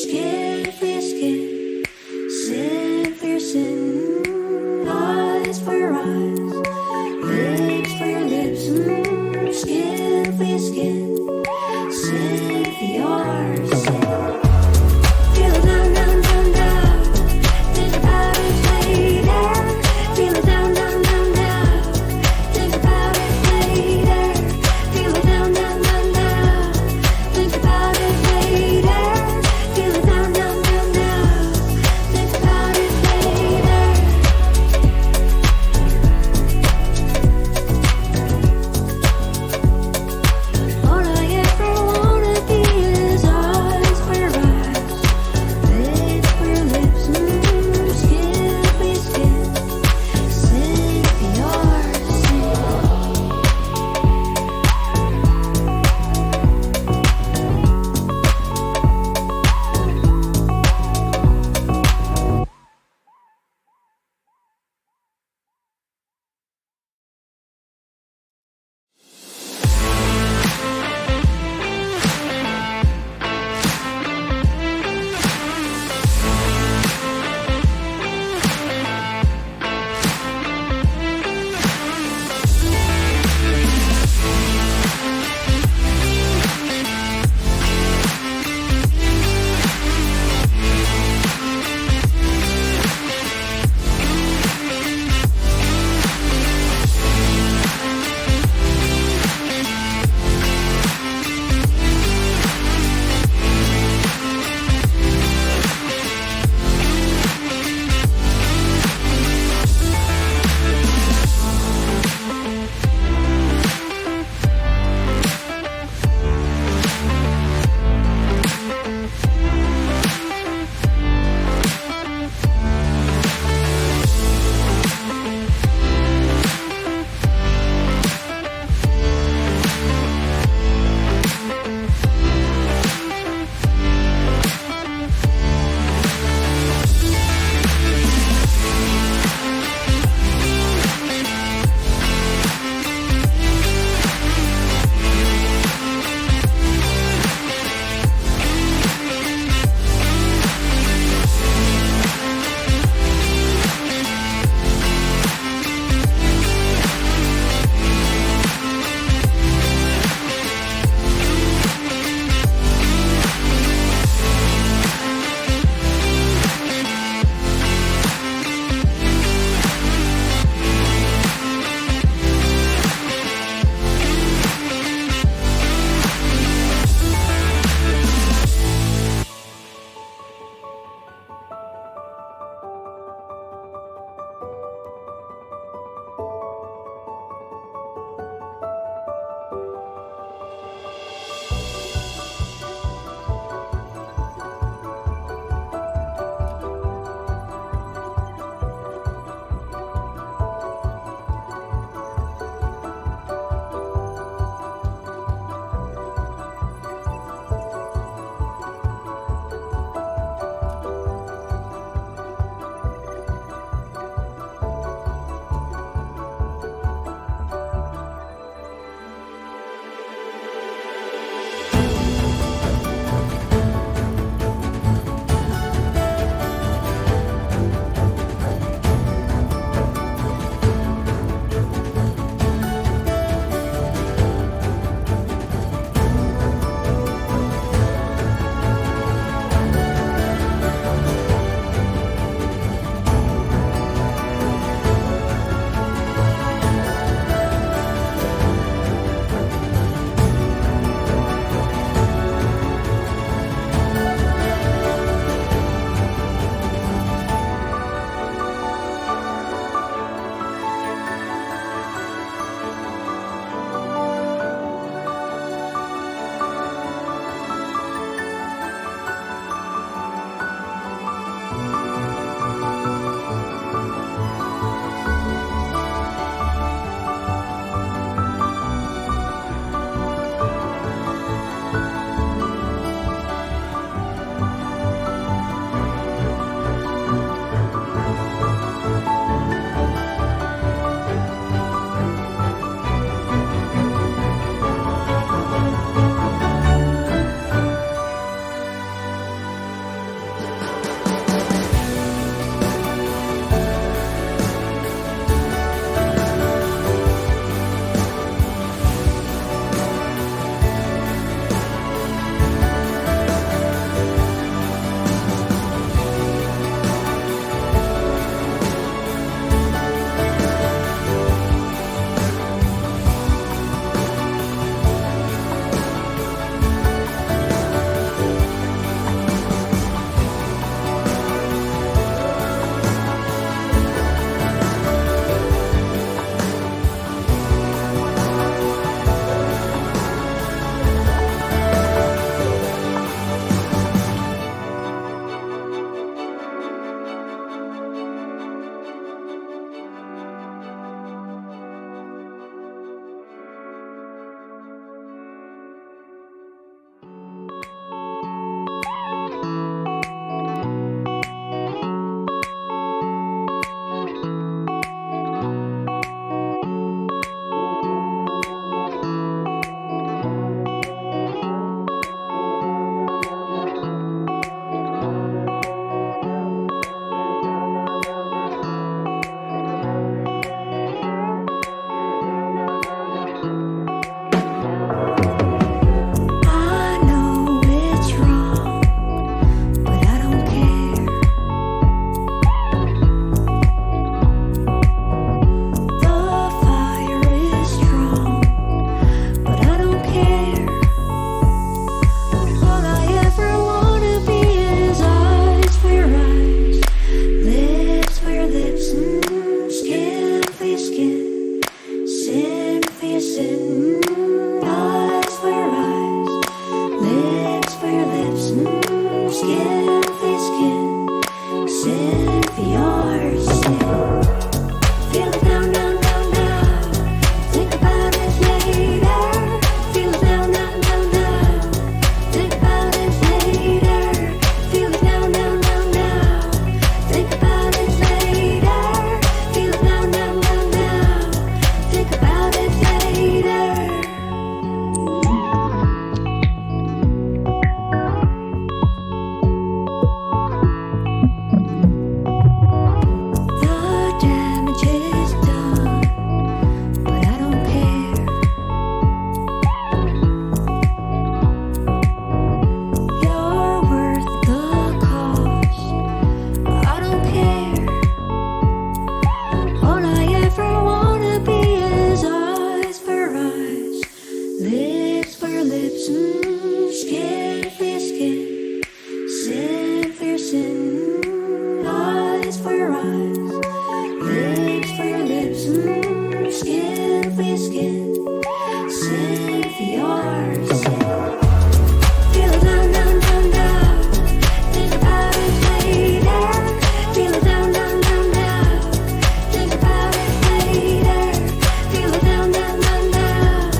Skin for skin, sin for sin, eyes for eyes, lips for lips, skin for skin, sin for your sin. Feel it down, down, down, down. Think about it later. Feel it down, down, down, down. Think about it later. Feel it down, down, down, down. Think about it later. Feel it down, down. lips, skin for your skin, sin for your sin, eyes for your eyes, lips for your lips, skin for your skin, sin for your sin. Feel it down, down, down, down. Think about it later. Feel it down, down, down, down. Think about it later. Feel it down, down, down, down.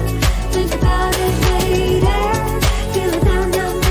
Think about it later. Feel it down, down, down, down.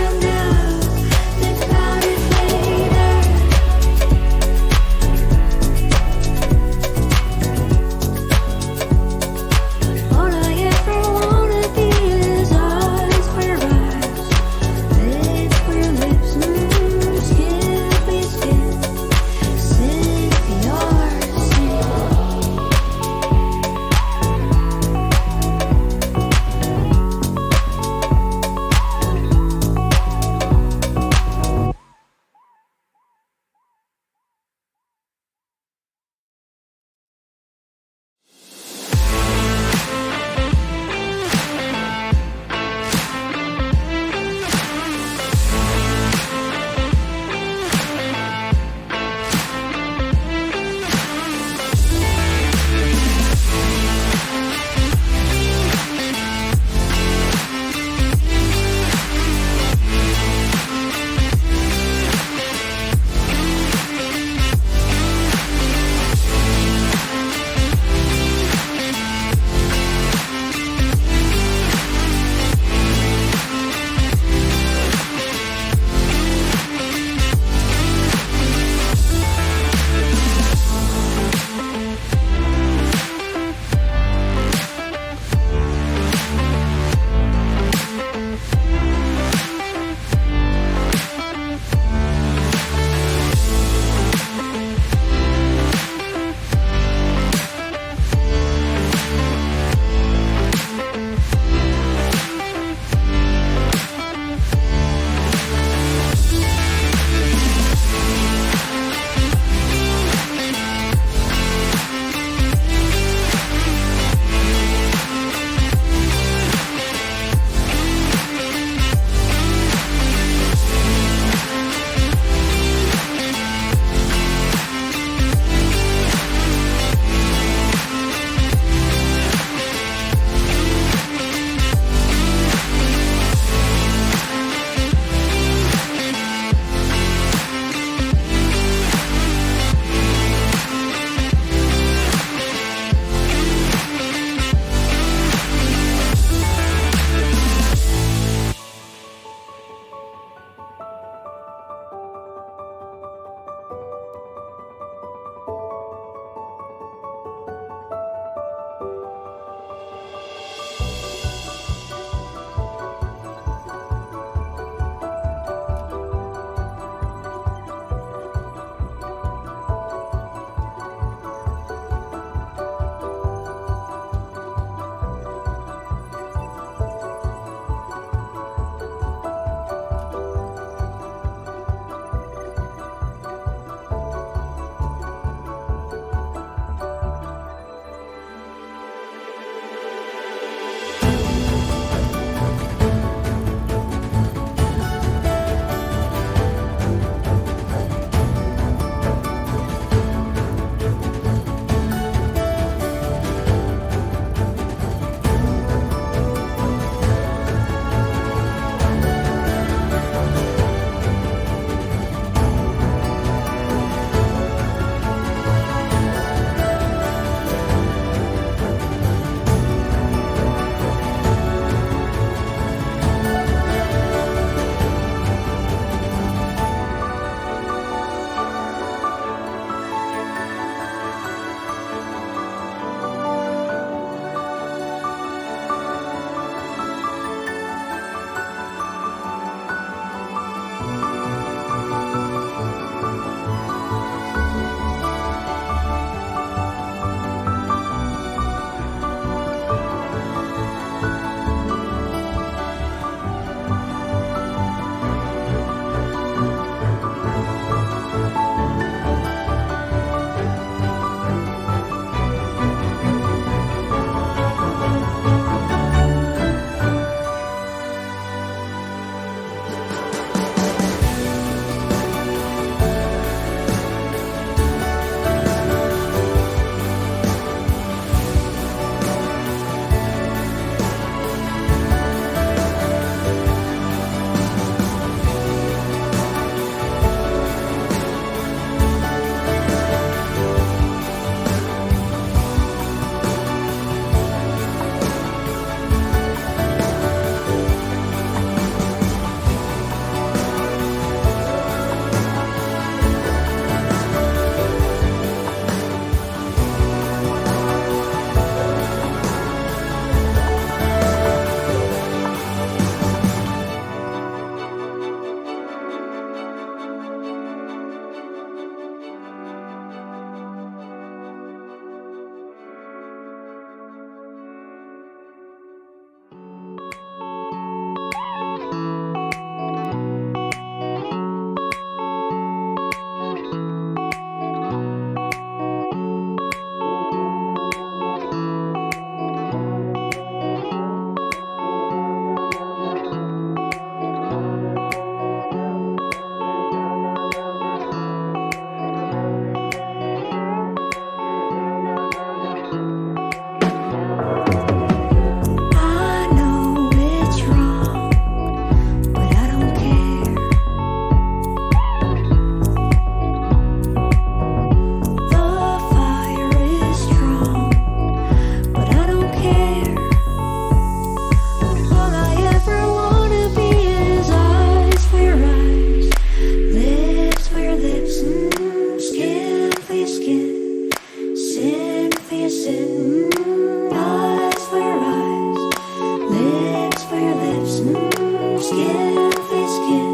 skin for skin,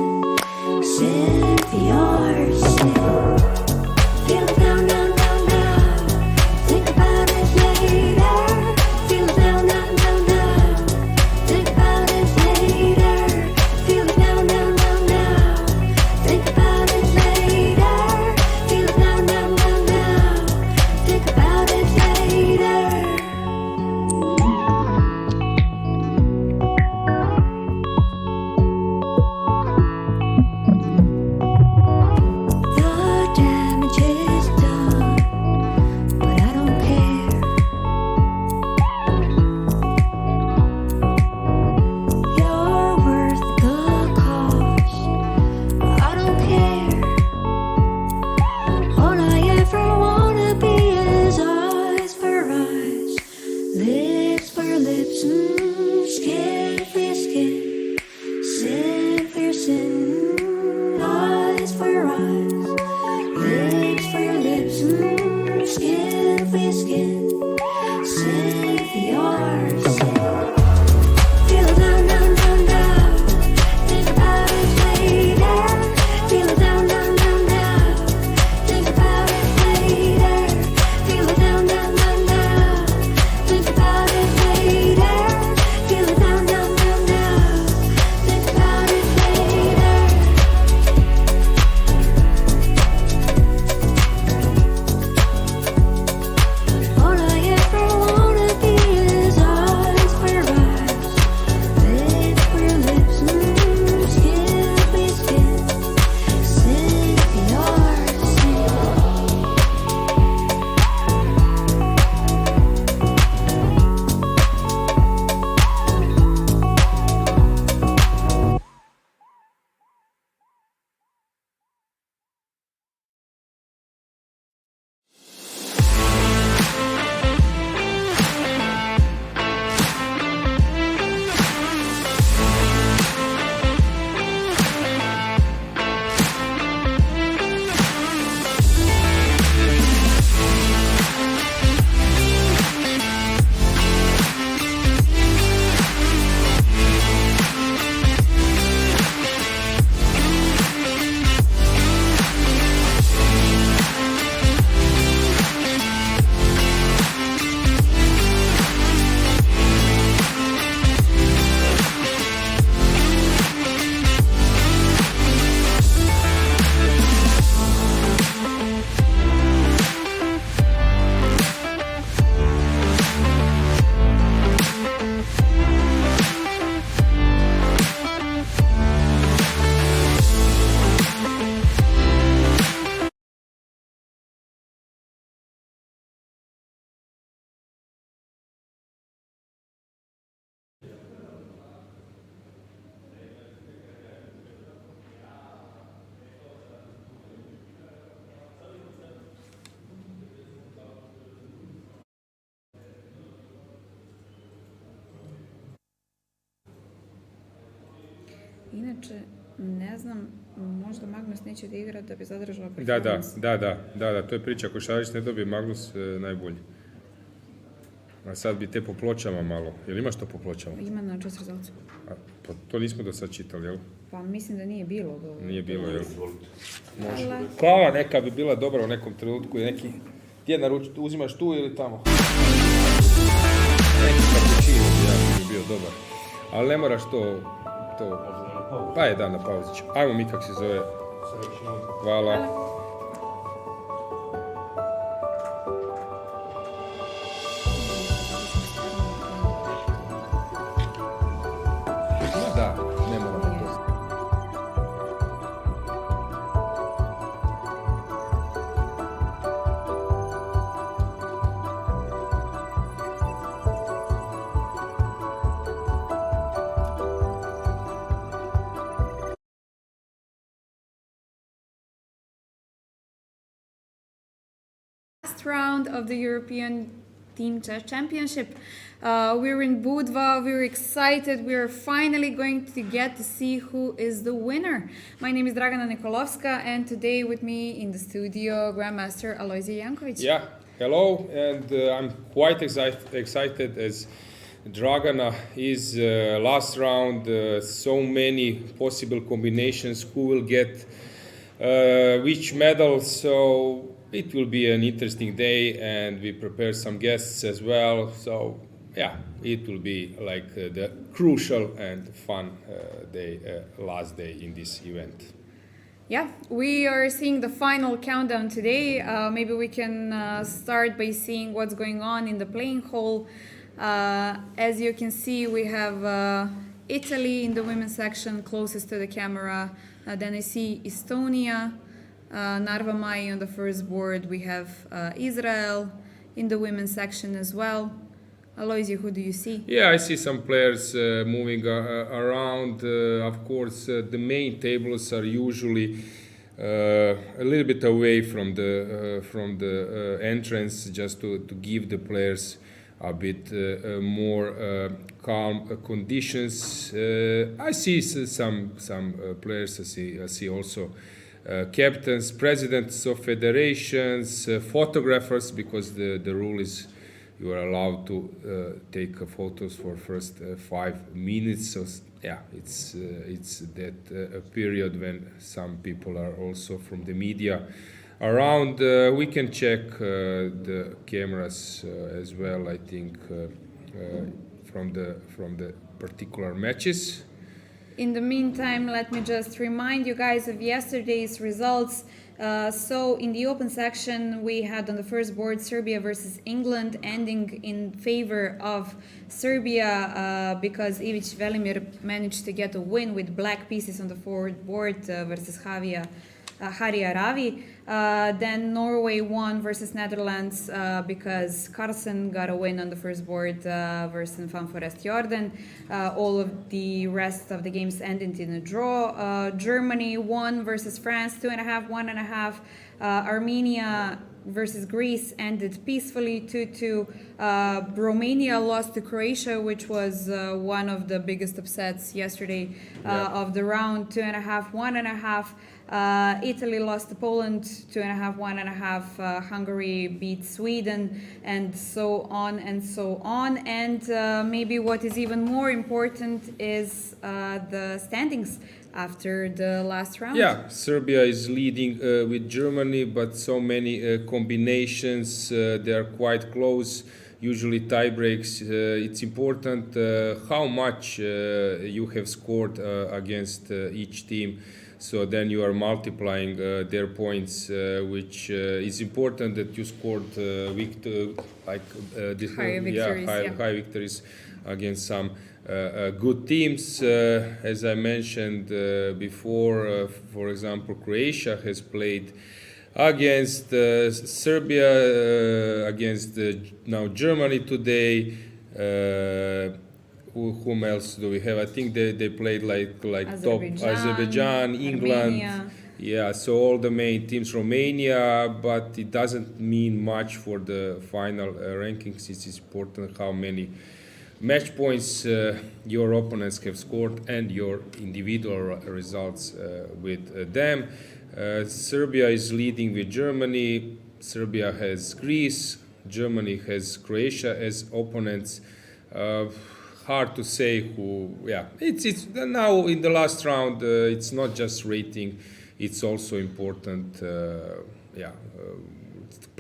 sin for your sin. Feel it now, now, now, now. Think about it later. Feel it now, now, now, now. Think about it later. Feel it now, now, now, now. Think about it later. Feel it now, now, now, now. Think about it later. The damage is done, but I don't care. You're worth the cost, I don't care. All I ever wanna be is eyes for eyes, lips for lips, skin for skin, sin for sin, eyes for eyes, lips for lips, skin for skin, sin for your sin. Feel it now, now, now, now. Think about it later. Feel it now, now, now, now. Think about it later. Feel it now, now, now, now. Think about it later. Feel it now, now, now, now. Think about it later. All I ever wanna be is eyes for eyes, lips for lips, skin for skin, sin for your sin. Inače, ne znam, možda Magnus neće da igra da bi zadržala Da, performans. to je priča, ako Šarić ne dobije Magnus, najbolji. A sad bi te po pločama malo. Jel imaš to po pločama? Ima na čas rezultat. Pa to nismo do sad čitali, jel? Pa mislim da nije bilo. Nije bilo, jel? Može. Ali- Plava neka bi bila dobra u nekom trenutku i neki... Gdje uzimaš tu ili tamo? Neki kapućino bi bio dobar. Ali ne moraš to... Pa je da, na pauzi ćemo. Ajmo mi kak se zove. Hvala. Da, ne moramo to. Round of the European Team Chess Championship. We're in Budva, we're excited, we're finally going to get to see who is the winner. My name is Dragana, Nikolovska, and today with me in the studio, Grandmaster Alojzije Jankovic. Yeah, hello, and I'm quite excited as Dragana is last round. So many possible combinations. Who will get which medal? So it will be an interesting day, and we prepare some guests as well. So yeah, it will be like the crucial and fun day, last day in this event. Yeah, we are seeing the final countdown today. Maybe we can start by seeing what's going on in the playing hall. As you can see, we have Italy in the women's section closest to the camera. Then I see Estonia, Narva Mai on the first board. We have Israel in the women's section as well. Alojzije, who do you see? Yeah, I see some players moving around. Of course, the main tables are usually a little bit away from the entrance, just to give the players a bit more calm conditions. I see some players. I see also captains, presidents of federations, photographers, because the rule is you are allowed to take photos for first 5 minutes. So yeah, it's that period when some people are also from the media around. We can check the cameras as well, I think, from the particular matches. In the meantime, let me just remind you guys of yesterday's results. So in the open section, we had on the first board Serbia versus England, ending in favor of Serbia because Ivic Velimir managed to get a win with black pieces on the forward board versus Shakhriyar Ravi. Then Norway won versus Netherlands because Carlsen got a win on the first board versus Van Forest Jordan. All of the rest of the games ended in a draw. Germany won versus France 2.5, 1.5. Armenia versus Greece ended peacefully 2-2. Romania lost to Croatia, which was one of the biggest upsets yesterday of the round, 2.5, 1.5. Italy lost to Poland 2.5, 1.5. Hungary beat Sweden, and so on and so on. And maybe what is even more important is the standings after the last round. Yeah, Serbia is leading with Germany, but so many combinations. They are quite close. Usually tie breaks. It's important how much you have scored against each team. So then you are multiplying their points, which is important that you scored high victories against some good teams. As I mentioned before, for example, Croatia has played against Serbia, against now Germany today. Whom else do we have? I think they played like top Azerbaijan, England. Armenia. Yeah, so all the main teams, Romania, but it doesn't mean much for the final rankings. It's important how many match points your opponents have scored and your individual results with them. Serbia is leading with Germany. Serbia has Greece. Germany has Croatia as opponents. Hard to say who. Yeah, it's now in the last round. It's not just rating; it's also important.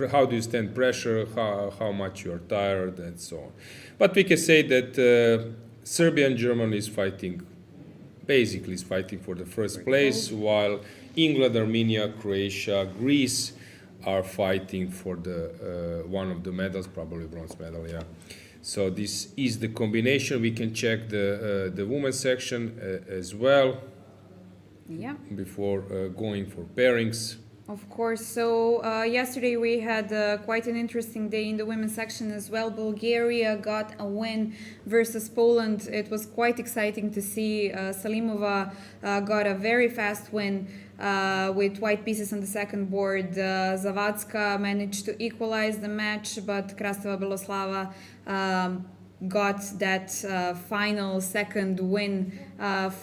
How do you stand pressure? How much you are tired, and so on. But we can say that Serbia and Germany is fighting for the first place, while England, Armenia, Croatia, Greece are fighting for the one of the medals, probably bronze medal. Yeah. So this is the combination. We can check the women's section as well. Yeah. Before going for pairings. Of course. So yesterday we had quite an interesting day in the women's section as well. Bulgaria got a win versus Poland. It was quite exciting to see. Salimova got a very fast win with white pieces on the second board. Zavadska managed to equalize the match, but Krasteva Beloslava got that final second win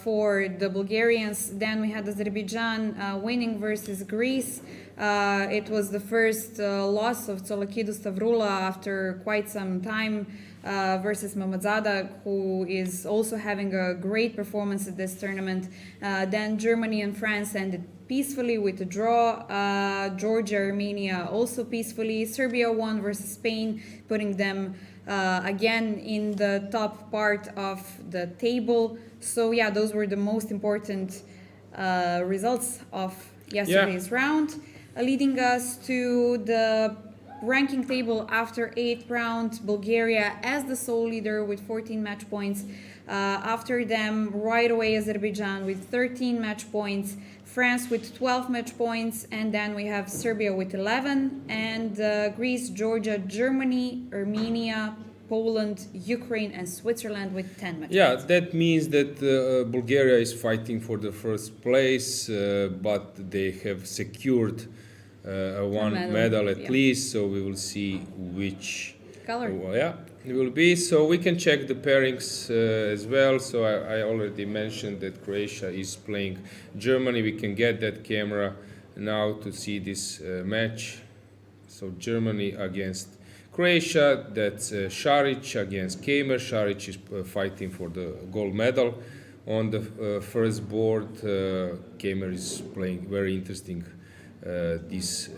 for the Bulgarians. Then we had Azerbaijan winning versus Greece. It was the first loss of Tsolokidou Stavrula after quite some time. versus Mamedyarov, who is also having a great performance at this tournament. Then Germany and France ended peacefully with a draw. Georgia, Armenia also peacefully. Serbia won versus Spain, putting them again in the top part of the table. So yeah, those were the most important results of yesterday's round, leading us to the ranking table after 8th round. Bulgaria as the sole leader with 14 match points. After them, right away, Azerbaijan with 13 match points, France with 12 match points, and then we have Serbia with 11, and Greece, Georgia, Germany, Armenia, Poland, Ukraine, and Switzerland with 10 match points. That means that Bulgaria is fighting for the first place, but they have secured one medal at least, so we will see which color it will be. So we can check the pairings as well. So I already mentioned that Croatia is playing Germany. We can get that camera now to see this match. So Germany against Croatia, that's Šarić against Teimour. Šarić is fighting for the gold medal on the first board. Teimour is playing very interesting this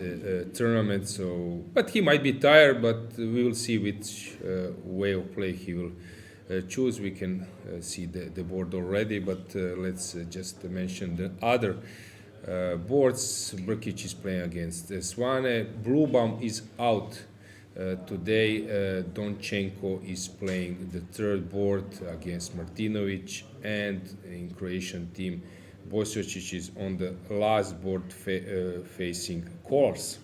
tournament, so but he might be tired, but we will see which way of play he will choose. We can see the board already, but let's just mention the other boards. Brkic is playing against Swane. Bluebaum is out today. Donchenko is playing the third board against Martinovic, and in Croatian team Bosiocic is on the last board facing Kolarz.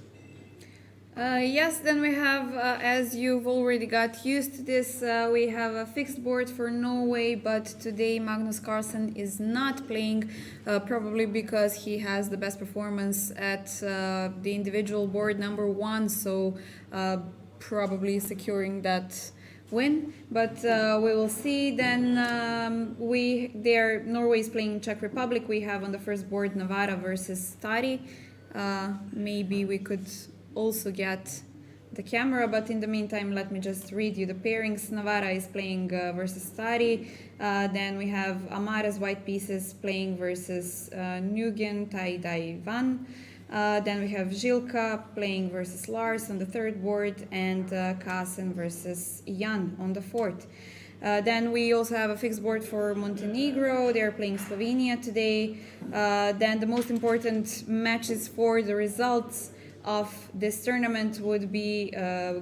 Yes, then we have, as you've already got used to this, we have a fixed board for Norway, but today Magnus Carlsen is not playing, probably because he has the best performance at the individual board number 1, so probably securing that win, but we will see. Then Norway is playing Czech Republic. We have on the first board Navarra versus Stari. Maybe we could also get the camera, but in the meantime let me just read you the pairings. Navarra is playing versus Stari. Then we have Amara's white pieces playing versus Nguyen Tai Dai Van. Then we have Žilka playing versus Lars on the third board, and Kasen versus Jan on the fourth. Then we also have a fixed board for Montenegro. They're playing Slovenia today. Then the most important matches for the results of this tournament would be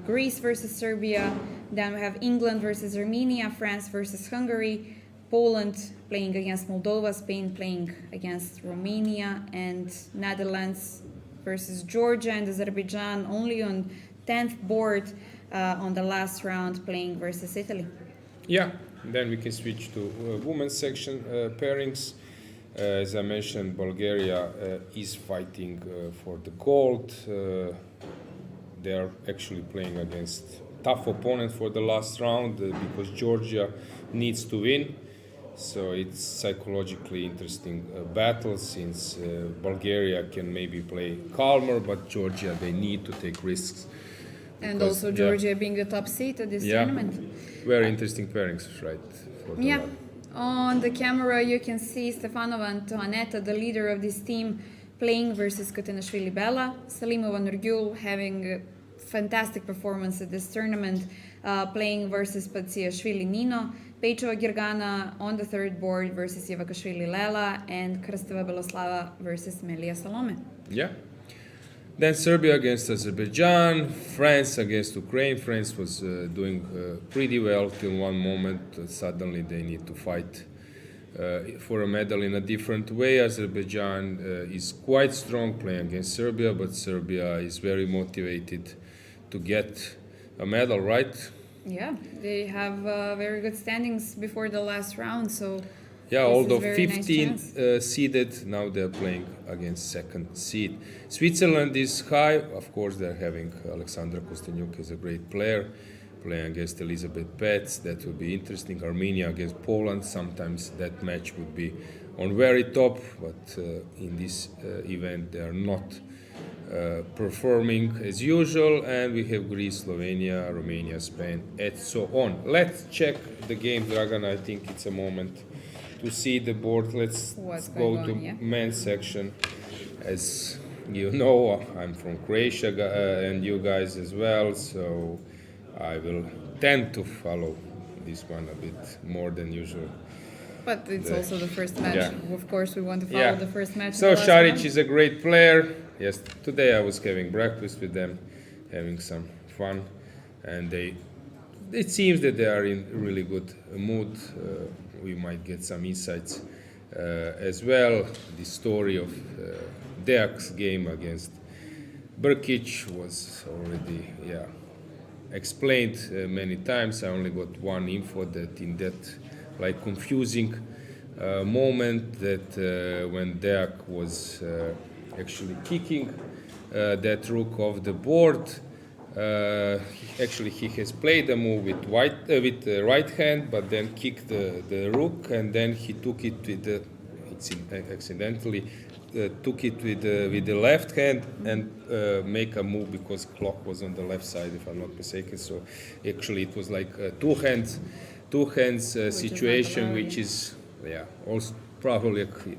Greece versus Serbia. Then we have England versus Armenia, France versus Hungary, Poland playing against Moldova, Spain playing against Romania, and Netherlands versus Georgia, and Azerbaijan only on 10th board on the last round playing versus Italy. Yeah, then we can switch to women's section pairings. As I mentioned, Bulgaria is fighting for the gold. They are actually playing against tough opponent for the last round because Georgia needs to win. So it's psychologically interesting battle, since Bulgaria can maybe play calmer, but Georgia, they need to take risks. And also Georgia being the top seed at this tournament. Very interesting pairings, right? On the camera you can see Stefanova and Antoaneta, the leader of this team, playing versus Khotenashvili Bella. Salimova Nurgul having a fantastic performance at this tournament, playing versus Batsiashvili Nino. Pejčeva Dragana on the third board versus Jevakashvili Lela, and Krsteva Beloslava versus Melia Salome. Yeah. Then Serbia against Azerbaijan, France against Ukraine. France was doing pretty well till one moment. Suddenly they need to fight for a medal in a different way. Azerbaijan is quite strong playing against Serbia, but Serbia is very motivated to get a medal, right? Yeah, they have very good standings before the last round, so although 15th seeded, now they're playing against second seed. Switzerland is high. Of course, they're having Alexandra Kosteniuk as a great player, playing against Elisabeth Paehtz. That would be interesting. Armenia against Poland. Sometimes that match would be on very top, but in this event they are not performing as usual, and we have Greece, Slovenia, Romania, Spain, and so on. Let's check the game, Dragana. I think it's a moment to see the board. Let's What's go going to on, yeah. men's section. As you know, I'm from Croatia, and you guys as well, so I will tend to follow this one a bit more than usual. But it's also the first match. Yeah. Of course, we want to follow the first match. So and the last Šarić one. is a great player. Yes, today I was having breakfast with them, having some fun, and it seems that they are in really good mood. We might get some insights as well. The story of Deak's game against Brkić was already explained many times. I only got one info that in that confusing moment that when Deak was actually kicking that rook off the board. He has played a move with the right hand, but then kicked the rook, and then he took it with accidentally took it with the left hand and make a move because clock was on the left side, if I'm not mistaken. So actually it was like a two hands situation, which is also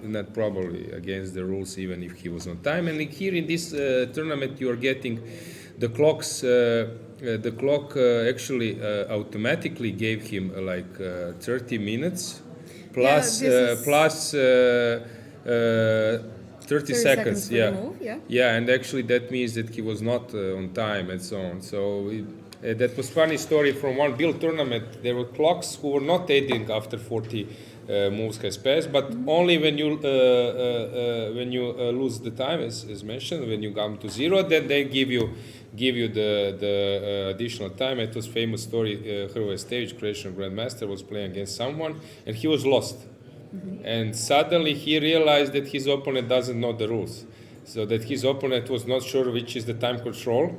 not probably against the rules, even if he was on time. And here in this tournament, you are getting the clocks. The clock actually automatically gave him 30 minutes plus 30 seconds. For the move, Yeah, and actually that means that he was not on time and so on. So that was funny story from one Bill tournament. There were clocks who were not ending after 40 moves has passed, but only when you lose the time, as mentioned, when you come to zero, then they give you the additional time. It was famous story. Hrvoje Stević, Croatian grandmaster, was playing against someone, and he was lost. And suddenly he realized that his opponent doesn't know the rules, so that his opponent was not sure which is the time control.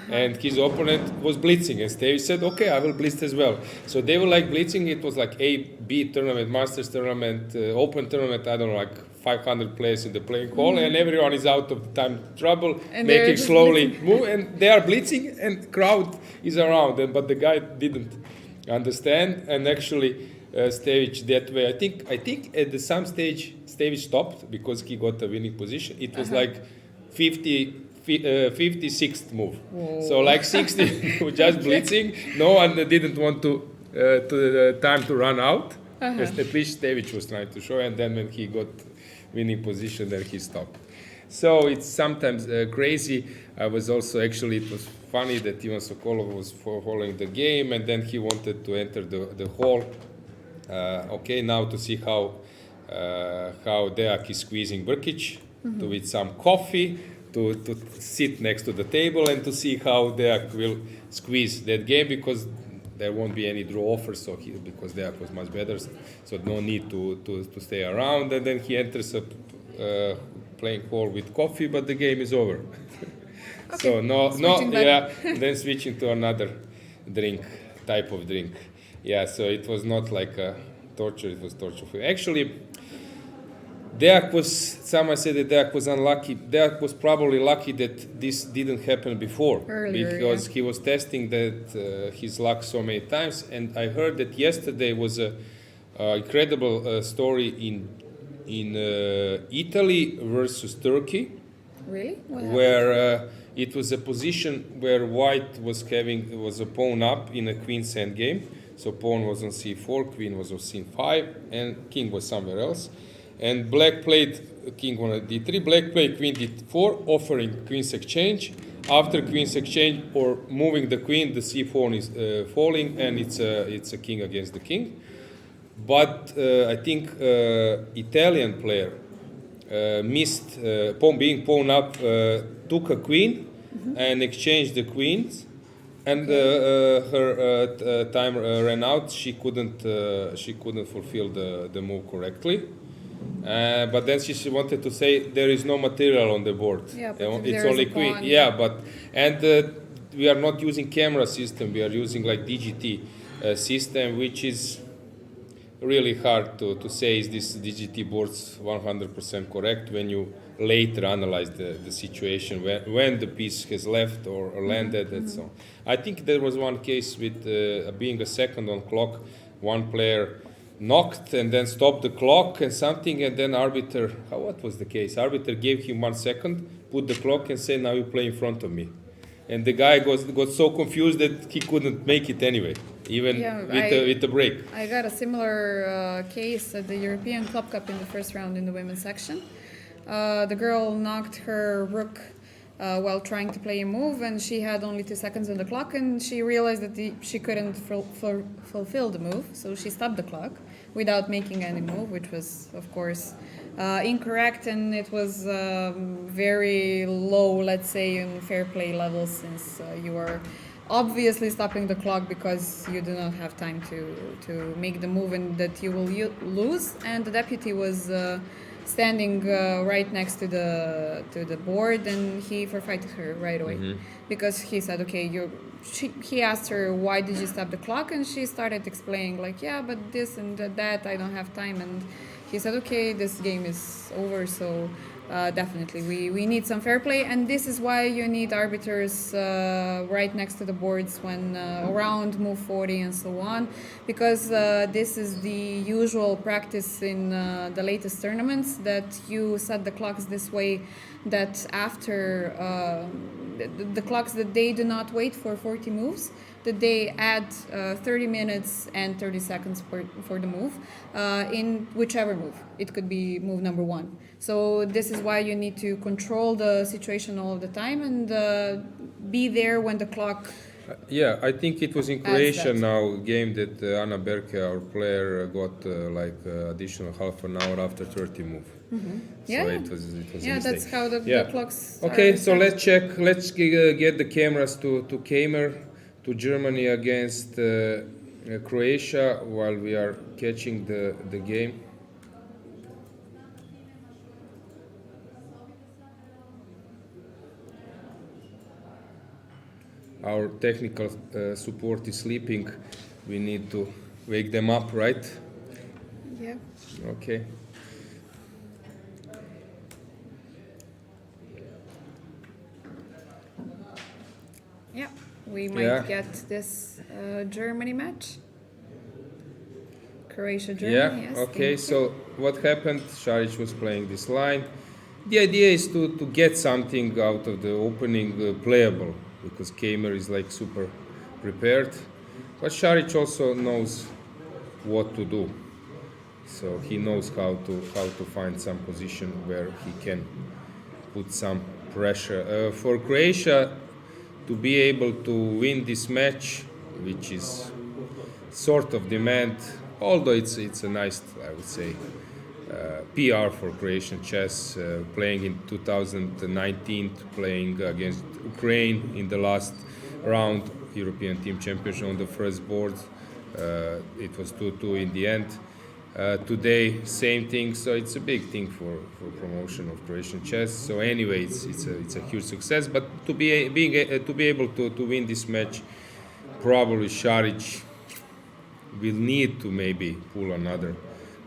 And his opponent was blitzing, and Stević said, okay, I will blitz as well. So they were blitzing. It was A, B tournament, Masters tournament, Open tournament, I don't know, 500 players in the playing hall, and everyone is out of time trouble, and making slowly move, and they are blitzing, and crowd is around, but the guy didn't understand, and actually Stević that way. I think at some stage Stević stopped because he got a winning position. It was 56th move. Whoa. So 60 just blitzing. No one didn't want to time to run out. At least Stević was trying to show, and then when he got winning position, then he stopped. So it's sometimes crazy. I was also it was funny that Ivan Sokolov was following the game, and then he wanted to enter the hall. Now to see how Deak is squeezing Brkić with some coffee. To sit next to the table and to see how Deak will squeeze that game, because there won't be any draw offers, because Deak was much better, so no need to stay around. And then he enters a playing hall with coffee, but the game is over. So then switching to another type of drink. Yeah, so it was not like a torture; it was torture for him. Actually, someone said that Deak was unlucky. Deak was probably lucky that this didn't happen before, because he was testing his luck so many times. And I heard that yesterday was a incredible story in Italy versus Turkey. Really? Where it was a position where White was a pawn up in a queen's hand game. So pawn was on c4, queen was on c5, and king was somewhere else. And black played king on d3, black played queen d4, offering queen's exchange. After queen's exchange or moving the queen, the c4 is falling, and it's a king against the king. But I think Italian player missed being pawn up, took a queen and exchanged the queens, and her time ran out. She couldn't fulfill the move correctly. But then she wanted to say there is no material on the board. Yeah, but it's only queen. Pawn. Yeah, we are not using camera system. We are using DGT system, which is really hard to say is this DGT boards 100% correct when you later analyze the situation when the piece has left or landed and so on. I think there was one case with being a second on clock, one player knocked and then stopped the clock and something, and then arbiter, what was the case? Arbiter gave him 1 second, put the clock and said, now you play in front of me. And the guy got so confused that he couldn't make it anyway, even with a break. I got a similar case at the European Club Cup in the first round in the women's section. The girl knocked her rook while trying to play a move, and she had only 2 seconds on the clock, and she realized that she couldn't fulfill the move, so she stopped the clock without making any move, which was, of course, incorrect, and it was very low, let's say, in fair play levels, since you are obviously stopping the clock because you do not have time to make the move and that you will lose. And the deputy was standing right next to the board, and he forfeited her right away because he said, okay, he asked her, why did you stop the clock? And she started explaining, like, yeah, but this and that, I don't have time. And he said, okay, this game is over, so definitely we need some fair play. And this is why you need arbiters right next to the boards when around move 40 and so on, because this is the usual practice in the latest tournaments, that you set the clocks this way, that after the clocks, that they do not wait for 40 moves, that they add 30 minutes and 30 seconds for the move in whichever move. It could be move number 1. So this is why you need to control the situation all the time and be there when the clock... Yeah, I think it was in Croatia now game that Ana Berke, our player, got additional half an hour after 30 move. So it was a mistake. That's how the clocks Okay, are so set. let's check. Let's get the cameras to Teimour, to Germany against Croatia while we are catching the game. Our technical support is sleeping. We need to wake them up, right? Yeah. Okay. Yeah, we might get this Germany match. Croatia, Germany, yes. Okay, so what happened? Šarić was playing this line. The idea is to get something out of the opening playable, because Teimour is like super prepared. But Šarić also knows what to do. So he knows how to find some position where he can put some pressure. For Croatia to be able to win this match, which is sort of demand, although it's a nice, I would say, PR for Croatian chess, playing in 2019, playing against Ukraine in the last round, European Team Championship on the first board. It was 2-2 in the end. Today, same thing, so it's a big thing for promotion of Croatian chess. So anyway, it's a huge success. But to be able to win this match, probably Šarić will need to maybe pull another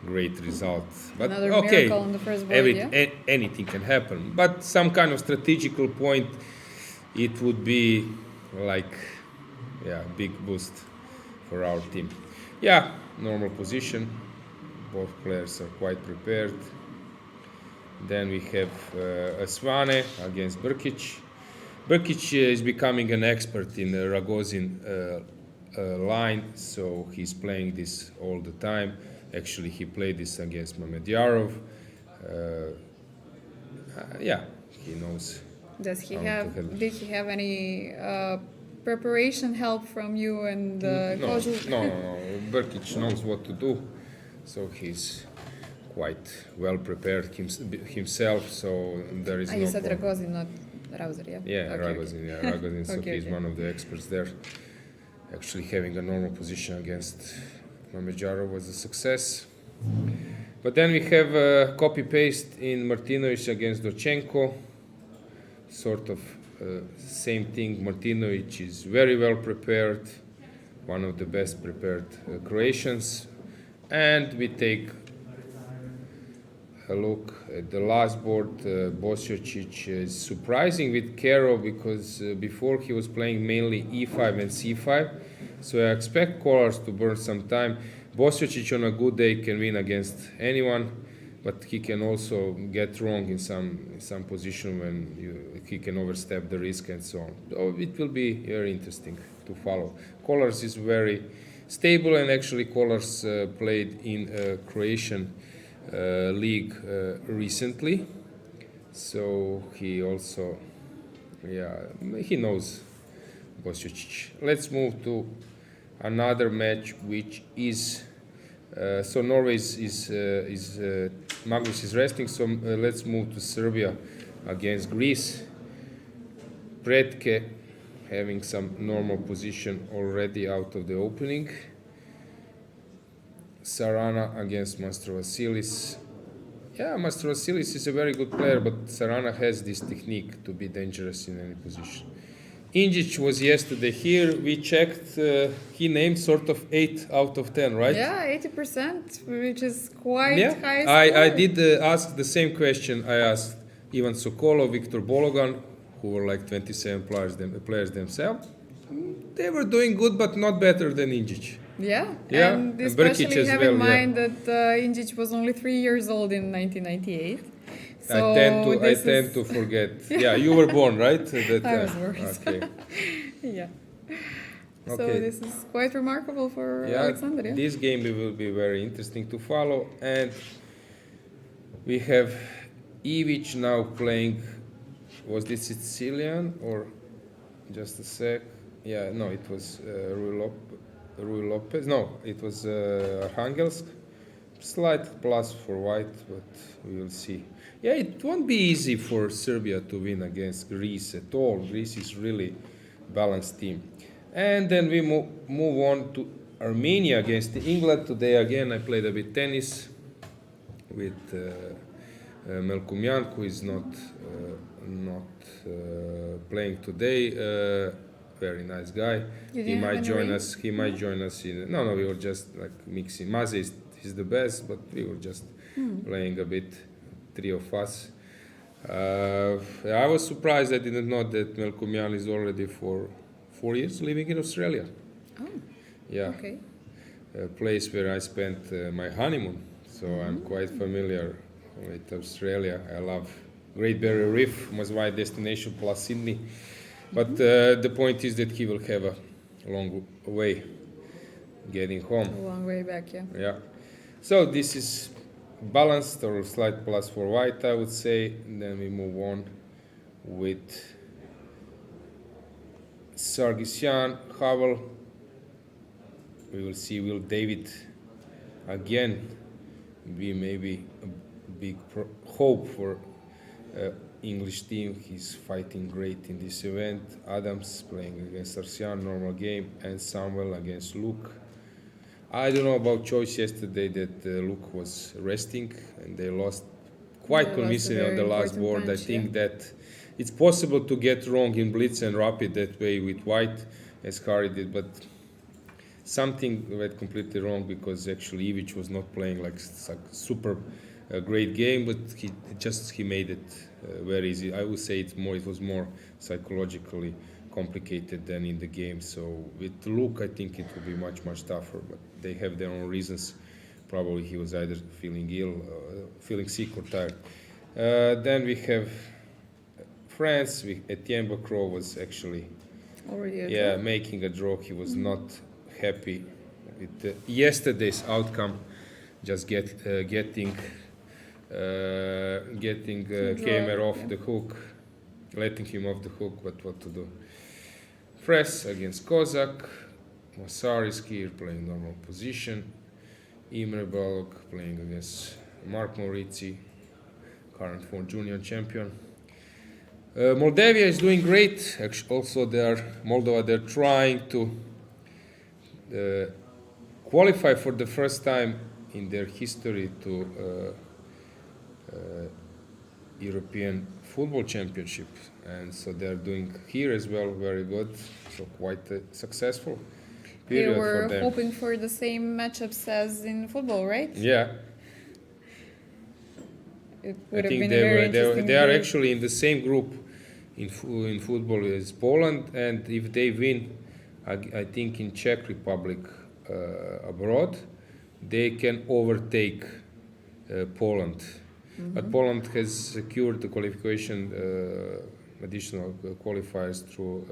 great result. But Another okay, miracle on the first board, anything can happen. But some kind of strategical point, it would be like, big boost for our team. Yeah, normal position. Both players are quite prepared. Then we have Asvane against Brkic. Brkic is becoming an expert in the Ragozin line, so he's playing this all the time. Actually, he played this against Mamedyarov. He knows. Did he have any preparation help from you and Kožul? No. Brkic knows what to do, so he's quite well prepared himself. So there is no. You said problem. Ragozin, not Rauser, yeah? Yeah, Ragozin. Yeah, Ragozin. So he's one of the experts there. Actually, having a normal position against Mamedyarov was a success. But then we have copy-paste in Martinovic against Dochenko. Sort of same thing. Martinovic is very well prepared, one of the best prepared Croatians. And we take a look at the last board. Bosiocic is surprising with Kero because before he was playing mainly e5 and c5. So I expect callers to burn some time. Bosiocic on a good day can win against anyone, but he can also get wrong in some position when he can overstep the risk and so on. So it will be very interesting to follow. Callers is very stable, and actually Callers played in Croatian league recently, so he also, he knows Bosiocic. Let's move to another match, which is so Norway is Magnus is resting. So let's move to Serbia against Greece. Pretke having some normal position already out of the opening. Sarana against Mastrovasilis. Yeah, Mastrovasilis is a very good player, but Sarana has this technique to be dangerous in any position. Injic was yesterday here. We checked. He named sort of 8 out of 10, right? Yeah, 80%, which is quite high. I did ask the same question. I asked Ivan Sokolov, Viktor Bologan, who were like 27 players themselves. They were doing good, but not better than Injic. Yeah, Yeah, and and Brkic especially as have in well, yeah. mind that Injic was only 3 years old in 1998. So I tend to forget. Yeah, you were born, right? At that I was time. born. Okay. Yeah. So Okay. this is quite remarkable for Yeah, Alexander. Yeah? this game will be very interesting to follow. And we have Ivic now playing. Was this Sicilian or just a sec? Yeah, no, it was Rui Lopez. No, it was Arhangelsk. Slight plus for white, but we will see. Yeah, it won't be easy for Serbia to win against Greece at all. Greece is really balanced team. And then we move on to Armenia against England. Today again I played a bit tennis with Melkumyan, who is not playing today. Very nice guy. He might join us. He might join us in. No, we were just like mixing. Maze is the best, but we were just playing a bit. 3 of us. I was surprised. I didn't know that Melkumyan is already for 4 years living in Australia. Oh. Yeah. Okay. A place where I spent my honeymoon. So I'm quite familiar with Australia. I love Great Barrier Reef, my destination plus Sydney. But the point is that he will have a long way getting home. A long way back, yeah. Yeah. So this is balanced or slight plus for white, I would say. And then we move on with Sargsyan, Havel. We will see Will David again. Be maybe a big hope for English team. He's fighting great in this event. Adams playing against Sargsyan, normal game, and Samuel against Luke. I don't know about choice yesterday that Luke was resting and they lost quite convincingly on the last board. I think that it's possible to get wrong in blitz and rapid that way with white as Harry did, but something went completely wrong because actually Ivic was not playing like super great game, but he made it very easy. I would say it was more psychologically complicated than in the game. So with Luke, I think it will be much tougher, but they have their own reasons. Probably he was either feeling ill, feeling sick or tired. Then we have France. Etienne Bacro was actually making a draw. He was not happy with yesterday's outcome. Just getting Keimer off the hook, letting him off the hook, but what to do? Fres against Kozak, Masariski playing normal position, Imre Balog playing against Mark Maurizi, current former junior champion. Moldavia is doing great. Actually, also Moldova, they're trying to qualify for the first time in their history to European Football Championship, and so they're doing here as well very good, so quite successful. They period were for them. hoping for the same matchups as in football, right? Yeah, It I would have think been a very interesting they are day. actually in the same group in football as Poland, and if they win, I think in Czech Republic abroad, they can overtake Poland. But Poland has secured the qualification, additional qualifiers through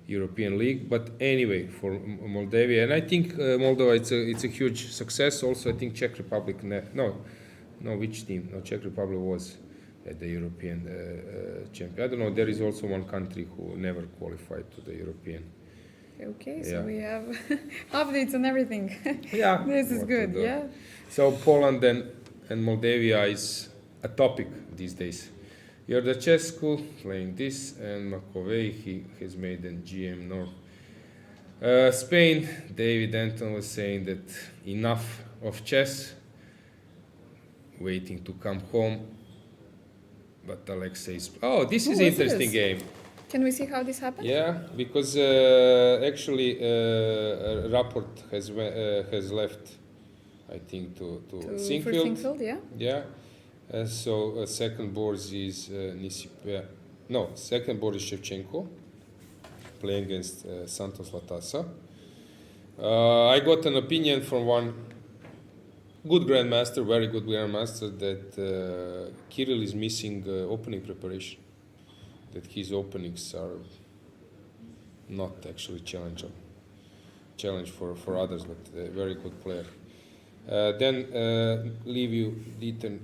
European League. But anyway, for Moldavia, and I think Moldova, it's a huge success. Also, I think Czech Republic, which team? No, Czech Republic was at the European champion. I don't know. There is also one country who never qualified to the European. Okay, so Yeah. we have updates on everything. Yeah, This is what to good, do. yeah. So Poland and Moldavia is a topic these days. Jordachescu playing this, and McAvey, he has made a GM North. Spain, David Anton was saying that enough of chess, waiting to come home. But Alexei is... Oh, this is Oh, an what's interesting this? game. Can we see how this happened? Yeah, because actually Rapport has left, I think, to For Singfield. Singfield, yeah. Yeah. So second board is second board is Shevchenko playing against Santos Latasa. I got an opinion from one good grandmaster, very good grandmaster, that Kirill is missing opening preparation. That his openings are not actually challenge for others, but a very good player. Then Liviu Dieter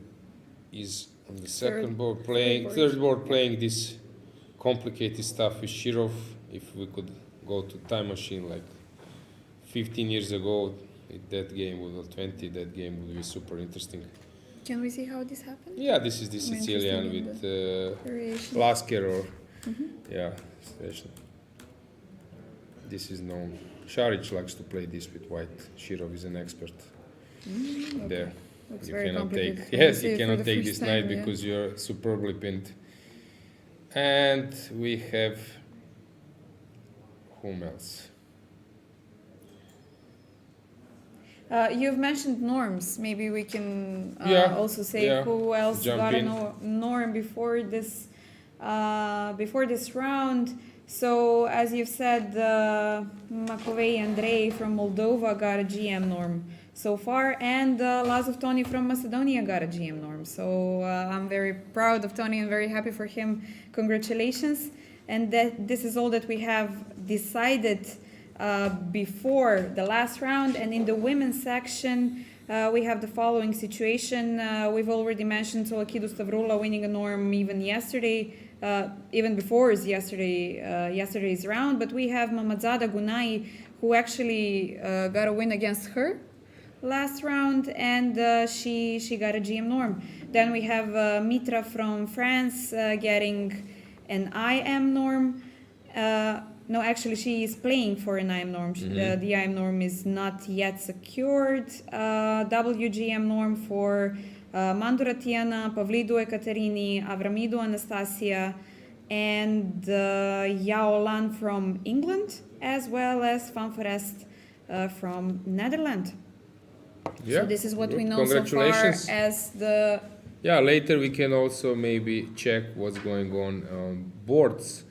is on the third board playing this complicated stuff with Shirov. If we could go to time machine like 15 years ago, that game would, or 20, that game would be super interesting. Can we see how this happened? Yeah, this is the I'm Sicilian interested in with Variation. Lasker or yeah, especially. This is known. Šarić likes to play this with white. Shirov is an expert there. Looks You very cannot complicated. take. Can Yes, we see you it for cannot the take first this knight time, yeah. because you're superbly pinned. And we have whom else? You've mentioned norms. Maybe we can Yeah, also say yeah. who else Jump got a in. norm before this round. So as you've said, Makovei Andrei from Moldova got a GM norm so far, and Lazov Tony from Macedonia got a GM norm. So I'm very proud of Tony and very happy for him. Congratulations! And this is all that we have decided before the last round. And in the women's section, we have the following situation. We've already mentioned Solakidou Stavroula winning a norm even yesterday, even before yesterday's round. But we have Mamadzada Gunai, who actually got a win against her last round, and she got a GM norm. Then we have Mitra from France getting an IM norm. No, actually, she is playing for an IM norm. The IM norm is not yet secured. WGM norm for Mandura Tiana, Pavlidou Ekaterini, Avramidou Anastasia, and Yaolan from England, as well as Van Forest from Netherlands. Yeah. So this is what good. we know so far Congratulations. as the... Yeah, later we can also maybe check what's going on boards.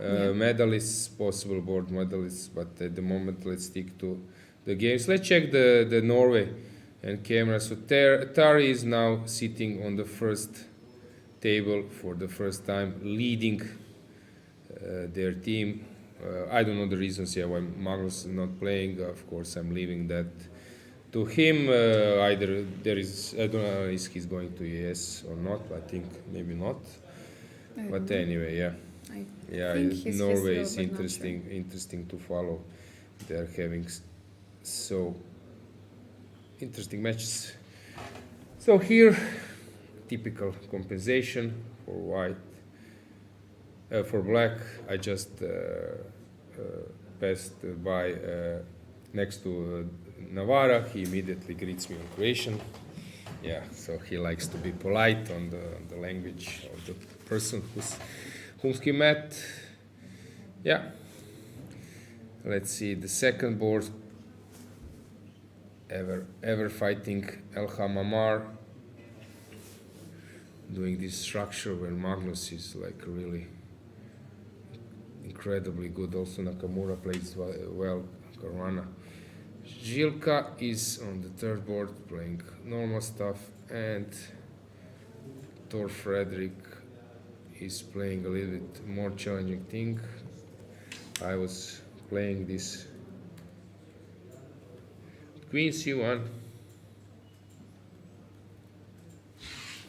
Medalists, possible board medalists, but at the moment let's stick to the games. Let's check the Norway and camera. So Tari is now sitting on the first table for the first time, leading their team. I don't know the reasons why Magnus is not playing. Of course, I'm leaving that to him. Either there is, I don't know if he's going to ES or not. I think maybe not. But anyway, yeah. Yeah, think he's Norway still, is but not interesting to follow. They're having so interesting matches. So here, typical compensation for white, for black. I just passed by next to Navara. He immediately greets me in Croatian. Yeah, so he likes to be polite on the language of the person whom he met. Yeah. Let's see the second board. Ever fighting Elham Amar, doing this structure where Magnus is like really incredibly good. Also Nakamura plays well. Caruana. Žilka is on the third board playing normal stuff, and Thor Frederick is playing a little bit more challenging thing. I was playing this Queen C1.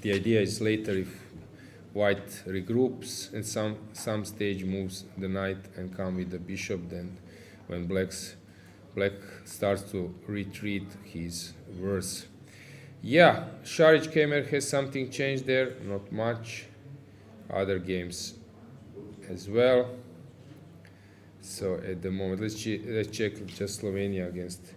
The idea is later if white regroups and some stage moves the knight and come with the bishop, then when black starts to retreat, he's worse. Yeah, Šarić Kemer has something changed there, not much. Other games as well. So at the moment, let's check just Slovenia against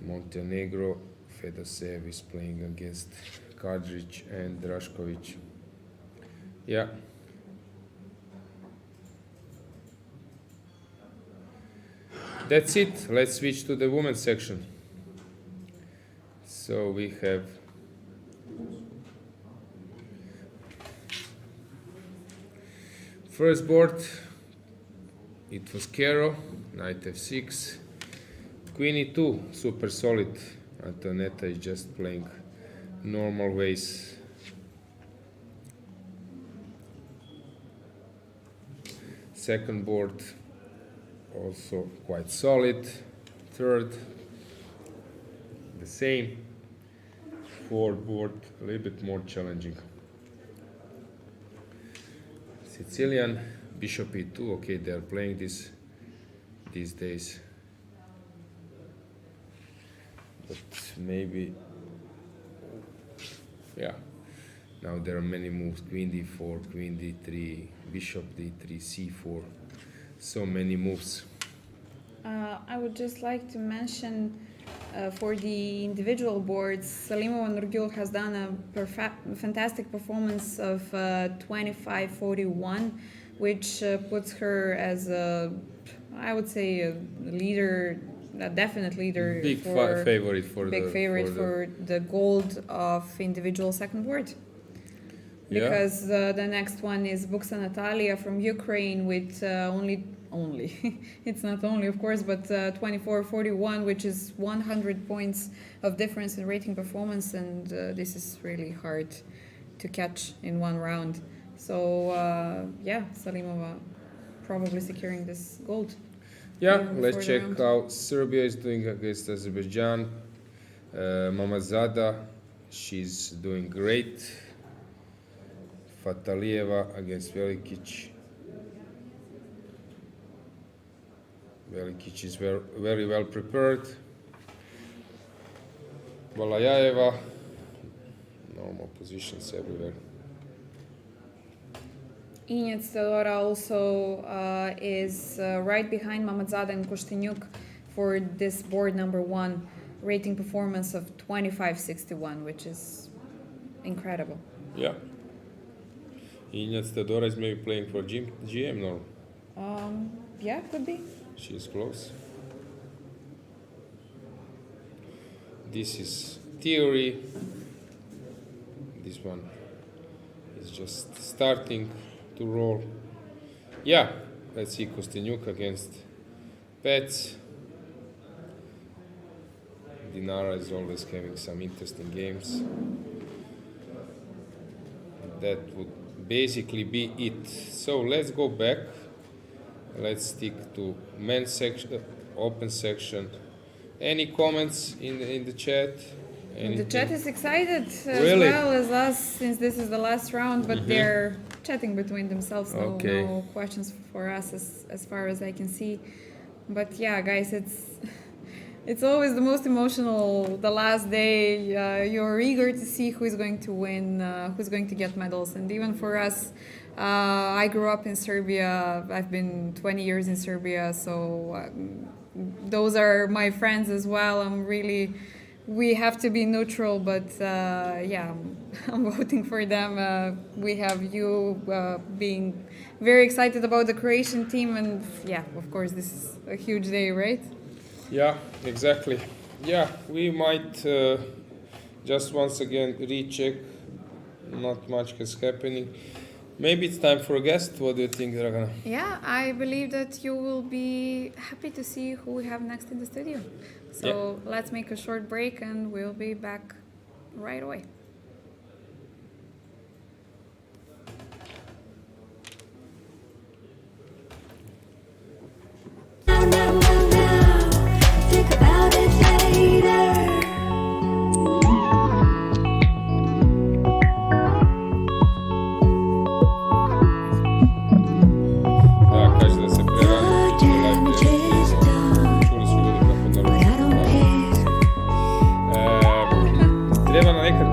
Montenegro. Fedosev is playing against Kadrić and Drašković. Yeah. That's it. Let's switch to the women's section. So we have first board. It was Kero, knight f6, queen e2, super solid. Antoaneta is just playing normal ways. Second board, also quite solid. Third, the same. Fourth board, a little bit more challenging. Sicilian, bishop e2. Okay, they are playing this these days. But maybe, yeah. Now there are many moves: queen d4, queen d3, bishop d3, c4. So many moves. I would just like to mention for the individual boards, Salimova Nurgul has done a fantastic performance of 25-41, which puts her as I would say, a leader, a definite leader. Big favorite for the gold of individual second board. Because the next one is Buksa Natalia from Ukraine with only it's not only, of course, but 24-41, which is 100 points of difference in rating performance, and this is really hard to catch in one round. So yeah, Salimova probably securing this gold. Yeah, let's check how Serbia is doing against Azerbaijan. Mamazada, she's doing great. Fatalieva against Velikic. Velikic is very well prepared. Balayaeva, normal positions everywhere. Inec Teodora also is right behind Mamadzada and Kosteniuk for this board number one, rating performance of 25-61, which is incredible. Yeah. Inec Teodora is maybe playing for GM, no? Yeah, could be. She is close. This is theory. This one is just starting to roll. Yeah, let's see Kosteniuk against Paehtz. Dinara is always having some interesting games. That would basically be it. So let's go back. Let's stick to men's section, open section. Any comments in the chat? Anything? The chat is excited as Really? well as us, since this is the last round, but they're chatting between themselves. No questions for us as far as I can see. But yeah, guys, it's always the most emotional, the last day. You're eager to see who is going to win, who's going to get medals. And even for us, I grew up in Serbia. I've been 20 years in Serbia, so those are my friends as well. I'm really we have to be neutral, but yeah, I'm voting for them. We have you being very excited about the Croatian team, and yeah, of course, this is a huge day, right? Yeah, exactly. Yeah, we might just once again recheck. Not much is happening. Maybe it's time for a guest. What do you think, Dragana? Yeah, I believe that you will be happy to see who we have next in the studio. So let's make a short break and we'll be back right away. Think about it later.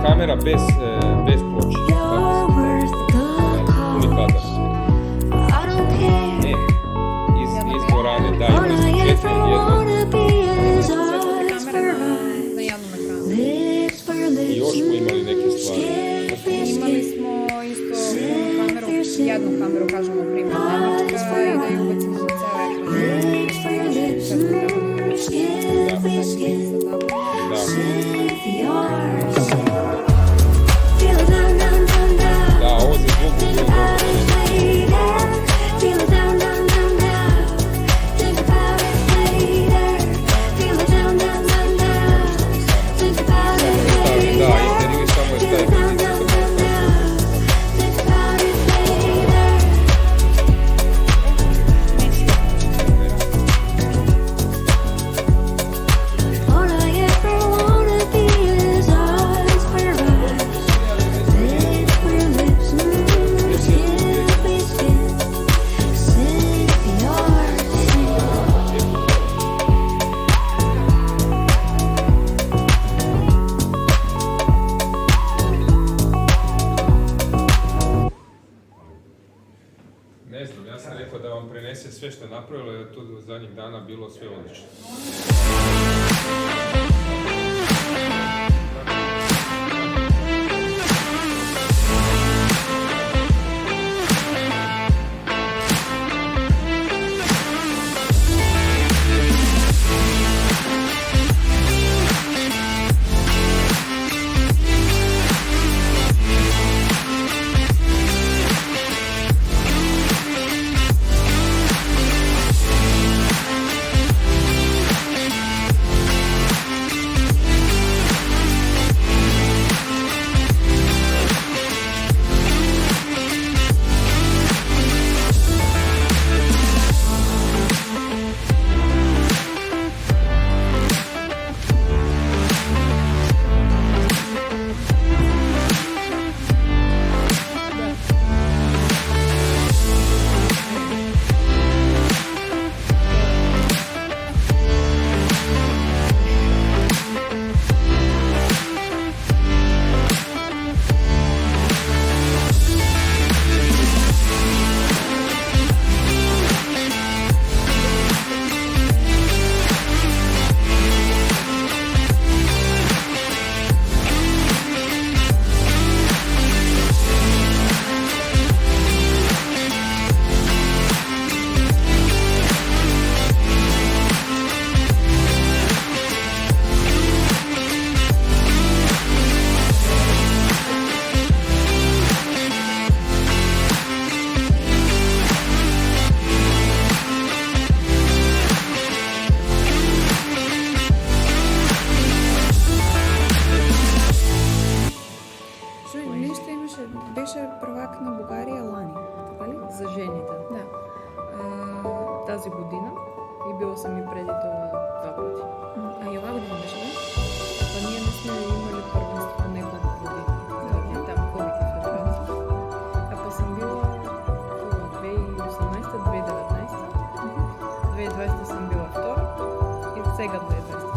Kamera bez ploče. Puni kadar. Ne, iz dvorane, da, imali smo 4 Na jednom ekranu. I još smo imali neke stvari. Imali smo isto jednu kameru, kažemo primjer Nemačka, i da ju ubacimo za ceo Da, ovo za zvuk je bilo da, intervju samo je stavio. Ne znam, ja sam rekao da vam prenese sve što je napravilo, jer je tu zadnjih dana bilo sve odlično. беше prvак на България лани, така ли? За жените. Да. Тази година и била съм и преди това 2 пъти. А и ова година беше, да? Па ние не сме имали първенство няколко години. Там ходих в федерация. А па съм била 2018, 2019, 2020 съм била втора и сега 2020.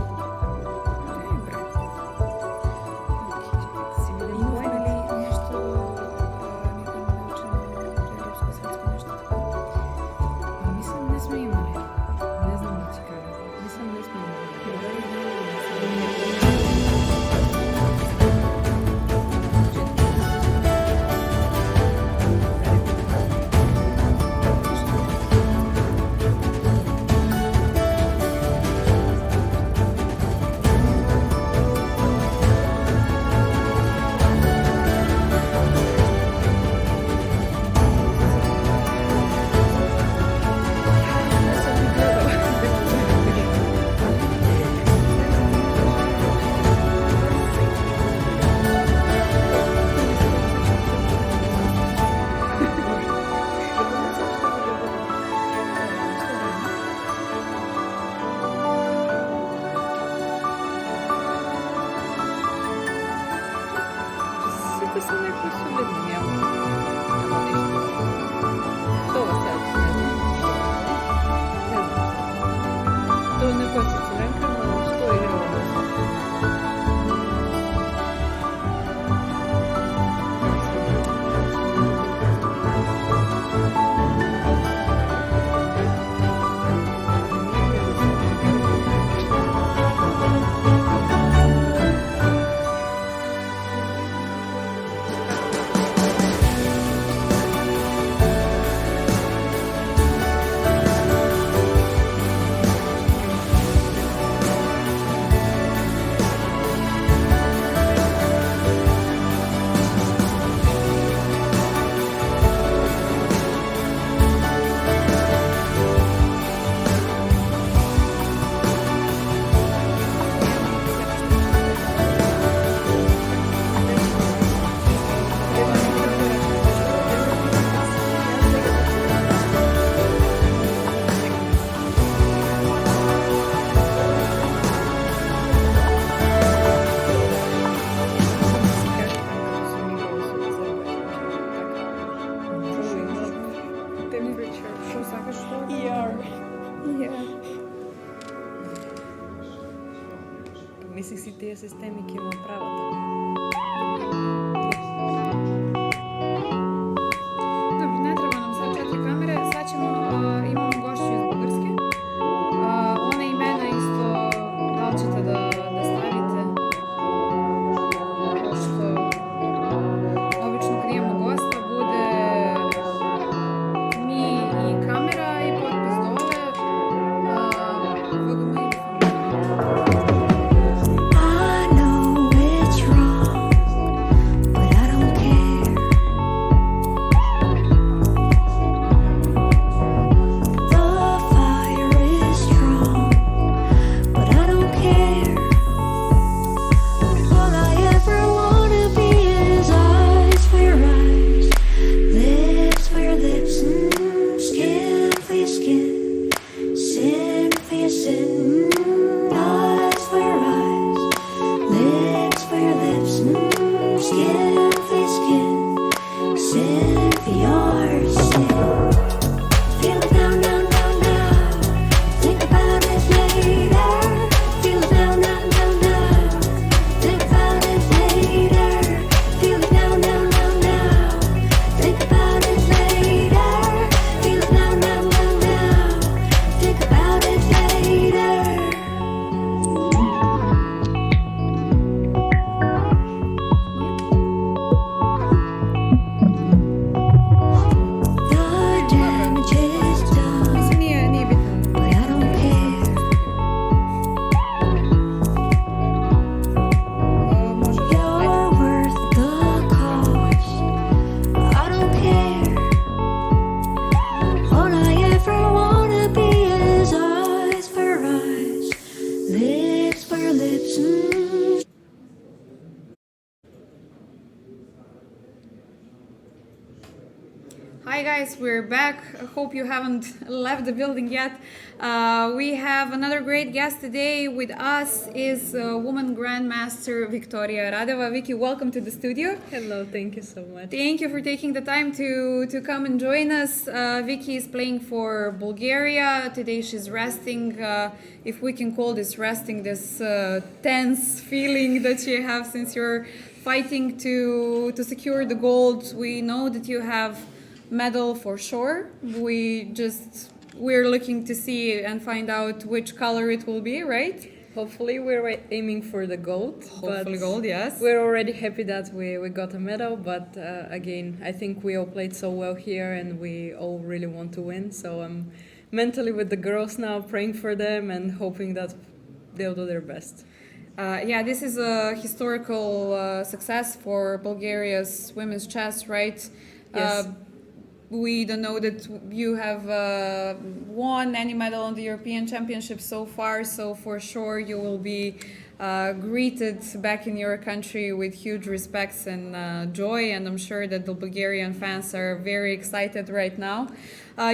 Mislim nekoj solidnom, ja. Nema ništa. Što vas sad? Ne znam. To ne kosi Crvenka, no što igra u nas? Mislim si tije sistemi, ki ima pravata. Dobro, ne treba nam sad 4 kamere, sad ćemo, imamo gošću iz Bugarske. Ona imena isto, da li ćete da stavite? Pošto obično kad imamo gosta bude mi i kamera i potpis dole. WGM I know it's wrong, but I don't care. The fire is strong, but I don't care. All I ever wanna be is eyes for your eyes, lips for your lips, skin for your skin, sin for your sin, eyes for your eyes, lips for your lips, skin for your skin, sin for your sin. Feel it now, now, now, now. Think about it later. Feel it now, now, now, now. Think about it later. Feel it now, now, now, now. Think about it later. Feel it now, now, now, now. Think about it later. The damage is done, Mislim, nije bitno. but I don't care. Može You're worth the cost. I don't care. All I ever wanna be is eyes for your eyes, lips for your lips. Hi guys, we're back. I hope you haven't left the building yet. We have another great guest today. With us is woman grandmaster Viktoria Radeva. Vicky, welcome to the studio. Hello, thank you so much. Thank you for taking the time to come and join us. Vicky is playing for Bulgaria. Today she's resting, if we can call this resting, this tense feeling that you have since you're fighting to secure the gold. We know that you have medal for sure. We're looking to see and find out which color it will be, right? Hopefully we're aiming for the gold. Hopefully but gold, yes. We're already happy that we got a medal, but again, I think we all played so well here and we all really want to win. So I'm mentally with the girls now, praying for them and hoping that they'll do their best. Yeah, this is a historical success for Bulgaria's women's chess, right? Yes. We don't know that you have won any medal on the European Championship so far, so for sure you will be greeted back in your country with huge respects and joy, and I'm sure that the Bulgarian fans are very excited right now.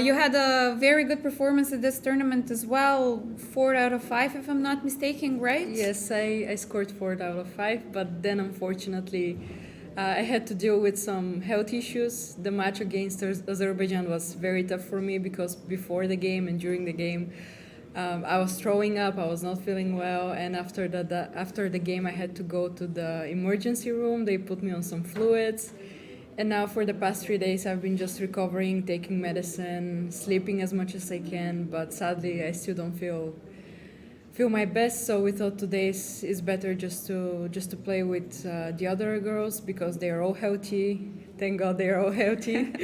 You had a very good performance at this tournament as well, 4 out of 5 if I'm not mistaken, right? Yes, I scored 4 out of 5, but then unfortunately I had to deal with some health issues. The match against Azerbaijan was very tough for me because before the game and during the game, I was throwing up. I was not feeling well, and after the game, I had to go to the emergency room. They put me on some fluids, and now for the past 3 days, I've been just recovering, taking medicine, sleeping as much as I can. But sadly, I still don't feel my best. So we thought today is better just to play with the other girls because they are all healthy. Thank God they are all healthy.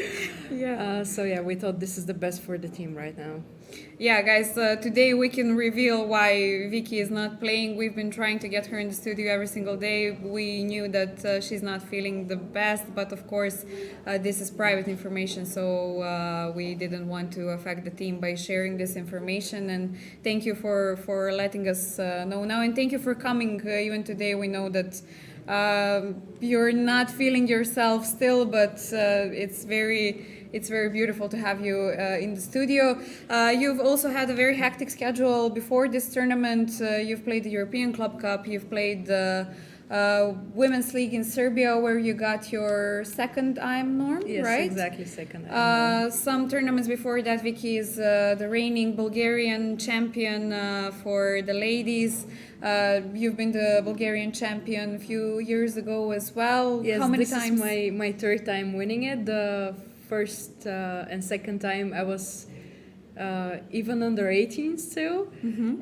So yeah, we thought this is the best for the team right now. Yeah, guys, today we can reveal why Vicky is not playing. We've been trying to get her in the studio every single day. We knew that she's not feeling the best, but of course this is private information, so we didn't want to affect the team by sharing this information. And thank you for letting us know now, and thank you for coming even today. We know that you're not feeling yourself still, but it's very beautiful to have you in the studio. You've also had a very hectic schedule before this tournament. You've played the European Club Cup, you've played the Women's League in Serbia, where you got your second IM norm, yes, right? Exactly, second IM norm. Some tournaments before that, Vicky is the reigning Bulgarian champion for the ladies. You've been the Bulgarian champion a few years ago as well. Yes, how many this times? is my third time winning it. The first and second time I was even under 18 still,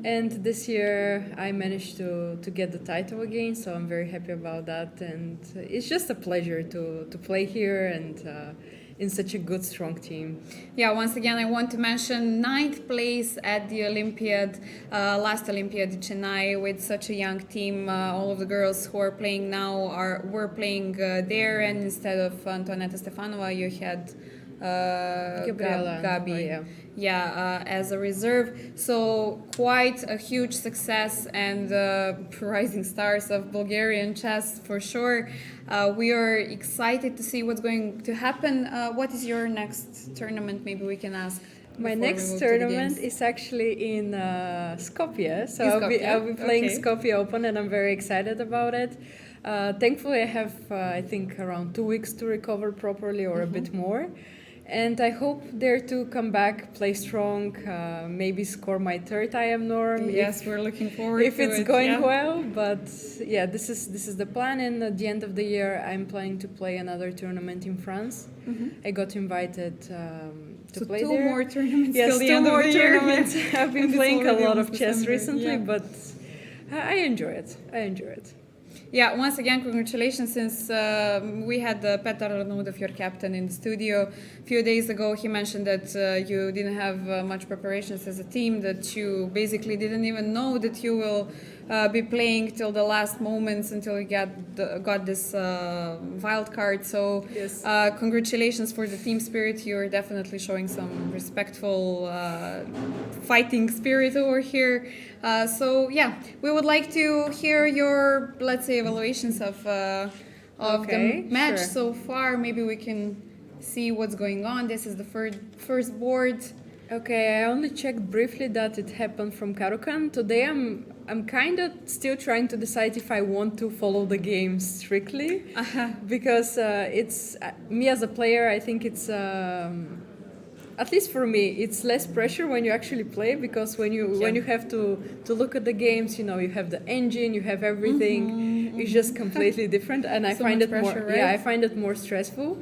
and this year I managed to get the title again, so I'm very happy about that, and it's just a pleasure to play here and in such a good, strong team. Yeah, once again, I want to mention 9th place at the Olympiad, last Olympiad in Chennai, with such a young team. All of the girls who are playing now were playing there, and instead of Antoaneta Stefanova, you had Gabi. As a reserve. So quite a huge success and rising stars of Bulgarian chess for sure. We are excited to see what's going to happen. What is your next tournament? Maybe we can ask. My next tournament is actually in Skopje. So I'll be playing Skopje Open, and I'm very excited about it. Thankfully, I have, I think, around 2 weeks to recover properly or a bit more. And I hope there to come back, play strong, maybe score my third IM norm. Yes, we're looking forward to it. If it's going well, but yeah, this is the plan. And at the end of the year, I'm planning to play another tournament in France. I got invited to play there. 2 more tournaments. Yes, till the 2 end more of the year. tournaments. I've been playing a lot of chess December. recently, but I enjoy it. Yeah, once again, congratulations, since we had Petar Ranudov, your captain, in the studio a few days ago. He mentioned that you didn't have much preparations as a team, that you basically didn't even know that you will be playing till the last moments until you got this wild card. So yes. Congratulations for the team spirit. You're definitely showing some respectful fighting spirit over here. So yeah, we would like to hear your, let's say, evaluations of the match so far. Maybe we can see what's going on. This is the first board. Okay, I only checked briefly that it happened from Karukan. Today I'm kind of still trying to decide if I want to follow the game strictly, because it's me as a player. I think it's at least for me, it's less pressure when you actually play, because when you have to look at the games, you know, you have the engine, you have everything. It's just completely different, and I find it pressure, more. right? Yeah, I find it more stressful.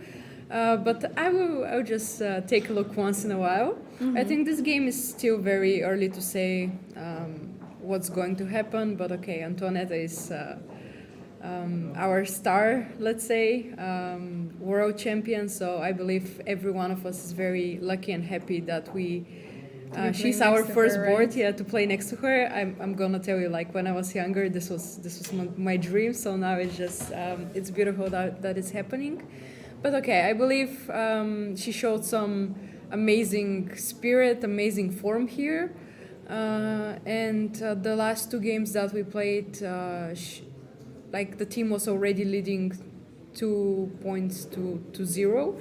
But I'll just take a look once in a while. I think this game is still very early to say what's going to happen. But okay, Antoaneta is our star, let's say, world champion. So I believe every one of us is very lucky and happy that she's our first board, to play next to her. I'm gonna tell you, like, when I was younger, this was my dream. So now it's just it's beautiful that it's happening. But okay, I believe she showed some amazing spirit, amazing form here. And the last 2 games that we played, the team was already leading 2 points to 0.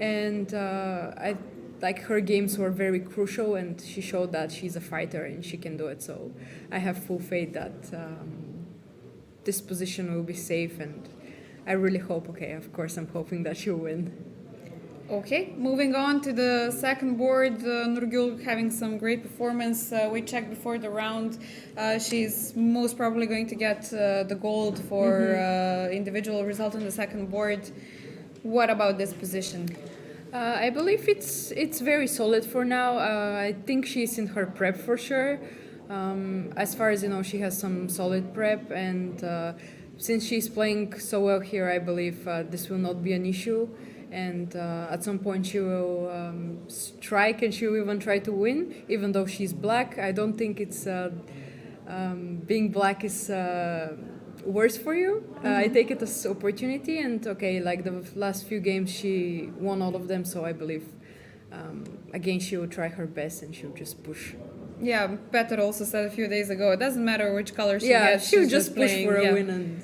And her games were very crucial, and she showed that she's a fighter and she can do it. So I have full faith that this position will be safe, and I really hope, of course I'm hoping that she'll win. Okay, moving on to the second board, Nurgul having some great performance. We checked before the round. She's most probably going to get the gold for individual result on the second board. What about this position? I believe it's very solid for now. I think she's in her prep for sure. As far as she has some solid prep, and since she's playing so well here, I believe this will not be an issue. And at some point she will strike, and she will even try to win, even though she's black. I don't think it's being black is worse for you. I take it as opportunity, and like the last few games she won all of them, so I believe again she will try her best and she'll just push. Yeah, Petter also said a few days ago, it doesn't matter which color she gets. She'll she's just push playing. for a win, and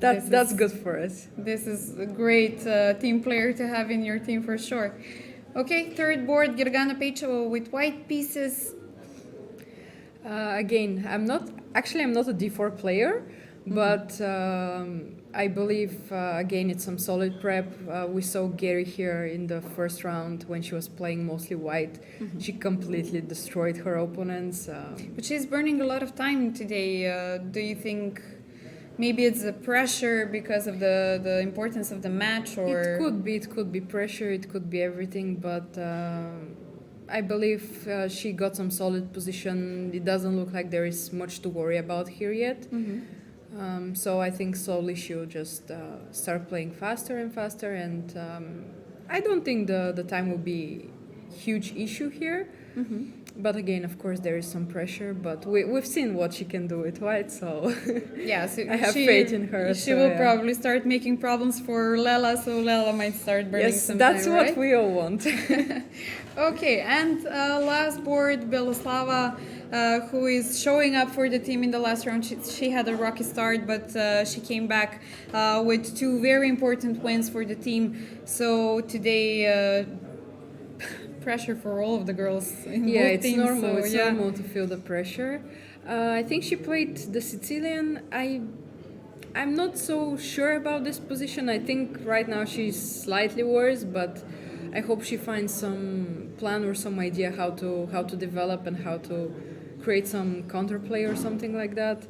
that's good for us. This is a great team player to have in your team for sure. Okay, third board, Dragana Paehtz with white pieces. Again, I'm not a D4 player, but I believe again it's some solid prep. We saw Gary here in the first round when she was playing mostly white. She completely destroyed her opponents. But she's burning a lot of time today. Do you think maybe it's the pressure because of the importance of the match, or it could be pressure, it could be everything, but I believe she got some solid position. It doesn't look like there is much to worry about here yet. So I think slowly she'll just start playing faster and faster, and I don't think the time will be huge issue here. But again, of course, there is some pressure, but we've seen what she can do with white, so so I have faith in her. She will probably start making problems for Lela, so Lela might start burning some time. Yes, that's what we all want. Okay, and last board, Beloslava, who is showing up for the team in the last round. She had a rocky start, but she came back with two very important wins for the team. So today, pressure for all of the girls in both teams. Normal. It's normal to feel the pressure. I think she played the Sicilian. I'm not so sure about this position. I think right now she's slightly worse, but I hope she finds some plan or some idea how to develop and how to create some counterplay or something like that.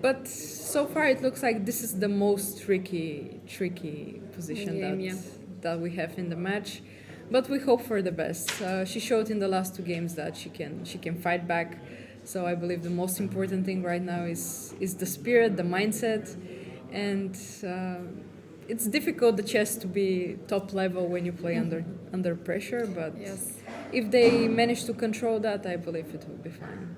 But so far it looks like this is the most tricky position that we have in the match. But we hope for the best. She showed in the last two games that she can fight back. So I believe the most important thing right now is the spirit, the mindset, and it's difficult the chess to be top level when you play under pressure. But if they manage to control that, I believe it will be fine.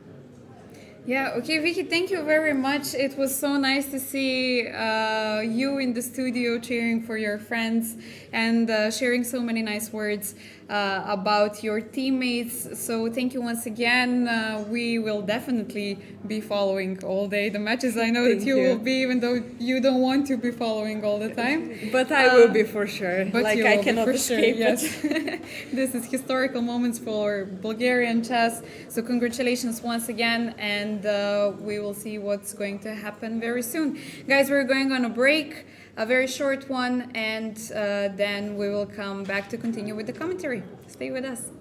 Yeah, okay, Vicky, thank you very much. It was so nice to see you in the studio cheering for your friends and sharing so many nice words about your teammates. So thank you once again. We will definitely be following all day the matches. I know that you will be, even though you don't want to be following all the time. But I will be for sure. But like I cannot escape it. This is historical moments for Bulgarian chess. So congratulations once again, and we will see what's going to happen very soon. Guys, we're going on a break, a very short one, and then we will come back to continue with the commentary. Stay with us.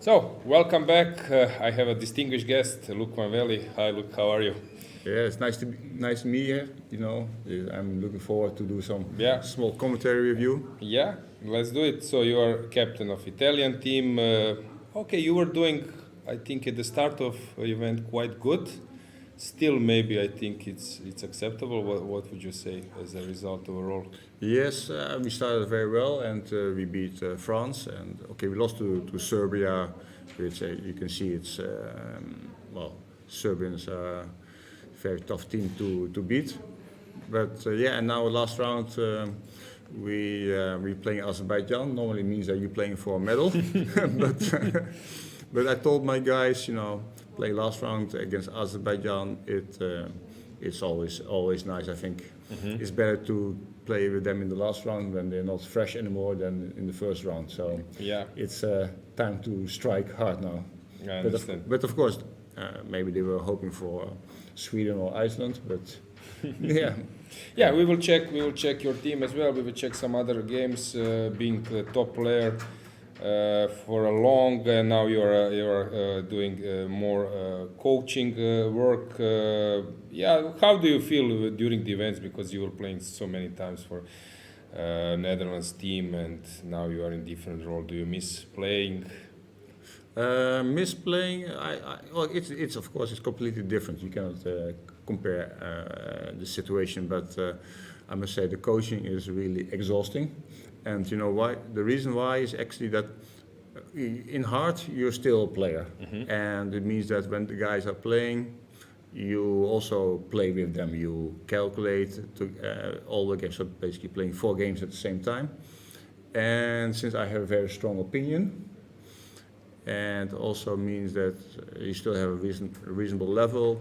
So, welcome back. I have a distinguished guest, Luke van Wely. Hi, Luke. How are you? Yeah, it's nice to meet here. You know, I'm looking forward to do some Yeah. small commentary with you. Yeah, let's do it. So, you are captain of Italian team. Okay, you were doing, I think, at the start of event quite good. Still, maybe I think it's acceptable. What would you say as a result overall? Yes, we started very well and we beat France. And okay, we lost to Serbia, which you can see it's well, Serbians are a very tough team to beat. But yeah, and now last round we playing Azerbaijan. Normally means that you're playing for a medal, but I told my guys, you know, play last round against Azerbaijan. It's always nice. I think it's better to play with them in the last round when they're not fresh anymore than in the first round. So Yeah, it's time to strike hard now. I understand. But of course, maybe they were hoping for Sweden or Iceland. But yeah, Yeah, we will check. We will check your team as well. We will check some other games. Being the top player for a long, now you're doing more coaching work. Yeah, how do you feel during the events? Because you were playing so many times for Netherlands team, and now you are in different role. Do you miss playing? miss playing. Well, it's of course it's completely different. You cannot compare the situation, but I must say the coaching is really exhausting. And you know why? The reason why is actually that in heart you're still a player, and it means that when the guys are playing, you also play with them. You calculate all the games. So basically, playing 4 games at the same time. And since I have a very strong opinion, and also means that you still have a reasonable level.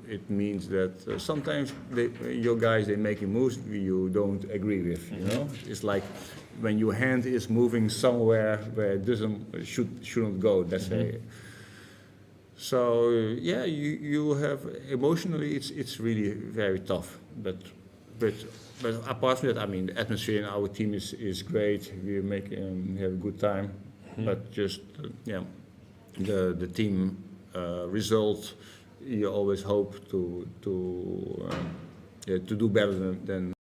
It means that sometimes your guys they making moves you don't agree with. You know, it's like when your hand is moving somewhere where it shouldn't go. That's a. So yeah, you have emotionally it's really very tough. But apart from that, I mean, the atmosphere in our team is great. We have a good time. But just yeah, the team result. You always hope to do better than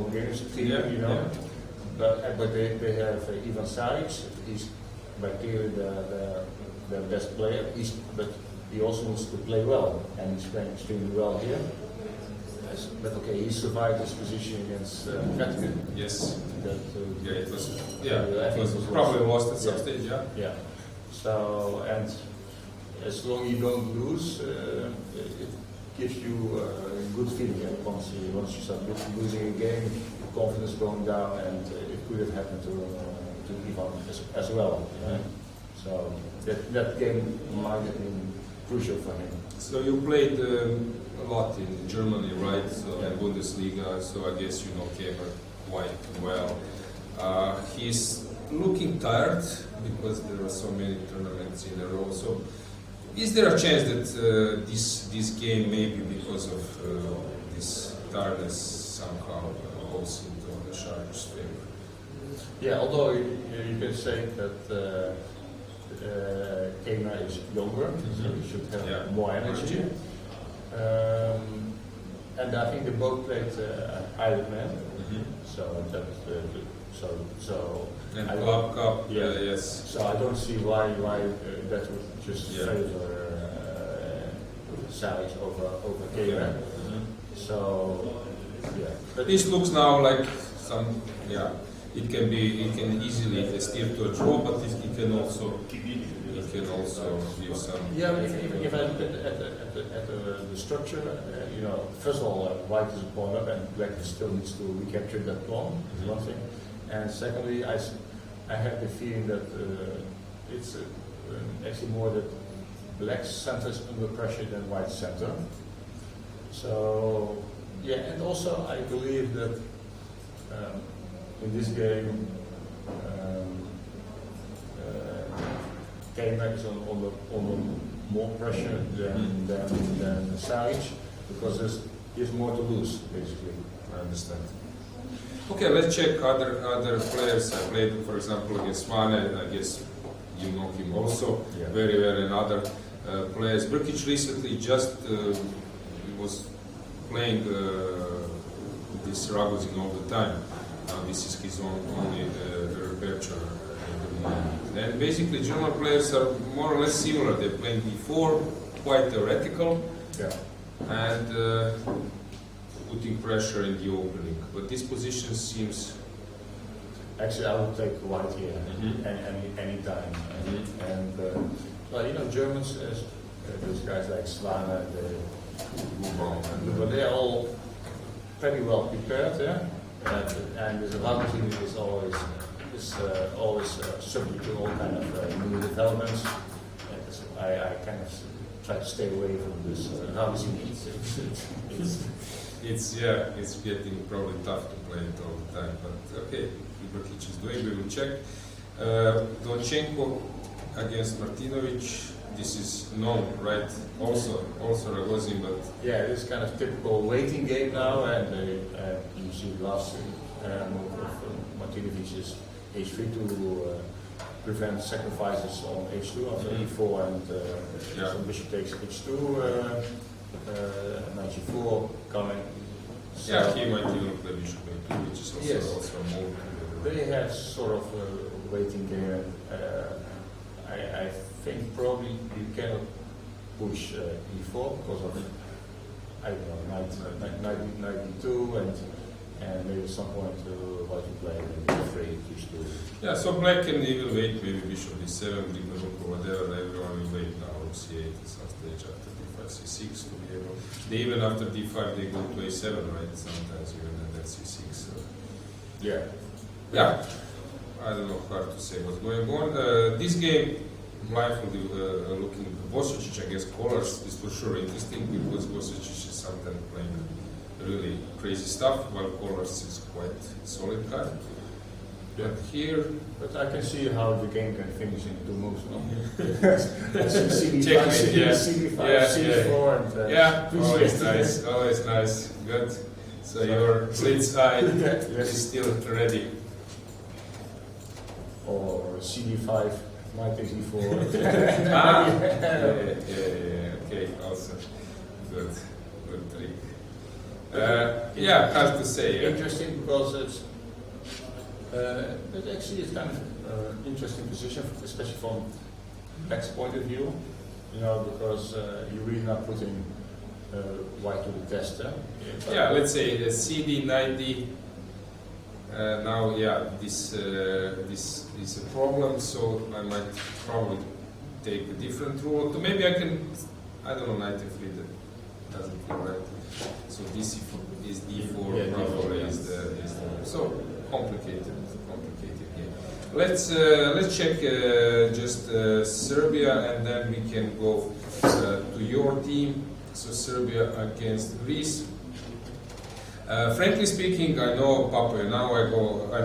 games team, you know. Yeah. But they have Ivan Saric. He's by clearly the best player. But he also needs to play well, and he's playing extremely well here. But okay, he survived his position against Kretkin. Yes. That, It was probably lost at some stage. Yeah. Yeah. So, and as long as you don't lose, it gives you a good feeling. Once you start losing a game, confidence going down, and it could have happened to Ivan as well. So that game might have been crucial for him. So you played a lot in Germany, right? So in Bundesliga. So I guess you know Teimour quite well. He's looking tired because there are so many tournaments in a row. So is there a chance that this game, maybe because of this tiredness, somehow goes into the Sharks' favor? Yeah, although you can say that Teimour is younger, so he should have more energy. And I think they both played Ironman, so that's and Club Cup, yes. So I don't see why that would just favor Saric over Teimour. So but this looks now like some it can easily steer to a draw, but it can also give some. Yeah, if I look at the structure, you know, first of all, white is a pawn up, and black still needs to recapture that pawn. Is one thing, and secondly, I have the feeling that it's actually more that black center is under pressure than white center. So and also I believe that in this game. Teimour is on more pressure than Saric because there's more to lose, basically. I understand. Okay, let's check other players. I played, for example, against Mane. I guess you know him also very well, and other players. Brkic recently just was playing this Ragozin all the time. This is his only repetition. And basically, German players are more or less similar. They're playing before, quite theoretical, and putting pressure in the opening. But this position seems. Actually, I would take white here any time. And well, you know, Germans, those guys like Slana, but they're all pretty well prepared, and the Ragozin is always subject to all kind of new developments. I kind of try to stay away from this. It's getting probably tough to play it all the time. But okay, Brkic is doing. We will check. Donchenko against Martinovic. This is known, right? Also Ragozin, but this kind of typical waiting game now, and you see the last move of Martinovic is H3 to prevent sacrifices on H2 after E4 and so bishop takes H2, knight G4 coming. So he might even play bishop A2, which is also a move. They have sort of a waiting game. I think probably you cannot push E4 because of I don't know knight B2 and maybe at some point what you play maybe H3. Yeah, so black can even wait, maybe bishop D7, big rook or whatever, everyone will wait now, rook C8 at some stage after D5, C6 to be able. They even after D5 they go to A7, right? Sometimes even and then C6. So. Yeah. I don't know hard to say what's going on. This game, blindfoldly looking at Bosic against Kollars is for sure interesting because Bosic is sometimes playing really crazy stuff, while Kollars is quite solid guy. But here, but I can see how the game can finish in 2 moves. No? CD5, CD4, and always nice, good. So your blitz eye is still ready. Or CD5, knight takes E4. Okay, also good trick. Yeah, hard to say. Yeah. Interesting because it actually is kind of interesting position, especially from Beck's point of view. You know, because you're really not putting white to the test. Yeah, let's say the CD 90. Now, yeah, this is a problem, so I might probably take a different route. Maybe I can, I don't know, knight f3 that doesn't feel right. So this is d4, yeah, probably d4, is the so complicated game. Let's check just Serbia, and then we can go to your team. So Serbia against Greece. Frankly speaking, I know Papa now. I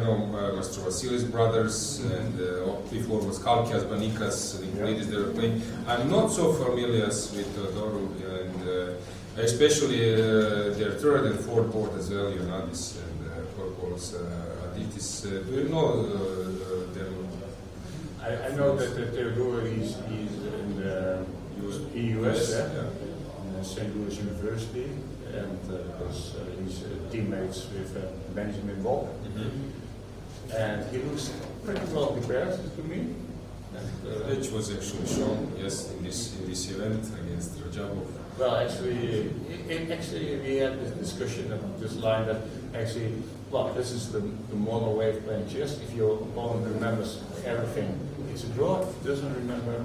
know Master Vasili's brothers, and before was Kalkias, Banikas, the ladies they were playing. I'm not so familiar with Doru, and especially their third and fourth board as well, Ionadis and Korpolos Aditis. Do you know them? I know that Theodore is in the US, in St. Louis University, and because he's teammates with Benjamin Bob. And he looks pretty well prepared to me. Which was actually shown, yes, in this event against Radjabov. Well, actually, we had this discussion of this line that actually, well, this is the modern way of playing chess. If your opponent remembers everything, it's a draw. If he doesn't remember,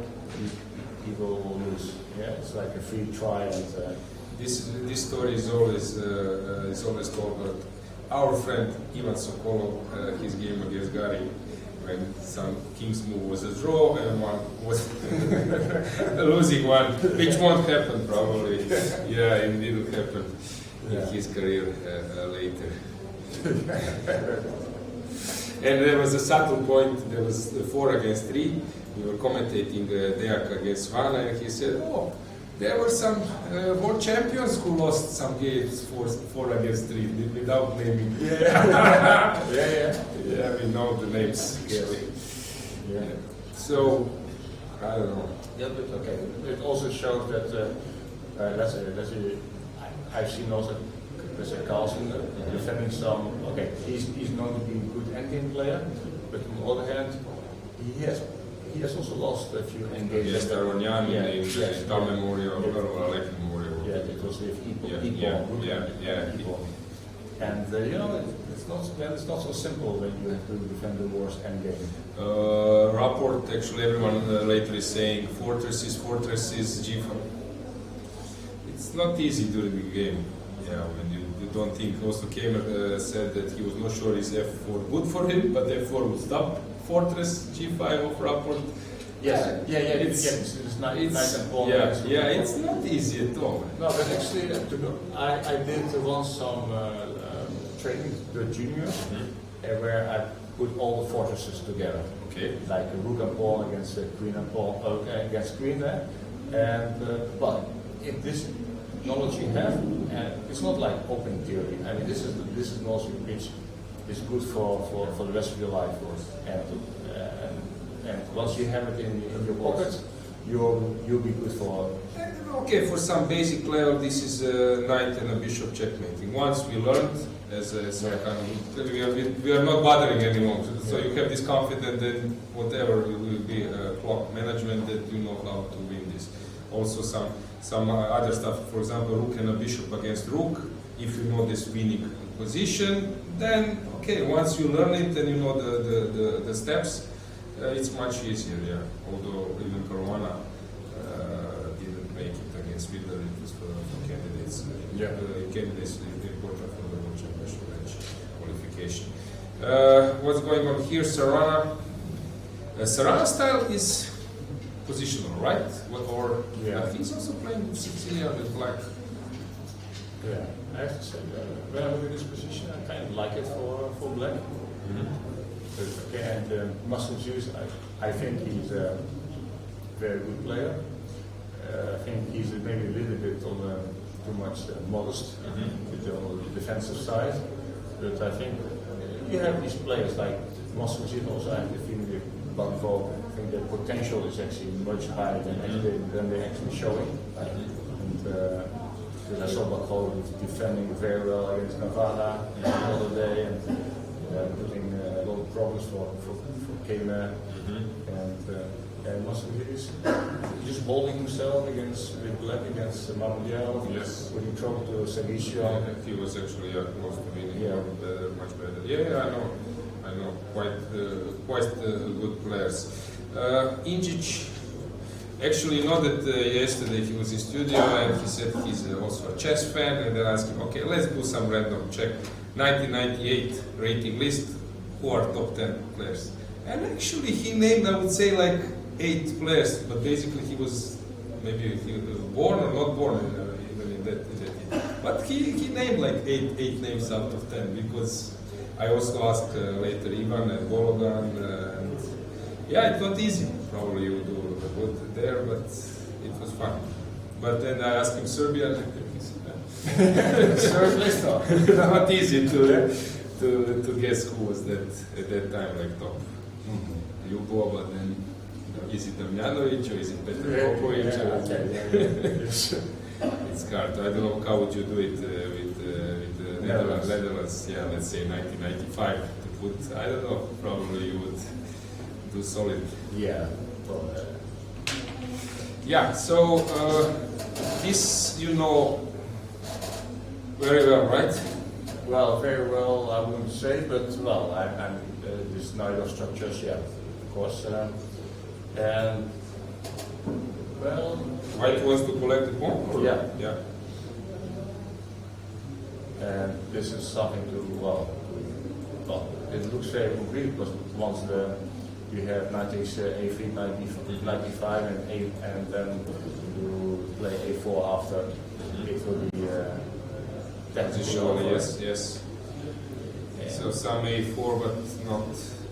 he will lose. Yeah, it's like a free try. And this story is always told. But our friend Ivan Sokolov, his game against Gary, when some king's move was a draw and one was a losing one, which won't happen probably. Yeah, it will happen in his career later. And there was a subtle point. There was 4 against 3. We were commentating Deak against Svana, and he said, "Oh, there were some world champions who lost some games 4 against 3 without naming." Yeah, we know the names. Yeah. So, I don't know. Yeah, but okay. It also shows that let's say I've seen also Carlsen defending some. Okay, he's known to be a good endgame player, but on the other hand, he has also lost a few endgames. Yes, Taronian, Star yeah. Memorial, or Alec Memorial. Yeah, it was with Ipo. And you know, it's not so simple when you have to defend the worst endgame. Rapport, actually, everyone later is saying fortresses, G5. It's not easy during the game. Yeah, when you don't think. Also, Keimer said that he was not sure is F4 good for him, but F4 would stop fortress G5 of Rapport. Yes, it's nice and bold. Yeah, it's not easy at all. No, but actually, I did once some training with juniors, where I put all the fortresses together. Okay. Like a rook and pawn against queen and pawn, against queen there. And but if this knowledge you have, it's not like open theory. I mean, this is knowledge which is good for the rest of your life. And once you have it in your pocket, you'll be good for. Okay, for some basic level, this is a knight and a bishop checkmating. Once we learned, we are not bothering anymore. So you have this confidence that whatever will be clock management, that you know how to win this. Also some other stuff. For example, rook and a bishop against rook. If you know this winning position, then okay. Once you learn it and you know the steps, it's much easier. Yeah. Although even Caruana didn't make it against Widler, it was for candidates. Candidates is important for the World Championship match qualification. What's going on here? Sarana. Sarana style is positional, right? He's also playing Sicilian with black. Yeah, I have to say, when I look at this position, I kind of like it for black. Okay, and Master Juice, I think he's a very good player. I think he's maybe a little bit on too much modest on the defensive side. But I think you have these players like Master Juice, also I have the feeling with Budva. I think the potential is actually much higher than they're actually showing. And because I saw Bakho defending very well against Navarra the other day, and putting a lot of problems for Teimour. And was just holding himself against Mamedyarov. Yes. When he throw to Sergio. Yeah, he was actually close to winning. Yeah. Much better. Yeah, I know. Quite good players. Injic, actually, you know that yesterday he was in studio and he said he's also a chess fan, and then I asked him, okay, let's do some random check. 1998 rating list, who are top 10 players? And actually he named, I would say, like 8 players, but basically he was born or not born even in that year. But he named like 8 names out of 10, because I also asked later Ivan and Bologan, and yeah, it not easy. Probably you do good there, but it was fun. But then I asked him Serbia. Serbia, not easy to guess who was that at that time like top. Ljubo, but then is it Damjanovic or is it Petar Popovic? It's hard. I don't know how would you do it with Netherlands. Yeah, let's say 1995 to put. I don't know. Probably you would do solid. Yeah. Well, yeah. So this you know very well, right? well, very well, I wouldn't say, but well, I'm this Naidov structures, yeah, of course, and well, White wants to collect the pawn? Or? Yeah. Yeah. and this is something to well, it looks very concrete because once you have 90s A3, 95, and then you play A4 after, it will be Positionally, yes. So some A4, but not.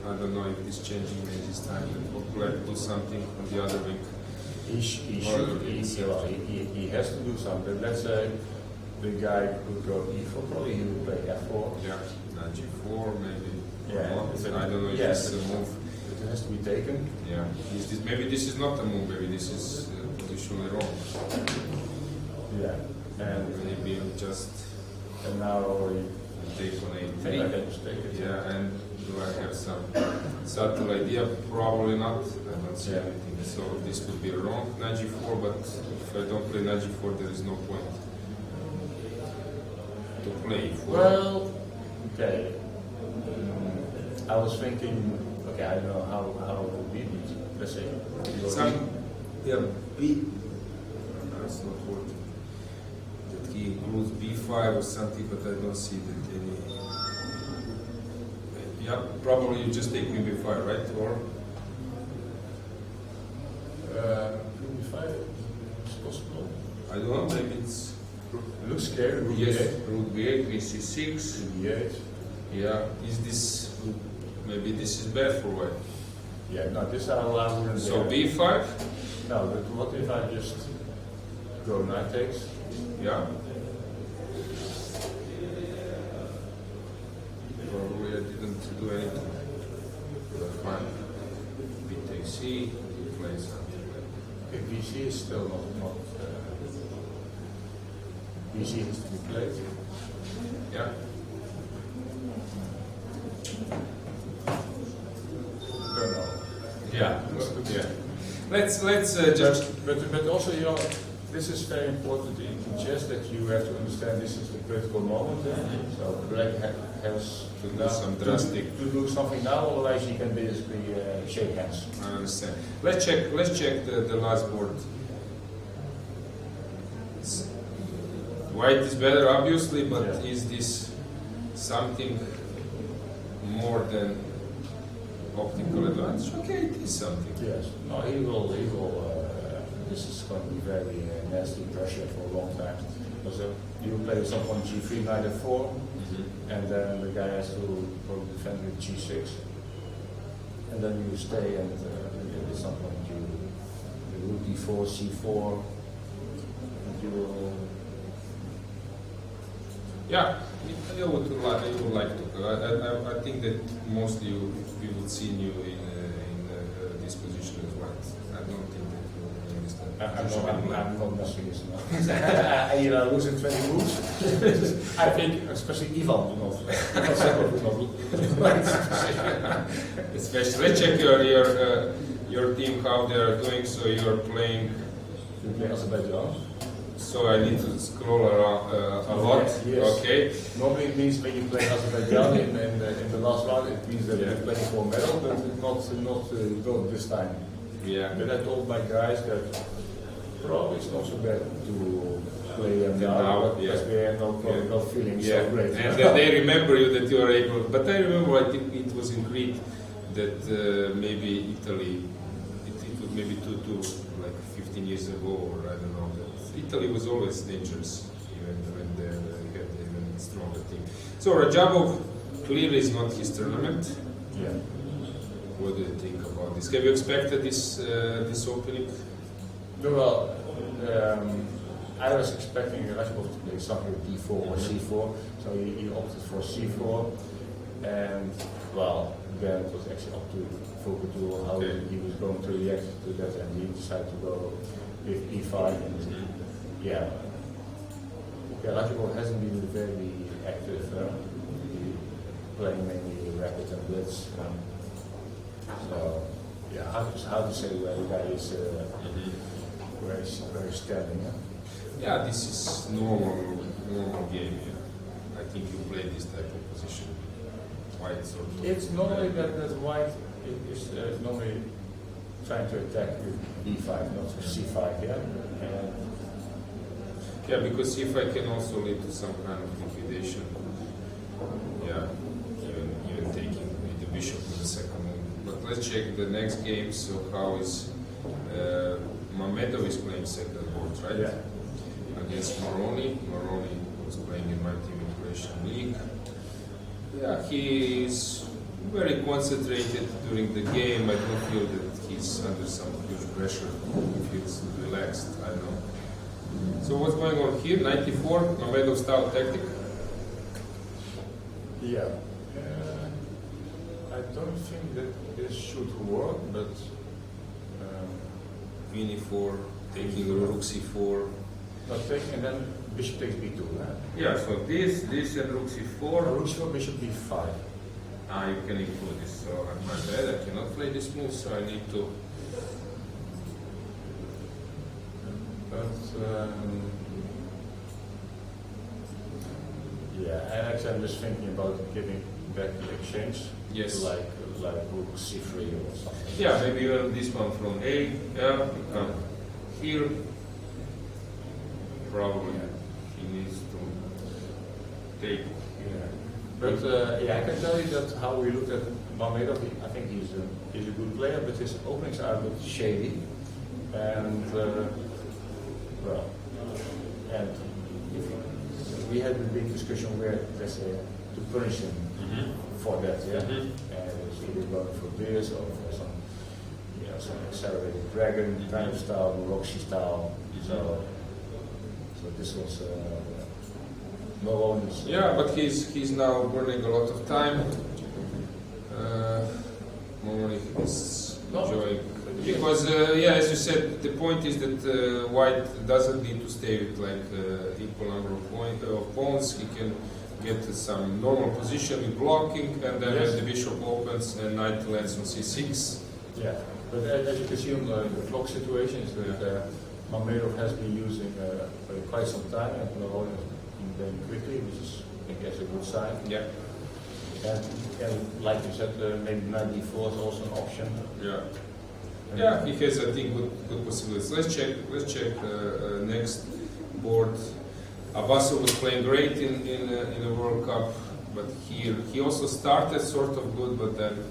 I don't know if it's changing maybe this time. Black do something on the other wing. He has to do something. Let's say the guy could go E4, probably he would play F4. Yeah, G4 maybe. Yeah, Or not. I don't know if yes, it's a move. It has to be taken. Yeah, maybe this is not a move. Maybe this is positionally wrong. Yeah, and Maybe just now we take on think A3. I can just take it. Yeah, and do I have some subtle idea? Probably not. I don't see Yeah. anything. So this would be wrong, G4, but if I don't play G4, there is no point to play E4. Well, okay. I was thinking, okay, I don't know how it would be. Let's say B. That's not working. That he includes B5 or something, but I don't see that any. Yeah, probably you just take B5, right? Or B5 is possible. I don't know. Maybe it's It looks scary. Rook yes. B8. Rook B8, BC6. B8. Yeah. Is this maybe this is bad for white? Yeah, no, this I wouldn't. So B5. No, but what if I just go knight takes? Yeah. Probably I didn't do anything. But fine. B takes C. He plays something. Okay, BC is still not BC has to be played. Yeah. Don't know. Yeah. Yeah. Let's just. But also, you know, this is very important in chess that you have to understand this is the critical moment. So black has To do some drastic. to do something now, otherwise you can basically shake hands. I understand. Let's check the last board. White is better, obviously, but Yeah. is this something more than optical advantage? Okay, it is something. Yes. No, he will. This is going to be very nasty pressure for a long time. Because you play someone G3, knight F4, and then the guy has to probably defend with G6, and then you stay and at some point you rook D4, C4, and you will. Yeah, I would like to. I think that mostly we would see you in this position as well. I don't think that you is that? I'm not messing this now. Losing 20 moves. I think, especially Ivan would not. Especially, let's check your team how they are doing. So you are playing. You play Azerbaijan. So I need to scroll around a lot. Yes. Okay. Normally it means when you play Azerbaijan in the last round, it means that you're playing for a medal, but not this time. Yeah. But I told my guys that probably it's not so bad to play them now, because they are not feeling so great. And they remember you that you are able. But I remember, I think it was in Crete that maybe Italy, it was maybe like 15 years ago, or I don't know. That Italy was always dangerous, even when they had even stronger team. So Radjabov clearly is not his tournament. Yeah. What do you think about this? Have you expected this opening? Well, I was expecting Radjabov to play something with D4 or C4, so he opted for C4, and well, then it was actually up to Fokotul how he was going to react to that, and he decided to go with E5. And Radjabov hasn't been very active, playing mainly rapid and blitz. So, how to say where the guy is, where he's standing. Yeah, this is normal game. Yeah. I think you play this type of position. White sort of. It's normally that white is normally trying to attack with B5, not C5. Yeah, because C5 can also lead to some kind of liquidation. Yeah, even taking the bishop in the second move. But let's check the next game. So how is Mamedov is playing second board, right? Yeah. Against Moroni. Moroni was playing in my team in Croatian League. Yeah, he is very concentrated during the game. I don't feel that he's under some huge pressure. He feels relaxed. I don't know. So what's going on here? 94, Mamedov style tactic. Yeah. I don't think that this should work, but E4, taking rook c4. not taking, and then bishop takes b2. Yeah, so this and rook c4. Rook c4, bishop b5. You can include this. So at my bad, I cannot play this move, so I need to. But actually, I'm just thinking about giving back the exchange. Yes. Like rook c3 or something. Yeah, maybe even this one from A. Yeah, here. Probably he needs to take. Yeah. But I can tell you that how we looked at Mamedov, I think he's a good player, but his openings are a bit shady. And we had a big discussion where, let's say, to punish him for that, and it's either going for this or for some accelerated dragon kind of style, Roxy style. So this was no onus. Yeah, but he's now burning a lot of time. Moroni is enjoying. Because, as you said, the point is that white doesn't need to stay with like equal number of pawns. He can get some normal position with blocking, and then when the bishop opens and knight lands on c6. Yeah, but as you can see on the clock situation, is that Mamedov has been using for quite some time, and Moroni has been playing quickly, which is, I think, a good sign. Yeah. And like you said, maybe knight d4 is also an option. Yeah. Yeah, he has, I think, good possibilities. Let's check next board. Abbasov was playing great in the World Cup, but here he also started sort of good, but then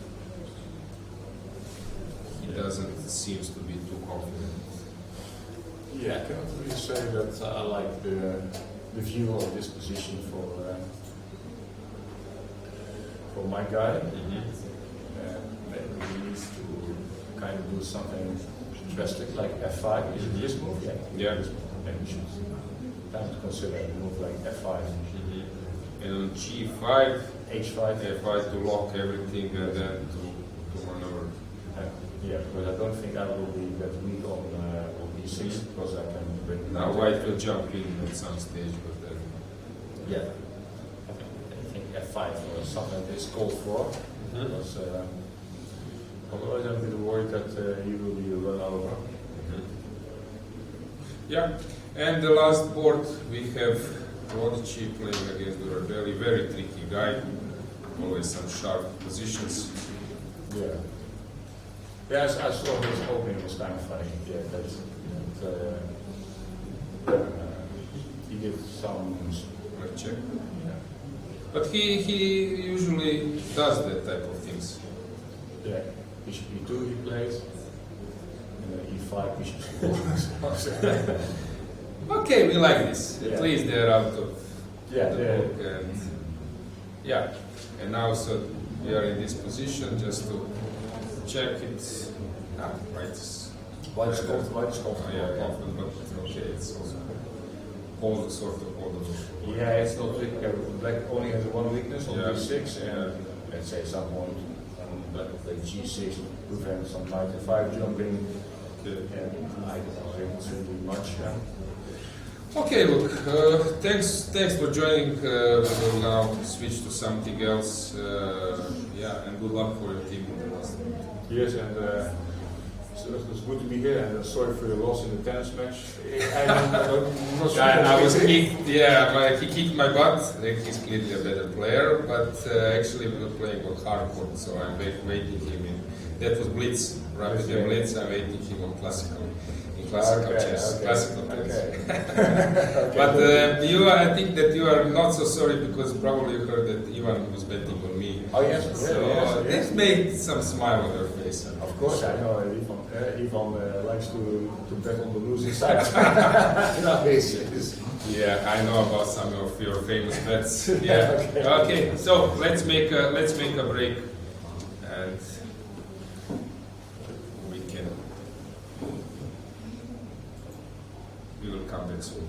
he doesn't seems to be too confident. Yeah, I cannot really say that I like the view of this position for my guy. Maybe he needs to kind of do something drastic like f5. Is it this move? Yeah. And we should time to consider a move like f5. And on g5, h5, f5 to lock everything and then to maneuver. Yeah, but I don't think I will be that weak on e6 because I can bring. Now white will jump in at some stage, but then. Yeah. I think f5 or something like this called for. Because otherwise I'm a bit worried that he will be run over. Yeah, and the last board we have Radjabov playing against the very, very tricky guy. Always some sharp positions. Yeah. Yes, I saw his opening was kind of funny. Yeah, he did some. Let's check. Yeah. But he usually does that type of things. Yeah. Bishop e2 he plays. E5, bishop e4. Okay, we like this. Yeah. At least they're out of Yeah, the yeah. book. And yeah, and now so we are in this position just to check it. Right. White is comfortable. Oh, yeah, comfortable, but okay, it's also all sort of holdable. Yeah, it's not weak. Black only has one weakness on Yeah. b6, and let's say some point on black will play g6 to prevent some knight f5 jumping. Okay. And I don't do much. Okay, look, thanks for joining. We will now switch to something else. Yeah, and good luck for your team in the last minute. Yes, and so it's good to be here. And sorry for your loss in the tennis match. I'm not sure. Yeah, I was kicked. Yeah, he kicked my butt. He's clearly a better player, but actually we're not playing on hardcore, so I'm waiting him in. That was blitz, rapid and blitz. I'm waiting him on classical. Classical chess, classical tennis. Okay. But I think that you are not so sorry because probably you heard that Ivan was betting on me. Oh yes, So yes. this made some smile on your face. Of course, I know Ivan likes to bet on the losing side. No, it's, Yeah, I know about some of your famous bets. Yeah. Okay. So let's make a break, and we will come back soon.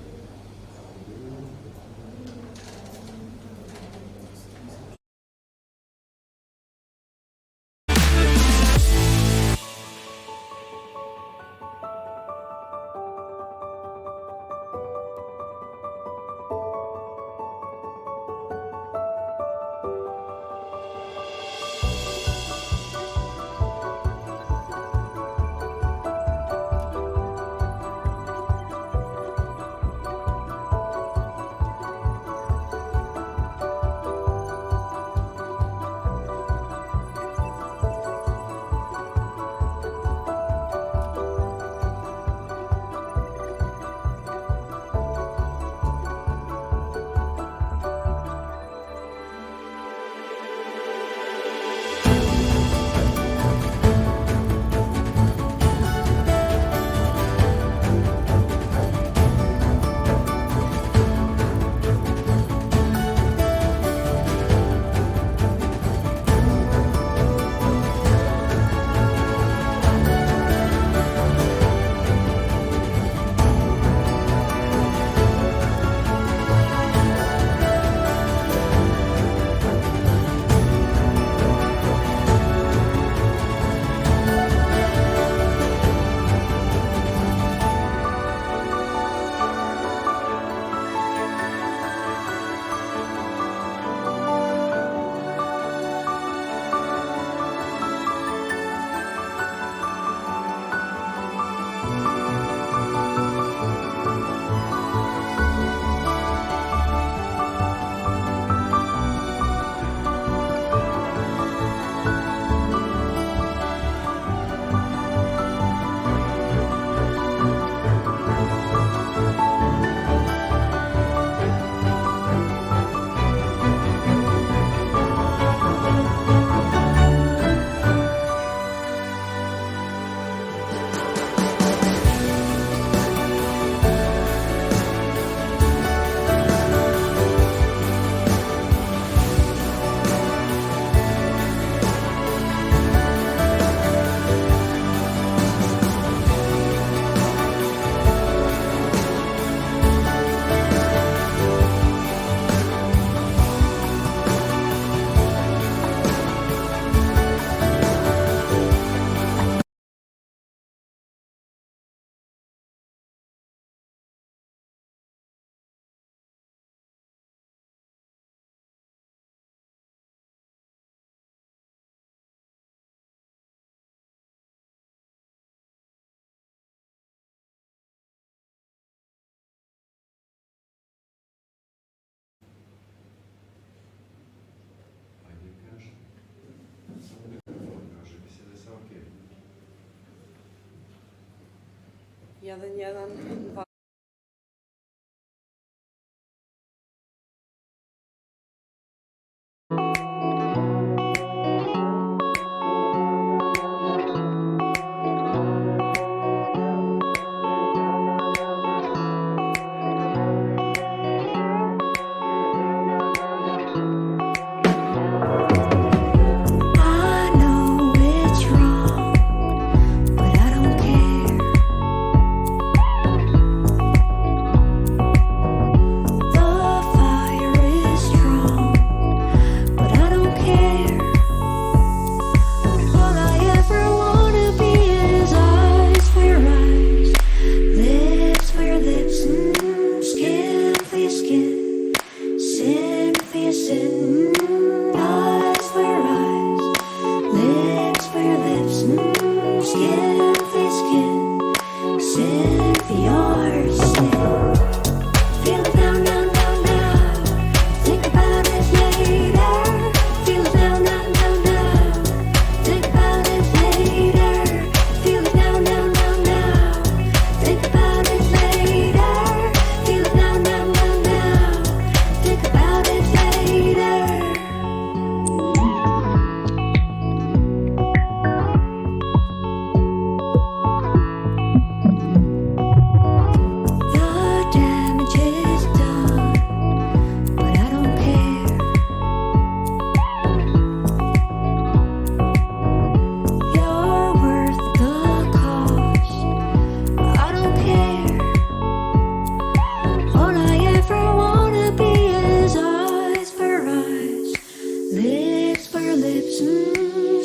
1-1. I know it's wrong, but I don't care. The fire is strong, but I don't care. All I ever wanna be is eyes for your eyes, lips for your lips, skin for your skin, sin for your sin. Eyes for your eyes, lips for your lips, skin for your skin, sin for your sin. Feel it now, now, now, now. Think about it later. Feel it now, now, now, now. Think about it later. Feel it now, now, now, now. Think about it later. Feel it now, now, now, now. Think about it later. The damage is done, but I don't care. You're worth the cost, I don't care. All I ever wanna be is eyes for eyes, lips for your lips,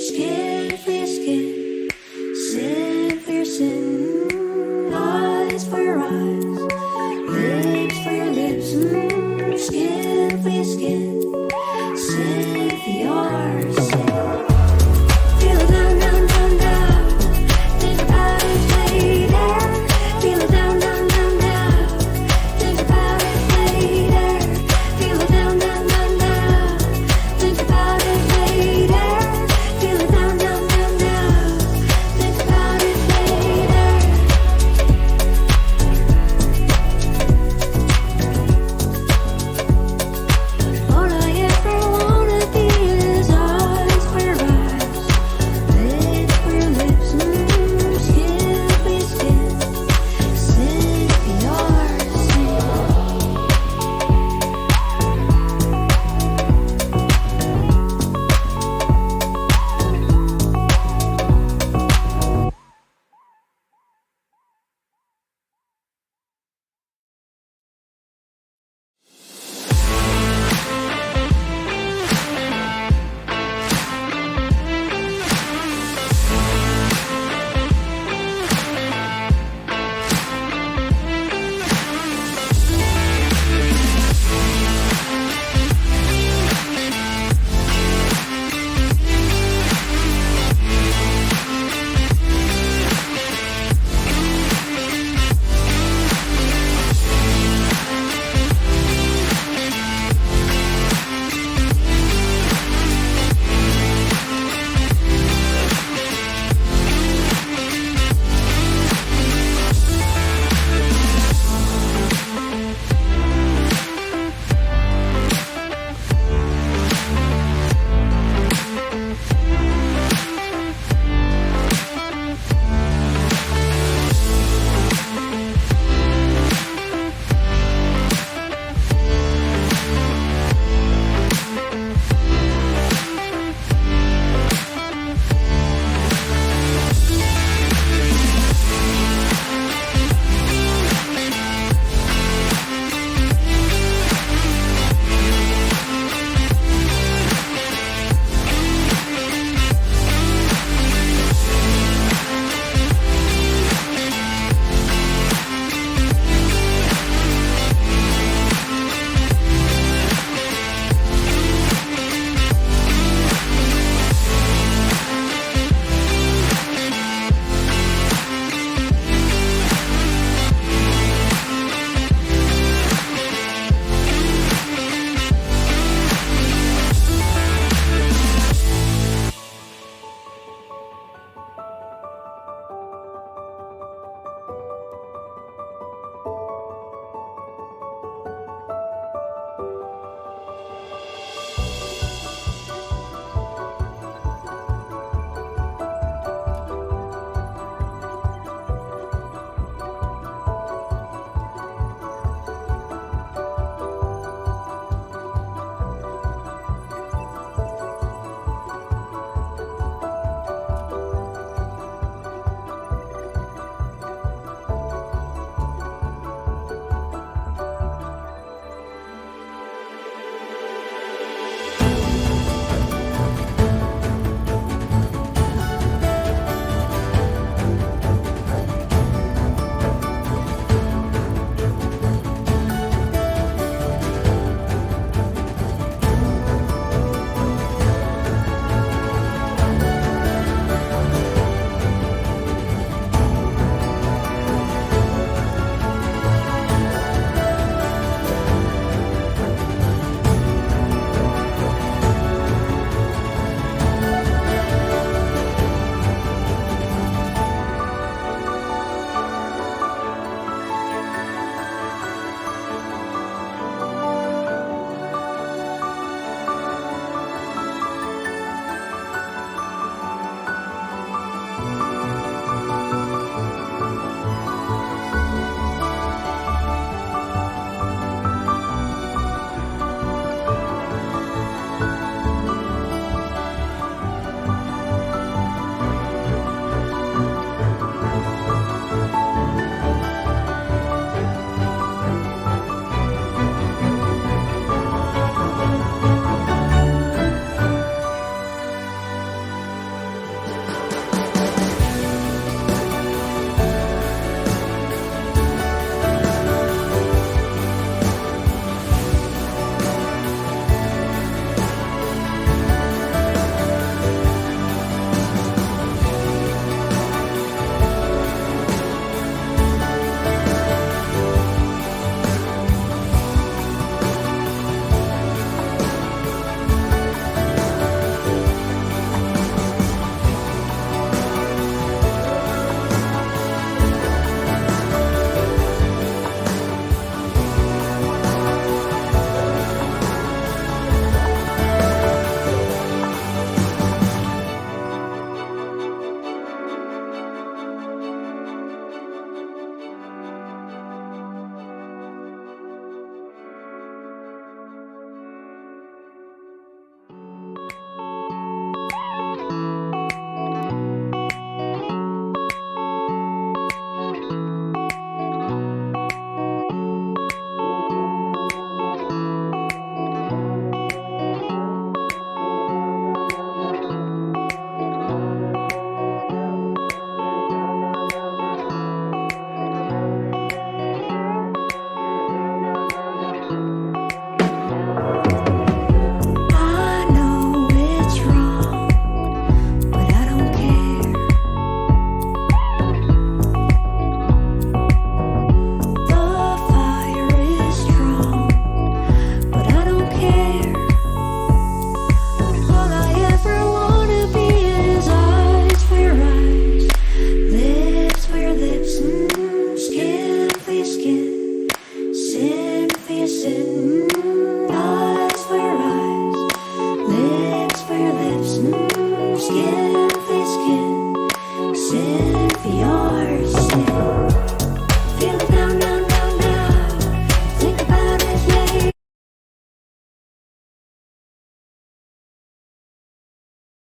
skin for your skin, sin for your sin. Eyes for your eyes, lips for your lips, skin for your skin, sin for your sin. Feel it now, now, now, now. Think about it later. Feel it now, now, now, now. Think about it later. Feel it now, now, now, now. Think about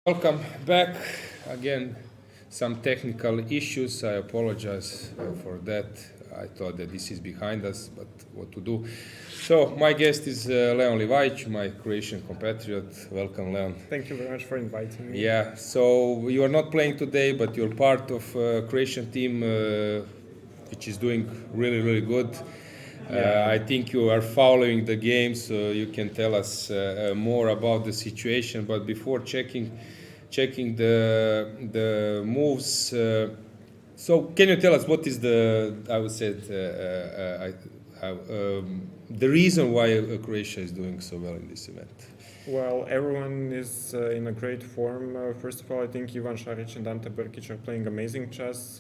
Welcome back. Again, some technical issues. I apologize for that. I thought that this is behind us, but what to do? So, my guest is Leon Livaic, my Croatian compatriot. Welcome, Leon. Thank you very much for inviting me. Yeah, so you are not playing today, but you're part of Croatian team which is doing really, really good. I think you are following the game, so you can tell us more about the situation. But before checking the moves, so can you tell us what is the reason why Croatia is doing so well in this event? Well, everyone is in a great form. First of all, I think Ivan Šarić and Ante Brkić are playing amazing chess,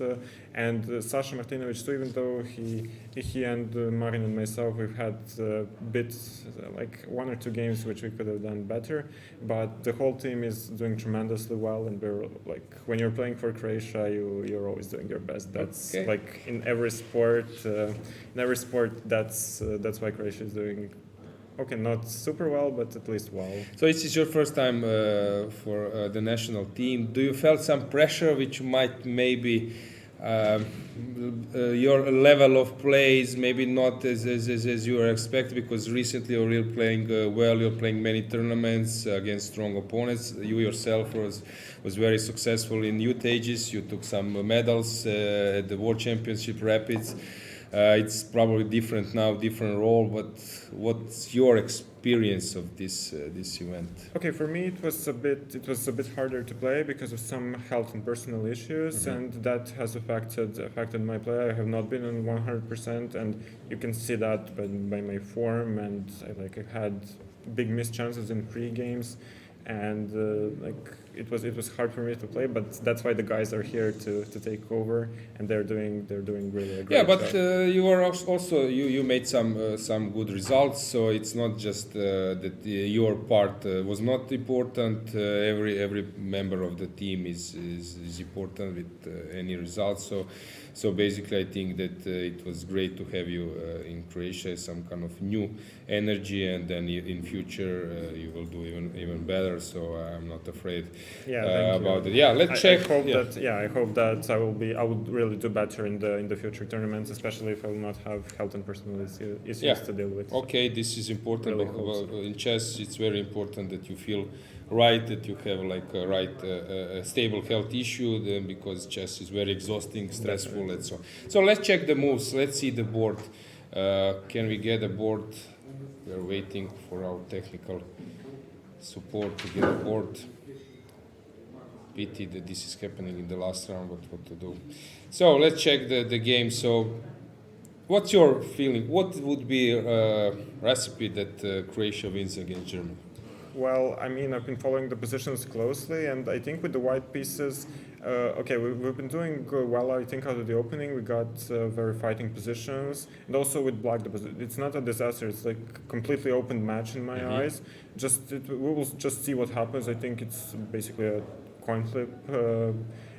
and Sasha Martinovic too. Even though he and Marin and myself, we've had bits like one or two games which we could have done better, but the whole team is doing tremendously well. And we're like, when you're playing for Croatia, you're always doing your best. That's okay. Like in every sport. That's why Croatia is doing. Okay, not super well, but at least well. So this is your first time for the national team. Do you felt some pressure which might maybe your level of play is maybe not as you were expected, because recently you're really playing well, you're playing many tournaments against strong opponents. You yourself was very successful in youth ages. You took some medals at the World Championship Rapids. It's probably different now, different role, but what's your experience of this event? Okay, for me it was a bit harder to play because of some health and personal issues, and that has affected my play. I have not been on 100%, and you can see that by my form, and I had big missed chances in 3 games, and it was hard for me to play, but that's why the guys are here to take over, and they're doing really a great job. Yeah, but you are also you made some good results, so it's not just that your part was not important. Every member of the team is important with any results. So basically, I think that it was great to have you in Croatia, some kind of new energy, and then in future you will do even better. So I'm not afraid about it. Yeah, let's check. I hope that I would really do better in the future tournaments, especially if I will not have health and personal issues to deal with. Okay, this is important. Really In chess, it's very important that you feel right, that you have like a stable health issue, then, because chess is very exhausting, stressful, and so on. So let's check the moves. Let's see the board. Can we get a board? We are waiting for our technical support to get a board. Pity that this is happening in the last round, but what to do? So let's check the game. So what's your feeling? What would be a recipe that Croatia wins against Germany? Well, I mean, I've been following the positions closely, and I think with the white pieces, we've been doing well. I think out of the opening, we got very fighting positions, and also with black, it's not a disaster. It's like a completely open match in my eyes. We will just see what happens. I think it's basically a coin flip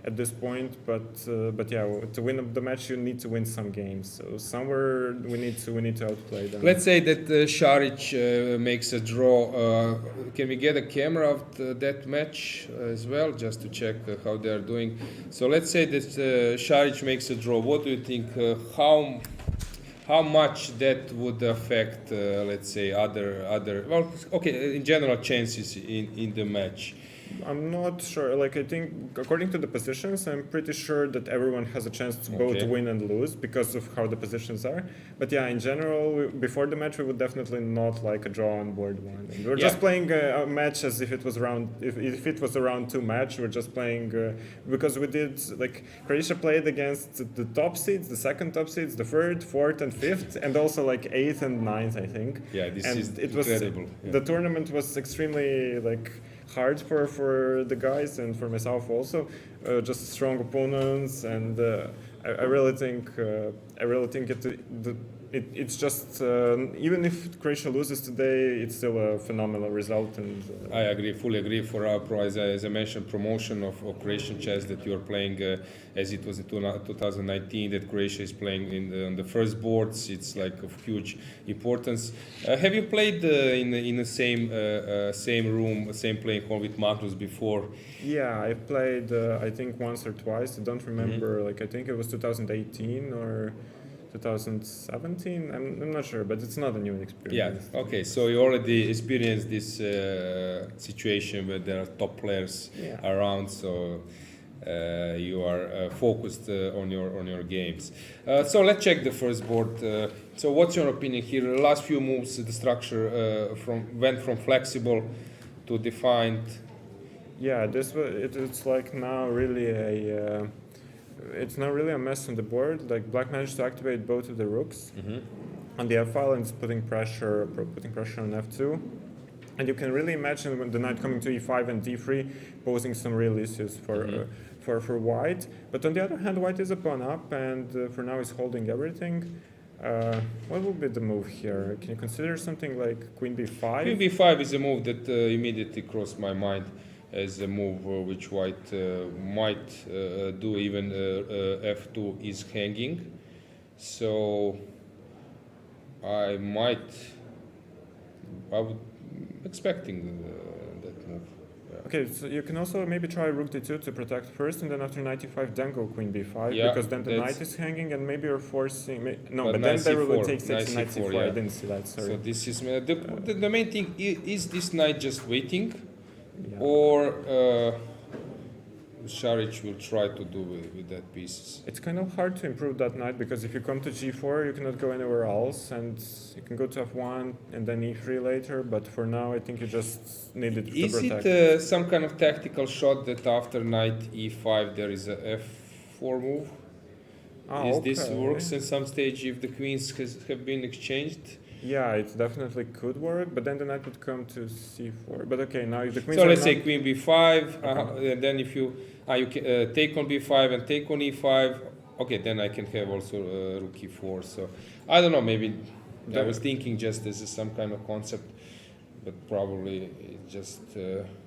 at this point, but yeah, to win the match you need to win some games. So somewhere we need to outplay them. Let's say that Šarić makes a draw. Can we get a camera of that match as well, just to check how they are doing? So let's say that Šarić makes a draw. What do you think? How much that would affect, let's say, other? Well, okay, in general chances in the match. I'm not sure. I think according to the positions, I'm pretty sure that everyone has a chance to both win and lose because of how the positions are. But yeah, in general, before the match, we would definitely not like a draw on board 1. And we're just playing a match as if it was round. If it was a round 2 match, we're just playing because we did Croatia played against the top seeds, the second top seeds, the 3rd, 4th, and 5th, and also 8th and 9th, I think. Yeah, this is incredible. The tournament was extremely hard for the guys and for myself also, just strong opponents, and I really think it's just even if Croatia loses today, it's still a phenomenal result. And I agree, fully agree. For our pro, as I mentioned, promotion of Croatian chess that you are playing as it was in 2019, that Croatia is playing on the first boards. It's like of huge importance. Have you played in the same room, same playing hall with Magnus before? yeah, I played I think once or twice. I don't remember. Like I think it was 2018 or 2017. I'm not sure, but it's not a new Yeah. experience. Okay. So you already experienced this situation where there are top players Yeah. around. So you are focused on your games. So let's check the first board. So what's your opinion here? The last few moves, the structure went from flexible to defined. Yeah, it's like now really it's not really a mess on the board. Like Black managed to activate both of the rooks on the F file and it's putting pressure on F2. And you can really imagine when the knight coming to E5 and D3 posing some real issues for white. But on the other hand, white is a pawn up and for now is holding everything. What would be the move here? Can you consider something like Queen B5? Queen B5 is a move that immediately crossed my mind as a move which white might do, even F2 is hanging. So I would expecting that move. Yeah. Okay, so you can also maybe try Rook D2 to protect first, and then after knight E5, then go Queen B5, Yeah, because then the that's- knight is hanging, and maybe you're forcing. No, But but then knight they will C4, take 6 and knight knight C4, C4. yeah. I didn't see that. Sorry. So this is the main thing. Is this knight just waiting, Yeah. or Šarić will try to do with that piece? It's kind of hard to improve that knight because if you come to G4, you cannot go anywhere else, and you can go to F1 and then E3 later. But for now, I think you just need it to Is protect. it some kind of tactical shot that after knight E5 there is a F4 move? Is this okay. works at some stage if the queens have been exchanged? Yeah, it definitely could work, but then the knight would come to C4. But okay, now if the queens So are let's not, say queen B5, and then if you can, take on B5 and take on E5, okay, then I can have also rook E4. So I don't know, maybe I was thinking just as some kind of concept, but probably it's just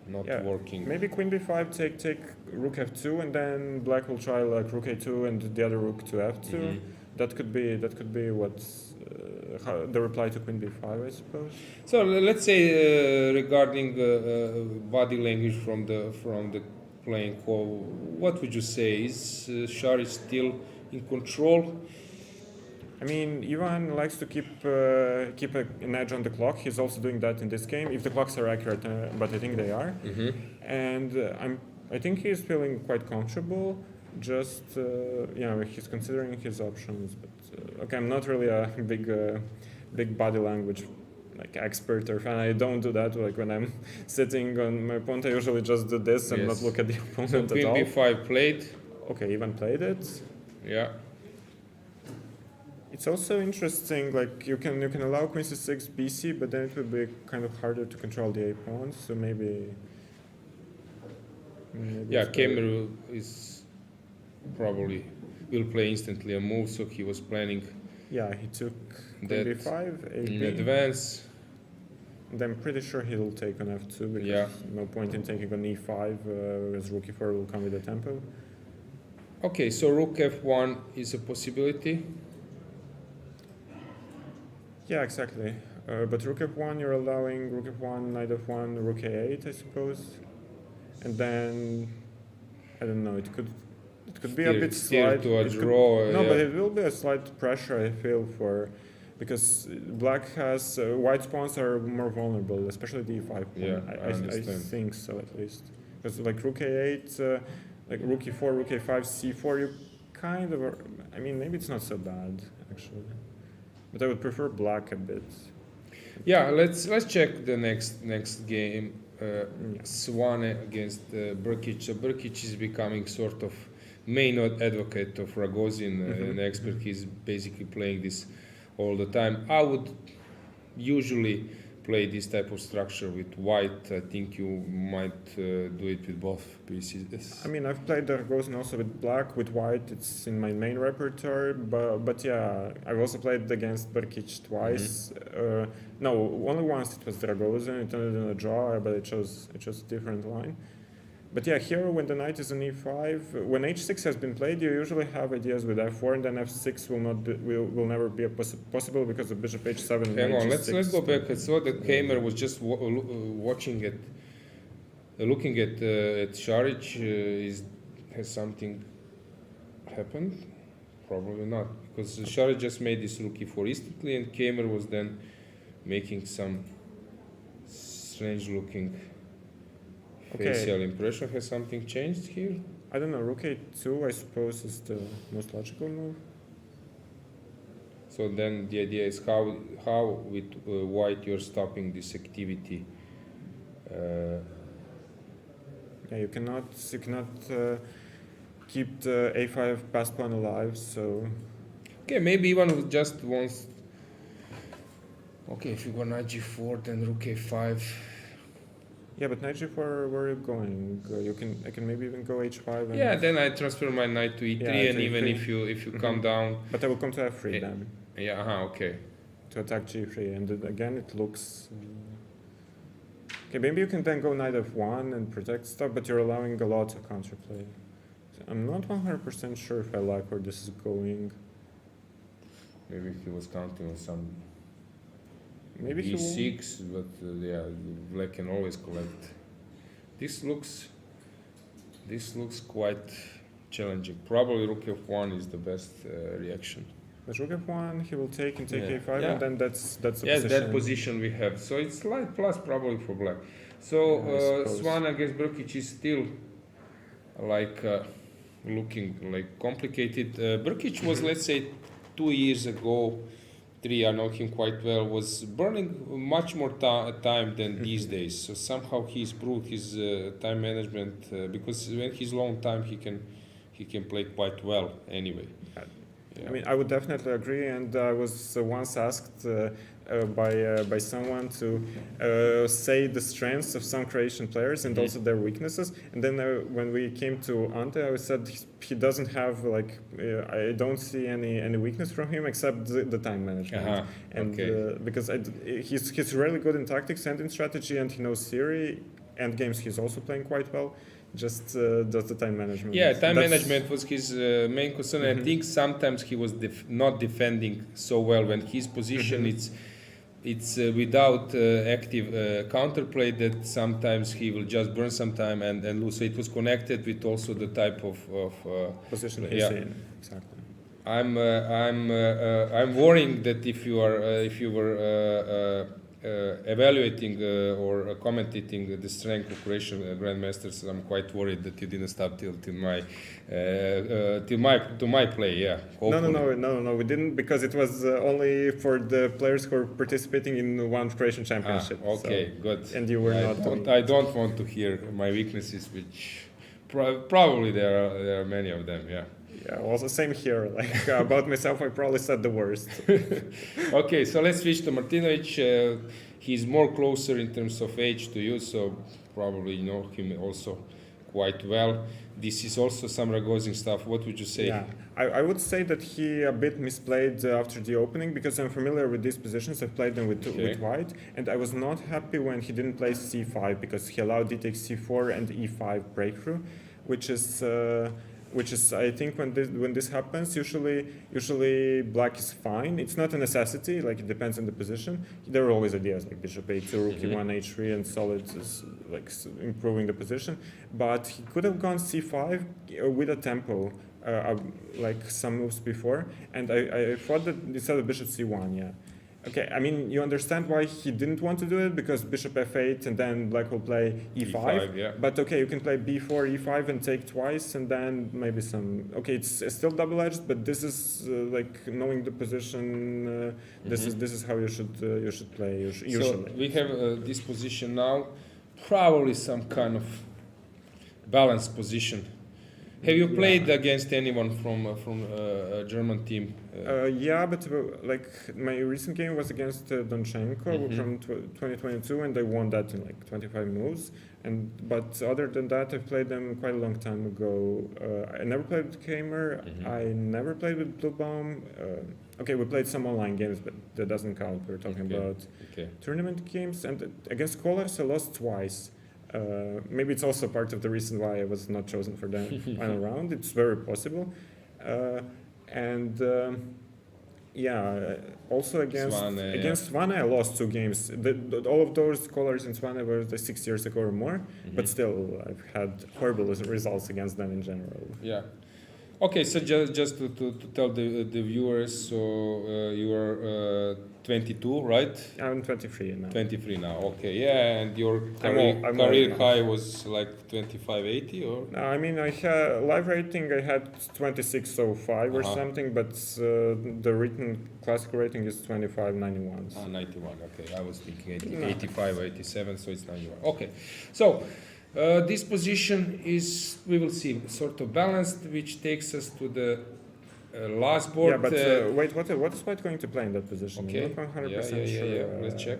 not Yeah, working. maybe Queen B5, take Rook F2, and then Black will try like Rook A2 and the other Rook to F2. That could be what's the reply to Queen B5, I suppose. So let's say regarding body language from the playing hall, what would you say? Is Šarić still in control? I mean, Ivan likes to keep an edge on the clock. He's also doing that in this game, if the clocks are accurate, but I think they are. And I think he's feeling quite comfortable. Just he's considering his options. But okay, I'm not really a big body language like expert or fan. I don't do that. Like when I'm sitting on my opponent, I usually just do this and not Yes. look at the So opponent queen at all. B5 played. Okay, Ivan played it. Yeah. It's also interesting, like you can allow Queen C6 BC, but then it will be kind of harder to control the A pawns. So maybe Yeah, it's better. Teimour is probably will play instantly a move, so he was planning Yeah, he took Queen that B5, A in B. advance. And I'm pretty sure he'll take on F2 because Yeah. no point in taking on E5 as Rook E4 will come with the tempo. Okay, so Rook F1 is a possibility. Yeah, exactly. But Rook F1, you're allowing Rook F1, Knight F1, Rook A8, I suppose. And then, I don't know, it could be a bit Steer slight. to a it could- draw. No, yeah. but it will be a slight pressure, I feel, because black has white pawns are more vulnerable, especially the E5 pawn. Yeah, I I understand. think so at least. Because like Rook A8, like Rook E4, Rook A5, C4, you kind of. I mean, maybe it's not so bad actually, but I would prefer black a bit. Yeah, let's check the next game. Swane against Brkic. So Brkic is becoming sort of main advocate of Ragozin, an expert. He's basically playing this all the time. I would usually play this type of structure with white, I think you might do it with both pieces. I mean, I've played Dragana also with black, with white. It's in my main repertoire. But yeah, I've also played against Brkic twice. No, only once it was Dragana. It ended in a draw, but it chose a different line. But yeah, here when the knight is on e5, when h6 has been played, you usually have ideas with f4, and then f6 will never be possible because of bishop h7. And Hang on, h6. let's go back. I saw that Teimour was just watching it, looking at Šarić. Has something happened? Probably not, because Šarić just made this rook e4 instantly, and Teimour was then making some strange looking facial impression. Has something changed here? I don't know, rook a2 I suppose is the most logical move. So then the idea is how with white you're stopping this activity. Yeah, you cannot keep the a5 pass pawn alive, so... Okay, maybe Ivan just wants... Okay, if you go knight g4, then rook a5. Yeah, but knight g4, where are you going? I can maybe even go h5. And Yeah, then I transfer my knight to e3, Yeah, and to even E3. if you come down... But I will come to f3 Yeah. then, Yeah, okay. to attack g3, and then again it looks... Okay, maybe you can then go knight f1 and protect stuff, but you're allowing a lot of counterplay. So I'm not 100% sure if I like where this is going. Maybe he was counting on some Maybe he will... e6, but yeah, black can always collect. This looks quite challenging. Probably rook f1 is the best reaction. But rook f1, he will take and take Yeah. a5, Yeah. and then that's the Yes, position. that position we have. So it's slight plus probably for black. So Yeah, I suppose. Swan against Brkic is still like looking like complicated. Brkic was, let's say, 2 years ago, 3, I know him quite well, was burning much more time than these days. So somehow he's improved his time management because when he's long time he can play quite well anyway. I mean, I would definitely agree, and I was once asked by someone to say the strengths of some Croatian players and also their weaknesses. And then when we came to Ante, I said he doesn't have I don't see any weakness from him except the time management. And because he's really good in tactics and in strategy, and he knows theory. And games he's also playing quite well. Just does the time management. Yeah, time management was his main concern. I think sometimes he was not defending so well when his position it's without active counterplay that sometimes he will just burn some time and lose. So it was connected with also the type of position he's in. Exactly. I'm worrying that if you were evaluating or commentating the strength of Croatian grandmasters, I'm quite worried that you didn't stop till my play. Yeah. Hopefully. No, we didn't, because it was only for the players who are participating in one Croatian championship. Okay, so, good. And you were I don't want to hear my weaknesses, which probably there are many of them. Yeah. Yeah, also same here. Like about myself, I probably said the worst. Okay, so let's switch to Martinovic. He's more closer in terms of age to you, so probably you know him also quite well. This is also some Ragozin stuff. What would you say? Yeah, I would say that he a bit misplayed after the opening, because I'm familiar with these positions. I've played them with white, and I was not happy when he didn't play c5, because he allowed d takes c4 and e5 breakthrough, which is I think when this happens, usually black is fine. It's not a necessity, like it depends on the position. There are always ideas like bishop a2, rook e1, h3, and solid is like improving the position. But he could have gone c5 with a tempo, like some moves before. And I thought that instead of bishop c1, yeah. Okay, I mean, you understand why he didn't want to do it, because bishop f8 and then black will play e5. Yeah. But okay, you can play b4, e5 and take twice, and then maybe some... Okay, it's still double-edged, but this is like knowing the position. This is how you should play usually. So we have this position now, probably some kind of balanced position. Have you Yeah. played against anyone from a German team? Yeah, but like my recent game was against Donchenko from 2022, and I won that in like 25 moves. But other than that, I've played them quite a long time ago. I never played with Teimour. I never played with Bluebaum. Okay, we played some online games, but that doesn't count. We're talking about tournament games. And against Kollars, I lost twice. Maybe it's also part of the reason why I was not chosen for the final round. It's very possible. Also against Svane, I lost 2 games. All of those Kollars in Svane were 6 years ago or more, but still, I've had horrible results against them in general. Yeah. Okay, so just to tell the viewers, so you are 22, right? I'm 23 now. 23 now, okay, yeah, and your I'm career old high was like 2580 or? No, I mean, I had live rating, I had 2605 or something, but the written classical rating is 2591. 91, okay, I was thinking 85, 87, so it's 91. Okay, so this position is, we will see, sort of balanced, which takes us to the last board. Yeah, but wait, what is White going to play in that position? Okay. I'm not 100% sure. Yeah. Let's check.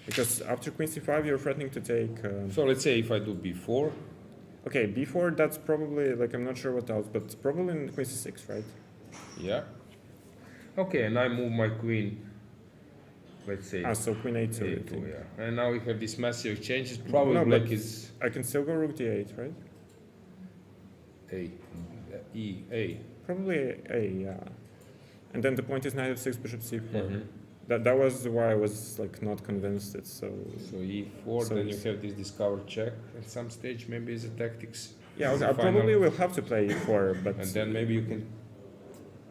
Because after Queen C5, you're threatening to take. So let's say if I do B4. Okay, B4. That's probably like I'm not sure what else, but probably in Queen C6, right? Yeah. Okay, and I move my queen. Let's say. So Queen A2. A2, yeah. And now we have this massive exchanges. Probably No, black but is I can still go Rook D8, right? A. Probably A, yeah. And then the point is Knight F6, Bishop C4. That was why I was like not convinced. It's so E4. So then you it's- have this discovered check at some stage. Maybe it's a tactics. yeah. It's I a final. probably will have to play E4, but And then maybe you can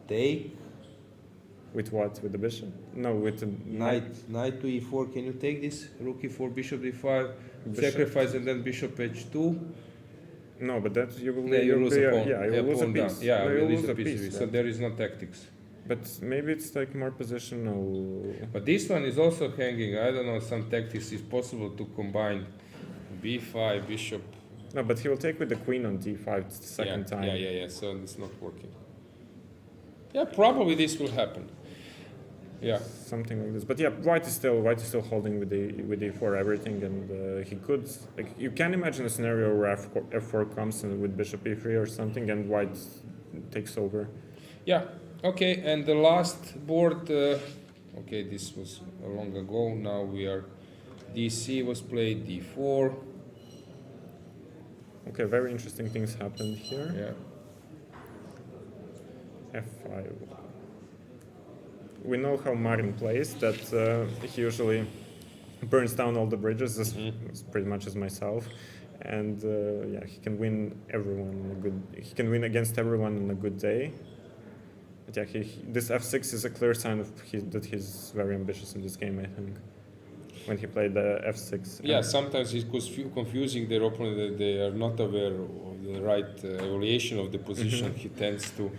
take with what? With the bishop? No, with the knight to E4. Can you take this? Rook E4, bishop D5, Bishop. sacrifice, and then bishop H2. No, but that you will. Yeah, you lose a pawn. Yeah, you will lose a pawn down. piece. Yeah, No, we you lose a piece. So right? there is no tactics. But maybe it's like more positional. But this one is also hanging. I don't know. Some tactics is possible to combine B5, bishop. No, but he will take with the queen on D5 the second time. Yeah. So it's not working. Yeah, probably this will happen. Yeah. Something like this. But yeah, White is still holding with D4 everything, and he could. Like, you can imagine a scenario where F4 comes in with bishop E3 or something, and White takes over. Yeah. Okay. And the last board. Okay, this was long ago. Now we are. DC was played. D4. Okay, very interesting things happened here. Yeah. F5. We know how Marin plays, that he usually burns down all the bridges, as pretty much as myself. And yeah, he can win he can win against everyone on a good day. But yeah, this F6 is a clear sign of that he's very ambitious in this game, I think. When he played the F6. Yeah, sometimes it's confusing their opponent that they are not aware of the right evaluation of the position. He tends to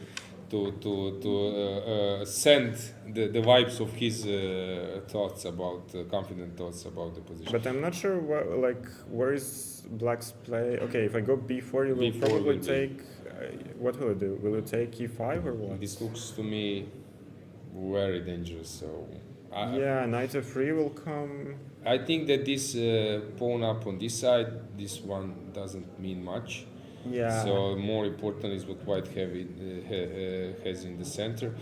send the vibes of his thoughts about confident thoughts about the position. But I'm not sure where is Black's play. Okay, if I go B4, you will B4 probably will take. What will it do? Will it take E5 or what? This looks to me very dangerous. So yeah, Knight F3 will come. I think that this pawn up on this side, this one doesn't mean much. Yeah. So more important is what White has in the center.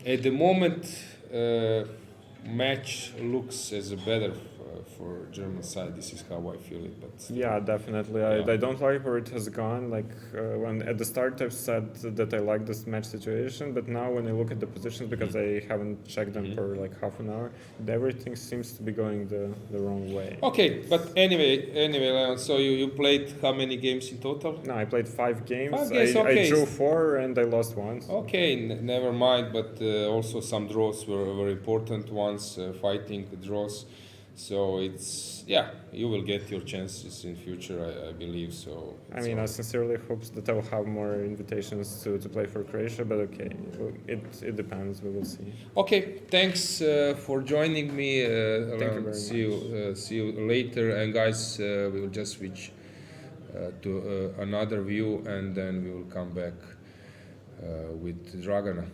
At the moment, match looks as a better for German side. This is how I feel it. But yeah, definitely. I don't like where it has gone. Like when at the start I've said that I like this match situation, but now when I look at the positions, because I haven't checked them for like half an hour, everything seems to be going the wrong way. okay, but anyway, Leon. So you played how many games in total? No, I played 5 games. 5 games, I okay. drew 4 and I lost 1. Okay, never mind. But also some draws were important ones, fighting draws. So it's you will get your chances in future, I believe. So I mean, I sincerely hope that I will have more invitations to play for Croatia, but okay, it depends. We will see. okay, thanks for joining me. Thank you very See you later, and guys, we will just switch to another view, and then we will come back with Dragana.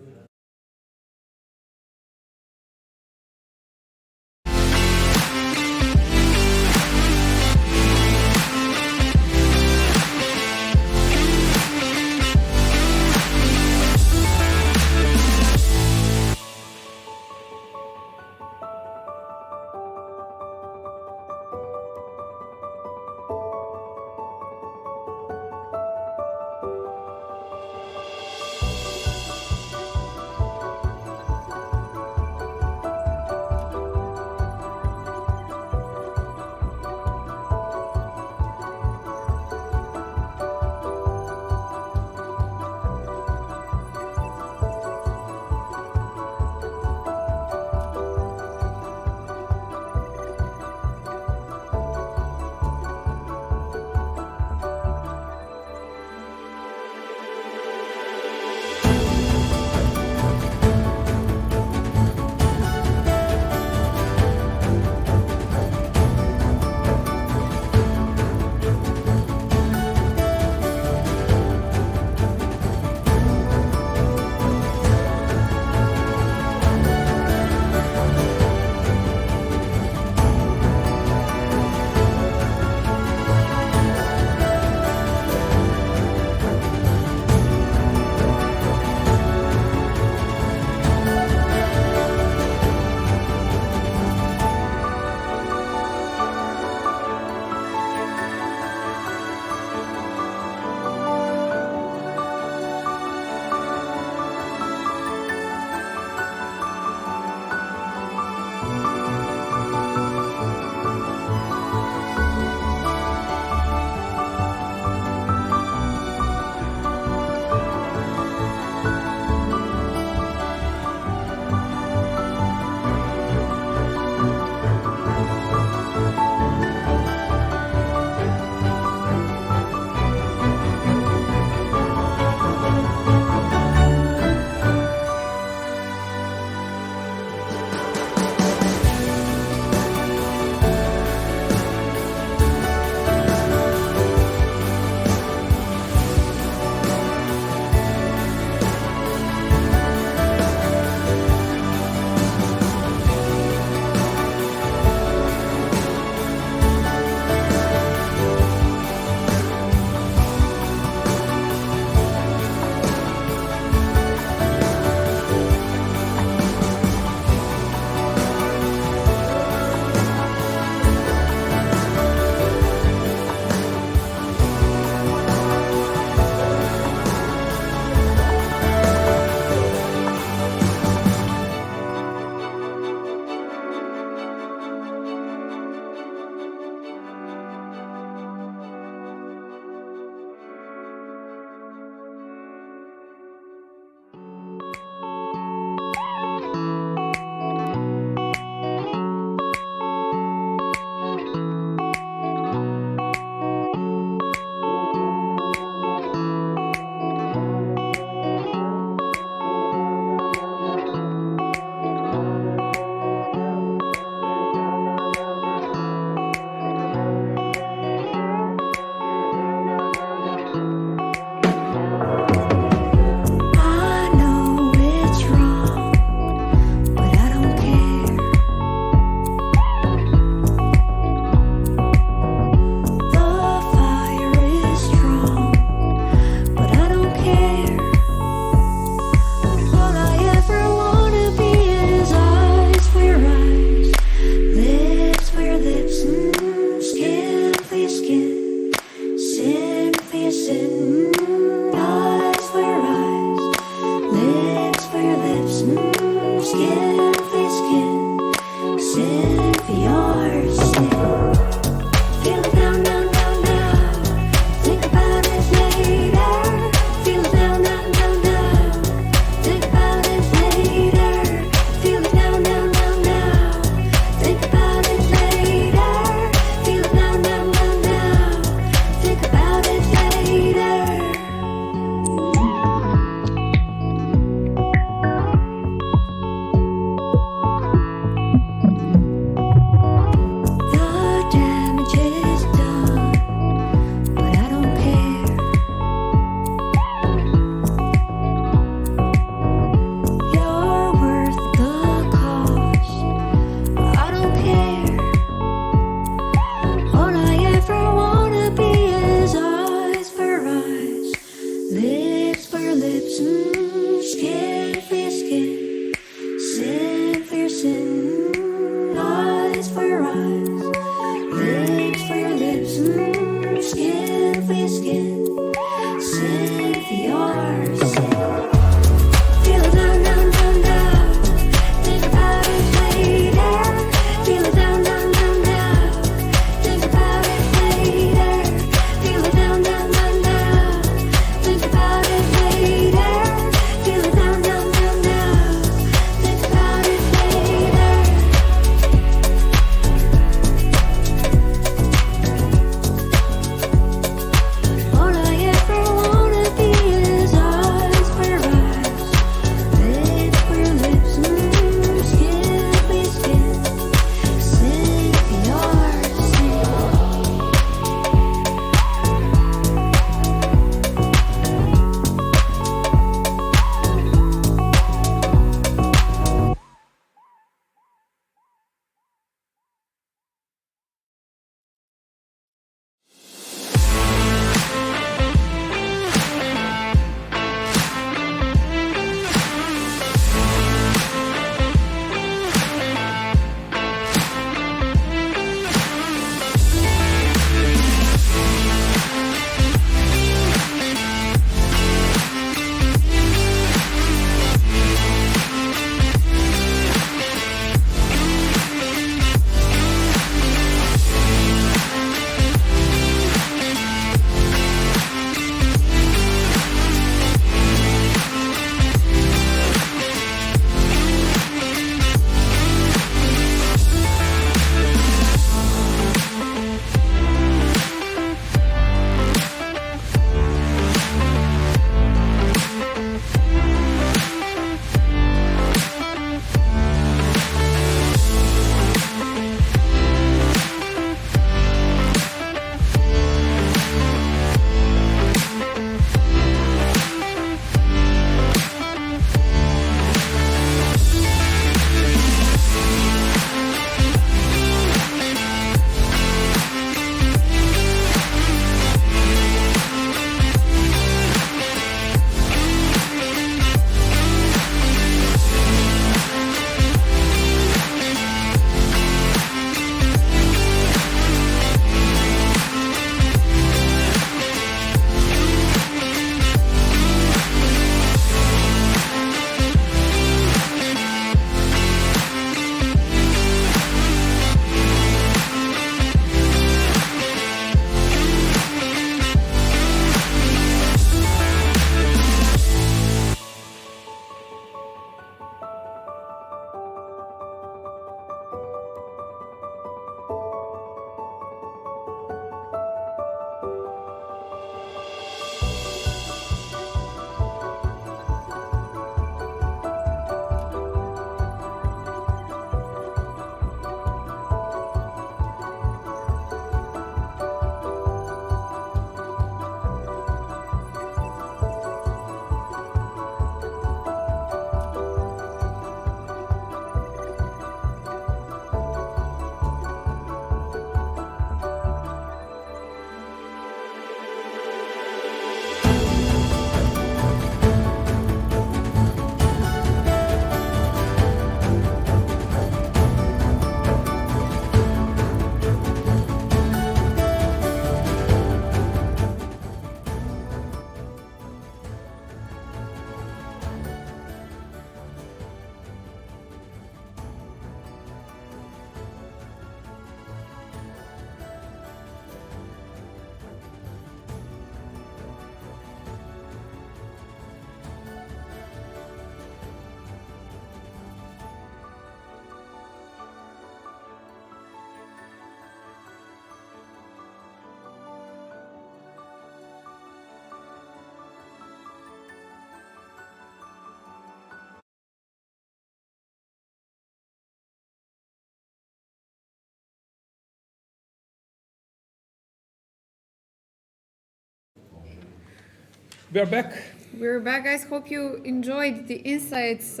We are back. We're back, guys. Hope you enjoyed the insights.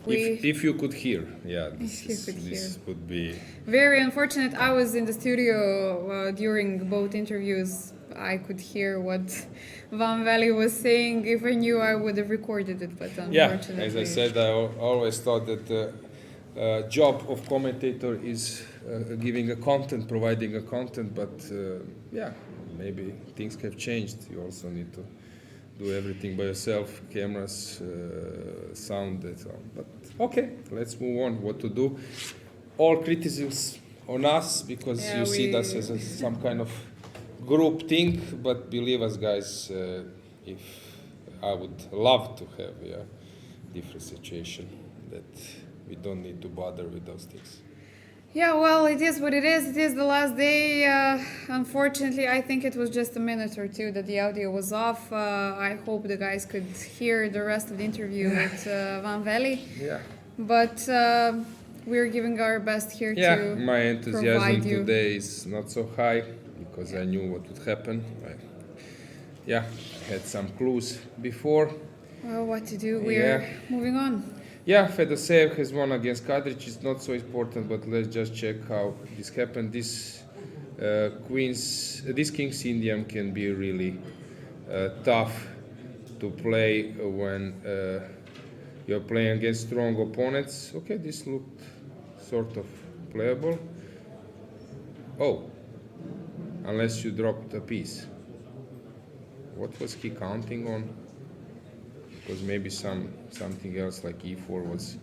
If you could hear, yeah, If you could this would be. Very unfortunate. I was in the studio during both interviews. I could hear what Van Wely was saying. If I knew, I would have recorded it, but unfortunately. Yeah, as I said, I always thought that the job of commentator is giving a content, providing a content, but yeah, maybe things have changed. You also need to do everything by yourself, cameras, sound, and so on. But okay, let's move on. What to do? All criticisms on us because you see us as some kind of group thing. But believe us, guys, if I would love to have a different situation that we don't need to bother with those things. Yeah, well, it is what it is. It is the last day. Unfortunately, I think it was just a minute or two that the audio was off. I hope the guys could hear the rest of the interview with Van Wely. Yeah. But we're giving our best here to my enthusiasm provide you. today is not so high because I knew what would happen. I had some clues before. Well, what to do? We're moving on. Yeah, Fedoseev has won against Kadric. It's not so important, but let's just check how this happened. This King's Indian can be really tough to play when you're playing against strong opponents. Okay, this looked sort of playable. Oh, unless you dropped a piece. What was he counting on? Because maybe something else like e4 was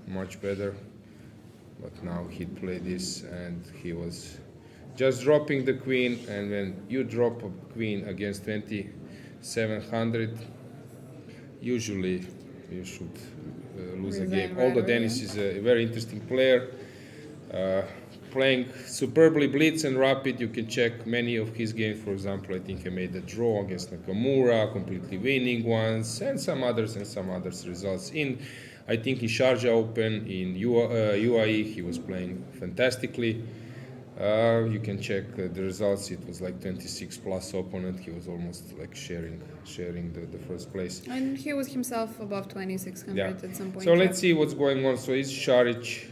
much better, but now he'd play this and he was just dropping the queen, and when you drop a queen against 2700, usually you should lose a game. Although Denis is a very interesting player, playing superbly blitz and rapid. You can check many of his games. For example, I think he made a draw against Nakamura, completely winning ones, and some others results. I think in Sharjah Open, in UAE, he was playing fantastically. You can check the results. It was like 26 plus opponent. He was almost like sharing the first place. And he was himself above 2600 at some point. So let's see what's going on. So is Šarić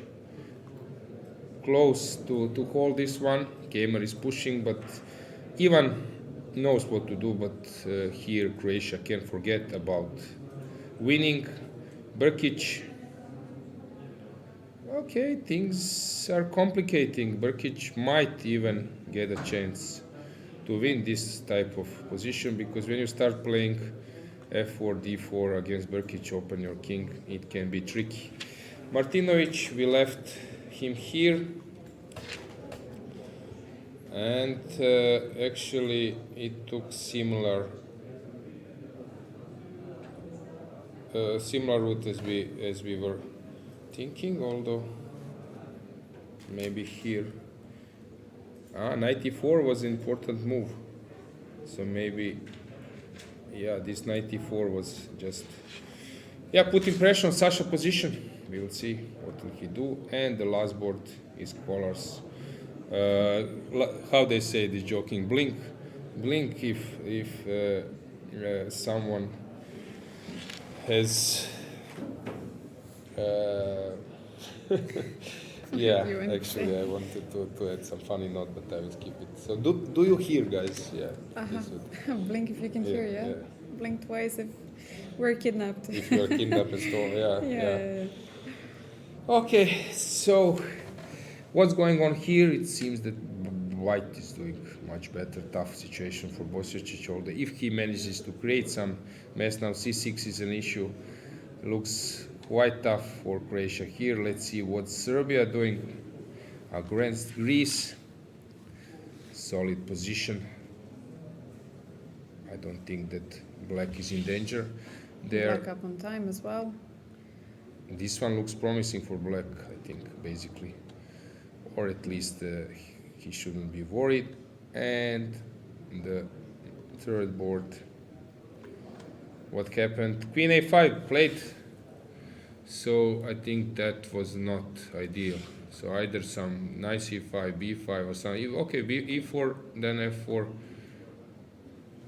close to hold this one? Gamer is pushing, but Ivan knows what to do. But here Croatia can't forget about winning. Brkić. Okay, things are complicating. Brkić might even get a chance to win this type of position, because when you start playing f4, d4 against Brkić, open your king, it can be tricky. Martinovic, we left him here, and actually it took similar route as we were thinking, although maybe here knight e4 was an important move, so maybe this knight e4 was just putting pressure on Sasha position. We will see what will he do. And the last board is colors. How they say this joking, blink if someone has actually I wanted to add some funny note, but I will skip it. So do you hear, guys? Blink if you can hear, yeah? Blink twice if we're kidnapped. If you are kidnapped and stolen, Okay, so what's going on here? It seems that White is doing much better. Tough situation for Bosiocic, although if he manages to create some mess now, c6 is an issue. Looks quite tough for Croatia here. Let's see what Serbia doing against Greece. Solid position. I don't think that Black is in danger there. Black up on time as well. This one looks promising for Black, I think, basically. Or at least he shouldn't be worried. And the third board, what happened? Queen a5 played. So I think that was not ideal. So either some nice e5, b5 or something. Okay, e4, then f4.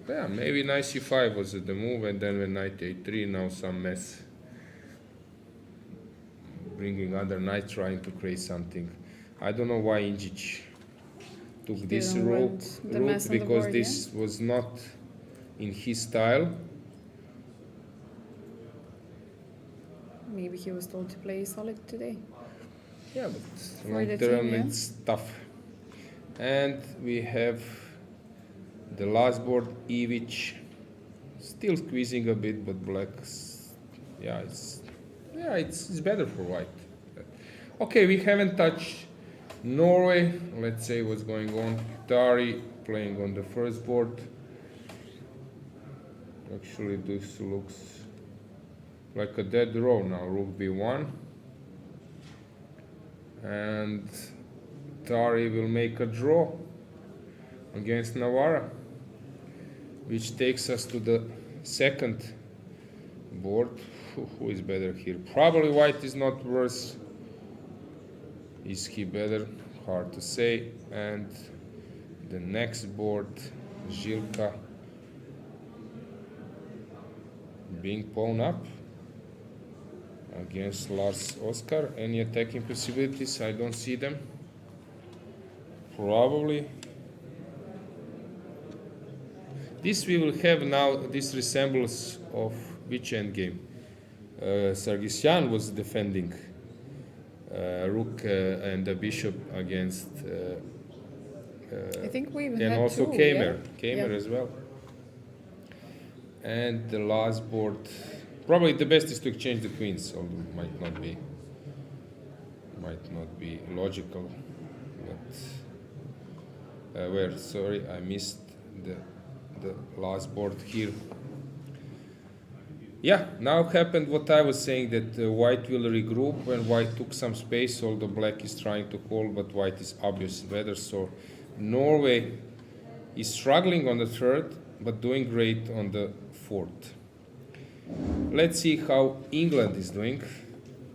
Yeah, maybe knight c5 was the move, and then when knight a3, now some mess. Bringing other knight, trying to create something. I don't know why Injic took this Didn't route, want the mess on the because board, this was not in his style. Maybe he was told to play solid today. Yeah, but For the long term team, yeah. it's tough. And we have the last board, Ivic, still squeezing a bit, but black, it's better for white. Okay, we haven't touched Norway. Let's say what's going on. Tari playing on the first board. Actually, this looks like a dead draw now. Rook b1. And Tari will make a draw against Navarra, which takes us to the second board. Who is better here? Probably white is not worse. Is he better? Hard to say. And the next board, Žilka being pawn up against Lars Oskar. Any attacking possibilities? I don't see them. Probably. This we will have now, this resembles of which endgame? Sargsyan was defending rook and the bishop against I think we even and had also two, Teimour yeah? as well. And the last board, probably the best is to exchange the queens, although it might not be logical. But sorry, I missed the last board here. Yeah, now happened what I was saying, that white will regroup when white took some space, although black is trying to call, but white is obviously better. So Norway is struggling on the third, but doing great on the fourth. Let's see how England is doing.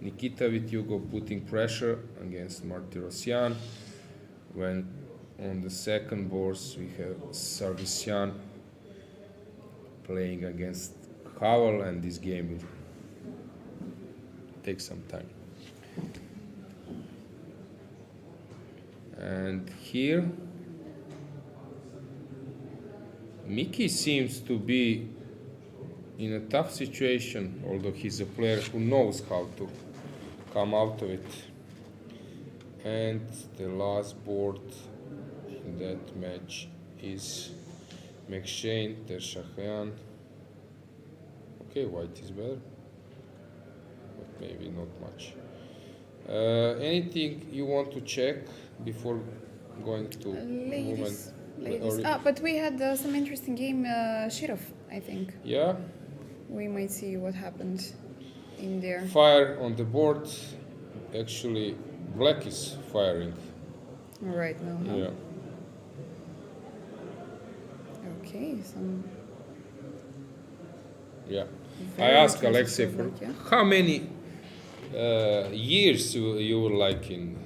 Nikita Vityugo putting pressure against Martirosyan. When on the second board we have Sargsyan playing against Howell, and this game will take some time. And here Miki seems to be in a tough situation, although he's a player who knows how to come out of it. And the last board in that match is McShane, Tershakyan. Okay, white is better, but maybe not much. Anything you want to check before going to Ladies. or- But we had some interesting game, Shirov, I think. Yeah, We might see what happened in there. fire on the board. Actually, black is firing. Right now. Huh? Yeah. Okay, some Yeah. I very asked interesting Alexei for for black, yeah? how many years you were like in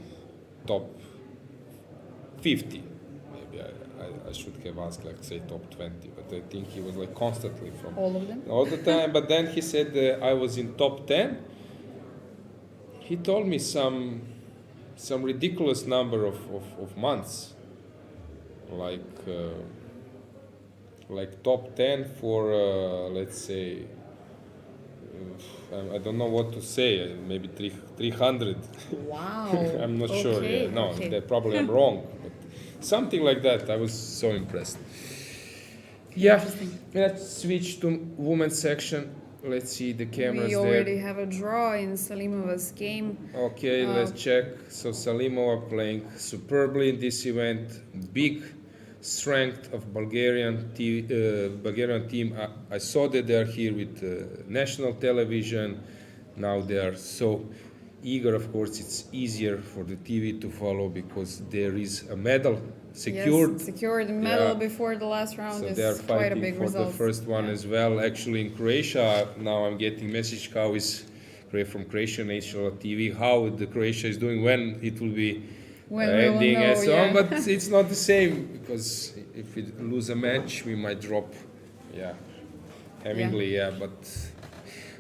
top 50. Maybe I should have asked, like, say, top 20, but I think he was like constantly from All of them? all the time. But then he said I was in top 10. He told me some ridiculous number of months, like top 10 for let's say, I don't know what to say, maybe 300. Wow. I'm not sure. Okay, Yeah. No, okay. probably I'm wrong, but something like that. I was so impressed. Yeah, Interesting. let's switch to women's section. Let's see the cameras We there. already have a draw in Salimova's game. Okay, let's check. So Salimova playing superbly in this event. Big strength of Bulgarian team. I saw that they are here with national television. Now they are so eager. Of course, it's easier for the TV to follow because there is a medal secured. Yes, secured medal Yeah. before the last round So is they are quite a fighting big for result. the first one Yeah. as well. Actually, in Croatia, now I'm getting message how is from Croatian national TV, how the Croatia is doing, when it will be When we will ending and know, so on. yeah. But it's not the same, because if we lose a match, we might drop yeah. Hemingway, yeah, but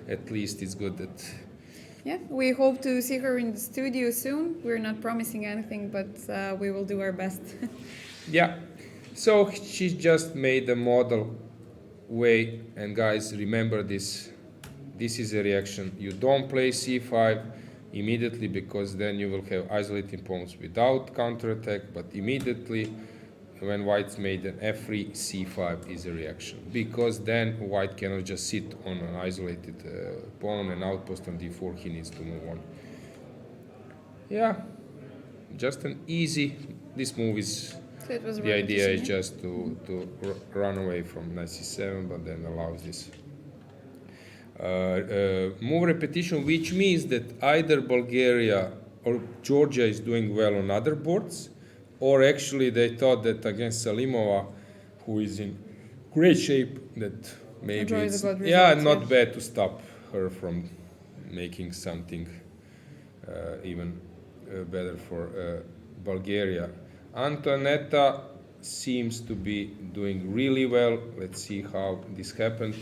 at least it's good that. Yeah, we hope to see her in the studio soon. We're not promising anything, but we will do our best. Yeah, so she just made the model way, and guys, remember this. This is a reaction. You don't play c5 immediately, because then you will have isolating pawns without counterattack, but immediately when white's made an f3, c5 is a reaction, because then white cannot just sit on an isolated pawn and outpost on d4, he needs to move on. Yeah, just an easy, this move is, So it was the idea is repetition, just to run away from knight c7, but then allows this. Move repetition, which means that either Bulgaria or Georgia is doing well on other boards, or actually they thought that against Salimova, who is in great shape, that maybe draw is it's, a good yeah, result, not yeah. bad to stop her from making something even better for Bulgaria. Antoaneta seems to be doing really well. Let's see how this happened.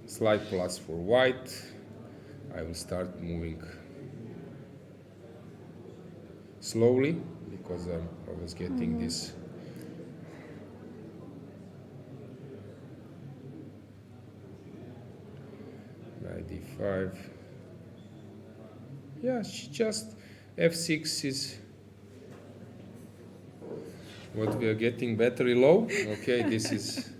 Slight plus for white. I will start moving slowly, because I was getting this. Knight d5. Yeah, she just f6 is what we are getting, battery low. Okay, this is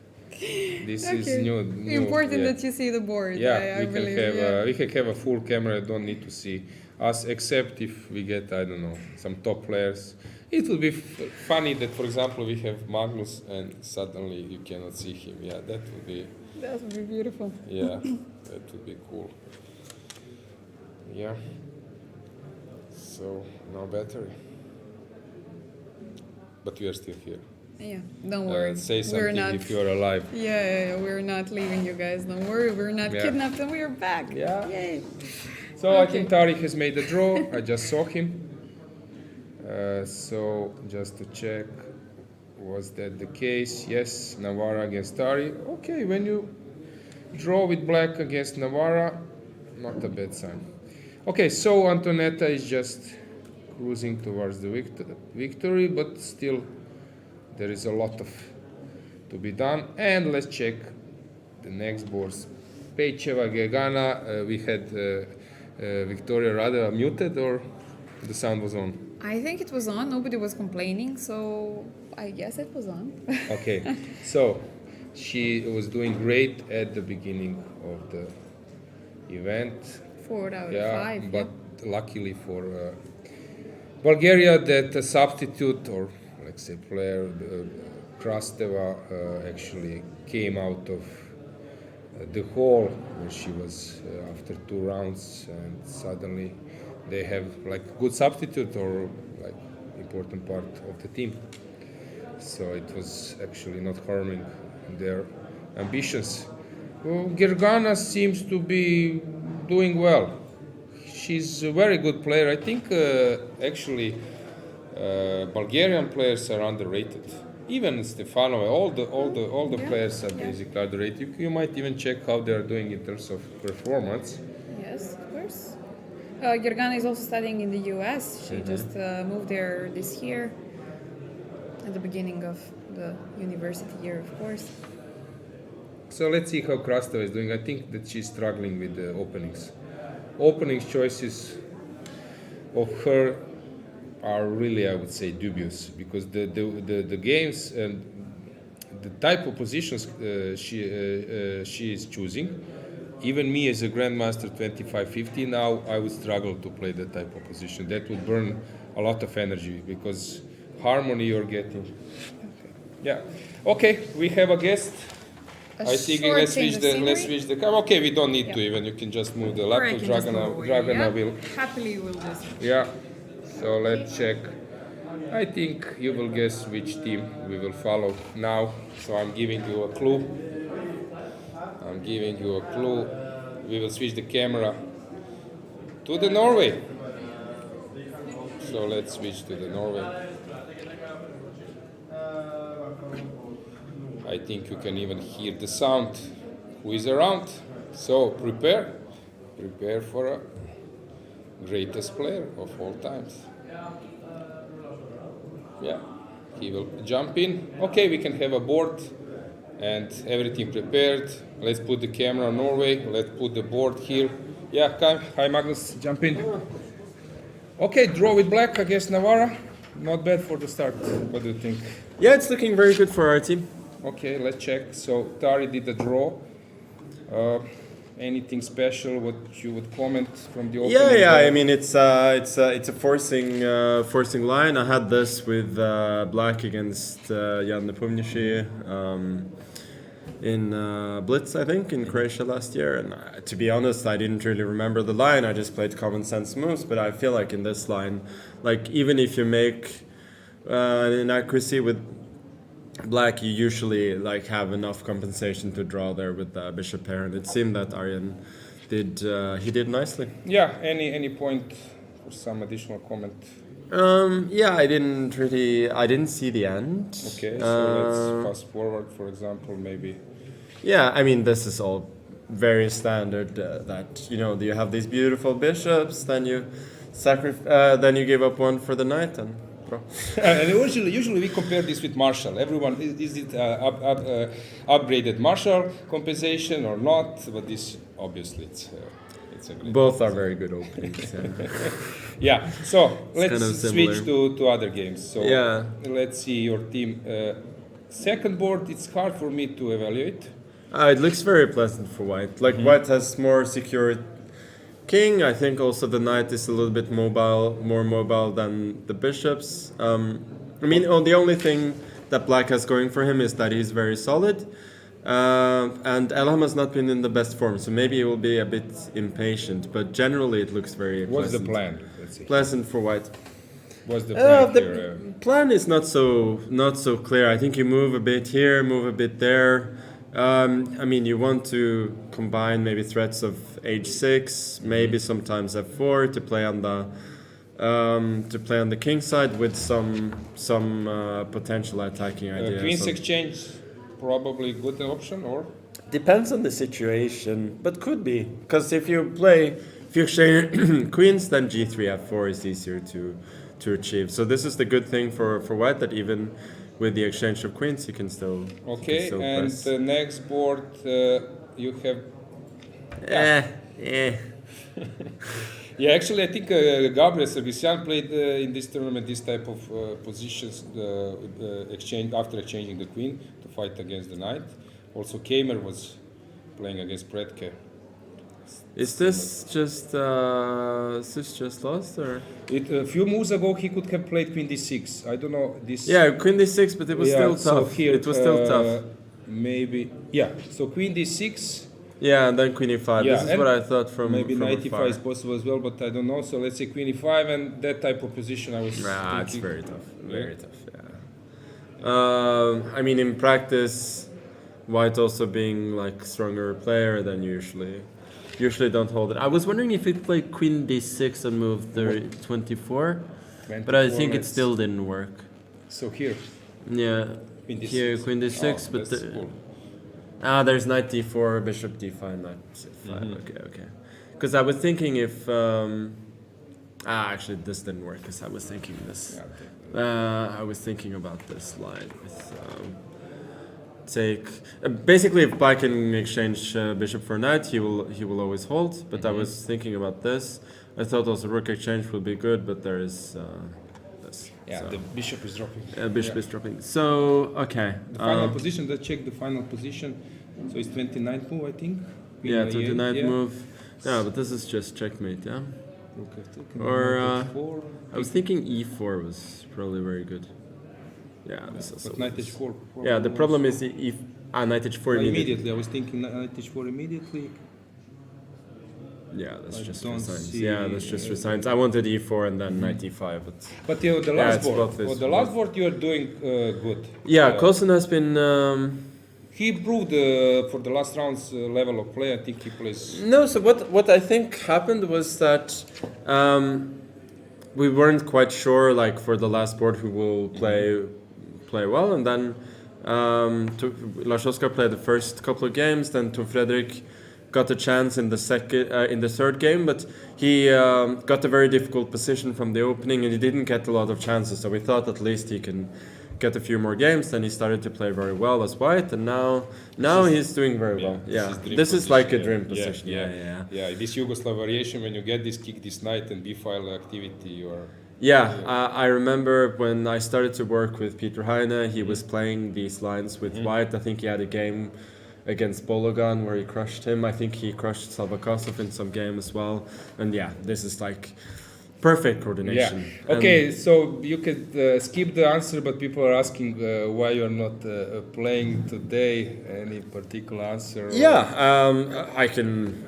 this is Okay. new. Important Yeah. that you see the board. Yeah, I we can believe, have yeah. we can have a full camera. I don't need to see us, except if we get, I don't know, some top players. It will be funny that, for example, we have Magnus and suddenly you cannot see him. Yeah, that would be, That would be beautiful. yeah, that would be cool. Yeah. So no battery, but we are still here. Yeah, don't worry. Say we're something not. if you are alive. Yeah, we're not leaving you guys. Don't worry. We're not Yeah. kidnapped, and we're back. Yeah. Yay. So I Okay. think Tariq has made a draw. I just saw him. So just to check, was that the case? Yes, Navarra against Tariq. Okay, when you draw with black against Navarra, not a bad sign. Okay, so Antoaneta is just cruising towards the victory, but still there is a lot of to be done. And let's check the next boards. Peicheva, Dragana, we had Viktoria Radeva muted, or the sound was on? I think it was on. Nobody was complaining, so I guess it was on. Okay, so she was doing great at the beginning of the event. 4 out of Yeah, 5. but luckily for Bulgaria, that substitute, or let's say player, Krasteva, actually came out of the hall where she was after 2 rounds, and suddenly they have like good substitute or like important part of the team. So it was actually not harming their ambitions. Well, Dragana seems to be doing well. She's a very good player. I think actually Bulgarian players are underrated. Even Stefanova, all the players are basically underrated. You might even check how they are doing in terms of performance. Yes, of course. Dragana is also studying in the US. She just moved there this year, at the beginning of the university year, of course. So let's see how Krasteva is doing. I think that she's struggling with the openings. Opening choices of her are really, I would say, dubious, because the games and the type of positions she is choosing. Even me as a grandmaster 25-50 now, I would struggle to play that type of position. That would burn a lot of energy, because harmony you're getting. Yeah. Okay, we have a guest. I think short let's change switch of the scenery. camera. Okay, we don't need Yeah. to even. You can just move the Or I laptop. can just move away, Dragana yeah? will. Happily will do so. Yeah. So let's check. I think you will guess which team we will follow now. So I'm giving you a clue. We will switch the camera to the Norway. So let's switch to the Norway. I think you can even hear the sound. Who is around? So prepare for a greatest player of all times. Yeah, he will jump in. Okay, we can have a board and everything prepared. Let's put the camera on Norway. Let's put the board here. Yeah, come. Hi, Magnus. Jump in. Okay, draw with black against Navarra. Not bad for the start. What do you think? Yeah, it's looking very good for our team. Okay, let's check. So Tari did the draw. Anything special? What you would comment from the opening? Yeah. I mean, it's a forcing line. I had this with black against Jan Nepomniachtchi in Blitz, I think, in Croatia last year. And to be honest, I didn't really remember the line. I just played common sense moves. But I feel like in this line, like even if you make an inaccuracy with black, you usually like have enough compensation to draw there with the bishop pair, and it seemed that Arjen did nicely. Yeah. Any point for some additional comment? Yeah, I didn't see the end. Okay, so let's fast forward, for example, maybe. Yeah, I mean this is all very standard. That you have these beautiful bishops, then you then you give up one for the knight and. And usually we compare this with Marshall. Everyone, is it upgraded Marshall compensation or not? But this obviously it's a great. Both are very good openings. Yeah. So let's kind of switch to other games. So Yeah. let's see your team. Second board, it's hard for me to evaluate. It looks very pleasant for white. Like white has more secure king. I think also the knight is a little bit more mobile than the bishops. I mean, the only thing that black has going for him is that he's very solid. And Elham has not been in the best form, so maybe he will be a bit impatient. But generally, it looks very What's pleasant. the plan? Let's see. Pleasant for white. What's the plan The here? plan is not so clear. I think you move a bit here, move a bit there. I mean, you want to combine maybe threats of h6, maybe sometimes f4 to play on the king side with some potential attacking ideas. Queen's exchange, probably good option, or? Depends on the situation, but could be, because if you exchange queens, then g3 f4 is easier to achieve. So this is the good thing for white, that even with the exchange of queens, you can still Okay, and press. the next board you have. Yeah, actually, I think Gabriel Servician played in this tournament this type of positions, after exchanging the queen to fight against the knight. Also, Teimour was playing against Pretke. Is this just lost, or? A few moves ago, he could have played queen d6. I don't know this. Yeah, queen d6, but it was still so tough. here, It was still tough. Maybe, yeah. So queen d6. Yeah, and then queen e5. Yeah, This is and what I thought from maybe from knight e5 afar. is possible as well, but I don't know. So let's say queen e5 and that type of position. I was. Nah, it's thinking. very tough. Very tough. Yeah. I mean, in practice, white also being like stronger player than usually don't hold it. I was wondering if it played queen d6 and moved the 24, but I think it still didn't work. So here. Yeah, Queen d6. here queen d6, Oh, but that's cool. there's knight d4, bishop d5, knight c5. Okay. Because I was thinking if actually this didn't work, because I was thinking this. I was thinking about this line with take basically if black can exchange bishop for knight, he will always hold. But I was thinking about this. I thought also rook exchange would be good, but there is this. Yeah, so. the bishop is dropping. Bishop is dropping. So okay. The final position. Let's check the final position. So it's 29th move, I think. Queen Yeah, A8, 29th move. Yeah, but this is just checkmate. Yeah. Rook F2, Or, knight H4. I was thinking e4 was probably very good. Yeah, this is But also knight good. H4. Yeah, the problem is if knight h4 immediately. I was thinking knight H4 immediately. Yeah, that's I just don't resigns. see- Yeah, that's just resigns. I wanted e4 and then knight e5, but But the Yeah, last it's board. both For this- the last board, you are doing good. yeah, Carlsen has been. He improved for the last round's level of play. I think he plays. No, so what I think happened was that we weren't quite sure, like for the last board, who will play well, and then Laszowska played the first couple of games, then Tom Fredrik got a chance in the third game, but he got a very difficult position from the opening and he didn't get a lot of chances. So we thought at least he can get a few more games. Then he started to play very well as white, and now he's doing very well. Yeah, this is like a dream position. Yeah. This Yugoslav variation, when you get this kick this night and B-file activity, you are. Yeah, I remember when I started to work with Peter Heine, he was playing these lines with white. I think he had a game against Bologan where he crushed him. I think he crushed Salvakosov in some game as well. And yeah, this is like perfect coordination. Yeah. Okay, so you could skip the answer, but people are asking why you're not playing today. Any particular answer? Yeah, I can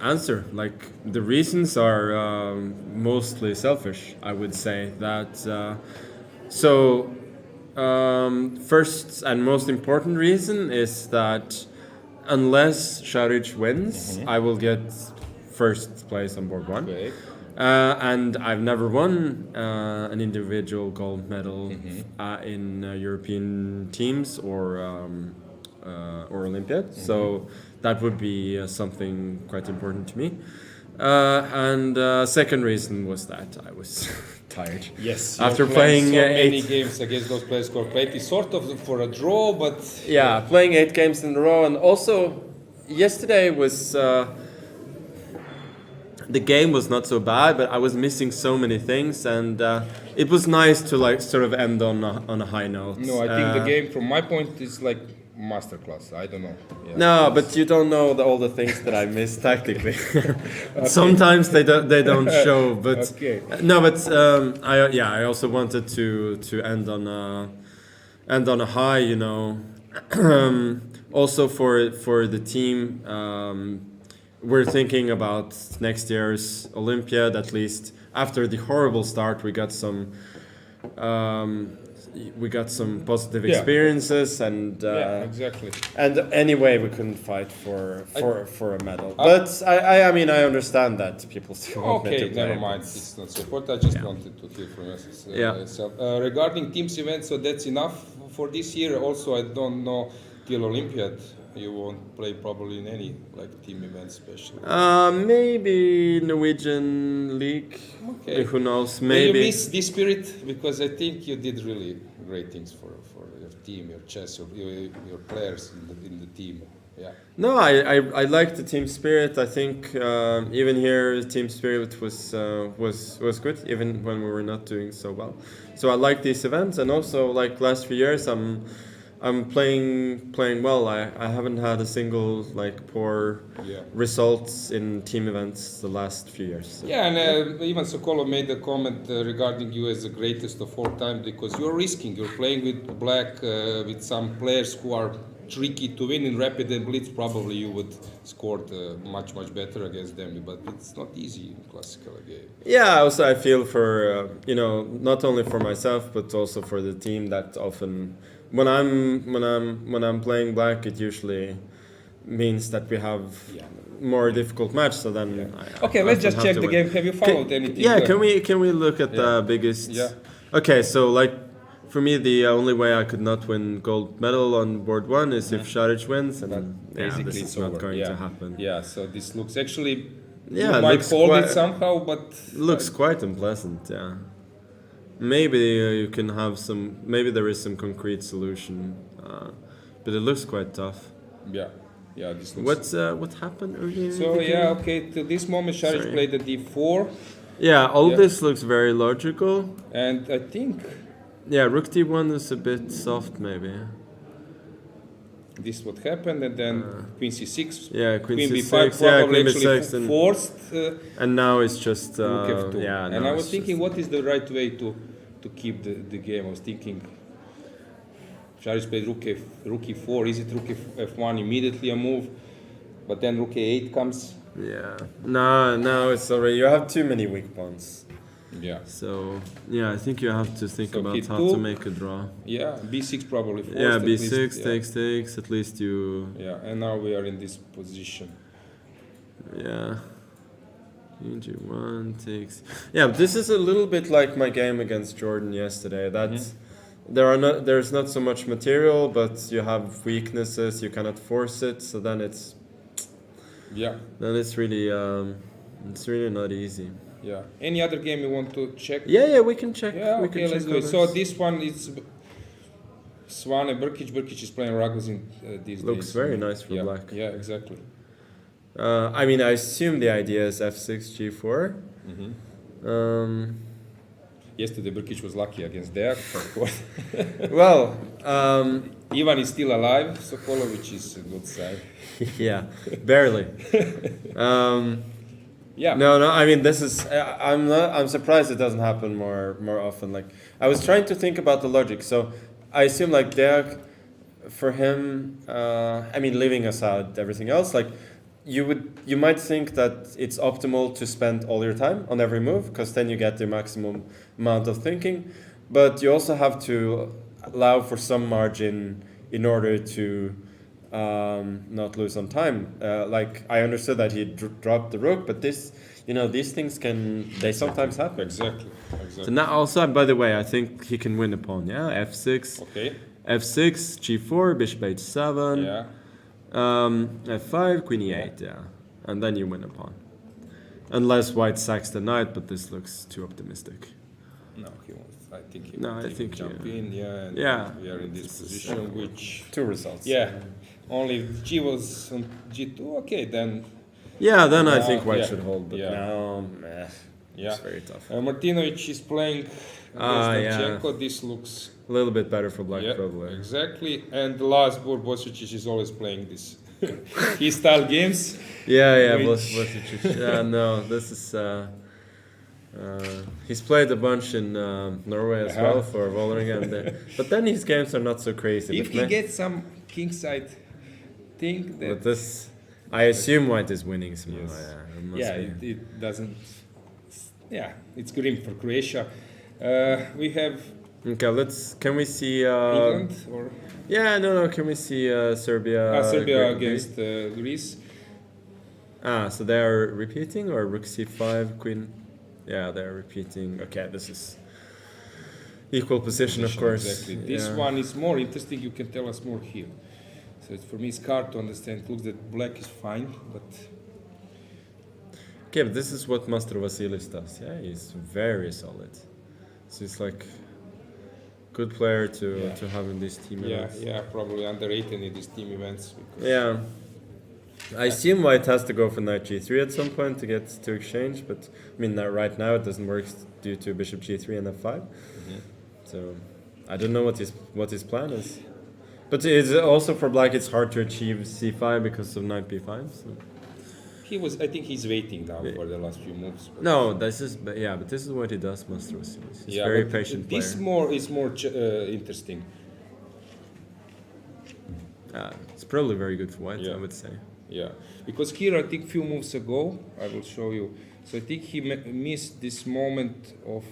answer. Like the reasons are mostly selfish. I would say that. First and most important reason is that unless Šarić wins, I will get first place on board one. Okay. And I've never won an individual gold medal in European teams or Olympiad. So that would be something quite important to me. And second reason was that I was tired. Yes. After you're playing so many 8 games against those players who played, it's sort of for a draw, but yeah, playing 8 games in a row, and also yesterday was. The game was not so bad, but I was missing so many things, and it was nice to like sort of end on a high note. No, I think the game, from my point, is like masterclass. I don't know. Yeah. No, but you don't know all the things that I missed tactically. Sometimes they don't show, but Okay. no, but I also wanted to end on a high, you know. Also for the team. We're thinking about next year's Olympiad. At least after the horrible start, we got some positive experiences, and exactly. And anyway, we couldn't fight for a medal. But I mean, I understand that people still want me to Okay, play. never mind. It's not so important. I just wanted to hear from yourself. Regarding teams events, so that's enough for this year. Also, I don't know till Olympiad. You won't play probably in any like team events, especially. Maybe Norwegian League. Okay. Who knows? Do Maybe. you miss this spirit? Because I think you did really great things for your team, your chess, your players in the team. Yeah. No, I like the team spirit. I think even here the team spirit was good, even when we were not doing so well. So I like these events, and also like last few years I'm playing well. I haven't had a single like poor results in team events the last few years. So. Yeah, and even Sokolo made a comment regarding you as the greatest of all time, because you're risking. You're playing with black, with some players who are tricky to win in rapid and blitz. Probably you would score much better against them, but it's not easy in classical game. Yeah, also I feel for not only for myself but also for the team that often. When I'm playing black, it usually means that we have more difficult match. So then, Okay, let's just check the game. Have you followed anything? Yeah, can we look at the biggest? Yeah. Okay, so like for me, the only way I could not win gold medal on board one is if Šarić wins, and Basically, this it's is not over. going to happen. Yeah, so this looks actually. Yeah, you might looks hold quite- it somehow, but Looks quite unpleasant. Yeah. Maybe you can have some. Maybe there is some concrete solution, but it looks quite tough. yeah. This looks. What happened earlier? So okay. To this moment, Šarić Sorry. played the d4, Yeah, all this looks very logical. and I think Yeah, rook d1 is a bit soft, maybe. this what happened, and then queen c6. Yeah, queen b5 c6. Yeah, probably queen actually b6, and, forced. and now it's just Rook f2. yeah. And now I was it's thinking, just- what is the right way to keep the game? I was thinking, Šarić played rook e4. Is it rook f1 immediately a move? But then rook a8 comes. Yeah. No, it's already. You have too many weak pawns. Yeah. So yeah, I think you have to think So about hit how two. to make a draw. Yeah, b6 probably forced. Yeah, at b6 least, takes. At least you. Yeah, and now we are in this position. Yeah. G1 takes. Yeah, but this is a little bit like my game against Jordan yesterday. That's there's not so much material, but you have weaknesses. You cannot force it, so then it's Yeah, really not easy. yeah. Any other game you want to check? Yeah, we can check. Yeah, we okay, can let's check do it. So others. this one is Svane Brkic. Brkic is playing Ragozin these Looks days. very nice for Yeah, black. Yeah, exactly. I mean, I assume the idea is f6, g4. Yesterday Brkic was lucky against Deak, of course. Well, Ivan is still alive, Sokolovic is a good side. yeah, barely. Yeah. No. I mean, this is. I'm surprised it doesn't happen more often. Like, I was trying to think about the logic. So, I assume like Deak, for him. I mean, leaving aside everything else, like, you might think that it's optimal to spend all your time on every move because then you get the maximum amount of thinking, but you also have to allow for some margin in order to not lose on time. Like, I understood that he dropped the rook, but these things they sometimes happen. Exactly. So now also, by the way, I think he can win a pawn. Yeah, f6, Okay. f6, g4, bishop h7. Yeah. F5, queen e8, yeah, and then you win a pawn. Unless white sacks the knight, but this looks too optimistic. No, he wants. I think he No, will I take think, jump yeah. in. Yeah. And Yeah. We are in this This is, position, which. 2 results. Yeah. Only if G was on G2. Okay, then. Yeah, then I think white yeah. should hold, but Yeah. now, meh, Yeah. it's very tough. Martinovic is playing Ah, against yeah. Danchenko. This looks. A little bit better for black, Yeah, probably. exactly. And the last Borbosic is always playing this his style games. Yeah, Which- yeah, no, this is. He's played a bunch in Norway as well for Vålerenga, but then his games are not so crazy. If But he ma- gets some kingside thing, but that this, I assume white is winning somehow. Yes. Yeah, it must yeah, be. it doesn't. Yeah, it's grim for Croatia. We have Okay, can we see? England or Yeah, no. Can we see Serbia? Serbia Greece? against Greece. So they are repeating or rook c5, queen. Yeah, they're repeating. Okay, this is equal position, of course. Exactly. This Yeah. one is more interesting. You can tell us more here. So for me, it's hard to understand. It looks that black is fine, but Okay, but this is what Master Vasilis does. Yeah, he's very solid. So he's like good player to have in these team events. yeah, probably underrated in these team events. Because Yeah. I assume white has to go for knight g3 at some point to get to exchange, but I mean right now it doesn't work due to bishop g3 and f5. So I don't know what his plan is. But it's also for black it's hard to achieve c5 because of knight b5. So. I think he's waiting now for the last few moves. But No, but this is what he does, Master Vasilis. He's a very but patient player. This is more interesting. It's probably very good for white, Yeah. I would say. Yeah, because here I think few moves ago, I will show you. So I think he missed this moment of,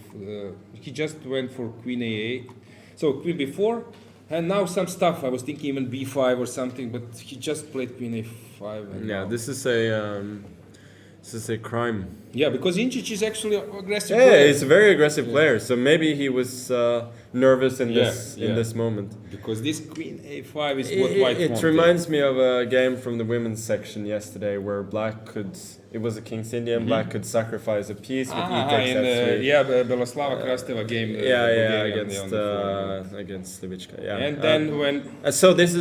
he just went for queen a8. So queen b4, and now some stuff, I was thinking even b5 or something, but he just played queen a5. And Yeah, now- this is a crime. Yeah, because Inčić is actually aggressive. Yeah, player. he's a very aggressive player. So maybe he was nervous in Yeah. this moment. Because this queen a5 is what white It wanted. reminds me of a game from the women's section yesterday where black could. It was a King's Indian. Black could sacrifice a piece with e takes f3. Beloslava Krasteva game. Yeah, Bulgarian, against on the floor. against Livichka. Yeah. And then when So this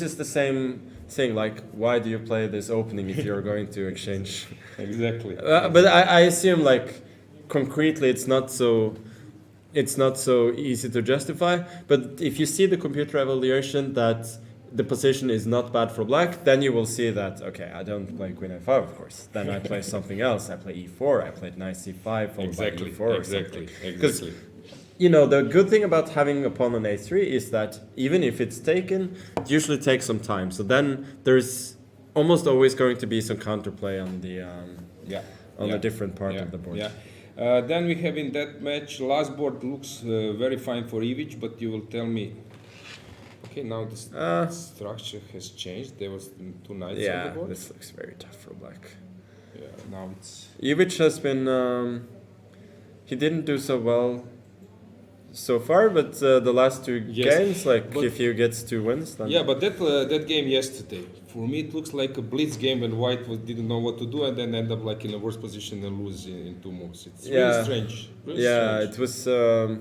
is the same thing. Like, why do you play this opening if you're going to exchange? exactly. But I assume like concretely it's not so easy to justify. But if you see the computer evaluation that the position is not bad for black, then you will see that okay, I don't play queen a5, of course. Then I play something else. I play e4. I played knight c5 followed Exactly. by e4 or Exactly. something. Because Exactly. the good thing about having a pawn on a3 is that even if it's taken, it usually takes some time. So then there's almost always going to be some counterplay on the the different part of the board. Yeah. Then we have in that match, last board looks very fine for Ivic, but you will tell me. Okay, now the structure has changed. There was two knights on the board. This looks very tough for black. Yeah, now it's Ivic has been. He didn't do so well so far, but the last two Yes, games, like but- if he gets 2 wins, then Yeah, but that game yesterday, for me, it looks like a blitz game when White didn't know what to do and then end up like in a worse position and lose in 2 moves. It's Yeah. really strange. Really strange.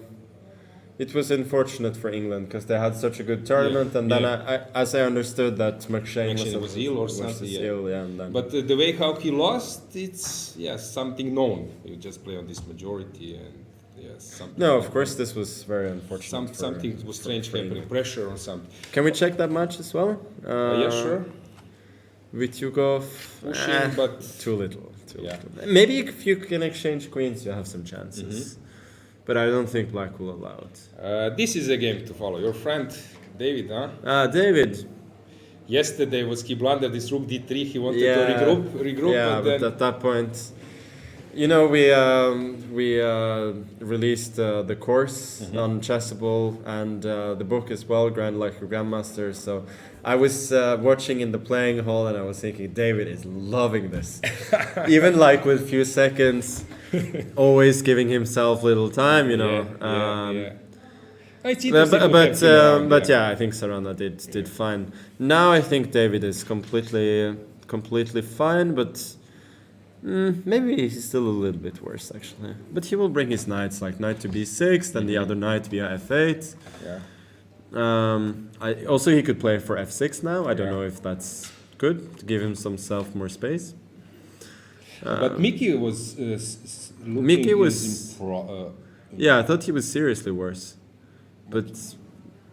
it was unfortunate for England because they had such a good tournament, and then yeah. as I understood that McShane McShane was ill or something, was yeah. ill, yeah, and then But the way how he lost, it's something known. You just play on this majority and something. no, like of course this was very unfortunate. something was strange for happening, England. pressure or something. Can we check that match as well? Yeah, sure. Vityugov, Pushing, but too little. Yeah. Little. Maybe if you can exchange queens, you have some chances. But I don't think Black will allow it. This is a game to follow. Your friend David, huh? David. Yesterday was he blundered this rook d3. He wanted Yeah. to regroup, Yeah, but then at that point, you know, we released the course on Chessable and the book as well, Like a Grandmaster. So I was watching in the playing hall and I was thinking, David is loving this. Even like with few seconds, always giving himself little time, you know. It's interesting to have him around, But yeah, I think Sarana did fine. Now I think David is completely fine, but maybe he's still a little bit worse actually. But he will bring his knights, like knight to b6, then the other knight via f8. Yeah. Also he could play for f6 now. I don't Yeah. know if that's good to give himself more space. But Mickey was looking Mickey was- impro- Yeah, I thought he was seriously worse, but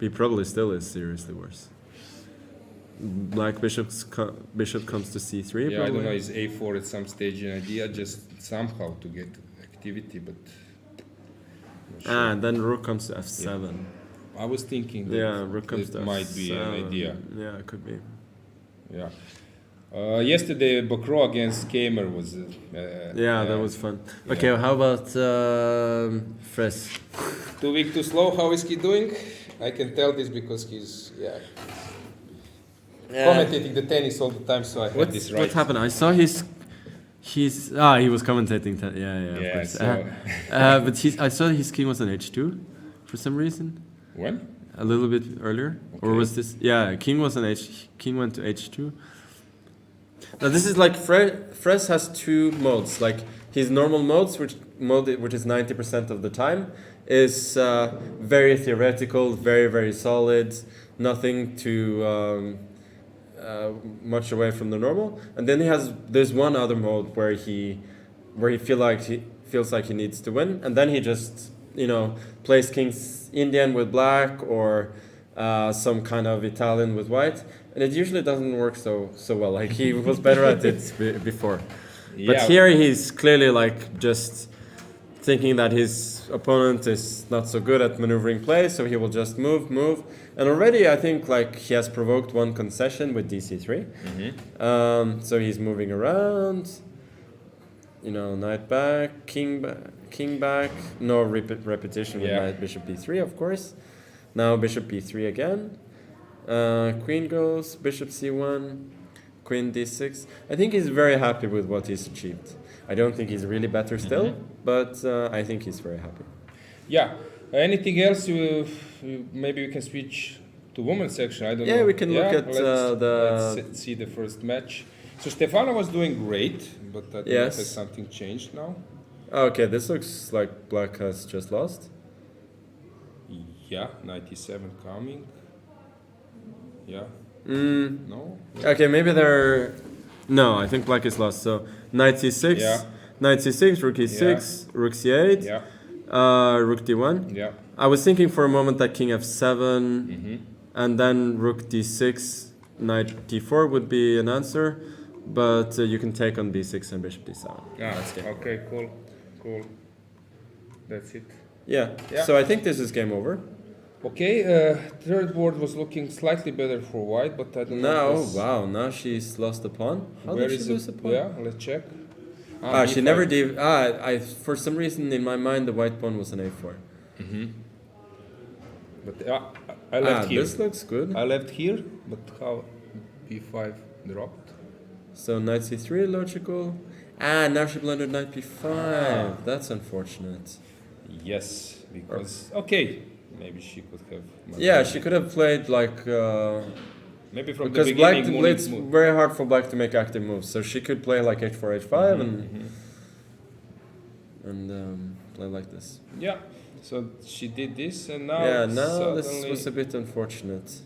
he probably still is seriously worse. Black bishop comes to c3. yeah, I probably. don't know. Is a4 at some stage an idea just somehow to get activity, but. not sure. And then rook comes to f7. I was thinking that Yeah, rook comes to it might be an f7. idea. Yeah, it could be. Yeah. Yesterday, Bakro against Teimour was. Yeah, that was fun. Okay, how about Fres? 2 weak, too slow. How is he doing? I can tell this because he's commentating the tennis all the time, so I had this right. What happened? I saw he was commentating. Of Yeah, course. so- But I saw his king was on h2 for some reason. When? A little bit earlier, or Okay. was this? Yeah, king was on king went to h2. Now this is like Fres has 2 modes. Like his normal modes, which is 90% of the time, is very theoretical, very solid, nothing too much away from the normal. And then there's one other mode where he feels like he needs to win, and then he just plays King's Indian with black or some kind of Italian with white, and it usually doesn't work so well. Like he was better at it before, but Yeah. here he's clearly like just thinking that his opponent is not so good at maneuvering play, so he will just move, and already I think like he has provoked one concession with dc3. So he's moving around. Knight back, king back. No repetition with knight bishop b3, of course. Now bishop b3 again. Queen goes, bishop c1, queen d6. I think he's very happy with what he's achieved. I don't think he's really better still, but I think he's very happy. Yeah. Anything else? Maybe we can switch to women's section. I don't know. Yeah, we can look at let's see the first match. So Stefanova was doing great, but I think Yes. has something changed now. Okay, this looks like black has just lost. Yeah, 97 coming. Yeah. No. Okay, maybe they're... No, I think black is lost. So knight c6, Yeah. knight c6, rook e6, rook c8, Yeah. rook d1. Yeah. I was thinking for a moment that king f7 and then rook d6, knight d4 would be an answer, but you can take on b6 and bishop d7. That's game over. Okay. Cool. That's it. Yeah. Yeah. So I think this is game over. Okay. Third board was looking slightly better for white, but I don't know. Now, because- wow, now she's lost a pawn. How Where did is she lose a pawn? Yeah, let's check. She B5. never did. For some reason in my mind the white pawn was an a4. But I left here. This looks good. I left here, but how b5 dropped? So knight c3 logical. Now she blundered knight b5. That's unfortunate. Yes, because okay, maybe she could have. Yeah, she could have played like. Maybe from Because the black, beginning. it's very hard for black to make active moves, so she could play like h4, h5, and play like this. Yeah, so she did this, and now. Yeah, now this suddenly- was a bit unfortunate.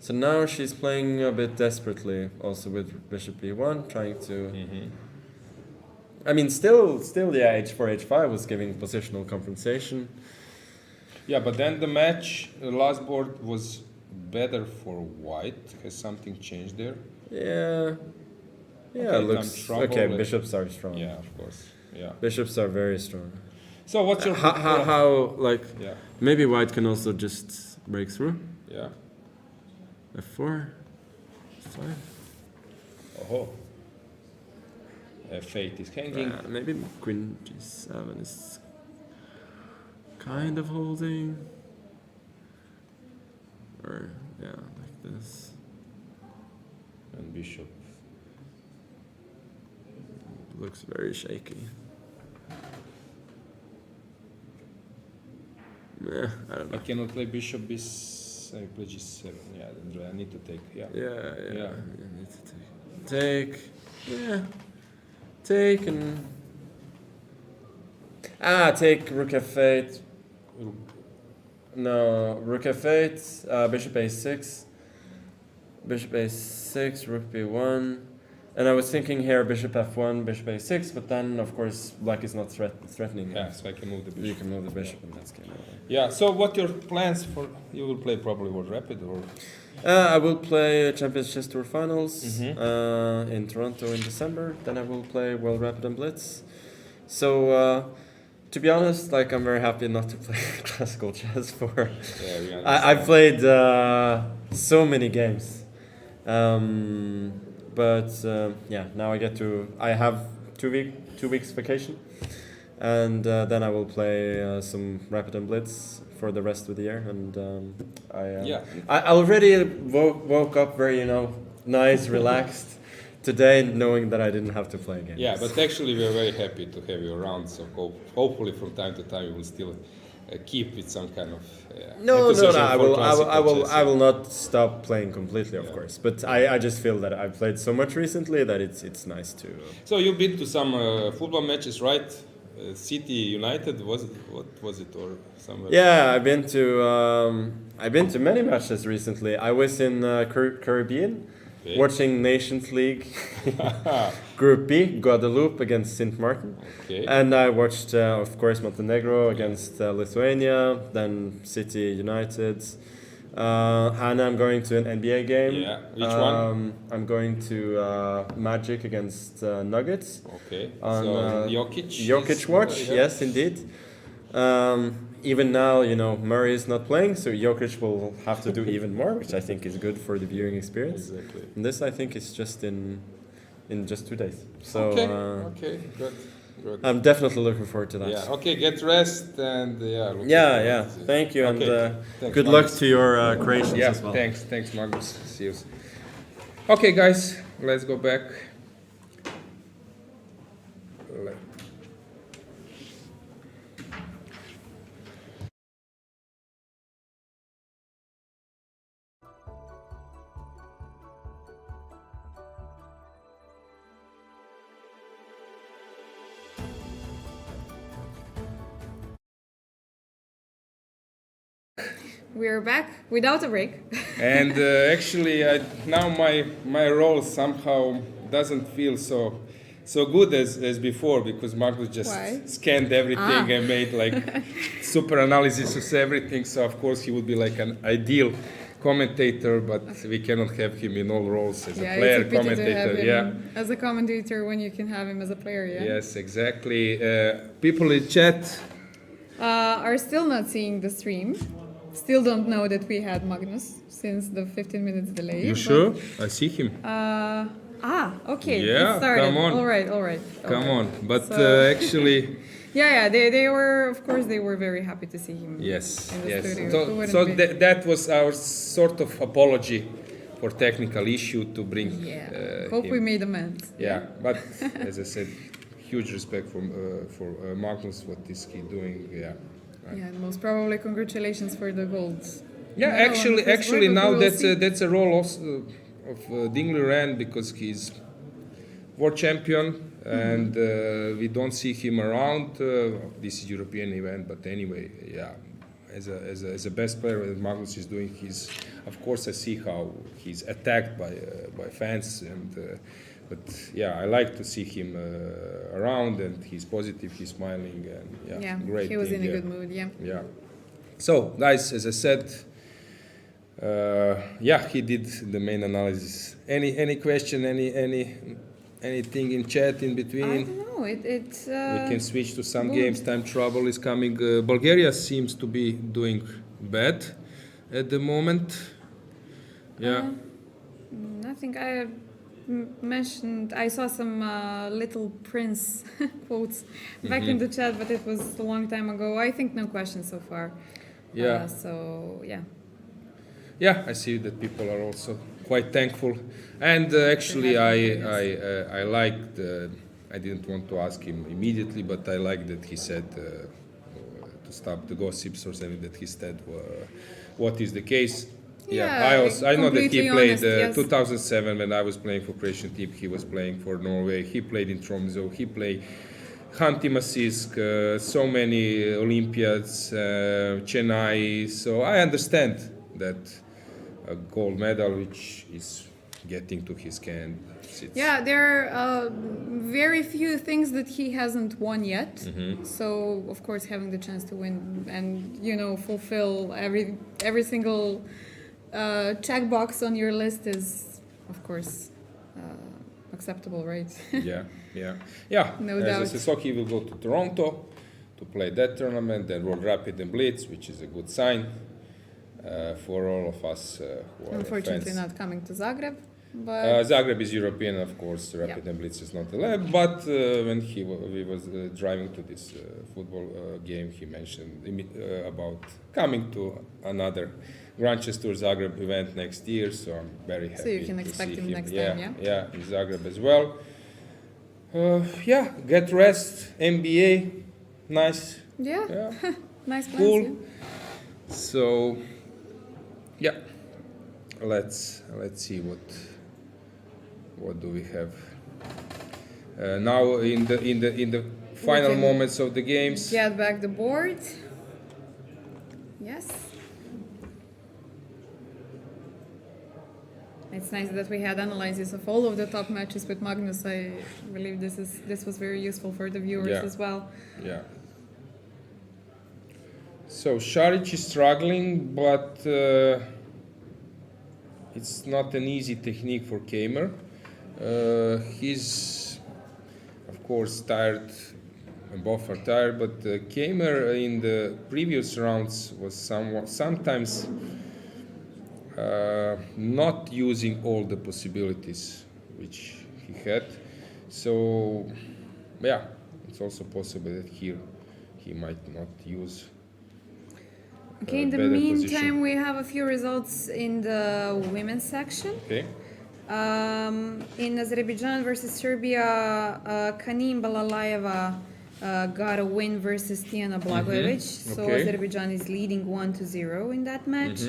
So now she's playing a bit desperately, also with bishop e1, trying to. I mean, still, yeah, h4, h5 was giving positional compensation. Yeah, but then the match, the last board was better for white. Has something changed there? Yeah. Yeah, Okay, it looks some trouble, okay. like- Bishops are strong. Yeah, of course. Yeah. Bishops are very strong. So what's your How like Yeah, maybe white can also just break through. yeah. f4, 5. Oh. Fate is hanging. Maybe queen g7 is kind of holding. Or yeah, like this. And bishop. Looks very shaky. I don't I know. cannot play bishop b7. I play g7. Yeah, then I need to take. Yeah. Yeah. Yeah. You need to take. Yeah. Take and. Take rook f8. No, rook f8, bishop a6, bishop a6, rook b1, and I was thinking here bishop f1, bishop a6, but then of course black is not threatening. Yeah, so I can move the You bishop. can move the bishop and that's game over. Yeah. So what your plans for? You will play probably World Rapid or? I will play Champions Chess Tour Finals Mhm. in Toronto in December. Then I will play World Rapid and Blitz. So. To be honest, like I'm very happy not to play classical chess for. Yeah, we I've played so many games, but yeah, now I get to. I have 2 weeks vacation, and then I will play some Rapid and Blitz for the rest of the year. And Yeah. I already woke up very nice, relaxed today, knowing that I didn't have to play games. Yeah, but actually we are very happy to have you around. So hopefully from time to time you will still keep with some kind of No, enthusiasm I for will, classical chess. I will not stop playing completely, of Yeah. course. But I just feel that I've played so much recently that it's nice to. So you've been to some football matches, right? City United what was it or somewhere? Yeah, I've been to many matches recently. I was in Caribbean, Okay. watching Nations League, Group B, Guadeloupe against Sint Maarten. Okay. And I watched, of course, Montenegro against Lithuania, then City United. And I'm going to an NBA game. Yeah, which one? I'm going to Magic against Nuggets. Okay. On, So Jokic. Jokic is- watch, yeah. yes, indeed. Even now, Murray is not playing, so Jokic will have to do even more, which I think is good for the viewing experience. Exactly. And this, I think, is just in just 2 days. So Okay. Good. I'm definitely looking forward to that. Yeah. Okay. Get rest and looking Yeah, forward yeah. to it. Thank you, and Okay. Thanks, good Magnus. luck to your creations Yeah. as well. Thanks, Magnus. See you. Okay, guys, let's go back. We're back without a break. And actually, now my role somehow doesn't feel so good as before because Magnus just Why? scanned everything and made like super analysis of everything. So of course he would be like an ideal commentator, but we cannot have him in all roles as a player it's a pity to have commentator. him as a commentator when you can have him as a player. Yeah. Yes, exactly. People in chat. Are still not seeing the stream. Still don't know that we had Magnus since the 15 minutes delay. You but- sure? I see him. Okay. Yeah, it started. come on. All right. Come on. But So- actually, Yeah. They were, of course, they were very happy to see him. yes, In the yes. studio. Who So, wouldn't so be? that was our sort of apology for technical issue to bring. Yeah. Hope him. we made amends. Yeah, but as I said, huge respect for Magnus, what is he doing? Yeah. Yeah, and most probably congratulations for the golds. Yeah, medal on the first actually board, but now we will see. that's a role also of Dingley Rand, because he's world champion and we don't see him around. This is European event, but anyway, yeah. As a best player that Magnus is doing, of course I see how he's attacked by fans, and but yeah, I like to see him around, and he's positive, he's smiling, and Yeah, great. he was thing, in a good mood. Yeah. Yeah. So guys, as I said, he did the main analysis. Any question? Anything in chat in between? I don't know. It's. We can switch to some good. games. Time trouble is coming. Bulgaria seems to be doing bad at the moment. Yeah. Nothing. I mentioned. I saw some Little Prince quotes back in the chat, but it was a long time ago. I think no questions so far. Yeah. So yeah. Yeah, I see that people are also quite thankful, and actually I liked. I didn't want to ask him immediately, but I like that he said to stop the gossips or something. That he said what is the case. Yeah, I know that he completely played honest, yes. 2007 when I was playing for Croatian team. He was playing for Norway. He played in Tromsø. He played Khanty-Mansiysk, so many Olympiads, Chennai. So I understand that a gold medal, which is getting to his hand. Yeah, there are very few things that he hasn't won yet. So of course, having the chance to win and fulfill every single checkbox on your list is, of course, acceptable, right? Yeah. No As doubt. I said, so he will go to Toronto to play that tournament, then World Rapid and Blitz, which is a good sign for all of us who are Unfortunately, fans. not coming to Zagreb, but Zagreb is European, of course. Rapid and Blitz is not allowed. But when we was driving to this football game, he mentioned about coming to another Grandchester Zagreb event next year. So I'm very happy. So you can to expect see him next time, yeah? Yeah, in Zagreb as well. Get rest. NBA, nice. yeah, nice plans. Cool. Yeah. So, yeah, let's see what do we have now in the final can moments of the games. Get back the board. Yes. It's nice that we had analyses of all of the top matches with Magnus. I believe this was very useful for the viewers Yeah. as well. Yeah. So Šarić is struggling, but it's not an easy technique for Teimour. He's, of course, tired, and both are tired, but Teimour in the previous rounds was sometimes not using all the possibilities which he had. So, yeah, it's also possible that here he might not use. Okay, in the better meantime, position. we have a few results in the women's section. Okay. In Azerbaijan versus Serbia, Kanim Balalayeva got a win versus Tiana Blagojevic. So Okay. Azerbaijan is leading 1-0 in that match.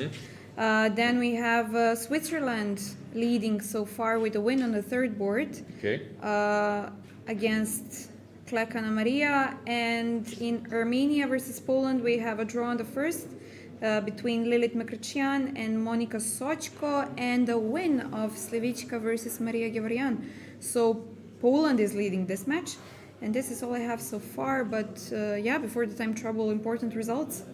Then we have Switzerland leading so far with a win on the third board Okay. against Klekana Maria. And in Armenia versus Poland, we have a draw on the first between Lilit Mekrician and Monika Sochko, and a win of Slevička versus Maria Gevorian. So Poland is leading this match. And this is all I have so far. But before the time trouble, important results.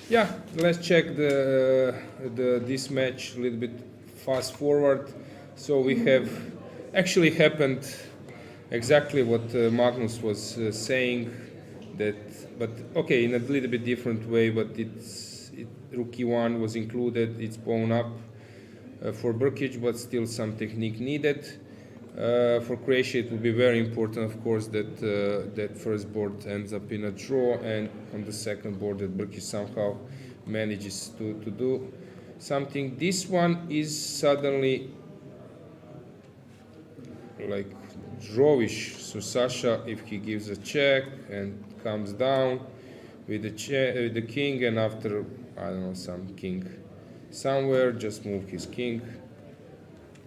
Yeah, let's check this match a little bit fast forward. So we have actually happened exactly what Magnus was saying, but okay, in a little bit different way. But rookie one was included. It's blown up for Brkic, but still some technique needed. For Croatia, it will be very important, of course, that that first board ends up in a draw, and on the second board that Brkic somehow manages to do something. This one is suddenly like drawish. So Sasha, if he gives a check and comes down with the king, and after, I don't know, some king somewhere, just move his king,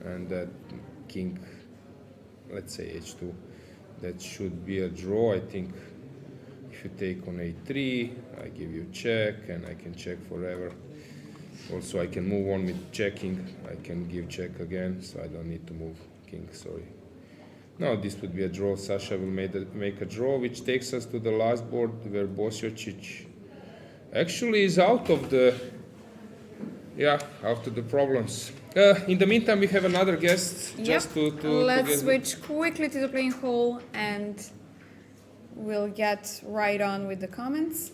and that king, let's say h2, that should be a draw. I think if you take on a3, I give you check, and I can check forever. Also, I can move on with checking. I can give check again, so I don't need to move king, sorry. No, this would be a draw. Sasha will make a draw, which takes us to the last board, where Bosiocic actually is out of the problems. In the meantime, we have another guest. Just to Let's switch quickly to the playing hall, and we'll get right on with the comments.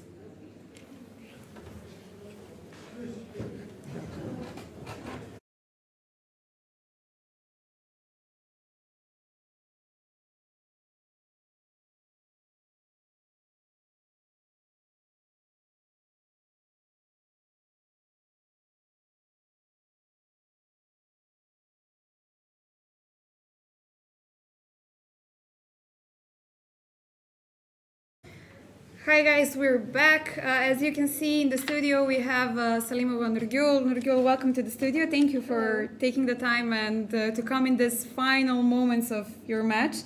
Hi guys, we're back. As you can see in the studio, we have Salimova Nurgul. Nurgul, welcome to the studio. Thank you for taking the time and to come in this final moments of your match.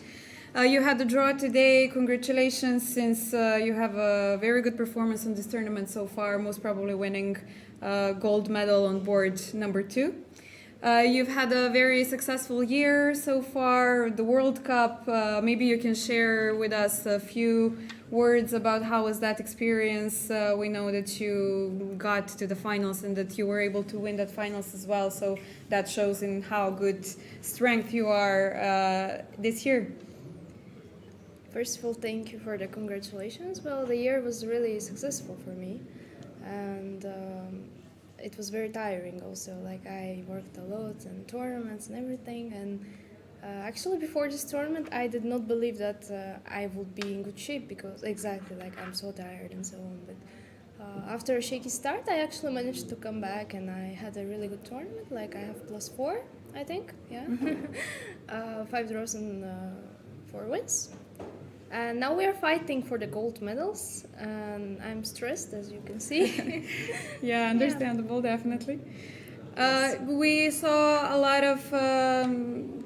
You had the draw today. Congratulations, since you have a very good performance in this tournament so far, most probably winning gold medal on board number 2. You've had a very successful year so far, the World Cup. Maybe you can share with us a few words about how was that experience. We know that you got to the finals and that you were able to win that finals as well, so that shows in how good strength you are this year. First of all, thank you for the congratulations. Well, the year was really successful for me, and it was very tiring also. Like, I worked a lot and tournaments and everything, and actually before this tournament I did not believe that I would be in good shape, because exactly, like, I'm so tired and so on. But after a shaky start, I actually managed to come back, and I had a really good tournament. Like, I have +4, I think, yeah. 5 draws and 4 wins. And now we are fighting for the gold medals, and I'm stressed, as you can see. Yeah, understandable, definitely. We saw a lot of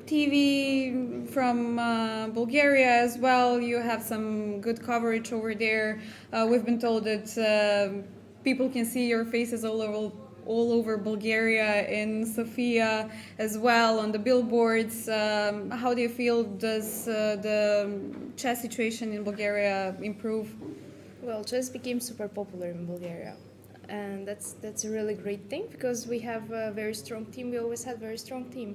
TV from Bulgaria as well. You have some good coverage over there. We've been told that people can see your faces all over Bulgaria, in Sofia as well, on the billboards. How do you feel? Does the chess situation in Bulgaria improve? Well, chess became super popular in Bulgaria, and that's a really great thing, because we have a very strong team. We always had a very strong team.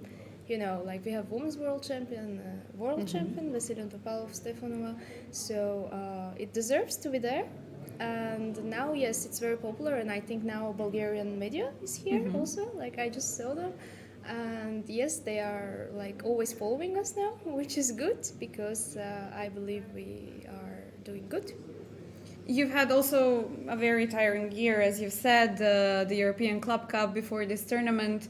You know, like, we have women's world champion, champion, Vasilina Stefanova. So it deserves to be there. And now, yes, it's very popular, and I think now Bulgarian media is here also. Like, I just saw them, and yes, they are, like, always following us now, which is good, because I believe we are doing good. You've had also a very tiring year, as you've said, the European Club Cup before this tournament.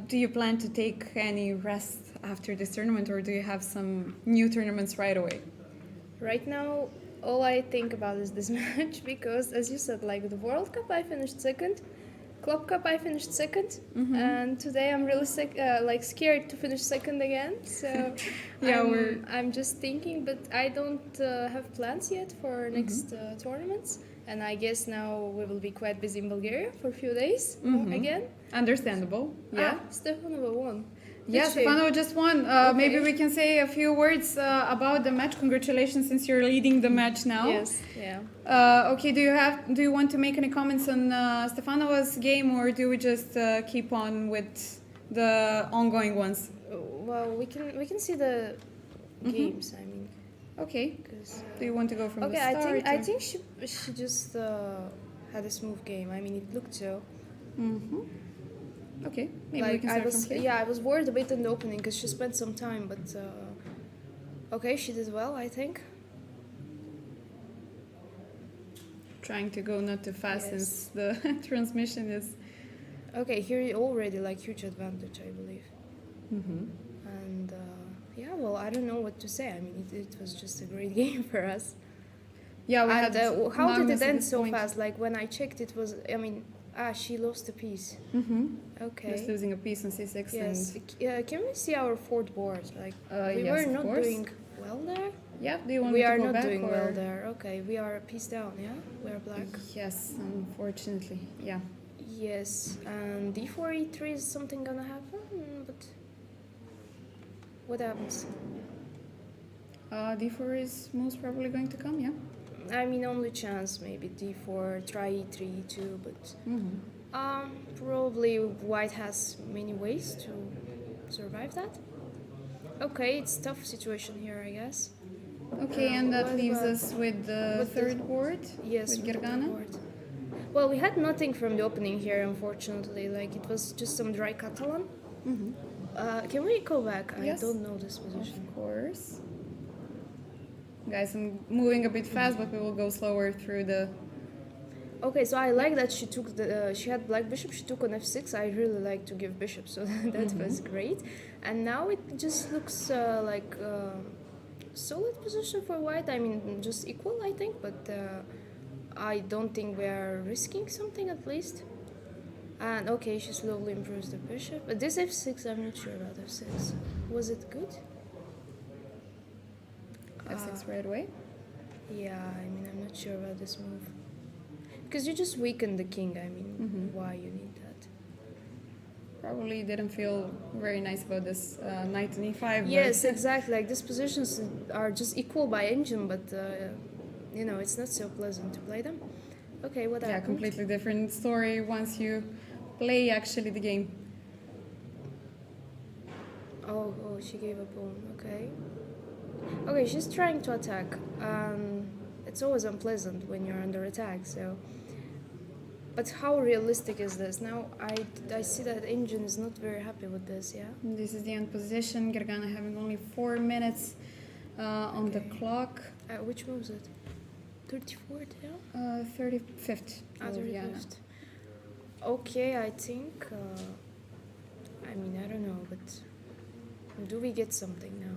Do you plan to take any rest after this tournament, or do you have some new tournaments right away? Right now, all I think about is this match, because, as you said, like, the World Cup I finished second, Club Cup I finished second, and today I'm really scared to finish second again. So yeah, I'm just thinking, but I don't have plans yet for next tournaments, and I guess now we will be quite busy in Bulgaria for a few days again. Understandable. Yeah. Stefanova won. Yeah, Stefanova just won. Maybe we can say a few words about the match. Congratulations, since you're leading the match now. Yes, yeah. Okay, do you want to make any comments on Stefanova's game, or do we just keep on with the ongoing ones? Well, we can see the games. I mean. Okay. Do you want to go from the start? Okay, I think she just had a smooth game. I mean, it looked so. Okay, maybe like, we can start from here. I was worried a bit in the opening, because she spent some time, but okay, she did well, I think. Trying to go not too fast, since the transmission is... Okay, here already, like, huge advantage, I believe. And Yeah, well, I don't know what to say. I mean, it was just a great game for us. Yeah, we And had how did Magnus it at end this so point. fast? Like when I checked, it was. I mean, she lost a piece. Okay. Just losing a piece on c6. Yes. Can we see our fourth board? Like we yes, were of not course. doing well there. Yeah, do you want We me to are go not back? doing or? well there. Okay, we are a piece down. Yeah, we are black. Yes, unfortunately. Yeah. Yes, and d4 e3 is something gonna happen, but what happens? d4 is most probably going to come, yeah? I mean, only chance maybe d4, try e3, e2, but probably white has many ways to survive that. Okay, it's tough situation here, I guess. Okay, and that what leaves about- us with the what third board. Yes, With with the Dragana? board. Well, we had nothing from the opening here, unfortunately. Like it was just some dry Catalan. Can we go back? Yes. I don't know this position. Of course. Guys, I'm moving a bit fast, but we will go slower through the... Okay, so I like that she took the. She had black bishop. She took on f6. I really like to give bishop, so that was great. And now it just looks like solid position for white. I mean, just equal, I think, but I don't think we are risking something at least. And okay, she slowly improves the bishop. But this f6, I'm not sure about f6. Was it good? f6 right away. Yeah, I mean, I'm not sure about this move. Because you just weaken the king, I mean, why you need that? Probably didn't feel very nice about this knight on e5. Yes, exactly. Like these positions are just equal by engine, but you know, it's not so pleasant to play them. Okay, what Yeah, happened? completely different story once you play actually the game. Oh, she gave a pawn. Okay. Okay, she's trying to attack. It's always unpleasant when you're under attack, so... But how realistic is this? Now, I see that engine is not very happy with this, yeah? This is the end position. Dragana having only 4 minutes on the clock. Which move is it? 34th, yeah? 35th. Other yeah, no. left. Okay, I think... I mean, I don't know, but... Do we get something now?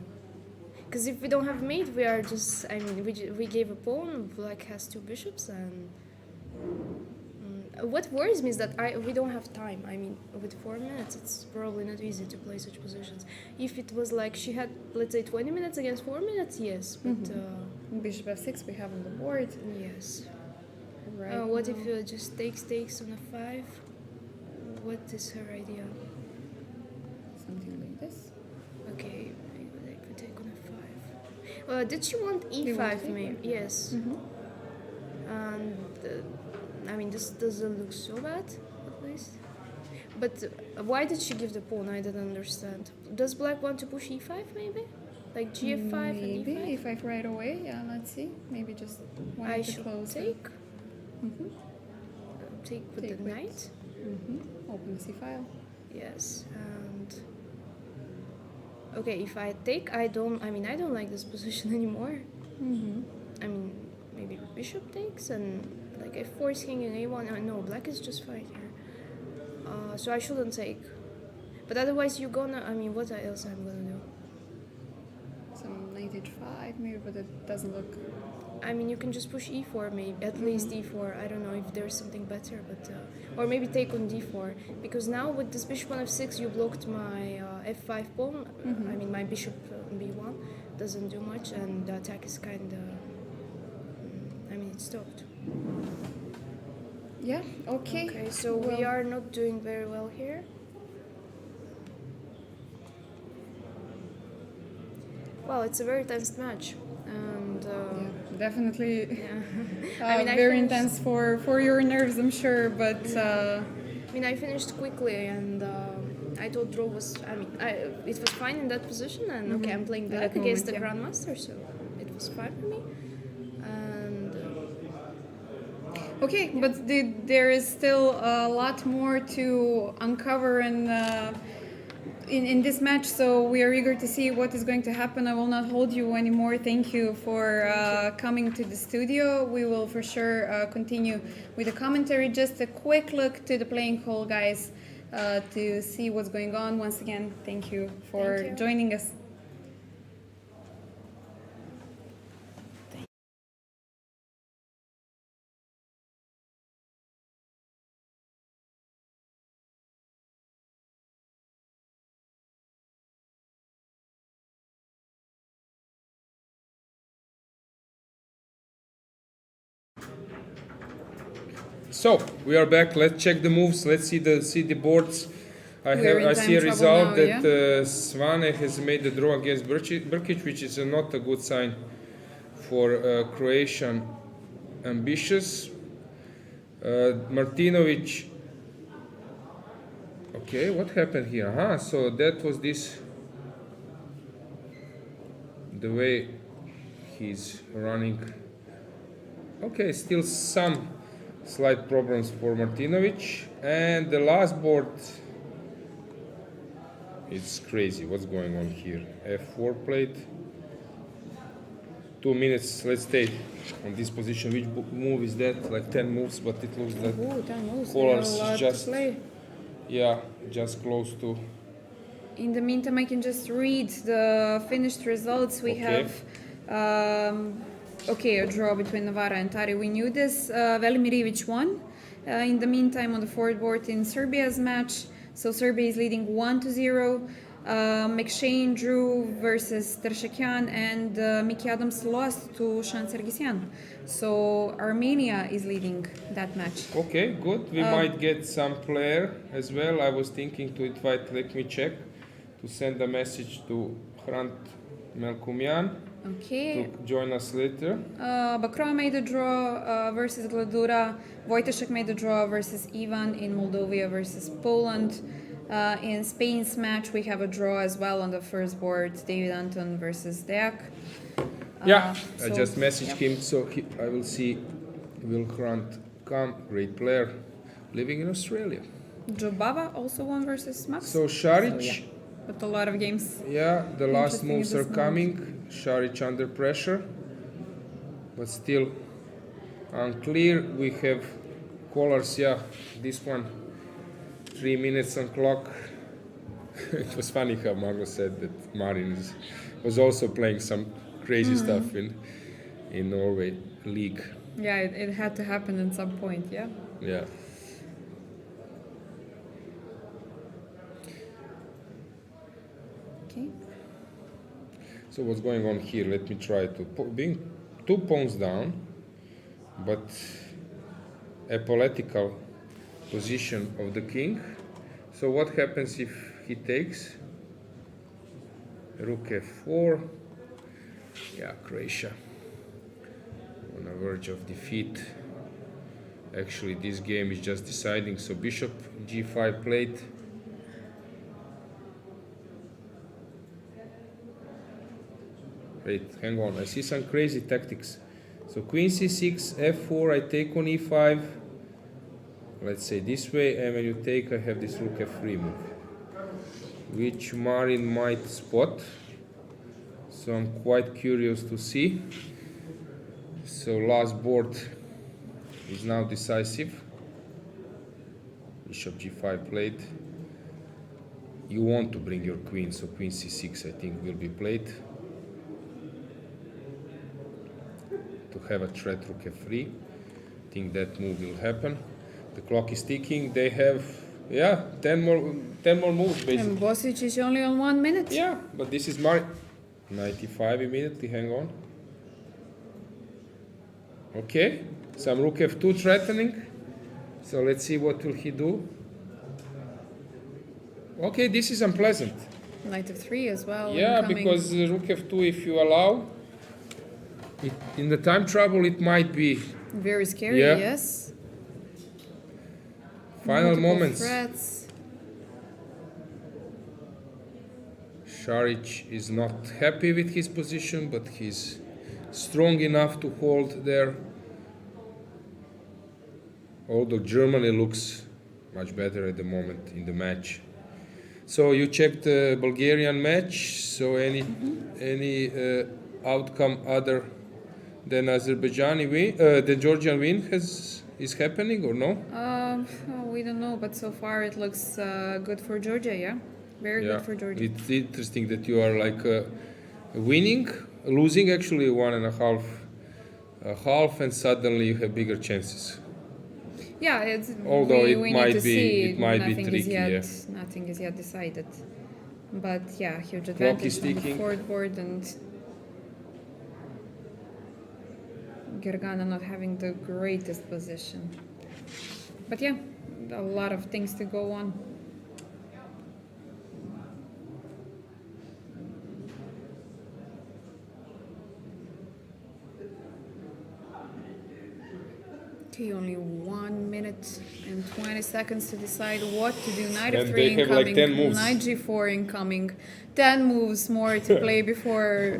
Because if we don't have mate, we are just... I mean, we gave a pawn, black has 2 bishops, and... what worries me is that we don't have time. I mean, with 4 minutes, it's probably not easy to play such positions. If it was like she had, let's say, 20 minutes against 4 minutes, yes, but... Bishop f6 we have on the board. yes. Right. What if just takes on a 5? What is her idea? Something like this. Okay, maybe they could take on a 5. Did she want They e5 want maybe? Yes. And I mean, this doesn't look so bad, at least. But why did she give the pawn? I didn't understand. Does black want to push e5 maybe? Like gf5 Maybe and e5? e5 right away. Yeah, let's see. Maybe just I wanting to should close. take. Take with Take the with- knight. Open the c file. Yes, and okay, if I take, I don't like this position anymore. I mean, maybe bishop takes and like f4 is king and a1. No, black is just fine here. So I shouldn't take. But otherwise, you're gonna. I mean, what else I'm gonna do? Some knight h5 maybe, but it doesn't look. I mean, you can just push e4 maybe, at least e4. I don't know if there's something better, but or maybe take on d4, because now with this bishop on f6 you blocked my f5 pawn. I mean, my bishop on b1 doesn't do much, and the attack is kind of. I mean, it stopped. Yeah. Okay. Okay, so we Well, are not doing very well here. Well, it's a very tense match, and yeah, definitely. yeah. I mean, I very finished- intense for your nerves, I'm sure. But I mean, I finished quickly, and I thought draw was. I mean, it was fine in that position, and okay, I'm playing At black that against moment, the yeah. grandmaster, so it was fine for me. And okay, but there is still a lot more to uncover in this match, so we are eager to see what is going to happen. I will not hold you anymore. Thank you for coming to the studio. We will for sure continue with the commentary. Just a quick look to the playing hall, guys, to see what's going on. Once again, thank you for Thank you. joining us. So we are back. Let's check the moves. Let's see the boards. We're in I time see a trouble result now, that Svane has made the draw against Brkic, which is not a good sign for Croatian ambitious. Martinovic. Okay, what happened here? So that was the way he's running. Okay, still some slight problems for Martinovic. And the last board, it's crazy what's going on here. F4 played. 2 minutes, let's stay on this position. Which move is that? Like 10 moves, but it looks that Ooh, 10 moves. colors They have a lot just, to play. yeah, just close to. In the meantime, I can just read the finished results. We Okay. have a draw between Navara and Tari. We knew this. Velimir Ivic won. In the meantime, on the forward board in Serbia's match, so Serbia is leading 1-0. McShane drew versus Tershakyan, and Miki Adams lost to Shan Sergisyan. So Armenia is leading that match. Okay, good. We might get some player as well. I was thinking to invite, let me check, to send a message to Hrant Melkumyan Okay. to join us later. Bakrova made a draw versus Gladura. Wojtaszek made a draw versus Ivan in Moldova versus Poland. In Spain's match, we have a draw as well on the first board. David Anton versus Deak. Yeah, I so- just messaged yeah. him, so I will see. Will Hrant come? Great player, living in Australia. Jobava also won versus Max. So Šarić, So, yeah, but a lot of games. yeah, the last Interesting moves at are this coming. Šarić under pressure, but still unclear. We have callers, yeah, this one. 3 minutes on clock. It was funny how Magnus said that Marin was also playing some crazy stuff in Norway league. Yeah, it had to happen at some point, yeah. Yeah. Okay. So what's going on here? Let me try to being 2 pawns down, but a political position of the king. So what happens if he takes? Rook f4. Yeah, Croatia on the verge of defeat. Actually, this game is just deciding. So bishop g5 played. Wait, hang on. I see some crazy tactics. So queen c6, f4. I take on e5. Let's say this way, and when you take, I have this rook f3 move, which Marin might spot. So I'm quite curious to see. So last board is now decisive. Bishop g5 played. You want to bring your queen, so queen c6 I think will be played. To have a threat rook f3. I think that move will happen. The clock is ticking. They have, 10 more moves basically. And Bosic is only on 1 minute. Yeah, but this is Marin. 95 immediately, hang on. Okay, some rook f2 threatening. So let's see what will he do. Okay, this is unpleasant. Knight of 3 as well. Yeah, incoming. because rook f2, if you allow, in the time trouble it might be. Very scary, Yeah. yes. Final Multiple moments. threats. Šarić is not happy with his position, but he's strong enough to hold there. Although Germany looks much better at the moment in the match. So you checked the Bulgarian match. So any outcome other than Azerbaijani win, the Georgian win is happening or no? We don't know, but so far it looks good for Georgia, yeah? Very good for Georgia. It's interesting that you are like losing actually 1.5 half, and suddenly you have bigger chances. Yeah, it's, Although we it need might to be- see. it might be Nothing is tricky, yet, yeah. Nothing is yet decided. But yeah, huge Clock advantage is on the ticking. forward board, and Dragana not having the greatest position. But yeah, a lot of things to go on. Okay, only 1 minute and 20 seconds to decide what to do. Knight And f3 they have like incoming, 10 moves. knight g4 incoming, 10 moves more to play before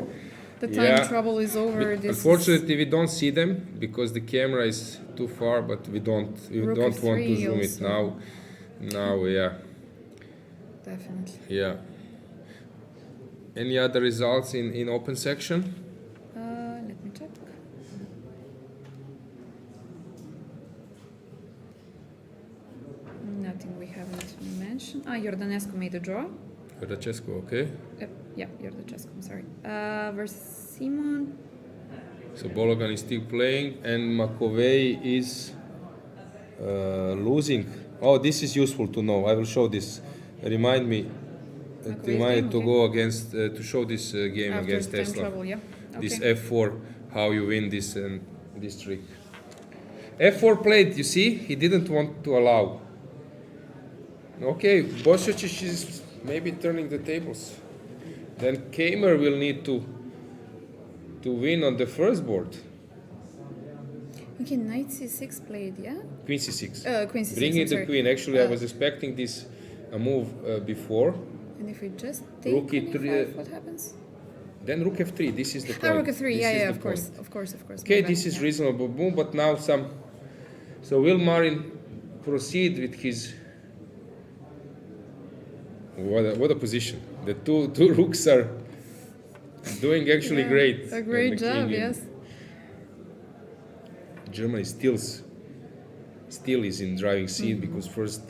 the time Yeah. trouble is over. But This is unfortunately, we don't see them because the camera is too far. But we don't Rook want to f3 zoom it also. now. Now, yeah, definitely. yeah. Any other results in open section? Let me check. Nothing we haven't mentioned. Jordanescu made a draw. Radjabov, okay. Yeah, Jordanescu, I'm sorry. Versus Simon. So Bologan is still playing, and Makovei is losing. Oh, this is useful to know. I will show this. Remind me. Makovei's Remind game, to okay. go against to show this game After against time Tesla. trouble, yeah. This Okay. f4, how you win this this trick. f4 played. You see, he didn't want to allow. Okay, Batsiashvili is maybe turning the tables. Then Teimour will need to win on the first board. Okay, knight c6 played, yeah? Queen c6. Queen c6. Bringing I'm the sorry. queen. Actually, I Uh, was expecting this move before. And if we just take Rook queen e3, e5, what happens? Then rook f3. This is the point. Rook f3, This yeah, is yeah, the of course, point. of course, of course. Okay, My this bad, is yeah. reasonable move, but now some. So will Marin proceed with his? What a position! The two rooks are doing actually Yeah, great. A And great the job, king in- yes. Germany still is in driving seat because first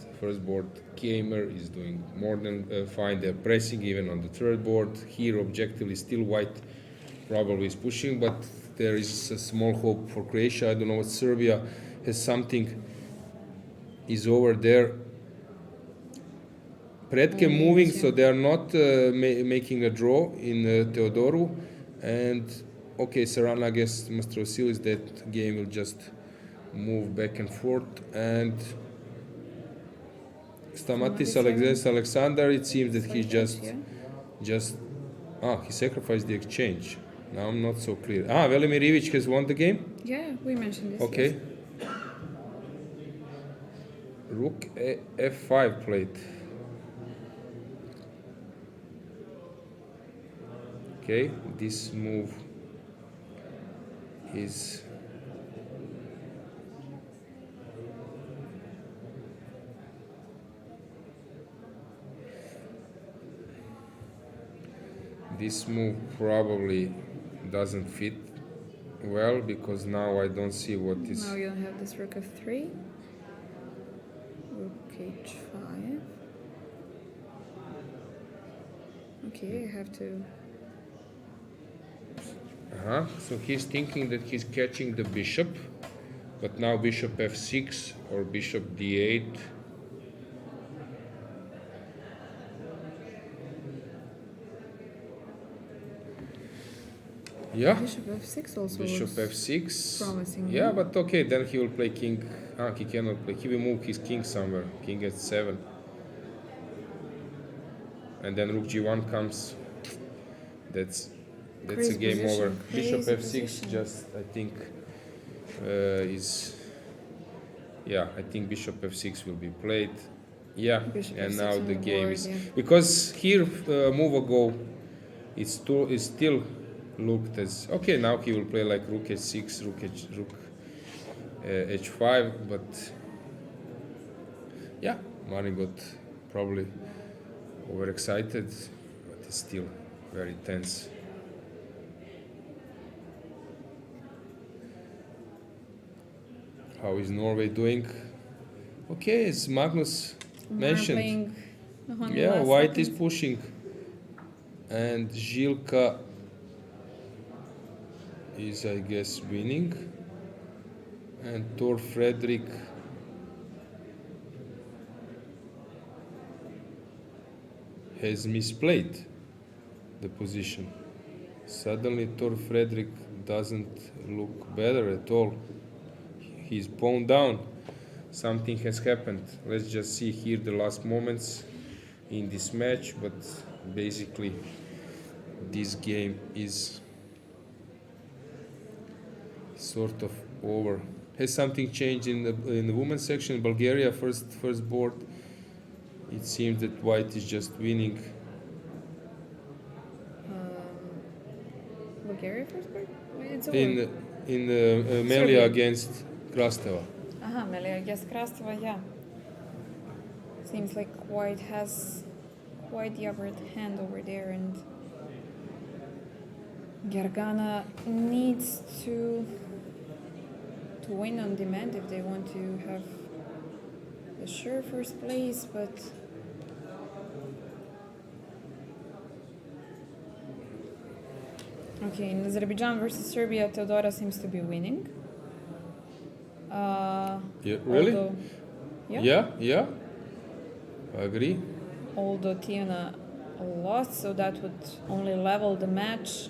board Teimour is doing more than fine. They're pressing even on the third board. Here objectively still white probably is pushing, but there is a small hope for Croatia. I don't know what Serbia has something is over there. Pretke moving, so they are not making a draw in Teodoru. And okay, Serrana against Mastrosilis, that game will just move back and forth. And Stamatis Alexander, it seems that he just he sacrificed the exchange. Now I'm not so clear. Velimirivic has won the game. Yeah, we mentioned this. Okay. Yes. Rook f5 played. Okay, this move is this move probably doesn't fit well because now I don't see what is. Now you don't have this rook f3. Rook h5. Okay, I have to. So he's thinking that he's catching the bishop, but now bishop f6 or bishop d8. Yeah, Bishop f6 also bishop looks f6. promising. Yeah, but okay, then he will play king. He cannot play. He will move his king somewhere. King h7. And then rook g1 comes. That's a Crazy game position, over. Bishop crazy f6 position. just I think is. Yeah, I think bishop f6 will be played. Yeah, Bishop and f6 now on the the game board, is yeah. because here move ago, it's still looked as okay. Now he will play like rook h6, rook h5, but yeah, Marin got probably overexcited, but it's still very tense. How is Norway doing? Okay, as Magnus mentioned. Playing on the Yeah, last white is second. pushing. And Žilka is, I guess, winning. And Thor Fredrik has misplayed the position. Suddenly Thor Fredrik doesn't look better at all. He's pawn down. something has happened. Let's just see here the last moments in this match, but basically this game is sort of over. Has something changed in the women's section? Bulgaria first board. It seems that white is just winning. Bulgaria first board? It's over. In Melia Serbia. against Krasteva. Melia against Krasteva, yeah. Seems like white has quite the upper hand over there, and Dragana needs to win on demand if they want to have the sure first place, but okay, in Azerbaijan versus Serbia, Teodora seems to be winning. Yeah, really? Although, Yeah. I agree. although Tiana lost, so that would only level the match.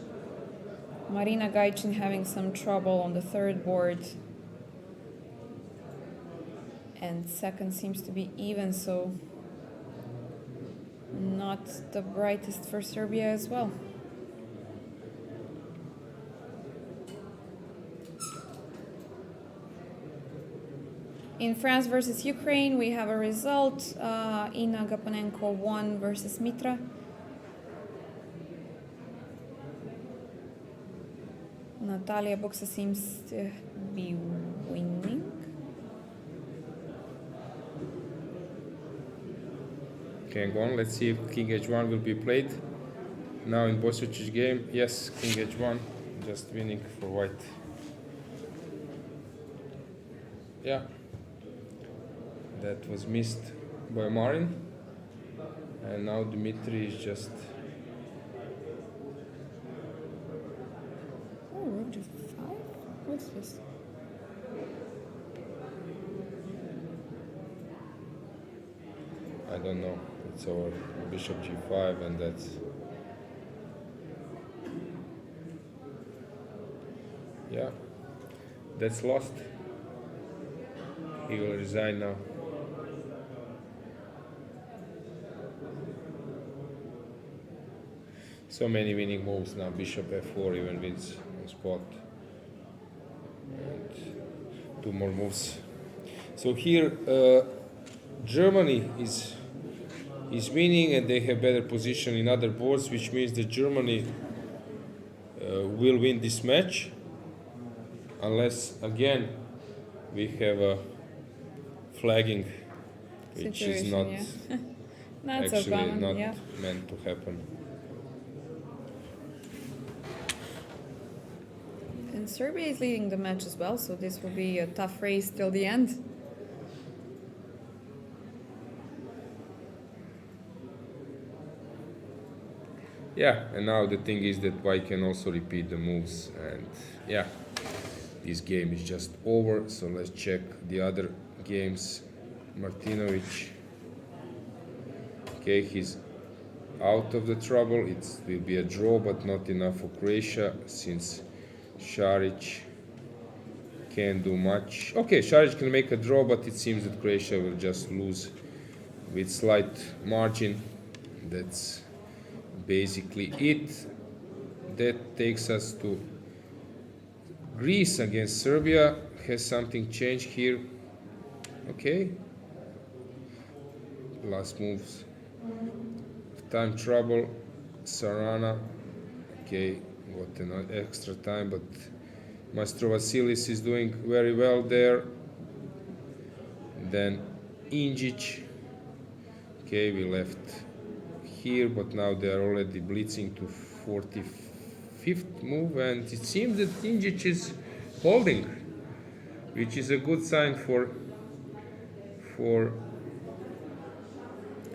Marina Gaicin having some trouble on the third board. And second seems to be even, so not the brightest for Serbia as well. In France versus Ukraine, we have a result. Ina Gaponenko won versus Mitra. Natalia Buxa seems to be winning. Hang on, let's see if King H1 will be played. Now in Bosic's game, yes, King H1 just winning for white. Yeah, that was missed by Marin, and now Dmitry is just. Oh, rook to 5? What's this? I don't know. It's our bishop g5, and that's. Yeah, that's lost. He will resign now. So many winning moves now. Bishop f4 even wins on spot. And 2 more moves. So here Germany is winning, and they have better position in other boards, which means that Germany will win this match, unless again we have a flagging, which is not Yeah. Not so actually common, not yeah. meant to happen. And Serbia is leading the match as well, so this will be a tough race till the end. Yeah, and now the thing is that white can also repeat the moves, and yeah, this game is just over. So let's check the other games. Martinovic, okay, he's out of the trouble. It will be a draw, but not enough for Croatia, since Šarić can't do much. Okay, Šarić can make a draw, but it seems that Croatia will just lose with slight margin. That's basically it. That takes us to Greece against Serbia. Has something changed here? Okay. Last moves. Time trouble. Sarana. Okay, got an extra time, but Maestro Vasilis is doing very well there. Then Injic. Okay, we left here, but now they are already blitzing to 45th move, and it seems that Injic is holding, which is a good sign for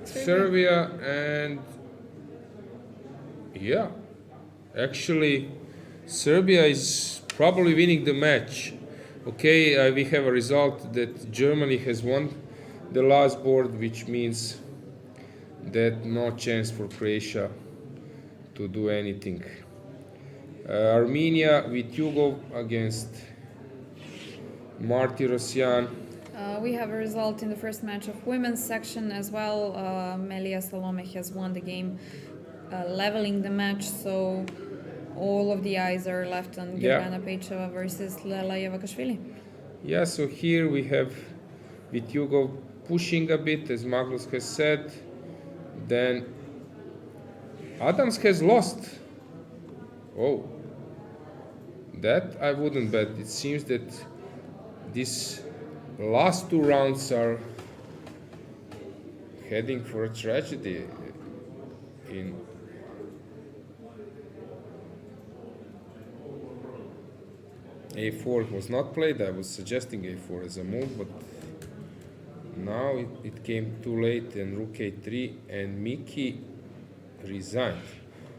Serbia. And yeah, actually Serbia is probably winning the match. Okay, we have a result that Germany has won the last board, which means that no chance for Croatia to do anything. Armenia with Yugov against Martyrosyan. We have a result in the first match of women's section as well. Melia Salome has won the game, leveling the match, so all of the eyes are left on Yeah. Dragana Paehtz versus Lela Yevakashvili. Yeah, so here we have Vityugov pushing a bit, as Magnus has said. Then Adams has lost. Oh, that I wouldn't bet. It seems that these last two rounds are heading for a tragedy. In A4 was not played. I was suggesting A4 as a move, but now it came too late, and Rook A3, and Miki resigned.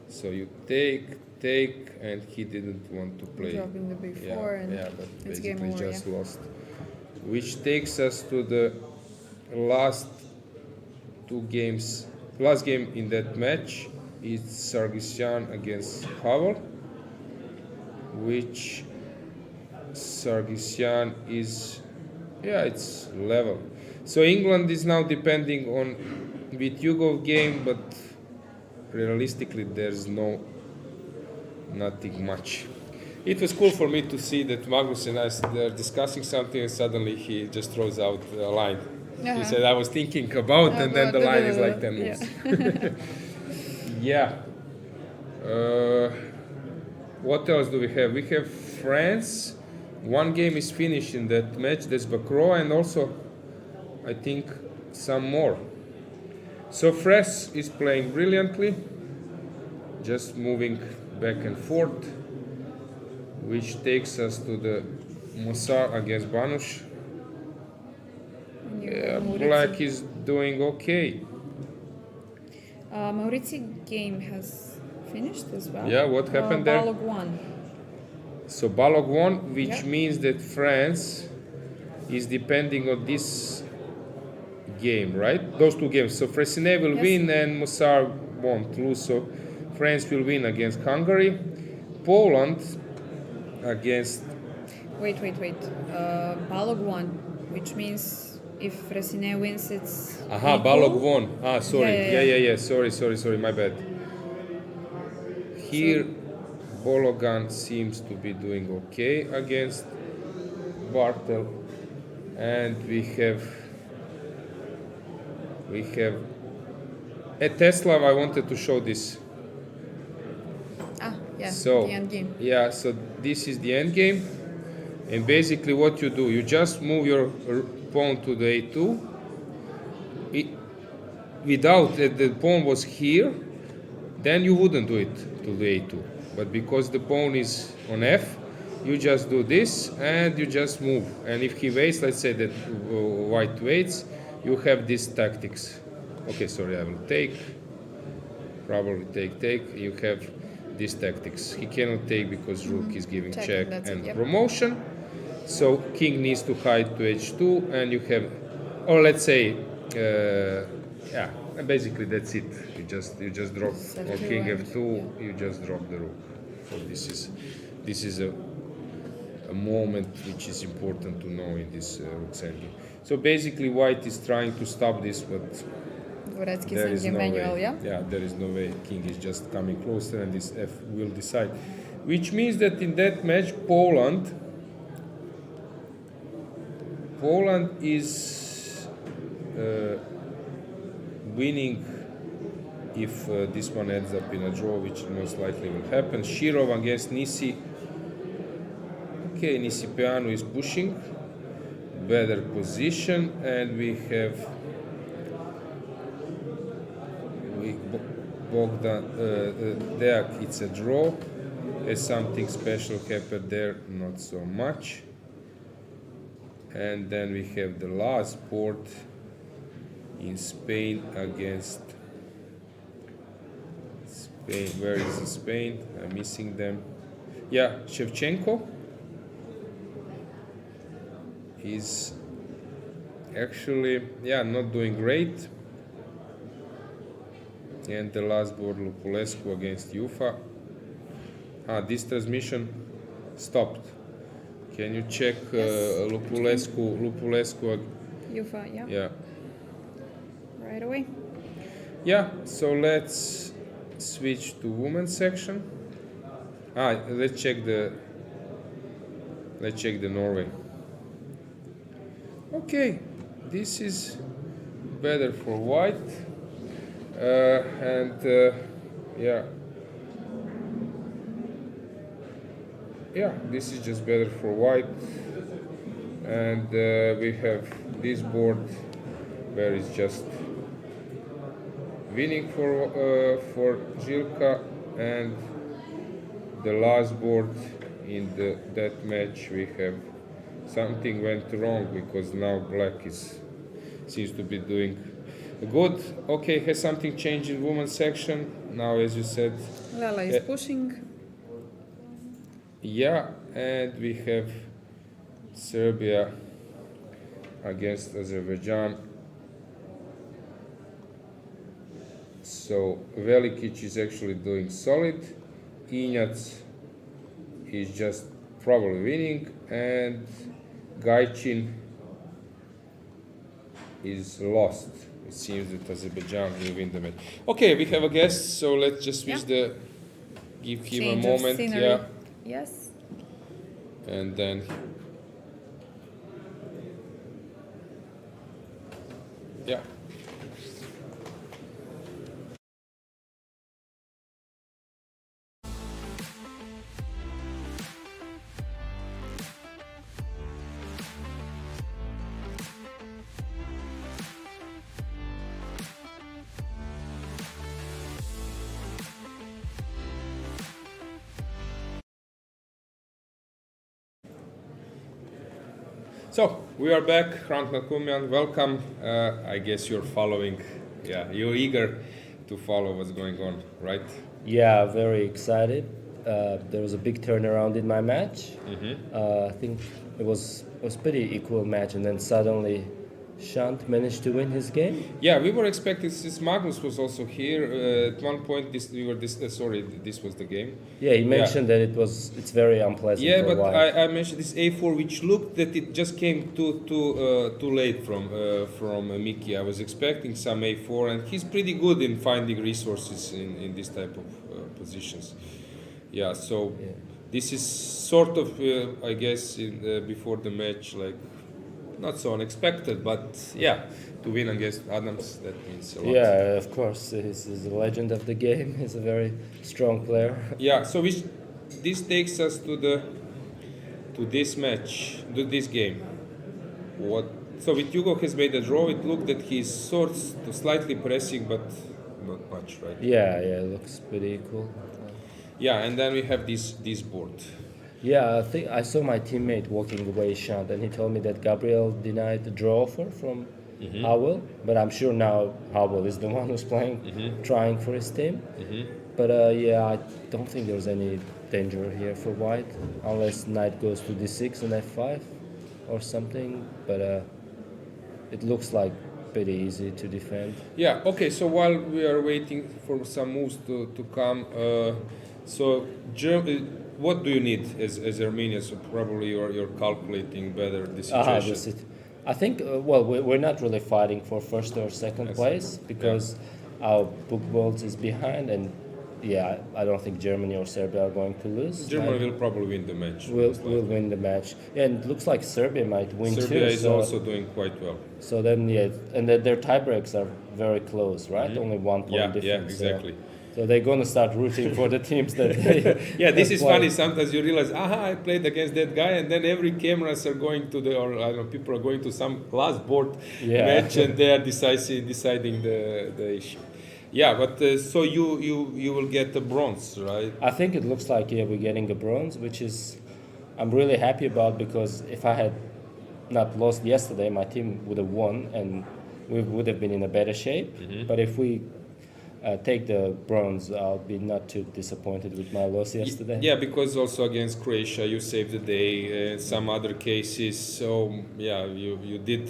So you take, and he didn't want to play. Dropping the B4 and but it's game basically over, just yeah. lost. Which takes us to the last two games. Last game in that match is Sargsyan against Havel, which Sargsyan is, it's level. So England is now depending on Vityugov game, but realistically there's nothing much. It was cool for me to see that Magnus and I are discussing something, and suddenly he just throws out a line. He said, I was thinking about, and then the line is like 10 moves. Yeah. What else do we have? We have France. One game is finished in that match. There's Bakroa, and also, I think, some more. So France is playing brilliantly, just moving back and forth, which takes us to the Mossar against Banush. Yeah, Black is doing okay. Maurizi game has finished as well. Yeah, what happened there? Balog won. So Balog won, which Yeah. means that France is depending on this game, right? Those two games. So Fressinet will Yes. win and Mossar won't lose. So France will win against Hungary. Poland against... Wait. Balog won, which means if Fressinet wins, it's. Aha, equal. Balog won. Ah, sorry. Yeah. Yeah. Sorry, my bad. Here, Bologan seems to be doing okay against Bartel. And we have at Teslav. I wanted to show this. So the end game. Yeah, so this is the end game. And basically what you do, you just move your pawn to the A2. Without the pawn was here, then you wouldn't do it to the A2. But because the pawn is on F, you just do this and you just move. And if he waits, let's say that white waits, you have these tactics. Okay, sorry, I will take. Probably take. You have these tactics. He cannot take because rook is giving check and yep. promotion. So king needs to hide to h2, and you have, or let's say, and basically that's it. You just drop on king f2. You just drop the rook. So this is a moment which is important to know in this rook's endgame. So basically, white is trying to stop this, but Dvoretsky's there is endgame no manual, way. yeah? There is no way. King is just coming closer, and this f will decide. Which means that in that match, Poland is winning if this one ends up in a draw, which most likely will happen. Shirov against Nisi. Okay, Nisipeanu is pushing. Better position, and we have Bogdan Deak, it's a draw. Has something special happened there? Not so much. And then we have the last port in Spain against Spain. Where is Spain? I'm missing them. Yeah, Shevchenko is actually not doing great. And the last board, Lupulescu against Ufa. This transmission stopped. Can you check Yes. Lupulescu? Yufa, yeah. Yeah. Right away. Yeah. So let's switch to women's section. Let's check the Norway. Okay, this is better for white, yeah, this is just better for white, and we have this board where it's just winning for Jilka, and the last board in that match we have something went wrong because now black seems to be doing good. Okay, has something changed in women's section now, as you said? Lala is pushing. Yeah, and we have Serbia against Azerbaijan. So Velikic is actually doing solid. Injac is just probably winning, and Gaichin is lost. It seems that Azerbaijan will win the match. Okay, we have a guest, so let's just switch give him Change a of moment. scenery. Yeah, Yes. and then yeah. So we are back, Hrant Nakumian, welcome. I guess you're following, you're eager to follow what's going on, right? Yeah, very excited. There was a big turnaround in my match. I think it was pretty equal match, and then suddenly Shant managed to win his game. Yeah, we were expecting, since Magnus was also here, at one point this was the game. Yeah, he mentioned that it's very unpleasant. Yeah, for but white. I mentioned this A4, which looked that it just came too late from Miki. I was expecting some A4, and he's pretty good in finding resources in this type of positions. Yeah, so this is sort of, I guess, before the match, like, not so unexpected, but yeah, to win against Adams, that means a lot. Yeah, of course, he's a legend of the game. He's a very strong player. Yeah, so this takes us to this match, to this game. So with Hugo has made a draw. It looked that he's slightly pressing, but not much, right? Yeah, it looks pretty equal. Yeah, and then we have this board. Yeah, I think I saw my teammate walking away Shant, and he told me that Gabriel denied the draw offer from Howell, but I'm sure now Howell is the one who's playing, trying for his team. But I don't think there's any danger here for white, unless knight goes to d6 and f5 or something, but it looks like pretty easy to defend. Yeah, okay, so while we are waiting for some moves to come, what do you need as Armenia? So probably you're calculating better the situation. That's it. I think, we're not really fighting for first or second place because our book vault is behind, and I don't think Germany or Serbia are going to lose. Germany will probably win the match. Will win the match. Yeah, and it looks like Serbia might win too. Serbia is also doing quite well. So then, and their tiebreaks are very close, right? Only 1 point difference. Yeah, exactly. So they're going to start rooting for the teams that they... this is funny. Sometimes you realize, I played against that guy, and then every cameras are going to people are going to some last board match, and they are deciding the issue. Yeah, but so you will get the bronze, right? I think it looks like we're getting a bronze, which is I'm really happy about, because if I had not lost yesterday, my team would have won, and we would have been in a better shape. But if we take the bronze, I'll be not too disappointed with my loss yesterday. Yeah, because also against Croatia you saved the day, some other cases. So you did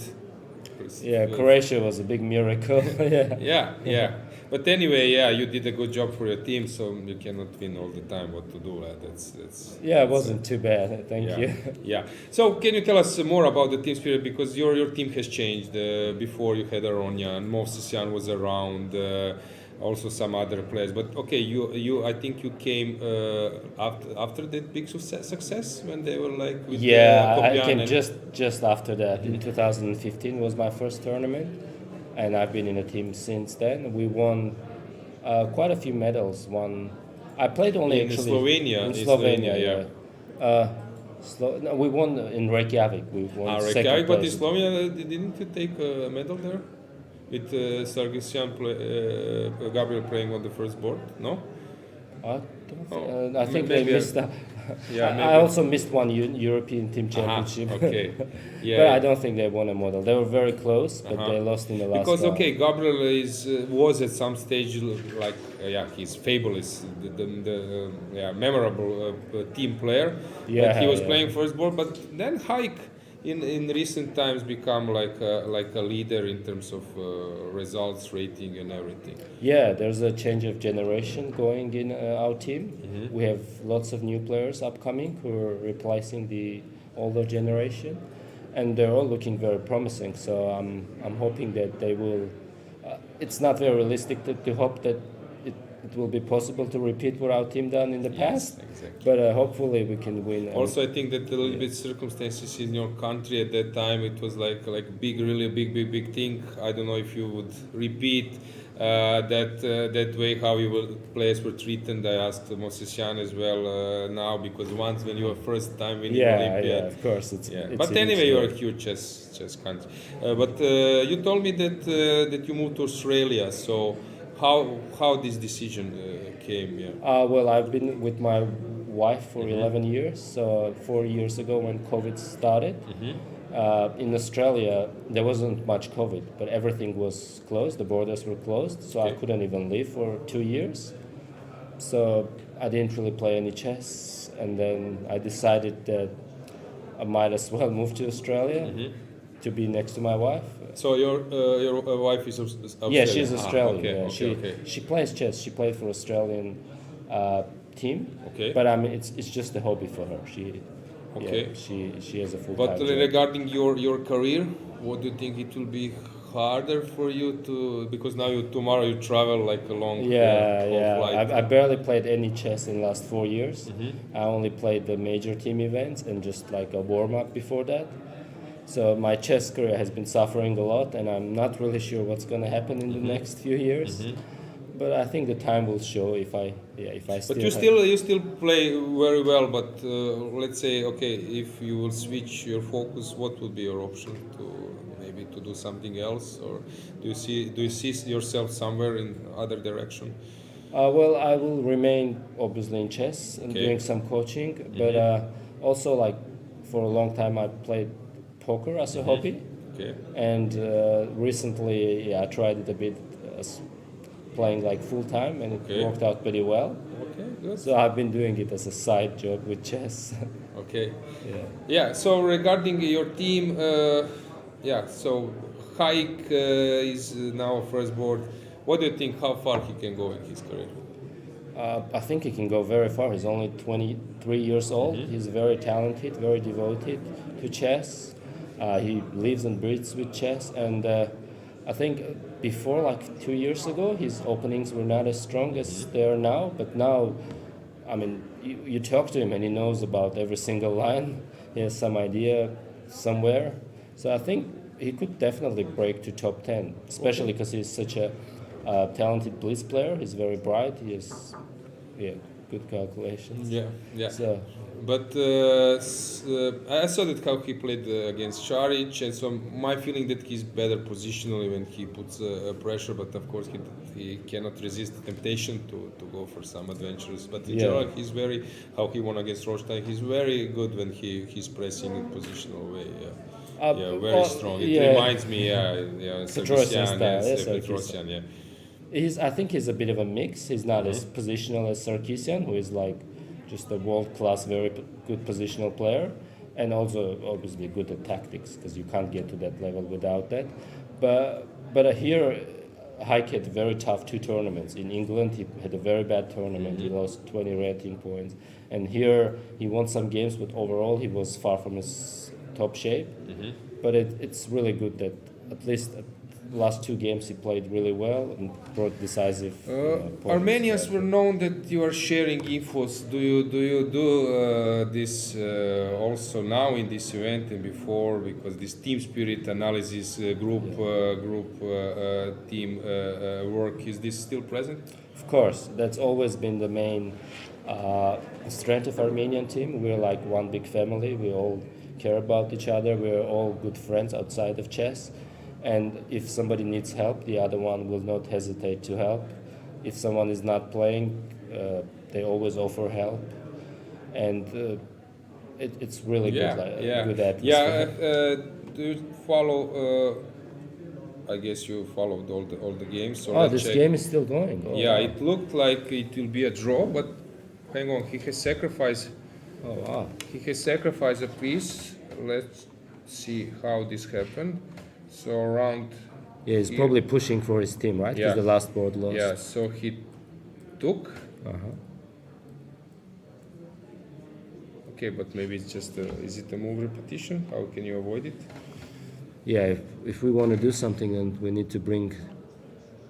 Yeah, Croatia was a big miracle. Yeah. Yeah. But anyway, yeah, you did a good job for your team, so you cannot win all the time. What to do? Yeah, it wasn't too bad. Thank you. Yeah. So can you tell us more about the team spirit, because your team has changed. Before you had Aronia and Movsisyan was around. Also some other players, but okay, you I think you came after that big success when they were like with I came just after that. In 2015 was my first tournament, and I've been in a team since then. We won quite a few medals. I played only in actually Slovenia. In Slovenia, yeah. No, we won in Reykjavik. We won second Reykjavik, but in place. Slovenia, didn't you take a medal there? With Sargsyan Gabriel playing on the first board, no? I think they missed that. Yeah, I also missed one European team championship. Okay. Yeah. But I don't think they won a medal. They were very close, but they lost in the last because round. okay, Gabriel was at some stage like he's fabulous, the memorable team player. Yeah, but he was playing first board, but then Haik in recent times become like a leader in terms of results, rating, and everything. Yeah, there's a change of generation going in our team. We have lots of new players upcoming who are replacing the older generation, and they're all looking very promising. So I'm hoping that they will. It's not very realistic to hope that it will be possible to repeat what our team done in the past. Exactly. But hopefully we can win. Also, I think that a little bit circumstances in your country at that time, it was like really a big thing. I don't know if you would repeat that way how players were treated. I asked Movsisyan as well now, because once when you were first time winning Olympiad. Yeah, of course. It's but anyway, you're a huge chess country. But you told me that you moved to Australia. So how this decision came? Yeah. Well, I've been with my wife for 11 years. So 4 years ago when COVID started, in Australia there wasn't much COVID, but everything was closed. The borders were closed, so I couldn't even live for 2 years. So I didn't really play any chess, and then I decided that I might as well move to Australia to be next to my wife. So your wife is Australian? Yeah, she's Australian. Okay. She plays chess. She played for Australian team. Okay. But I mean, it's just a hobby for her. She has a full-time But job. regarding your career, what do you think it will be harder for you to, because now tomorrow you travel like a long flight? I barely played any chess in the last 4 years. I only played the major team events and just like a warm-up before that. So my chess career has been suffering a lot, and I'm not really sure what's going to happen in the next few years. But I think the time will show if I still. But you still play very well. But let's say, okay, if you will switch your focus, what would be your option to do something else, or do you see yourself somewhere in other direction? Well, I will remain obviously in chess and doing some coaching, but also like for a long time I played poker as a hobby. Okay. And recently, I tried it a bit playing like full time, and it worked out pretty well. Okay, good. So I've been doing it as a side job with chess. Okay. Yeah. So regarding your team, so Haik is now first board. What do you think? How far he can go in his career? I think he can go very far. He's only 23 years old. He's very talented, very devoted to chess. He lives and breathes with chess, and I think before, like 2 years ago, his openings were not as strong as they are now. But now, I mean, you talk to him and he knows about every single line. He has some idea somewhere. So I think he could definitely break to top 10, especially because he's such a talented blitz player. He's very bright. He has good calculations. Yeah. So, but I saw that how he played against Šarić, and so my feeling that he's better positionally when he puts pressure, but of course he cannot resist the temptation to go for some adventures. But in general, he's very, how he won against Rothstein, he's very good when he's pressing in positional way. Very strong. It reminds me, Sargsyan. I think he's a bit of a mix. He's not as positional as Sargsyan, who is like just a world-class, very good positional player. and also obviously good at tactics because you can't get to that level without that. But here, Haik had very tough 2 tournaments. In England, he had a very bad tournament. He lost 20 rating points. And here, he won some games, but overall, he was far from his top shape. But it's really good that at least the last 2 games he played really well and brought decisive points. Armenians were known that you are sharing infos. Do you do this also now in this event and before? Because this team spirit analysis, group team work, is this still present? Of course, that's always been the main strength of Armenian team. We're like one big family. We all care about each other. We're all good friends outside of chess. And if somebody needs help, the other one will not hesitate to help. If someone is not playing, they always offer help. And it's really good atmosphere. Yeah, do you follow? I guess you followed all the games. So this game is still going. Oh, yeah, wow. it looked like it will be a draw, but hang on, he has sacrificed. Oh wow! He has sacrificed a piece. Let's see how this happened. So around. Yeah, he's here. probably pushing for his team, right? Yeah. Because the last board lost. Yeah, so he took. Okay, but maybe it's just is it a move repetition? How can you avoid it? Yeah, if we want to do something, and we need to bring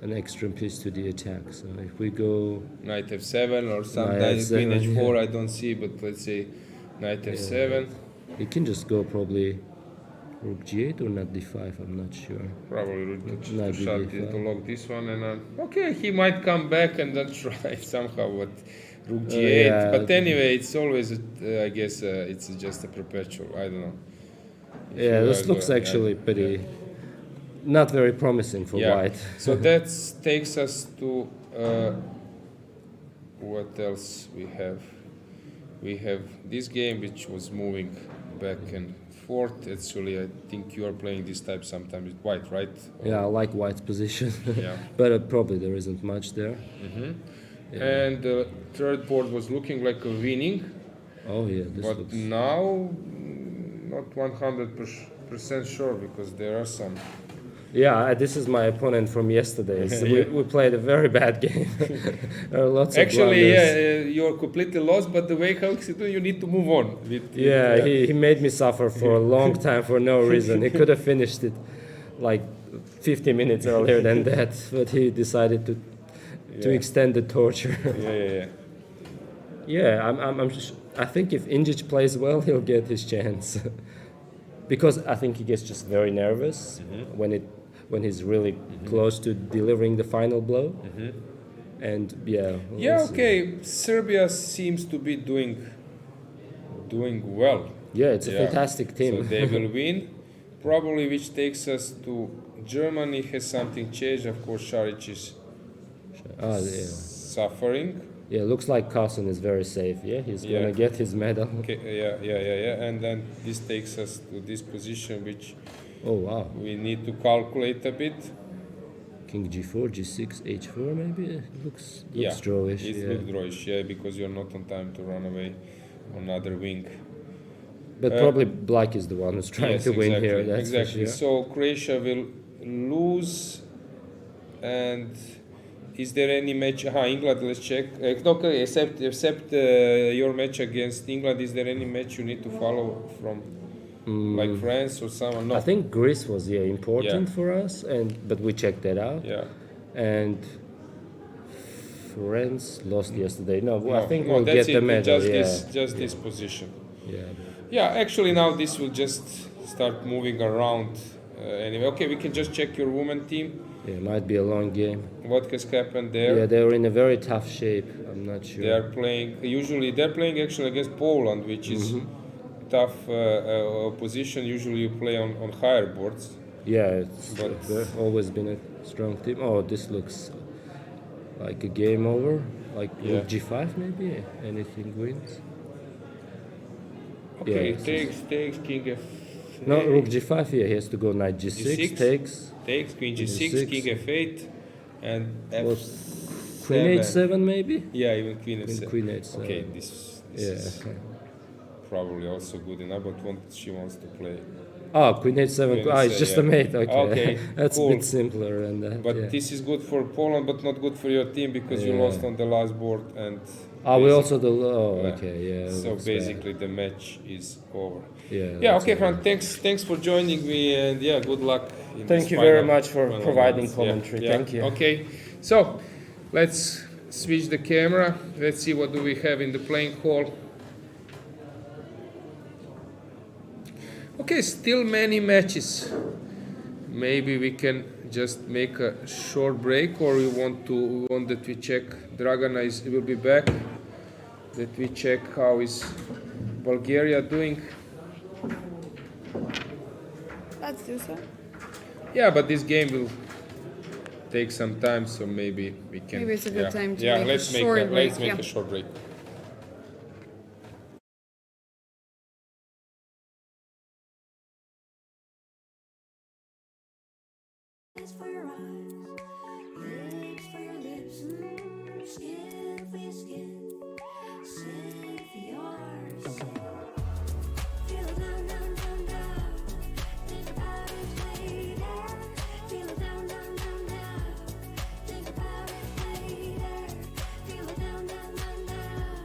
an extra piece to the attack. So if we go Knight f7 or sometimes queen F7, h4, yeah. I don't see, but let's say knight f7. we can just go probably rook g8 or not d5. I'm not sure. Probably to Knight shut d5. to lock this one, and okay, he might come back and then try somehow, but rook g8. yeah. But anyway, it's always I guess it's just a perpetual. I don't know. If Yeah, you this are looks go- actually pretty not very promising for white. So that takes us to what else we have. We have this game which was moving back and forth. Actually, I think you are playing this type sometimes with white, right? Yeah, I like white's position, Yeah. but probably there isn't much there. And the third board was looking like a winning, Oh yeah, this but looks. now not 100% sure because there are some. Yeah, this is my opponent from yesterday. So Yeah. we played a very bad game. There are lots Actually, of blunders. yeah, you're completely lost, but the way how you need to move on. Yeah, he made me suffer for a long time for no reason. He could have finished it like 50 minutes earlier than that, but he decided to Yeah. extend the torture. Yeah. Yeah, I think if Injic plays well, he'll get his chance. Because I think he gets just very nervous when he's really close to delivering the final blow. And yeah. Yeah, we'll see. okay. Serbia seems to be doing well. Yeah, it's a fantastic team. So they will win, probably, which takes us to Germany. Has something changed? Of course, Šarić is Yeah. suffering. Yeah, looks like Carlsen is very safe. Yeah, he's gonna get his medal. Okay, yeah. And then this takes us to this position, which Oh wow. we need to calculate a bit. King g4, g6, h4 maybe? Looks Yeah, drawish. it Yeah. looks drawish, yeah, because you're not on time to run away on other wing. But probably Black is the one who's trying Yes, to win exactly, here. That's exactly. for sure. So Croatia will lose, and is there any match? England. Let's check. Okay, except your match against England. Is there any match you need to follow from, like France or someone? No. I think Greece was important Yeah. for us, but we checked that out. Yeah. And France lost yesterday. No, I think no, we'll that's get the it, medal. Just this position. Yeah. Yeah, actually now this will just start moving around. Anyway, okay, we can just check your women team. Yeah, it might be a long game. What has happened there? Yeah, they were in a very tough shape. I'm not sure. They are playing. Usually, they're playing actually against Poland, which is tough opposition. Usually, you play on higher boards. Yeah, But- they've always been a strong team. Oh, this looks like a game over. Like Yeah. rook g5 maybe. Anything wins. Okay, Yeah, takes king f. No, rook g5. Yeah, he has to go knight g6. G6. Takes. Queen g6, G6. king f8, and What? f7. Queen h7 maybe. Yeah, even queen f7. Queen h7. Okay, this Yeah. is probably also good enough, but she wants to play. Oh, Queen H7. Queen It's H7, just yeah. a mate. Okay, Okay, that's cool. a bit simpler. And that, But yeah. this is good for Poland, but not good for your team because you Yeah. lost on the last board and. We also the. Yeah. Okay, yeah. So looks basically, the match is over. bad. Yeah. Yeah. that's Okay, all. Fran. Thanks for joining me, and yeah, good luck. In Thank this you very final- much for final providing rounds. commentary. Yeah. Thank you. Okay, so let's switch the camera. Let's see what do we have in the playing hall. Okay, still many matches. Maybe we can just make a short break, or we want that we check. Dragana will be back. That we check how is Bulgaria doing. Let's do so. Yeah, but this game will take some time, so maybe we can. Maybe it's a good time to yeah, make a let's short break, Let's make yeah. a short break. Eyes for your eyes, lips for your lips, skin for your skin, sing for yours. Feel it down, down, down, down. Think about it later. Feel it down, down, down, down. Think about it later. Feel it down, down, down, down.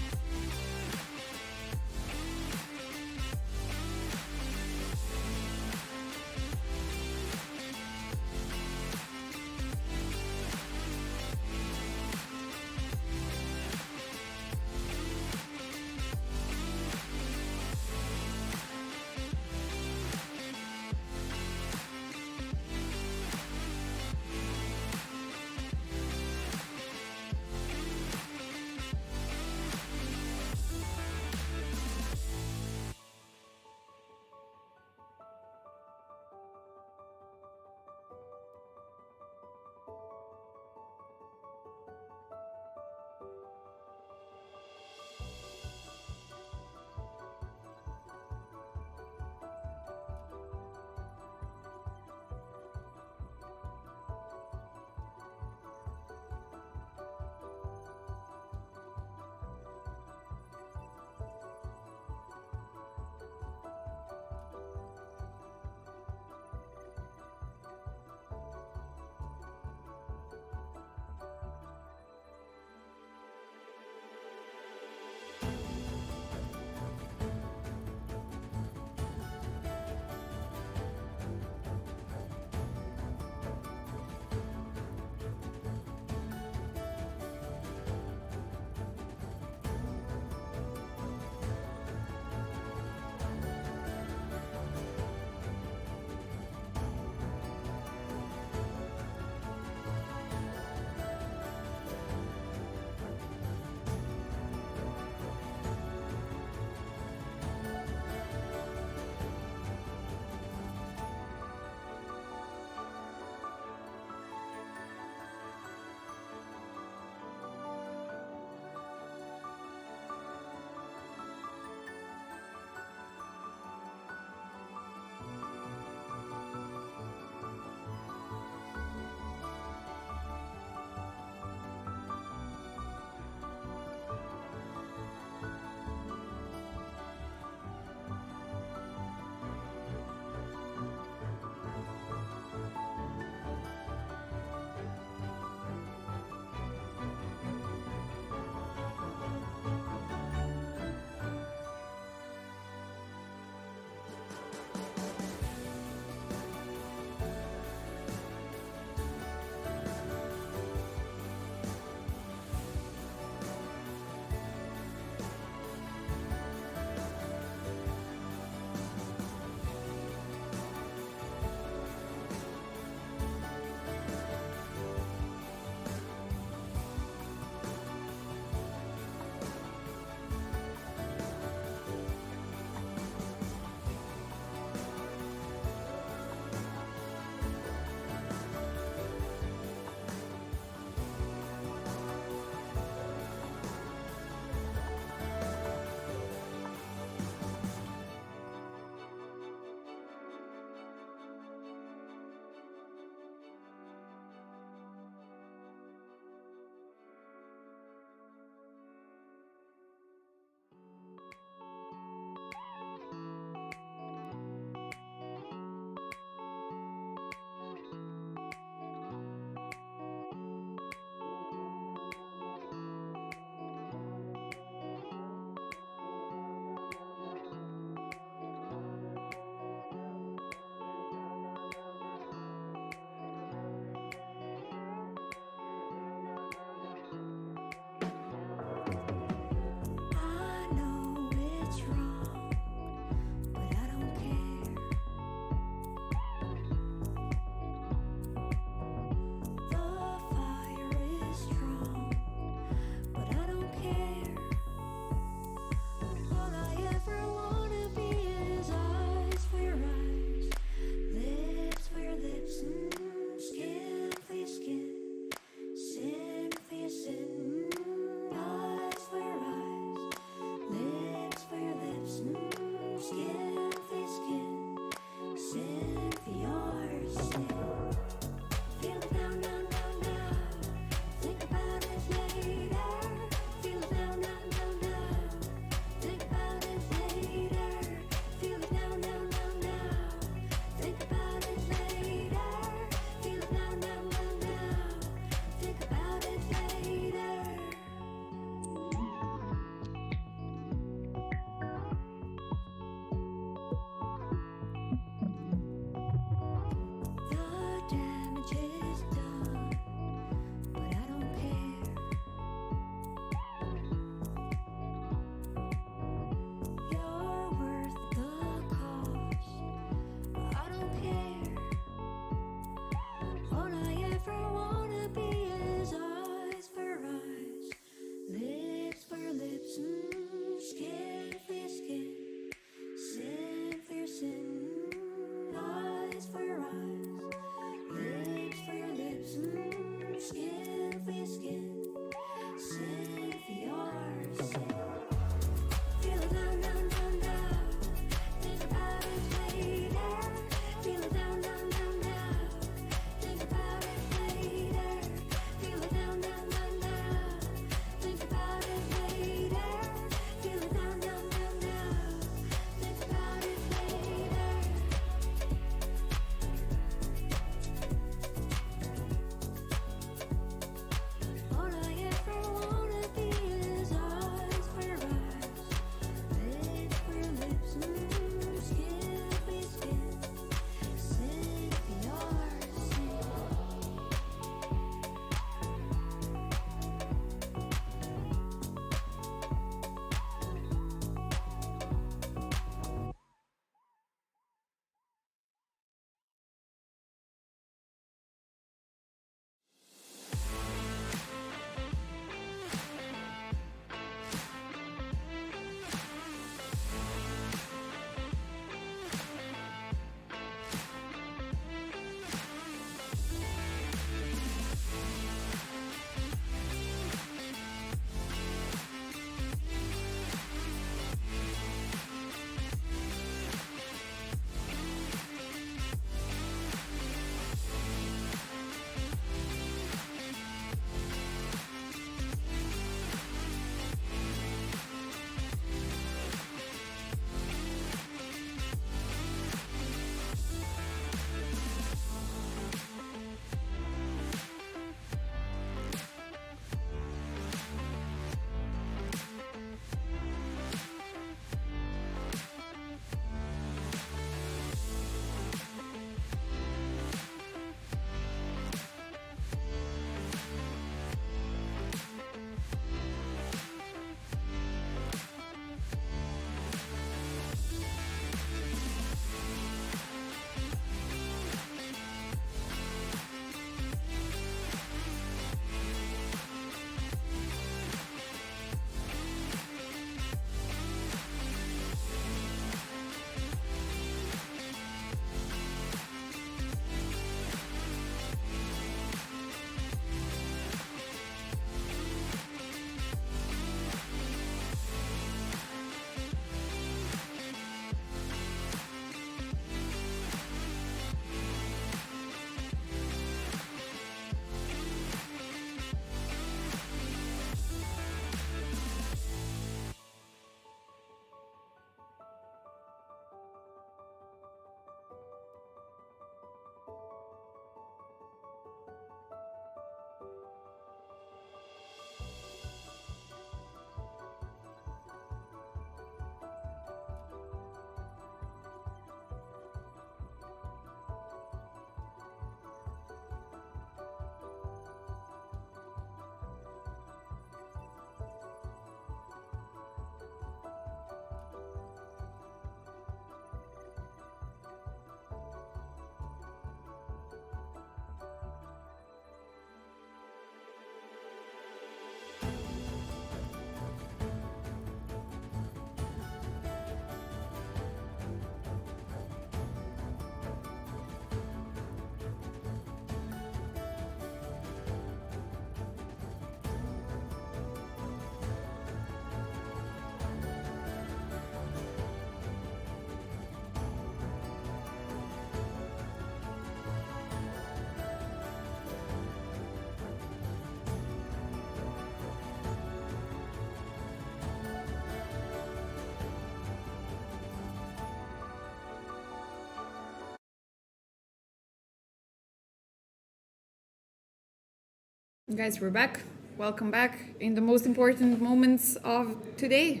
Guys, we're back. Welcome back in the most important moments of today.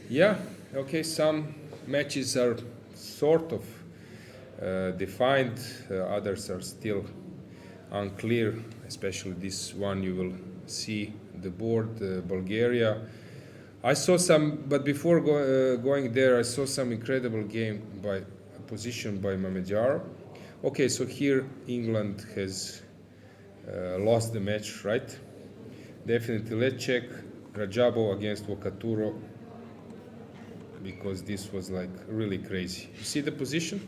Yeah, okay, some matches are sort of defined, others are still unclear, especially this one you will see the board, Bulgaria. I saw some, but before going there, I saw some incredible game by position by Mamedyarov. Okay, so here England has lost the match, right? Definitely. Let's check Radjabov against Vokaturo, because this was like really crazy. You see the position?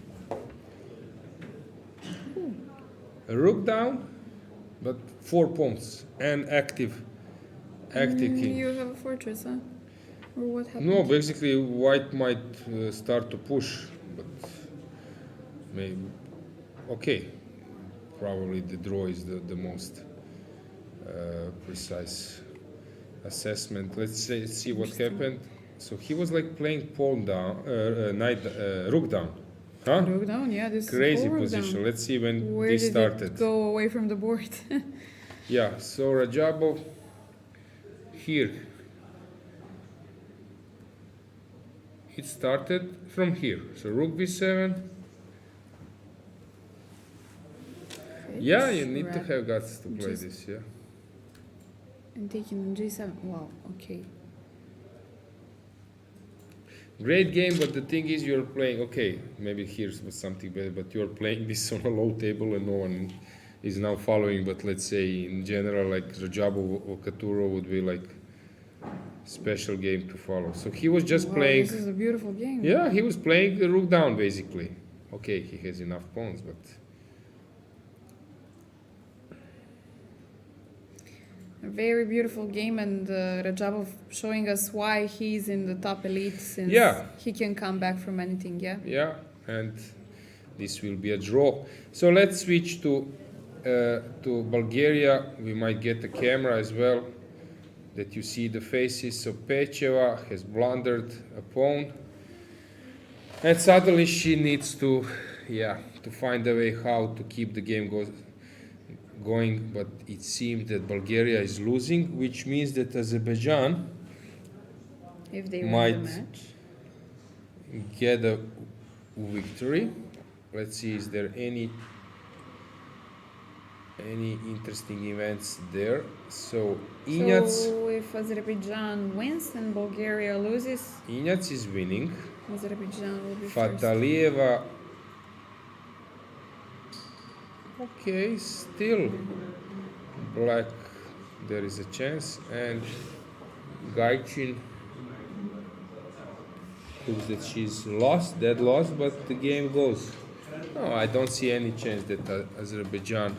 A rook down, but 4 pawns and active king. You have a fortress, huh? Or what happened? No, basically white might start to push, but maybe okay. Probably the draw is the most precise assessment. Let's see what happened. So he was like playing pawn down, rook down, huh? Rook down, yeah. This Crazy is rook position. down. Let's see when Where this did started. it go away from the board? Yeah. So Radjabov here. It started from here. So rook b7. Yeah, you need to have guts to play Just- this, yeah. And taking on g7. Wow, okay. Great game, but the thing is you're playing, okay, maybe here's something better, but you're playing this on a low table and no one is now following, but let's say in general, like Radjabov or Katuro would be like special game to follow. So he was just Wow, playing, This is a beautiful game. yeah, he was playing the rook down basically. Okay, he has enough pawns, but A very beautiful game, and Radjabov showing us why he's in the top elite, since Yeah. he can come back from anything, yeah? yeah, and this will be a draw. So let's switch to Bulgaria. We might get a camera as well, that you see the faces. So Pecheva has blundered a pawn, and suddenly she needs to find a way how to keep the game going. But it seems that Bulgaria is losing, which means that Azerbaijan If they win might the match. get a victory. Let's see, is there any interesting events there? So Ignats So if Azerbaijan wins and Bulgaria loses, is winning. Azerbaijan will be first. Fatalieva. Okay, still black. There is a chance, and Gaichin looks that she's lost, dead lost, but the game goes. No, I don't see any chance that Azerbaijan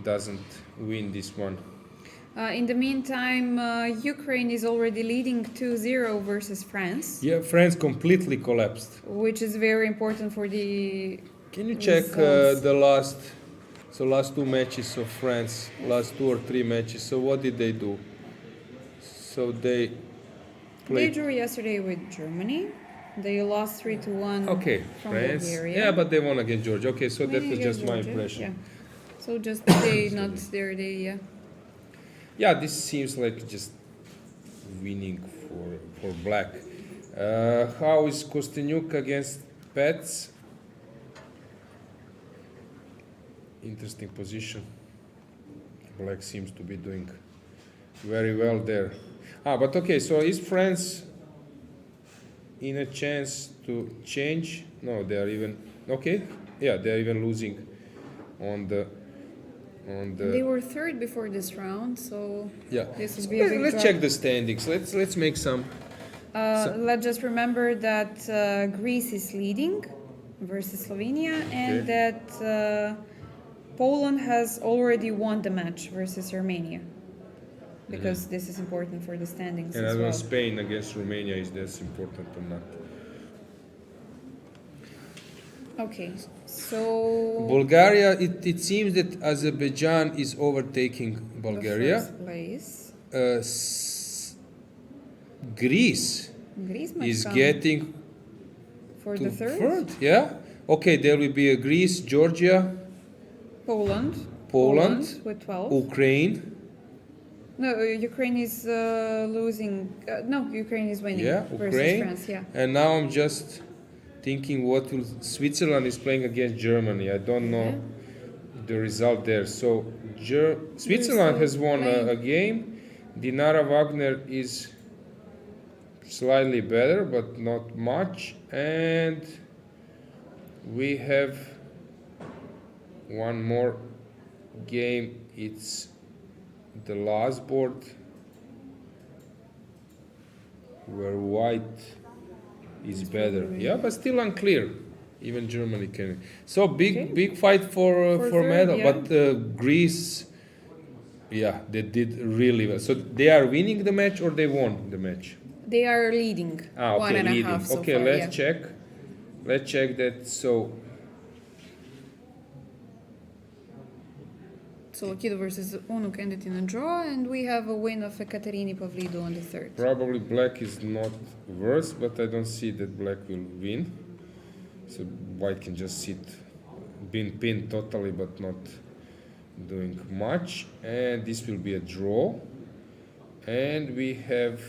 doesn't win this one. In the meantime, Ukraine is already leading 2-0 versus France, Yeah, France completely collapsed. which is very important for the. Can you check Results. the last 2 matches of France, last 2 or 3 matches? So what did they do? So they They played. drew yesterday with Germany. They lost 3-1 Okay, from France. Bulgaria. Yeah, but they won against Georgia. Okay, so that Maybe was against just my Georgia, impression. Yeah. So just they not their day, yeah. Yeah, this seems like just winning for black. How is Kosteniuk against Paehtz? Interesting position. Black seems to be doing very well there. But okay, so is France in a chance to change? No, they are even okay. Yeah, they are even losing on the. They were third before this round, so Yeah. this would be a big Let's drop. check the standings. Let's make some. Let's just remember that Greece is leading versus Slovenia, and that Poland has already won the match versus Romania, because this is important for the standings And as I don't know well. Spain against Romania, is this important or not? Okay, so Bulgaria, it seems that Azerbaijan is overtaking the Bulgaria. first place. Greece Greece might is come getting for to the third. yeah? Okay, there will be a Greece, Georgia, Poland. Poland, with 12. Ukraine, No, Ukraine is losing. No, Ukraine is winning Yeah, versus Ukraine. France. Yeah. And now I'm just thinking what will Switzerland is playing against Germany. I don't know the result there. So Switzerland has won a game. Dinara Wagner is slightly better, but not much. And we have one more game. It's the last board where white is better. Yeah, but still unclear. Even Germany can. So big fight for third, medal. yeah. But Greece, yeah, they did really well. So they are winning the match or they won the match? They are leading. Okay, 1.5 leading. so Okay, far, let's yeah. check. Let's check that. So Lokido versus Unuk ended in a draw, and we have a win of Ekaterini Pavlidou on the third. probably black is not worse, but I don't see that black will win. So white can just sit, being pinned totally, but not doing much. And this will be a draw. And we have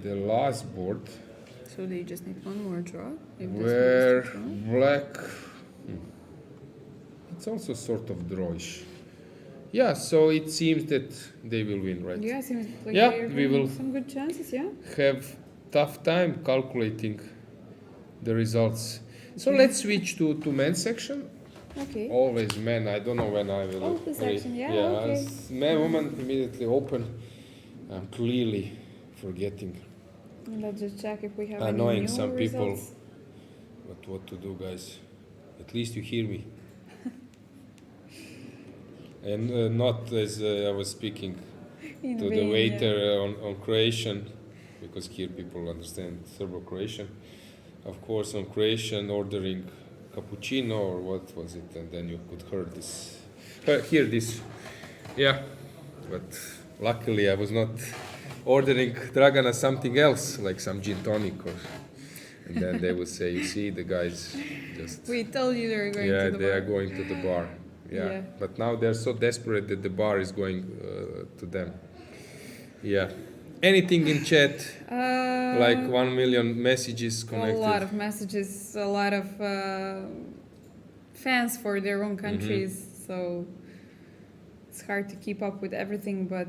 the last board So they just need one more draw. If this where one is the draw. black, it's also sort of drawish. Yeah, so it seems that they will win, right? Yeah, seems like Yeah, they're we having will- some good chances. Yeah. Have tough time calculating the results. So let's switch to men's section. Okay. Always men. I don't know when I will. Oh, the section, yeah, okay. as men, women immediately open. I'm clearly forgetting. Let's just check if we have Annoying any new some people. results. But what to do, guys? At least you hear me. And not as I was speaking In to the vain, waiter on Croatian, because here people understand Serbo-Croatian. Of course, on Croatian, ordering cappuccino or what was it, and then you could hear this. Yeah, but luckily I was not ordering Dragana something else, like some gin tonic, and then they would say, you see, the guys just. We told you they're going Yeah, to the they are bar. going to the bar. Yeah. Yeah. But now they're so desperate that the bar is going to them. Yeah. Anything in chat? Like 1 million messages connected. A lot of messages, a lot of fans for their own countries. So it's hard to keep up with everything, but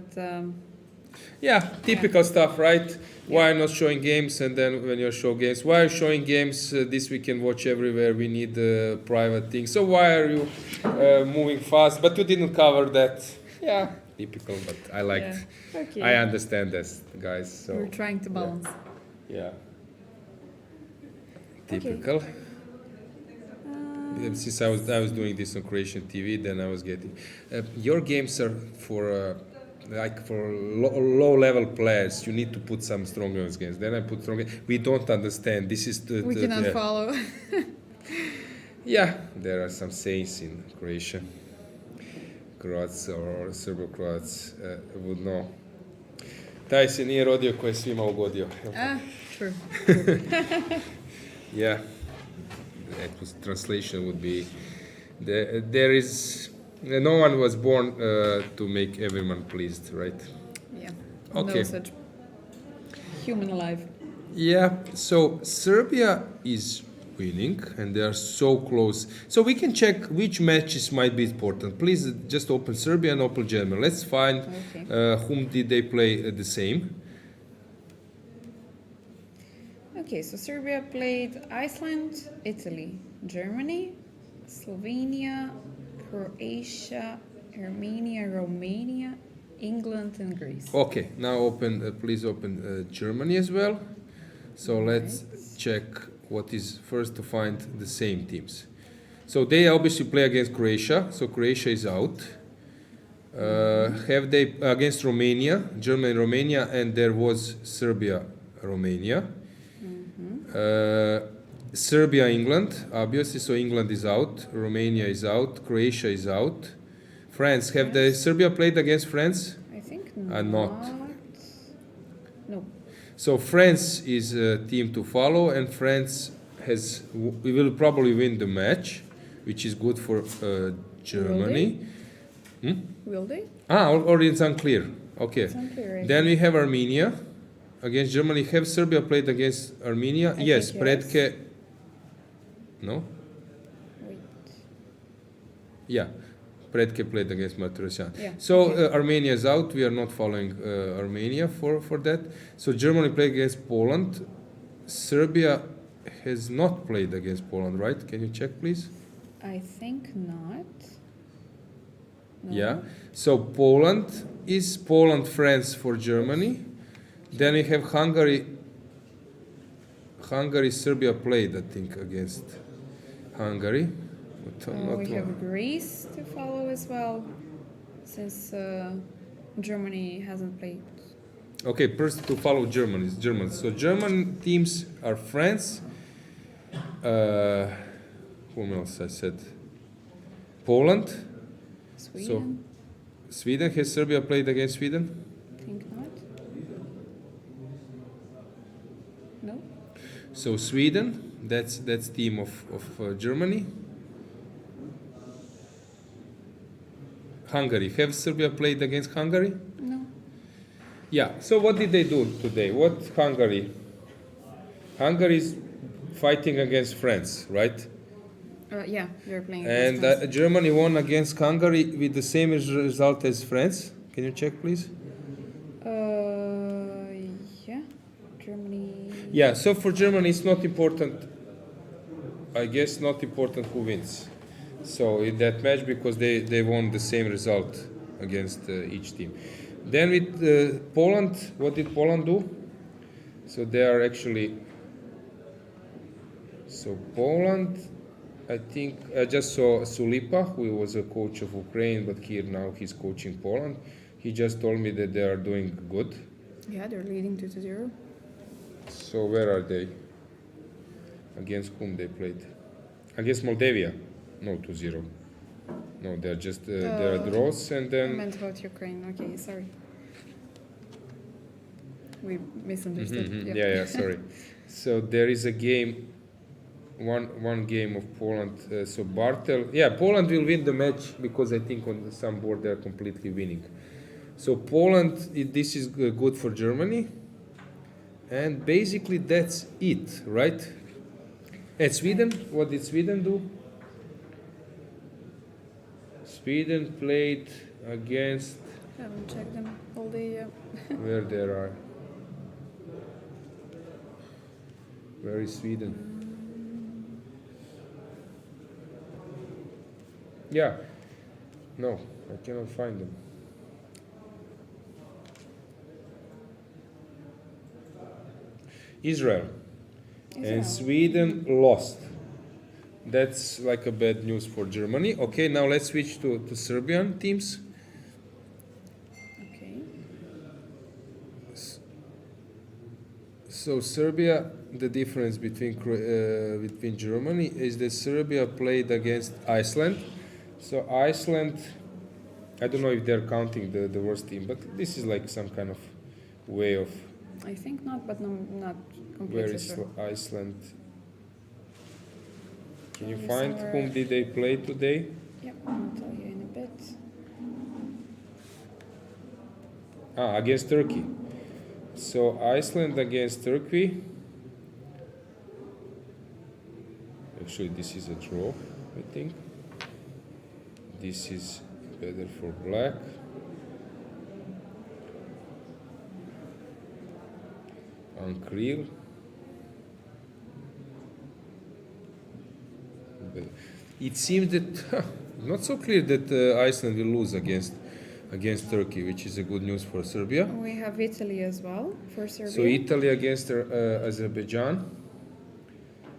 Yeah, typical stuff, right? Why not showing games? And then when you show games, why are you showing games? This we can watch everywhere. We need private things. So why are you moving fast? But you didn't cover that. Yeah, typical. But I liked. yeah. Okay. I understand this, guys. So We're trying to balance. yeah, typical. Since I was doing this on Croatian TV, then I was getting your games are for. Like for low level players, you need to put some stronger games. Then I put stronger. We don't understand. This is We cannot follow. Yeah, there are some sayings in Croatia. Croats or Serbo-Croats would know. Taj se nije rodio koji je svima ugodio. True. Yeah, translation would be there is. No one was born to make everyone pleased, right? Yeah. Okay. No such human alive. Yeah, so Serbia is winning and they are so close. So we can check which matches might be important. Please just open Serbia and open Germany. Let's find whom did they play the same. Okay, so Serbia played Iceland, Italy, Germany, Slovenia, Croatia, Armenia, Romania, England, and Greece. Okay, now please open Germany as well. So let's check what is first to find the same teams. So they obviously play against Croatia, so Croatia is out. Have they against Romania, Germany, Romania, and there was Serbia, Romania. Serbia, England, obviously, so England is out, Romania is out, Croatia is out. France, have the Serbia played against France? I think Not. No. So France is a team to follow, and France we will probably win the match, which is good for Germany. Will they? Or it's unclear. Okay. It's unclear, right? Then we have Armenia against Germany. Have Serbia played against Armenia? I Yes. think yes. Pretke. No? Wait. Yeah. Pretke played against Matrosyan. Yeah, So okay. Armenia is out. We are not following Armenia for that. So Germany played against Poland. Serbia has not played against Poland, right? Can you check, please? I think not. No. Yeah. So Poland is Poland, France for Germany. Then we have Hungary. Serbia played, I think, against Hungary. But I'm not We one. have Greece to follow as well, since Germany hasn't played. Okay, first to follow Germany is German. So German teams are France. Whom else I said? Poland. Sweden? Sweden. Has Serbia played against Sweden? I think not. No? So Sweden, that's team of Germany. Hungary. Have Serbia played against Hungary? No. Yeah. So what did they do today? What Hungary? Hungary is fighting against France, right? Yeah, they're playing And against France. Germany won against Hungary with the same result as France. Can you check, please? Yeah, Germany. Yeah. So for Germany, it's not important. I guess not important who wins. So in that match, because they won the same result against each team. Then with Poland, what did Poland do? So they are actually. So Poland, I think I just saw Sulipa, who was a coach of Ukraine, but here now he's coaching Poland. He just told me that they are doing good. Yeah, they're leading 2-0. So where are they? Against whom they played? Against Moldavia. No, 2-0. No, they're just they're draws and I then. meant about Ukraine. Okay, sorry. We misunderstood. Yeah, sorry. So there is a game, one game of Poland. So Bartel, Poland will win the match because I think on some board they are completely winning. So Poland, this is good for Germany, and basically that's it, right? And Sweden, what did Sweden do? Sweden played against I haven't checked them all day yet. where there are. Where is Sweden? Yeah. No, I cannot find them. Israel. And Sweden lost. That's like a bad news for Germany. Okay, now let's switch to Serbian teams. Okay. So Serbia, the difference between Germany is that Serbia played against Iceland. So Iceland, I don't know if they're counting the worst team, but this is like some kind of way of. I think not, but no, not completely Where is sure. Iceland? Can you Probably find somewhere- whom did they play today? Yep, I'll tell you in a bit. Against Turkey. So Iceland against Turkey. Actually, this is a draw, I think. This is better for black. Unclear. It seems that not so clear that Iceland will lose against Turkey, which is a good news for Serbia. We have Italy as well for Serbia. So Italy against Azerbaijan.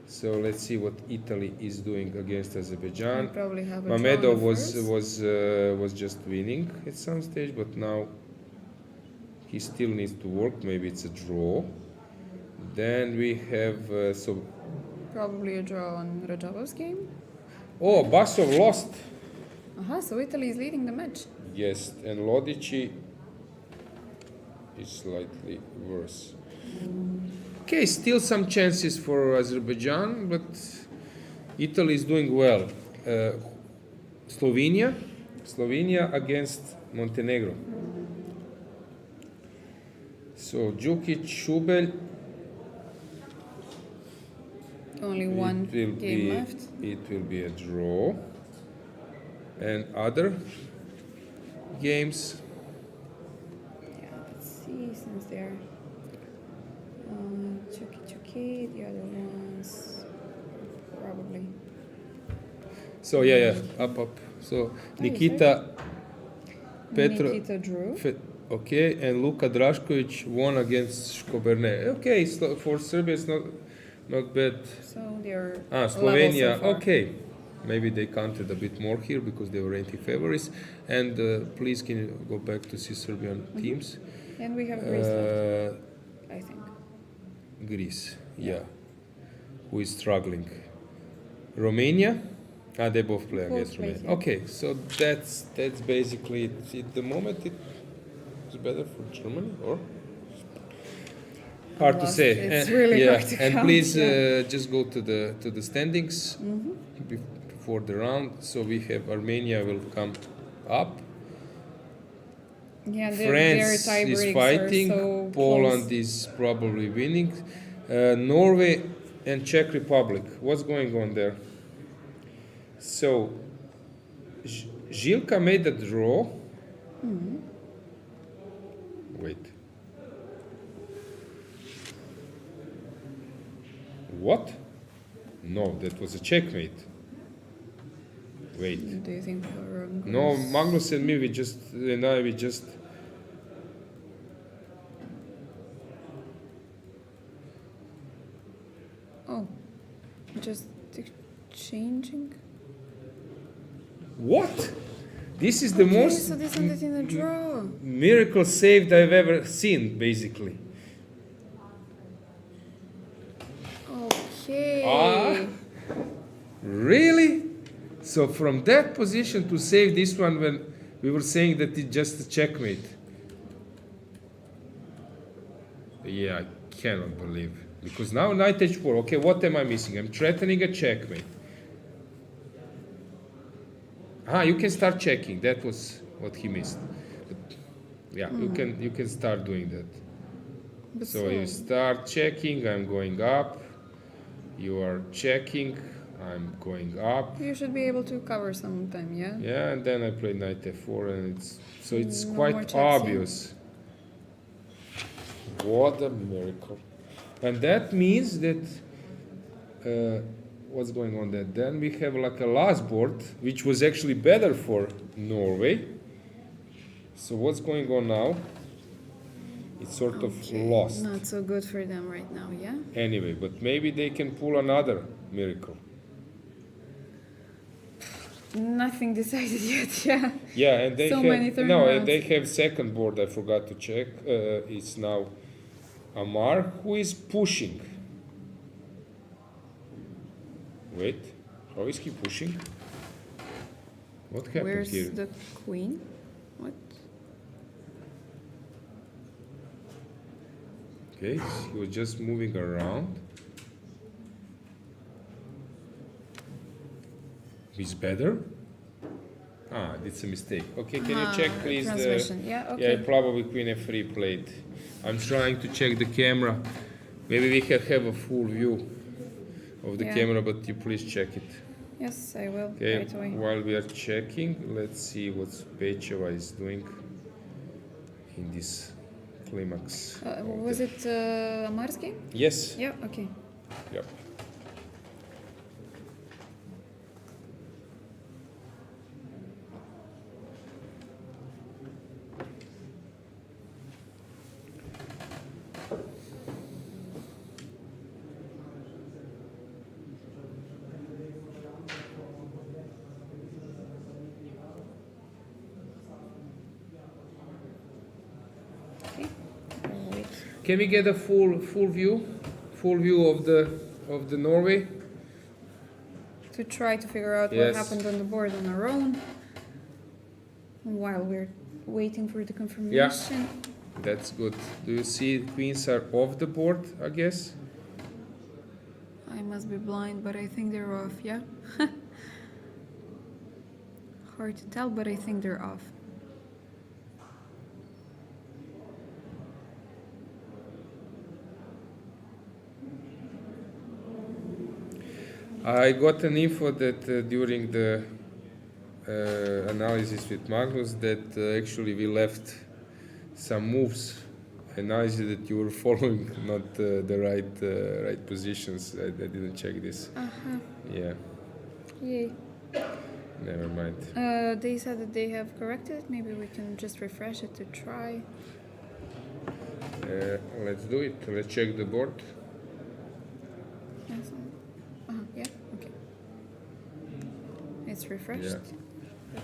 So let's see what Italy is doing against We Azerbaijan. probably have a draw in Mamedov the was first. just winning at some stage, but now he still needs to work. Maybe it's a draw. Then we have Probably a draw on Radjabov's game. Oh, Basov lost. So Italy is leading the match. Yes, and Lodici is slightly worse. Okay, still some chances for Azerbaijan, but Italy is doing well. Slovenia Slovenia against Montenegro. So Djukic, Šubelj. Only one game left. It will be a draw. And other games. Yeah, let's see, since they're Chucky, the other ones probably. So up. So Nikita Nikita drew. Okay, and Luka Drašković won against Škoberne. Okay, for Serbia it's not bad. So they're Slovenia. level so far. Okay, maybe they counted a bit more here because they were anti-favorites. And please, can you go back to see Serbian teams? And we have Greece left, I think. Greece, who is struggling. Romania. They both play against play, Romania. yeah. Okay, so that's basically it. At the moment, it's better for Germany, or hard to say. It's really hard to and count, please yeah. just go to the standings before the round. So we have Armenia will come up. Yeah, France their is tiebreaks fighting. are so Poland close. is probably winning. Norway and Czech Republic. What's going on there? So Žilka made a draw. Wait. What? No, that was a checkmate. Wait. Do you think No, Magnus and me, we just. Oh, just changing? What? This is the most So this ended in a draw. miracle saved I've ever seen, basically. Okay. Really? So from that position to save this one when we were saying that it's just a checkmate. Yeah, I cannot believe. Because now knight h4. Okay, what am I missing? I'm threatening a checkmate. You can start checking. That was what he missed. But yeah, you can start doing that. But So you start checking, I'm going up. You are checking, I'm going up. you should be able to cover sometime, yeah? Yeah, and then I play knight f4, and it's No more quite checks, yeah. obvious. What a miracle! And that means that what's going on there? Then we have like a last board, which was actually better for Norway. So what's going on now? It's sort of lost. Not so good for them right now, yeah? Anyway, but maybe they can pull another miracle. Nothing decided yet, yeah. Yeah, and they So have many and they turnarounds. have second board. I forgot to check. It's now Amar who is pushing. Wait, how is he pushing? What happened Where's here? the queen? What? Okay, he was just moving around. He's better. It's a mistake. Okay, can you check please the? Transmission, yeah, okay. Yeah, probably Queen F3 played. I'm trying to check the camera. Maybe we can have a full view of the Yeah. camera, but you please check it. Yes, I will, Okay, right away. while we are checking, let's see what Paehtz is doing in this Climax. Was it Amarski? Yes. Yeah, okay. Yep. Okay. Wait. Can we get a full view of the Norway? To try to figure out Yes. what happened on the board on our own while we're waiting for the confirmation. That's good. Do you see queens are off the board, I guess? I must be blind, but I think they're off, yeah? hard to tell, but I think they're off. I got an info that during the analysis with Magnus that actually we left some moves. Analysis that you were following not the right positions. I didn't check this. Yeah, Yay. never mind. They said that they have corrected it. Maybe we can just refresh it to try. Let's do it. Let's check the board. Yes. Yeah, okay. It's refreshed. Yeah.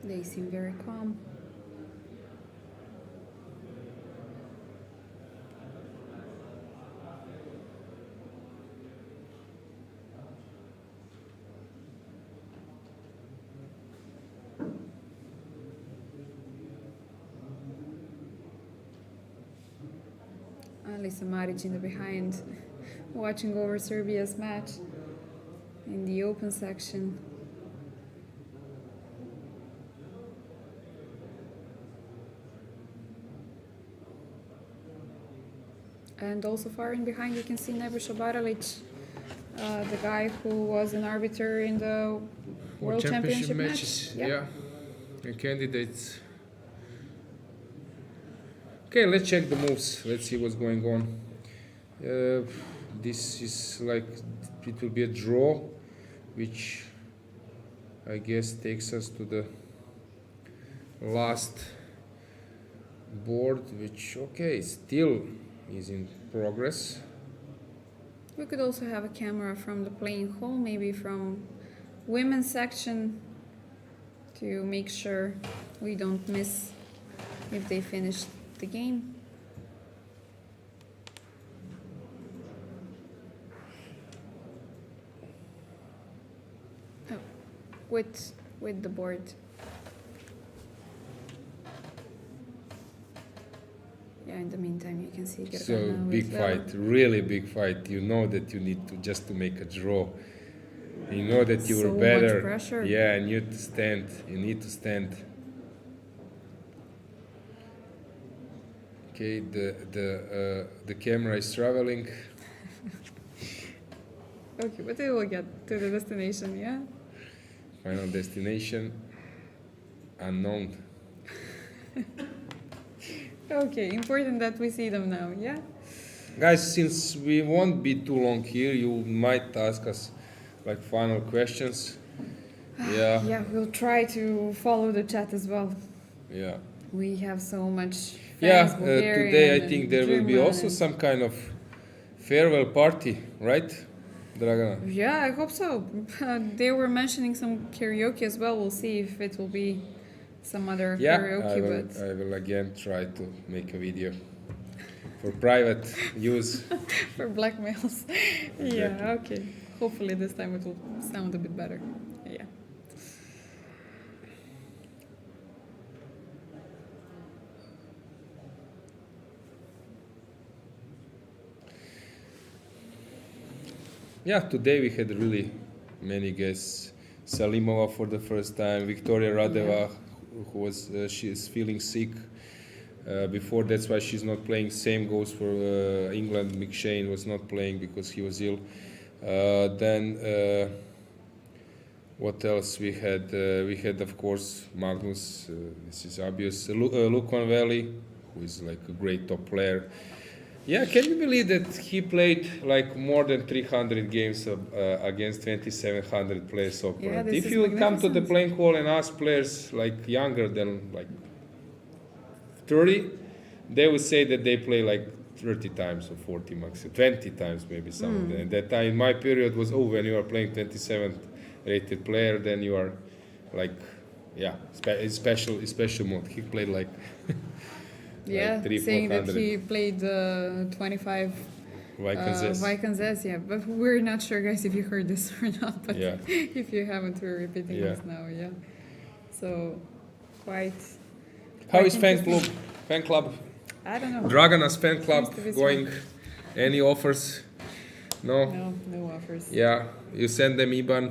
They seem very calm. Alisa Maric in the behind, watching over Serbia's match in the open section. And also far in behind you can see Nebojša Baralic, the guy who was an arbiter in the World Championship matches. match. Yeah, and candidates. Okay, let's check the moves. Let's see what's going on. This is like, it will be a draw, which I guess takes us to the last board, which, okay, still is in progress. We could also have a camera from the playing hall, maybe from women's section, to make sure we don't miss if they finish the game. Oh, with the board. Yeah, in the meantime you can see So Dragana big with Bella. fight, really big fight. You know that you need to just to make a draw. You know that you So were much better. pressure. Yeah, and you to stand. You need to stand. Okay, the camera is traveling. Okay, but we will get to the destination, yeah? Final destination unknown. Okay, important that we see them now, yeah? Guys, since we won't be too long here, you might ask us like final questions. Yeah. Yeah, we'll try to follow the chat as well. Yeah. We have so much Yeah, fans, Bulgarian today I and think there will be German also and- some kind of farewell party, right, Dragana? Yeah, I hope so. They were mentioning some karaoke as well. We'll see if it will be some other Yeah, karaoke, but I will again try to make a video for private use. for blackmails. Yeah, okay. Hopefully this time it will sound a bit better. Yeah. Yeah, today we had really many guests. Salimova for the first time, Viktoria Radeva, who was she is feeling sick. Before that's why she's not playing. Same goes for England. McShane was not playing because he was ill. Then what else we had? We had of course Magnus. This is obvious. Luke van Wely, who is like a great top player. Yeah, can you believe that he played like more than 300 games against 2,700 players opponent? Yeah, this If is you come to the magnificent. playing hall and ask players like younger than like 30, they would say that they play like 30 times or 40 max, 20 times maybe some of them. At that time, my period was, when you are playing 27th rated player, then you are like, yeah, special mode. He played like Yeah, three, saying that 400. he played 25 Vikings. Vikings, yeah. But we're not sure, guys, if you heard this or not. But Yeah. if you haven't, we're repeating Yeah. this now, yeah. So, quite. How quite is fan interesting. club? Fan club? I don't know. Dragana's fan club Seems to be going? Any offers? No? No offers. Yeah, you send them IBAN.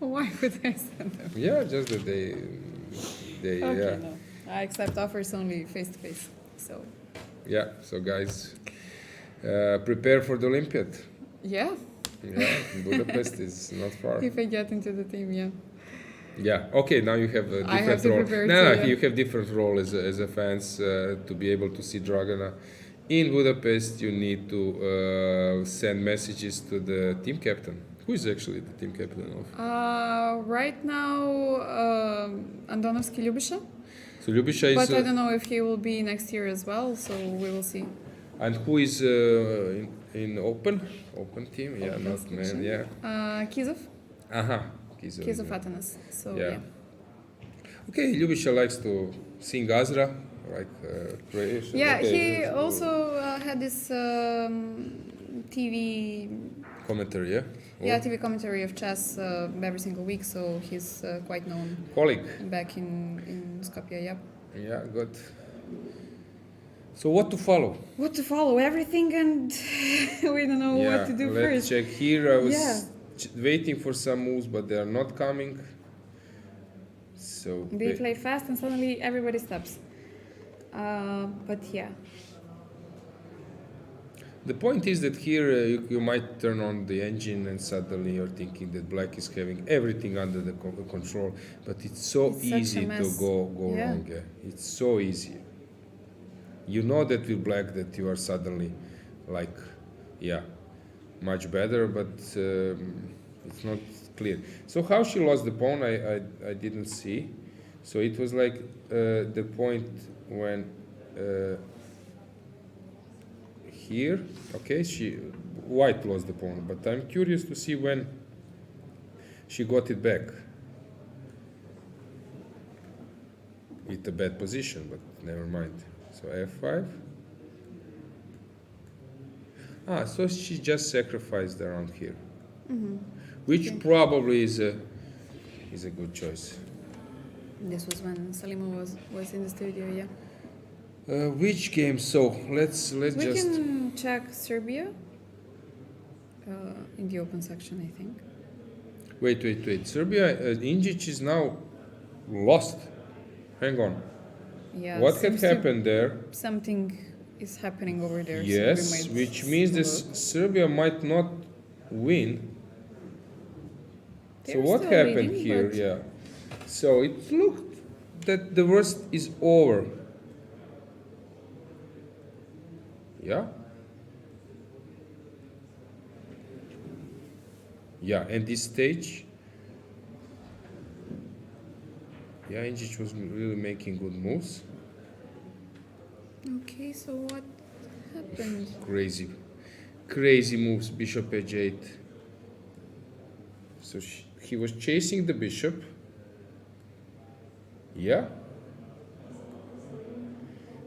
Why would I send them? Yeah, just that they Okay, yeah. no. I accept offers only face to face. So, Yeah, so guys, prepare for the Olympiad. yeah, Yeah, Budapest is not far. if I get into the team, yeah. Yeah, okay, now you have a I different have to role. prepare No, too, no, yeah. you have different role as a fans to be able to see Dragana. In Budapest, you need to send messages to the team captain. Who is actually the team captain of? Right now, Antonovsky Lyubisha. So Lyubisha But is, I don't know if he will be next year as well, so we will see. and who is in open team? Yeah, Open not man. section. Yeah. Kizov. Aha. Kizov. Kizov Atanas. So, Yeah. yeah. Okay, Lyubisha likes to sing Azra, like Croatian. Yeah, okay, he so- also had this TV, commentary, yeah. yeah, TV commentary of chess every single week, so he's quite known Colleague. back in Skopje. Yeah. Yeah, good. So what to follow? What to follow? Everything, and we don't know Yeah, what to do let's first. check here. I was Yeah. waiting for some moves, but they are not coming. So They play fast, and suddenly everybody stops. But yeah, the point is that here you might turn on the engine and suddenly you're thinking that black is having everything under the control, but it's so It's such a easy to mess. go Yeah. wrong. Yeah. It's so easy. You know that with black that you are suddenly like, yeah, much better, but it's not clear. So how she lost the pawn, I didn't see. So it was like the point when here, okay, white lost the pawn, but I'm curious to see when she got it back. With a bad position, but never mind. So f5. So she just sacrificed around here, which probably is a good choice. this was when Salima was in the studio. Yeah. Which game? So let's We just. can check Serbia in the open section, I think. Wait. Serbia, Injic is now lost. Hang on. Yeah. What had seems to- happened there? Something is happening over there. so we Yes, might which means that look. Serbia might not win. So They're what still happened leading, here? but- Yeah. So it looked that the worst is over. Yeah. Yeah, and this stage. Yeah, Injic was really making good moves. Okay, so what happened? Crazy moves. Bishop h8. So he was chasing the bishop. Yeah.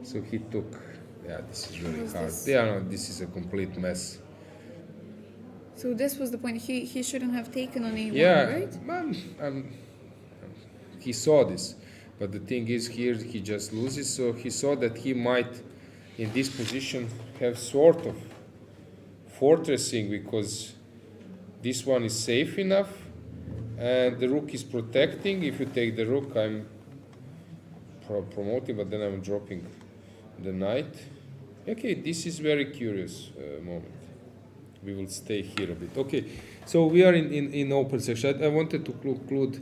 So he took. Yeah, this is really was hard. this? Yeah, no, this is a complete mess. So this was the point. He shouldn't have taken on a1, Yeah, right? he saw this, but the thing is here he just loses. So he saw that he might, in this position, have sort of fortressing because this one is safe enough, and the rook is protecting. If you take the rook, I'm promoting, but then I'm dropping the knight. Okay, this is very curious moment. We will stay here a bit. Okay, so we are in open section. I wanted to conclude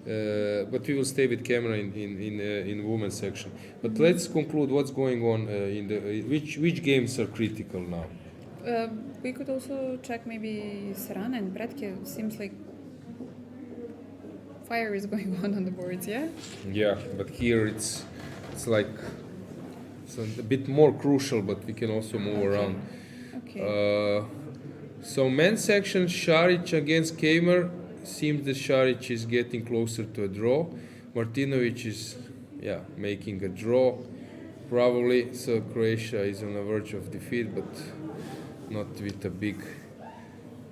But we will stay with camera in women's section. But let's conclude what's going on in the which games are critical now. We could also check maybe Sarana and Pretke. Seems like fire is going on the boards, yeah? Yeah, but here it's like it's a bit more crucial, but we can also move around. Okay. So men's section, Šarić against Teimour. Seems that Šarić is getting closer to a draw. Martinovic is making a draw probably. So Croatia is on the verge of defeat, but not with a big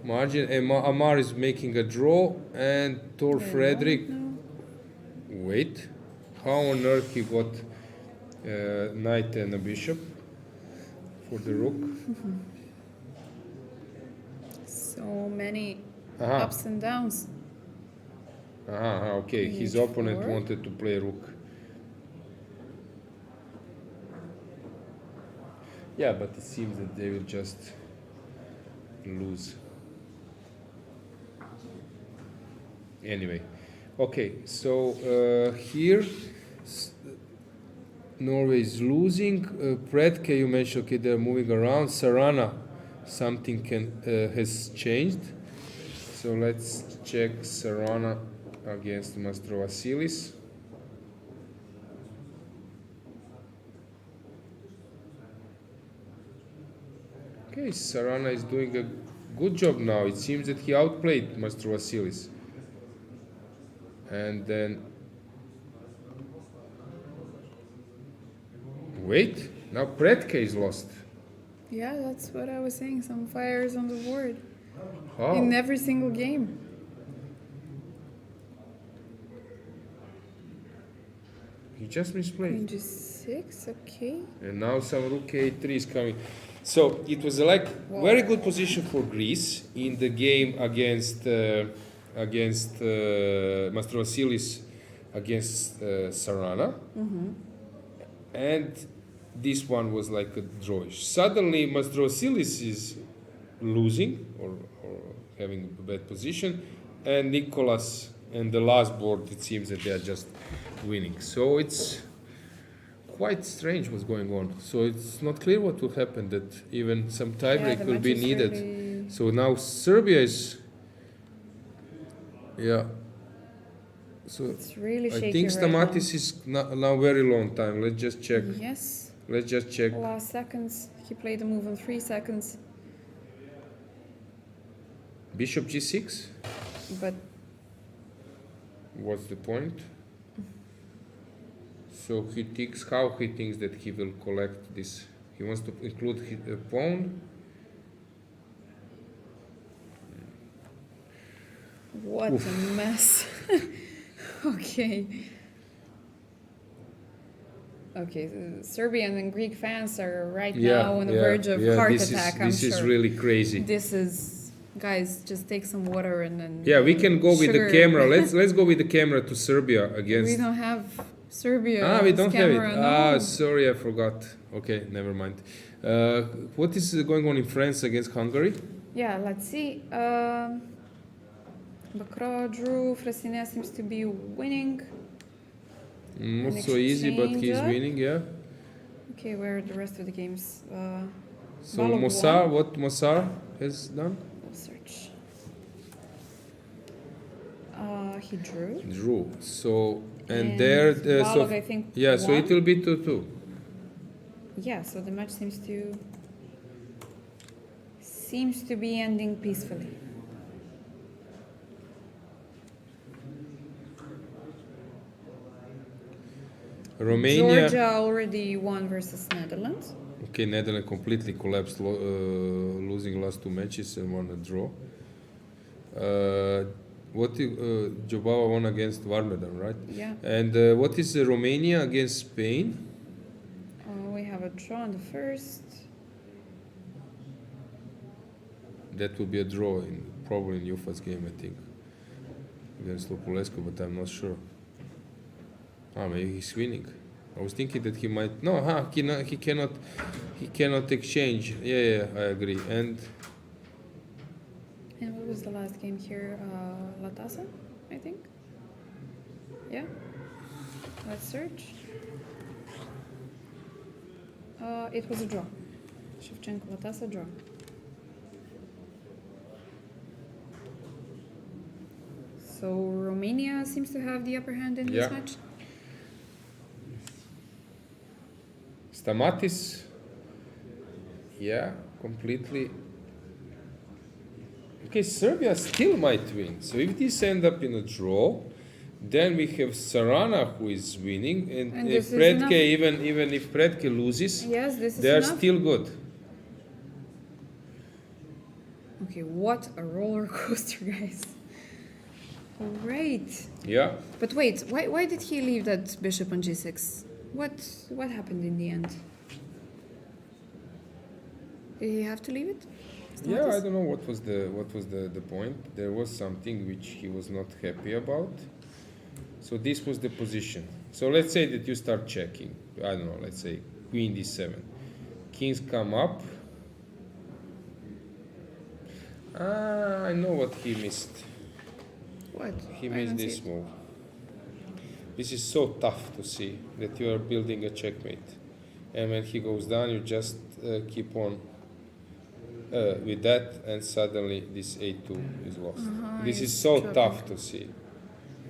margin. Amar is making a draw, and Thor Fredrik. Wait, how on earth he got knight and a bishop for the rook? So many Aha. ups and downs. Okay, his H4. opponent wanted to play rook. Yeah, but it seems that they will just lose. Anyway, okay, so here Norway is losing. Pretke, you mentioned, okay, they're moving around. Sarana, something has changed. So let's check Sarana against Mastrovasilis. Okay, Sarana is doing a good job now. It seems that he outplayed Mastrovasilis. And then... Wait, now Pretke is lost. Yeah, that's what I was saying. Some fires on the board. How? In every single game. He just misplayed. Queen G6, okay. And now some rook a3 is coming. So it was like very good position for Greece in the game against Mastrovasilis against Sarana. And this one was like a drawish. Suddenly Mastrovasilis is losing or having a bad position, and Nicolas and the last board, it seems that they are just winning. So it's quite strange what's going on. So it's not clear what will happen, that even some tiebreak the will match be is needed. really- So now Serbia is... So It's really I shaky think right now. Stamatis is now very long time. Let's just check. Yes. Let's just check. Last seconds. He played the move in 3 seconds. Bishop g6? But What's the point? So he thinks, how he thinks that he will collect this. He wants to include his pawn. what a mess. Okay. Okay, the Serbian and Greek fans are right now on the verge of heart attack, I'm this sure. is really crazy. This is, guys, just take some water and then. Yeah, we can go with the sugar. camera. Let's go with the camera to Serbia against. We don't have Serbia. We don't have it. camera, no. Sorry, I forgot. Okay, never mind. What is going on in France against Hungary? Yeah, let's see. Bakro drew. Frasine seems to be winning. Not An so easy, but he's exchange. winning. Yeah. Okay, where are the rest of the games? So Balog Mossar, won. what Mossar has done? Search. He drew. Drew. So and And there, Balog, I think, yeah. So it won. will be 2-2. Yeah, so the match seems to be ending peacefully. Romania. Georgia already won versus Netherlands. Okay, Netherlands completely collapsed, losing last 2 matches and won a draw. Jobava won against Warmedan, right? Yeah. And what is Romania against Spain? We have a draw on the first. That will be a draw, probably in Ufa's game, I think, against Lopulescu, but I'm not sure. Maybe he's winning. I was thinking that he might. No, he cannot exchange. Yeah, I agree. And And what was the last game here? Latasa, I think. Yeah. Let's search. It was a draw. Shevchenko Vatas a draw. So Romania seems to have the upper hand in Yeah. this match. Stamatis, yeah, completely. Okay, Serbia still might win. So if this end up in a draw, then we have Sarana who is winning, and And if this is Predke, enough. even if Predke loses, Yes, this is they are enough. still good. Okay, what a roller coaster, guys. Great. Yeah, But wait, why did he leave that bishop on g6? What happened in the end? Did he have to leave it? yeah. I Stamatis? don't know what was the point. There was something which he was not happy about. So this was the position. So let's say that you start checking. I don't know. Let's say Queen d7. Kings come up. I know what he missed. What? He I missed don't see this it. move. This is so tough to see that you are building a checkmate, and when he goes down, you just keep on with that, and suddenly this a2 is lost. This is it's so trouble. tough to see.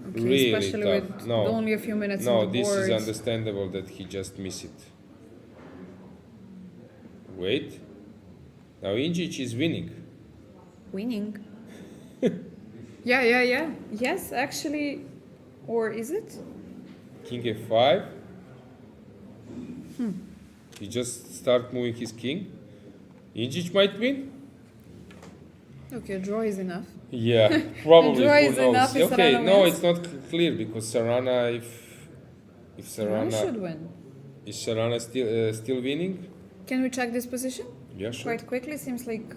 Okay, Really especially tough. with No. only a few minutes No, on the this board. is understandable that he just missed it. Wait. Now Injic is winning. Winning. Yeah. Yes, actually, or is it? King f5. He just start moving his king. Injic might win. Okay, a draw is enough. Yeah, probably. draw Who is enough knows? if Okay, Sarana no, wins. it's not clear because Sarana, if Sarana Sarana should win. is Sarana still winning? Can we check this position Yeah, sure. quite quickly? Seems like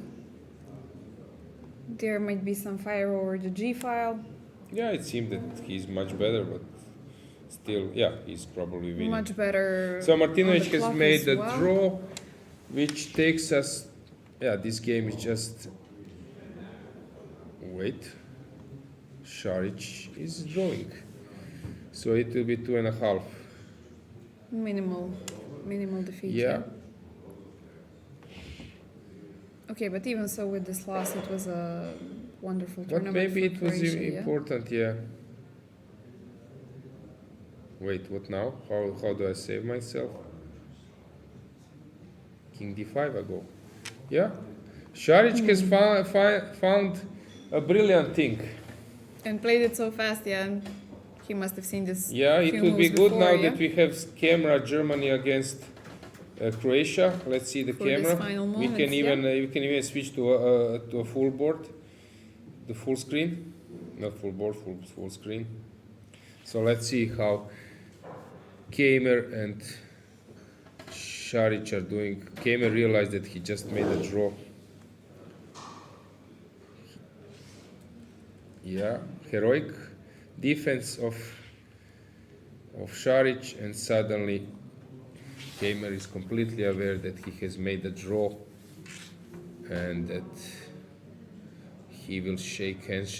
there might be some fire over the G file. Yeah, it seemed that he's much better, but still, yeah, he's probably winning. Much better. So on Martinovic the has clock made as a well. draw, which takes us. Yeah, this game is just. Wait. Šarić is drawing, so it will be 2.5. Minimal defeat. Yeah. Okay, but even so, with this loss, it was a wonderful But tournament. maybe for it was Croatia, yeah? important, yeah. Wait, what now? How do I save myself? King d5 I go. Yeah. Šarić has found a brilliant thing. And played it so fast, yeah. And he must have seen this. Yeah, it few will be moves good before, now yeah? that we have camera Germany against Croatia. Let's see the For this camera. final We moments, can yeah. even switch to a full board, the full screen, not full board, full screen. So let's see how Teimour and Šarić are doing. Teimour realized that he just made a draw. Yeah, heroic defense of Šarić, and suddenly Teimour is completely aware that he has made a draw and that he will shake hands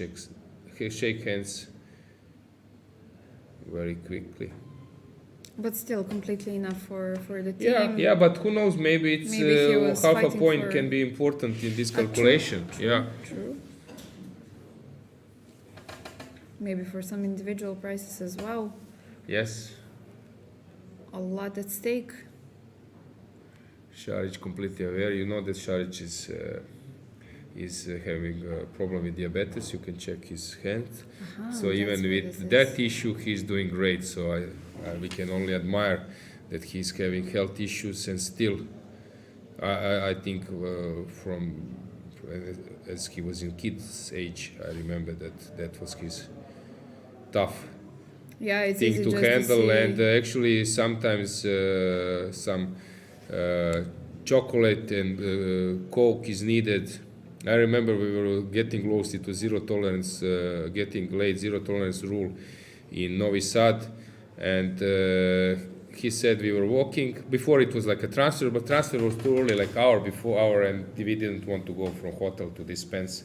very quickly. But still, completely enough for the team. Yeah, but who knows? Maybe it's Maybe he was half a fighting point for- can be important in this True, calculation. Yeah. True. Maybe for some individual prices as well. Yes. A lot at stake. Šarić completely aware. You know that Šarić is having a problem with diabetes. You can check his hand. So even that's what with this that issue, he's doing great. So we can only admire that he's having health issues, and still, I think as he was in kids' age, I remember that was his tough Yeah, it's thing easy to just handle, see. and actually sometimes some chocolate and Coke is needed. I remember we were getting close to zero tolerance, getting late zero tolerance rule in Novi Sad, and he said we were walking before it was like a transfer, but transfer was too early, like hour before hour, and we didn't want to go from hotel to dispense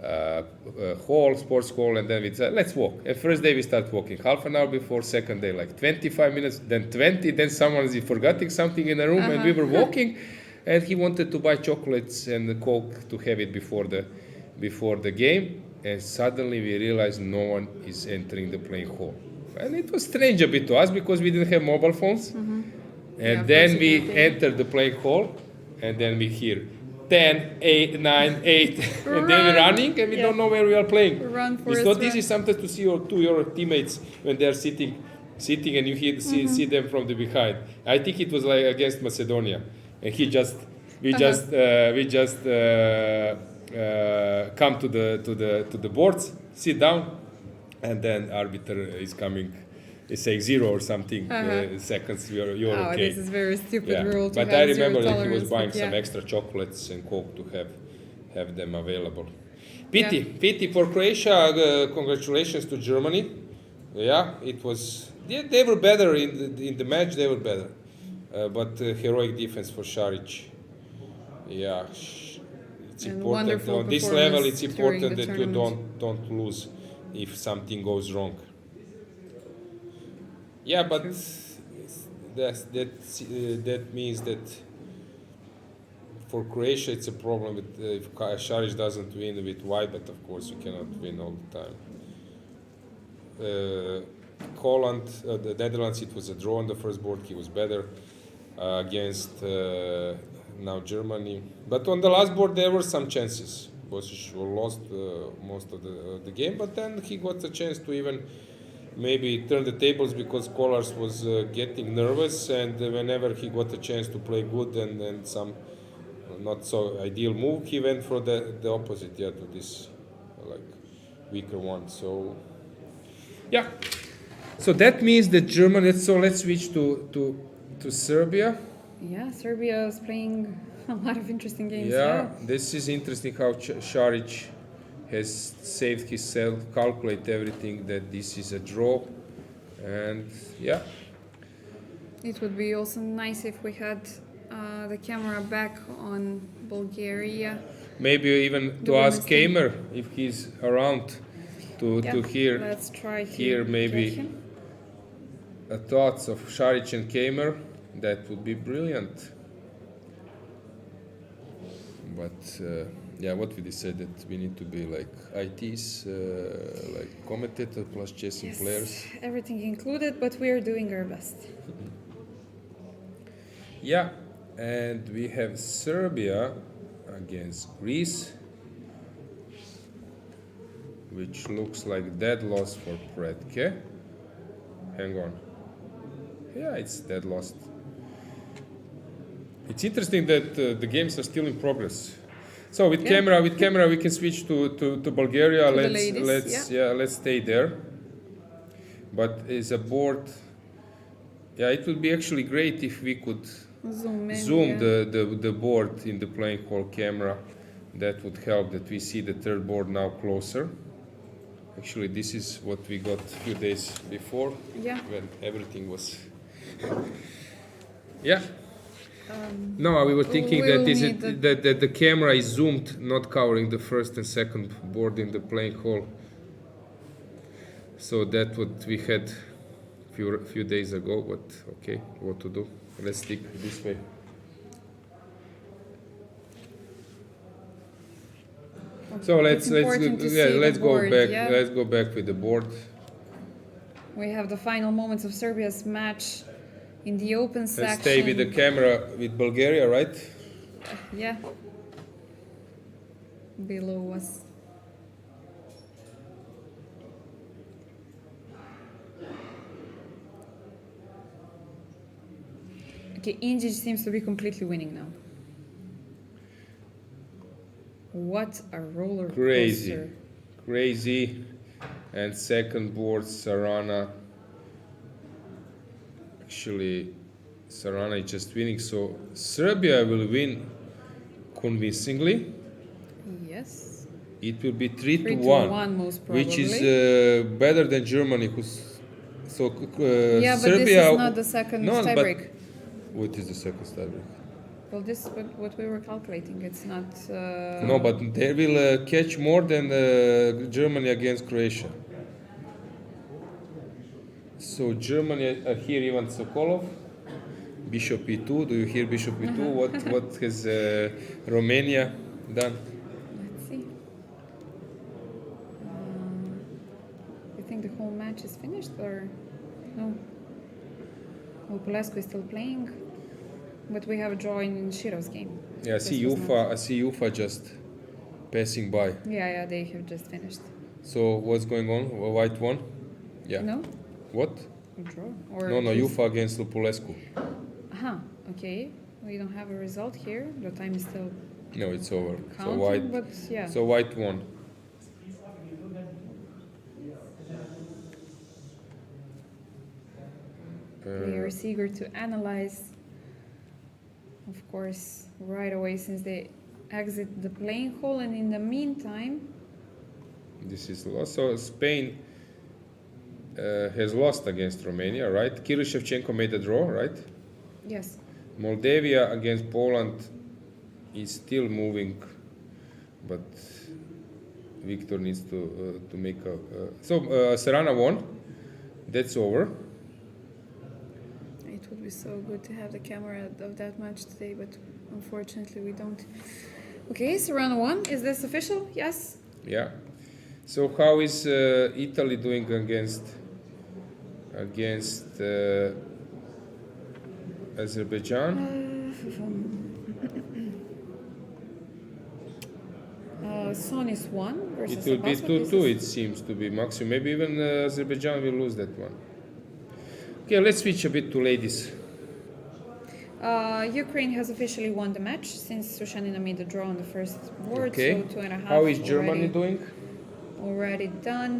hall, sports hall, and then we said, let's walk. And first day we start walking, half an hour before, second day like 25 minutes, then 20, then someone is forgetting something in the room, and we were walking, and he wanted to buy chocolates and the Coke to have it before the game, and suddenly we realized no one is entering the playing hall. And it was strange a bit to us because we didn't have mobile phones. And then we entered the playing hall, and then we hear 10, 8, 9, 8, and then we're running, and we don't know where we are playing. Run, It's Forrest, not run. easy sometimes to see your teammates when they're sitting, and you see them from the behind. I think it was like against Macedonia, and we just come to the boards, sit down, and then arbiter is coming. It's saying 0 or something seconds. You're okay. This is very stupid rule to But have I remember zero that he was tolerance, buying but some yeah. extra chocolates and Coke to have them available. Pity for Croatia. Congratulations to Germany. Yeah, it was. They were better in the match. They were better, but heroic defense for Šarić. Yeah, it's And important wonderful on this level. It's performance during important the that you tournament. don't lose if something goes wrong. Yeah, but that means that for Croatia it's a problem with if Šarić doesn't win with white, but of course you cannot win all the time. Holland, the Netherlands, it was a draw on the first board. He was better against now Germany, but on the last board there were some chances. Bosic lost most of the game, but then he got a chance to even maybe turn the tables because Kolarz was getting nervous, and whenever he got a chance to play good and some not so ideal move, he went for the opposite, to this like weaker one. So yeah, so that means that Germany. So let's switch to Serbia. Yeah, Serbia is playing a lot of interesting games. Yeah, this is interesting how Šarić has saved himself, calculate everything that this is a draw, and yeah. It would be also nice if we had the camera back on Bulgaria. Maybe even The to ask women's team. Kamer if he's around to hear Let's try hear to maybe get him. thoughts of Šarić and Kamer. That would be brilliant. But yeah, what we decided that we need to be like ITs, like commentator plus chasing Yes, players. everything included, but we are doing our best. Yeah, and we have Serbia against Greece, which looks like dead loss for Pretke. Hang on. Yeah, it's dead loss. It's interesting that the games are still in progress. So with camera, we can switch to Bulgaria. To the ladies, Let's stay there. But as a board, it would be actually great if we could zoom the board in the playing hall camera. That would help that we see the third board now closer. Actually, this is what we got a few days before when everything was. Yeah. No, we were thinking that the camera is zoomed, not covering the first and second board in the playing hall. So that's what we had few days ago. But okay, what to do? Let's stick this way. So let's go back. Yeah. Let's go back with the board. We have the final moments of Serbia's match in the open section. Let's stay with the camera with Bulgaria, right? Yeah. Below us. Okay, Indjic seems to be completely winning now. What a roller coaster. Crazy. And second board, Sarana. Actually, Sarana is just winning. So Serbia will win convincingly. Yes. It will be 3-1, 3-1 most probably. which is better than Germany. So yeah, but Serbia. this is not the second tiebreak. What is the second tiebreak? Well, this is what we were calculating. It's not. No, but they will catch more than Germany against Croatia. So Germany here Ivan Sokolov, Bishop E2. Do you hear Bishop E2? What has Romania done? Let's see. You think the whole match is finished or no? Well, Populescu is still playing, but we have a draw in Shirov's game. Yeah, I see Ufa just passing by. Yeah, they have just finished. So what's going on? White won? Yeah. No? What? A draw? Or No, just- Ufa against Lupulescu. Okay. We don't have a result here. The time is still No, it's over. counting, So white. but yeah. So white won. We are eager to analyze, of course, right away since they exit the playing hall, and in the meantime, This is lost. So Spain has lost against Romania, right? Kirill Shevchenko made a draw, right? yes, Moldavia against Poland is still moving, but Victor needs to make a. So Serrana won. That's over. it would be so good to have the camera of that match today, but unfortunately we don't. Okay, so round one. Is this official? Yes. Yeah. So how is Italy doing against Azerbaijan? Son is one versus It will be Abbas, but this 2-2. is- It seems to be maximum. Maybe even Azerbaijan will lose that one. Okay, let's switch a bit to ladies. Ukraine has officially won the match since Sushanina made the draw on the first board. Okay. So 2.5. How is Germany doing? Already done.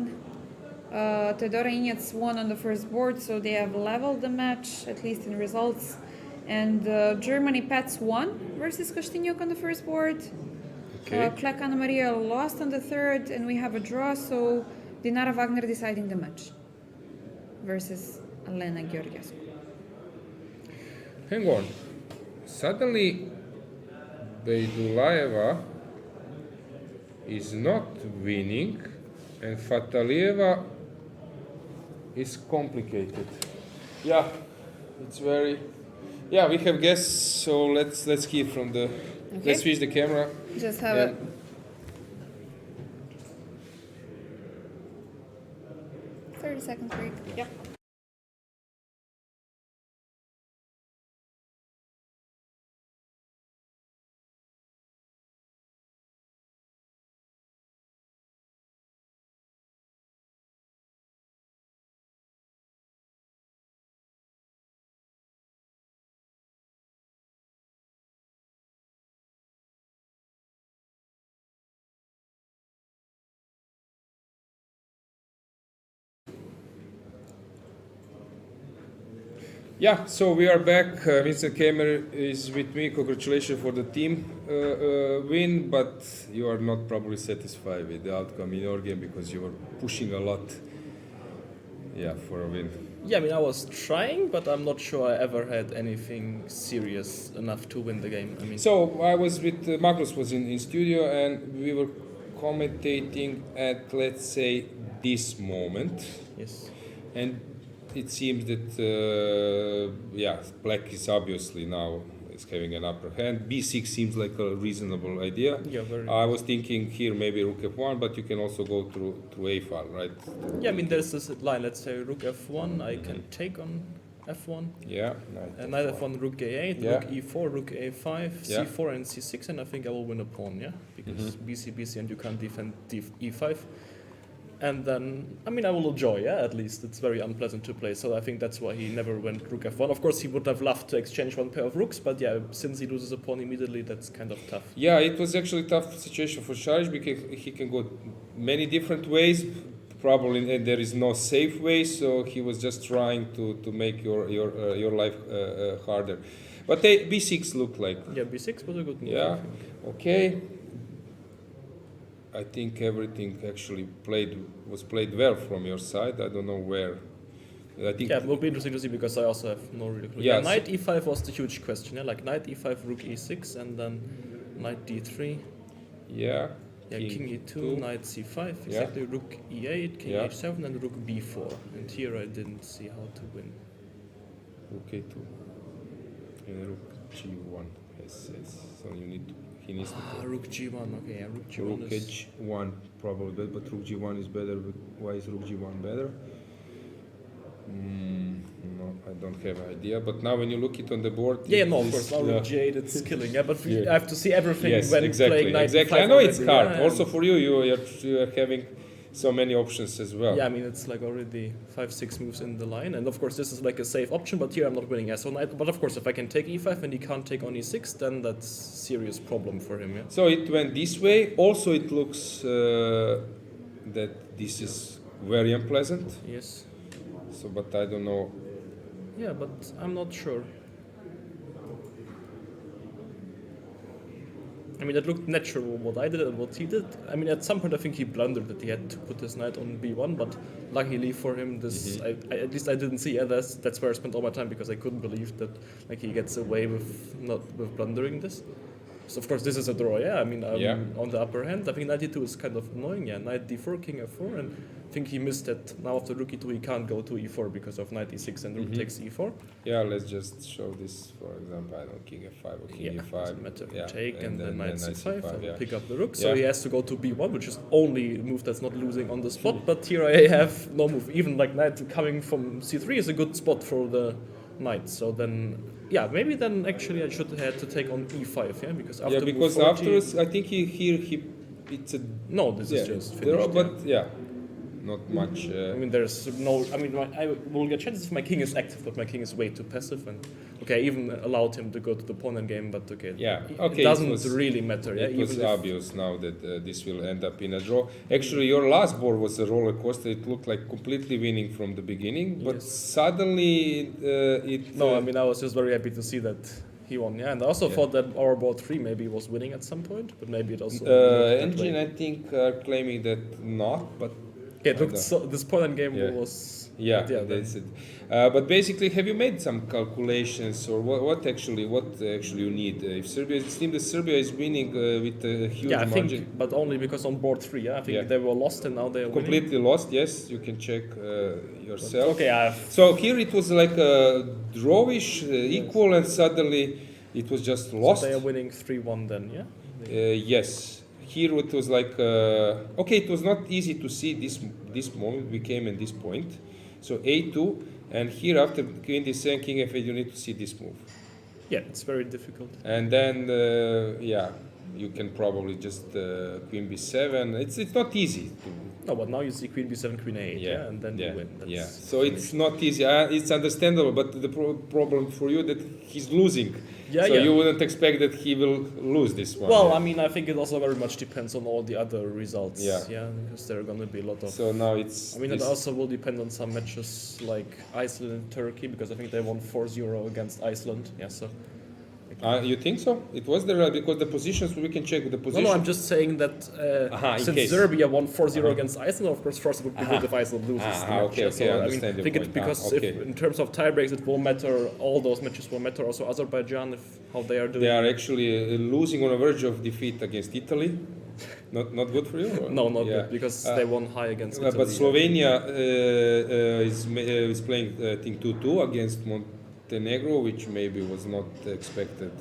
Teodora Inets won on the first board, so they have leveled the match, at least in results. And Germany Paehtz won versus Kosteniuk on the first board. Okay. Klek Anna Maria lost on the third, and we have a draw, so Dinara Wagner deciding the match versus Elena Georgiescu. Hang on. Suddenly, Beidulaeva is not winning, and Fatalieva is complicated. Yeah, it's very. Yeah, we have guests, so let's hear from the. Okay. Let's switch the camera. Just have and- a 30-second break. Yep. Yeah, so we are back. Vincent Kemmer is with me. Congratulations for the team win, but you are not probably satisfied with the outcome in your game because you were pushing a lot. Yeah, for a win. Yeah, I mean, I was trying, but I'm not sure I ever had anything serious enough to win the game. I mean, So I was with Magnus was in studio and we were commentating at, let's say, this moment, yes. and it seems that black is obviously now is having an upper hand. B6 seems like a reasonable idea. Yeah, very. I was thinking here maybe rook f1, but you can also go through a file, right? Yeah, I mean, there's this line, let's say rook f1, I can take on f1, Yeah. knight f1, rook a8, Yeah. rook e4, rook a5, Yeah. c4 and c6, and I think I will win a pawn, yeah? Because bc, and you can't defend e5. And then, I mean, I will enjoy, yeah, at least. It's very unpleasant to play, so I think that's why he never went rook f1. Of course, he would have loved to exchange one pair of rooks, but yeah, since he loses a pawn immediately, that's kind of tough. Yeah, it was actually a tough situation for Šarić because he can go many different ways. Probably there is no safe way, so he was just trying to make your life harder. But b6 looked like. Yeah, b6 was a good move. I Yeah. think. Okay. I think everything actually was played well from your side. I don't know where I think. Yeah, it will be interesting to see because I also have no really clue. Yeah, Yeah, knight e5 was the huge question. Yeah, like knight e5, rook e6, and then knight d3. Yeah. Yeah, king e2, knight c5, exactly. Rook e8, king h7, and rook b4. And here I didn't see how to win. Rook a2 and rook g1. Yes. So you need to. He needs to. Rook g1. Okay, yeah, rook g1 Rook is... h1 probably, but rook g1 is better. Why is rook g1 better? No, I don't have an idea. But now when you look it on the board, Yeah, no, of course. Now rook g8, it's killing. Yeah, but I have to see everything when playing knight exactly. e5 I know on it's every- hard. yeah, Also for you, you are having so many options as well. Yeah, I mean it's like already 5-6 moves in the line, and of course this is like a safe option. But here I'm not winning. Yeah, so knight. But of course, if I can take e5 and he can't take on e6, then that's serious problem for him. Yeah. So it went this way. Also, it looks that this is very unpleasant. Yes. So, but I don't know. Yeah, but I'm not sure. I mean, it looked natural what I did and what he did. I mean, at some point I think he blundered that he had to put his knight on b1, but luckily for him, this at least I didn't see. Yeah, that's where I spent all my time because I couldn't believe that like he gets away with not with blundering this. So of course this is a draw. Yeah, I mean on the upper hand, I think knight e2 is kind of annoying. Yeah, knight d4, king f4, and I think he missed that. Now after rook e2 he can't go to e4 because of knight e6 and rook takes e4. Yeah, let's just show this. For example, I don't king f5 or king e5. Doesn't matter. Yeah, Take and then knight c5 and yeah. pick up the rook. Yeah. So he has to go to b1, which is only a move that's not losing on the spot. But here I have no move. Even like knight coming from c3 is a good spot for the knight. So then, yeah, maybe then actually I should have to take on e5. Yeah, because after move because 40 afterwards I think it's a no, this is just finished. but not much. I mean, there's no. I mean, I will get chances if my king is active, but my king is way too passive. And okay, I even allowed him to go to the pawn end game, but okay. Yeah, it okay. doesn't really matter. Yeah, It was even if- obvious now that this will end up in a draw. Actually, your last board was a roller coaster. It looked like completely winning from the beginning, but Yes. suddenly it. No, I mean, I was just very happy to see that he won. Yeah, and I also thought that our board 3 maybe was winning at some point, but maybe it also. looked that Engine, way. I think, are claiming that not, but. Yeah, it looked so, this point end game Yeah. was. Yeah, then- that's it. But basically, have you made some calculations, or what actually you need? If Serbia, it seems that Serbia is winning with a huge Yeah, I margin. think, but only because on board 3. Yeah, I think Yeah. they were lost and now they are winning. Completely lost. Yes, you can check yourself. Okay, So here it was like a drawish, equal, and suddenly it was just lost. So they are winning 3-1 then. Yeah. Yes. Here it was like okay. It was not easy to see this moment. We came at this point. So a2, and here after queen d7, king f8, you need to see this move. Yeah, it's very difficult. And then you can probably just queen b7. It's not easy. No, but now you see queen b7, queen a8, yeah, and then you win. That's So it's not easy. It's understandable, but the problem for you that he's losing. Yeah, so yeah. you wouldn't expect that he will lose this one. Well, I mean, I think it also very much depends on all the other results. Yeah. Because there are going to be a lot of. So now it's. I mean, it also will depend on some matches like Iceland and Turkey, because I think they won 4-0 against Iceland. Yeah, so. You think so? It was there because the positions we can check the position. No, I'm just saying that in since case. Serbia won 4-0 against Iceland, of course, first it would be good if Iceland loses. the match. okay, So, I I understand mean, your think point. it's because Okay. if, in terms of tie breaks, it will matter. All those matches will matter. Also, Azerbaijan, if how they are doing. They are actually losing on the verge of defeat against Italy. Not good for you? Or? No, not Yeah. good, because they won high against Italy. But Slovenia is playing I think 2-2 against Montenegro, which maybe was not expected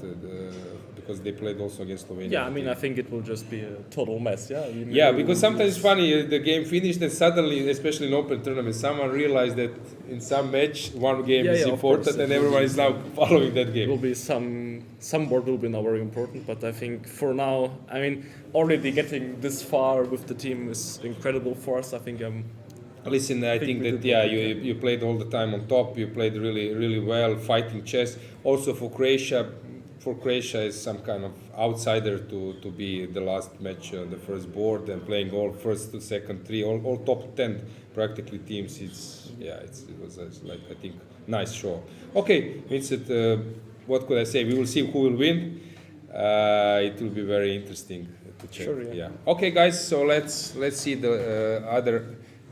because they played also against Slovenia. Yeah, I mean, I think it will just be a total mess. Yeah. Yeah, because sometimes it's funny, the game finished and suddenly, especially in open tournament, someone realized that in some match one game is of important course, and it will everyone be- is now following that It will game. be some board will be now very important, but I think for now, I mean, already getting this far with the team is incredible for us. I think Listen, I think we that did you played all the time on top. You played really well, fighting chess. Also for Croatia is some kind of outsider to be the last match on the first board and playing all first to second three, all top 10 practically teams. It was like I think nice show. Okay, Vincent, what could I say? We will see who will win. It will be very interesting to check. Sure, yeah. Okay, guys. So let's see the other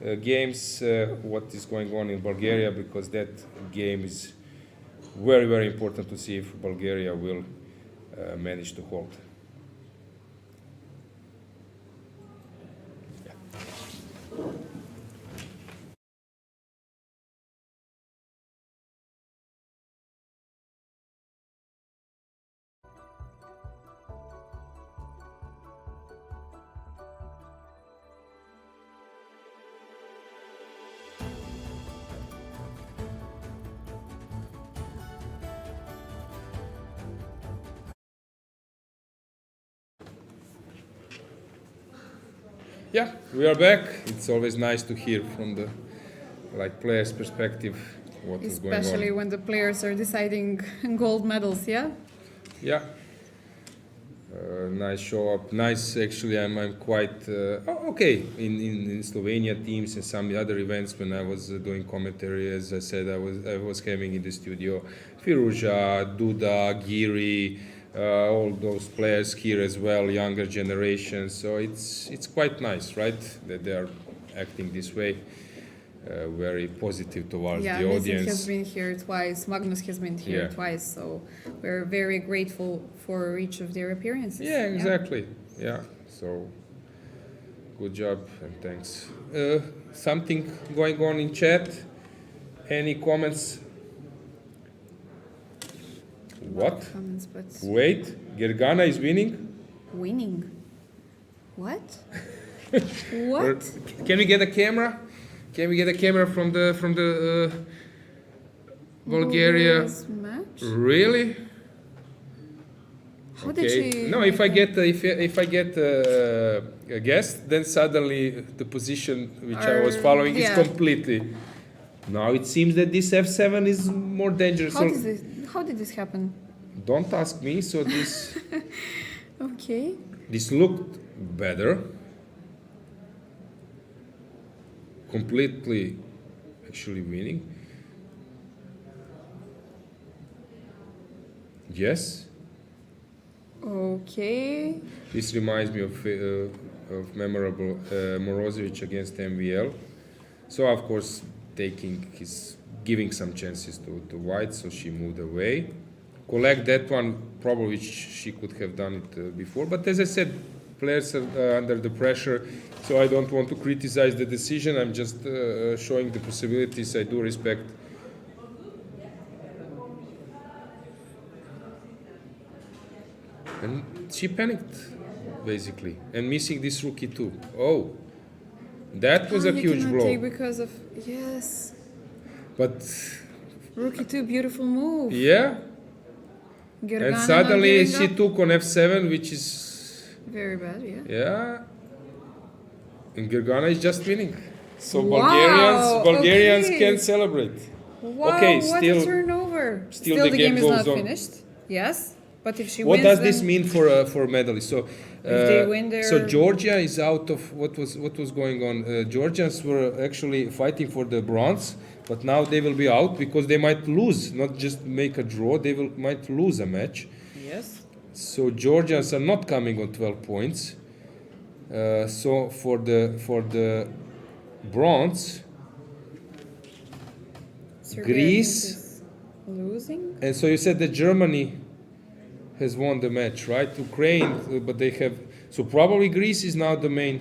games what is going on in Bulgaria, because that game is very, very important to see if Bulgaria will manage to hold. Yeah, we are back. It's always nice to hear from the players' perspective what is going on. Especially when the players are deciding gold medals, yeah? Yeah. Nice show up. Nice, actually. I'm quite okay in Slovenia teams and some other events when I was doing commentary. As I said, I was having in the studio Firuza, Duda, Giri. All those players here as well, younger generation. So it's quite nice, right? That they are acting this way, very positive towards the Missy audience. has been here twice. Magnus has been here twice. So we're very grateful for each of their appearances. Yeah, exactly. Yeah. So good job and thanks. Something going on in chat? Any comments? What? Comments, but Wait, Dragana is winning? winning. What? Or, What? can we get a camera? Can we get a camera from the Bulgaria? Bulgaria's match? Really? How did she? No, if I get a guest, then suddenly the position which I was following is completely. Now it seems that this f7 is more dangerous. How did this happen? Don't ask me. So this Okay. this looked better. Completely, actually winning. Yes. Okay. This reminds me of memorable Morozovic against MVL. So of course giving some chances to White, so she moved away. Collect that one, probably she could have done it before. But as I said, players are under the pressure, so I don't want to criticize the decision. I'm just showing the possibilities. I do respect. And she panicked, basically, and missing this rookie too. Oh, that was a huge blow. Take because of yes. But Rookie 2, beautiful move. yeah, Dragana and not suddenly giving she up. took on f7, which is Very bad, yeah. yeah. And Dragana is just winning. So Wow, Bulgarians okay. can celebrate. Wow, Okay, what still- a turnover. still the game is goes not on. finished. Yes, but if she What wins, does this then mean for medalists? So, they win so their- Georgia is out of what was going on. Georgians were actually fighting for the bronze, but now they will be out because they might lose, not just make a draw. They might lose a match. Yes. So Georgians are not coming on 12 points. So for the bronze, Serbia, I Greece- think, is losing. and so you said that Germany has won the match, right? Ukraine, but they have. So probably Greece is now the main.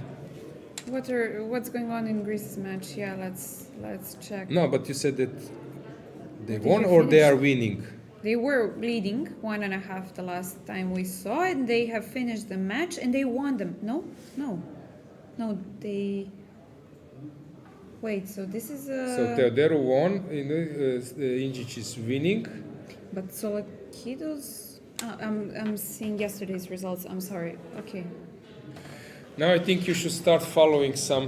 What's going on in Greece's match? Yeah, let's check. No, but you said that they But won they or they finished. are winning. They were leading 1.5 the last time we saw it, and they have finished the match and they won them. No, they. Wait, so this is So Teodoro won. Injic is winning. But Solakidos. I'm seeing yesterday's results. I'm sorry. Okay. Now I think you should start following some.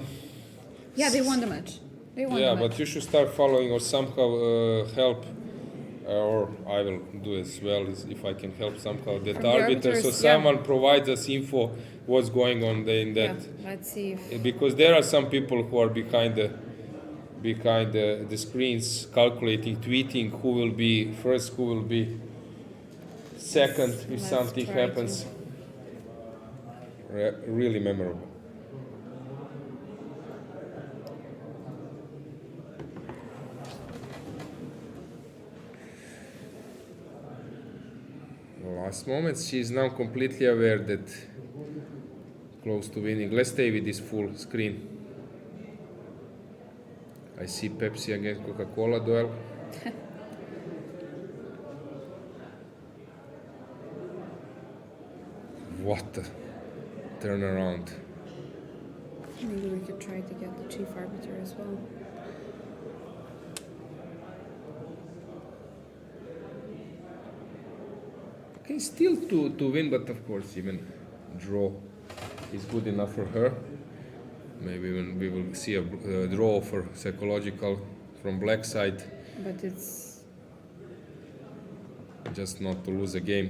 Yeah, they won the match. They won Yeah, the match. but you should start following or somehow help, or I will do as well if I can help somehow that From the arbiter. So arbiters, yeah. someone provides us info what's going on in that. Yeah, let's see if. Because there are some people who are behind the screens calculating, tweeting who will be first, who will be second if Let's something try happens. Really memorable. last moments. She is now completely aware that close to winning. Let's stay with this full screen. I see Pepsi against Coca-Cola duel. What a turnaround. Maybe we could try to get the chief arbiter as well. Okay, still to win, but of course even draw is good enough for her. Maybe when we will see a draw for psychological from black side, But it's just not to lose a game.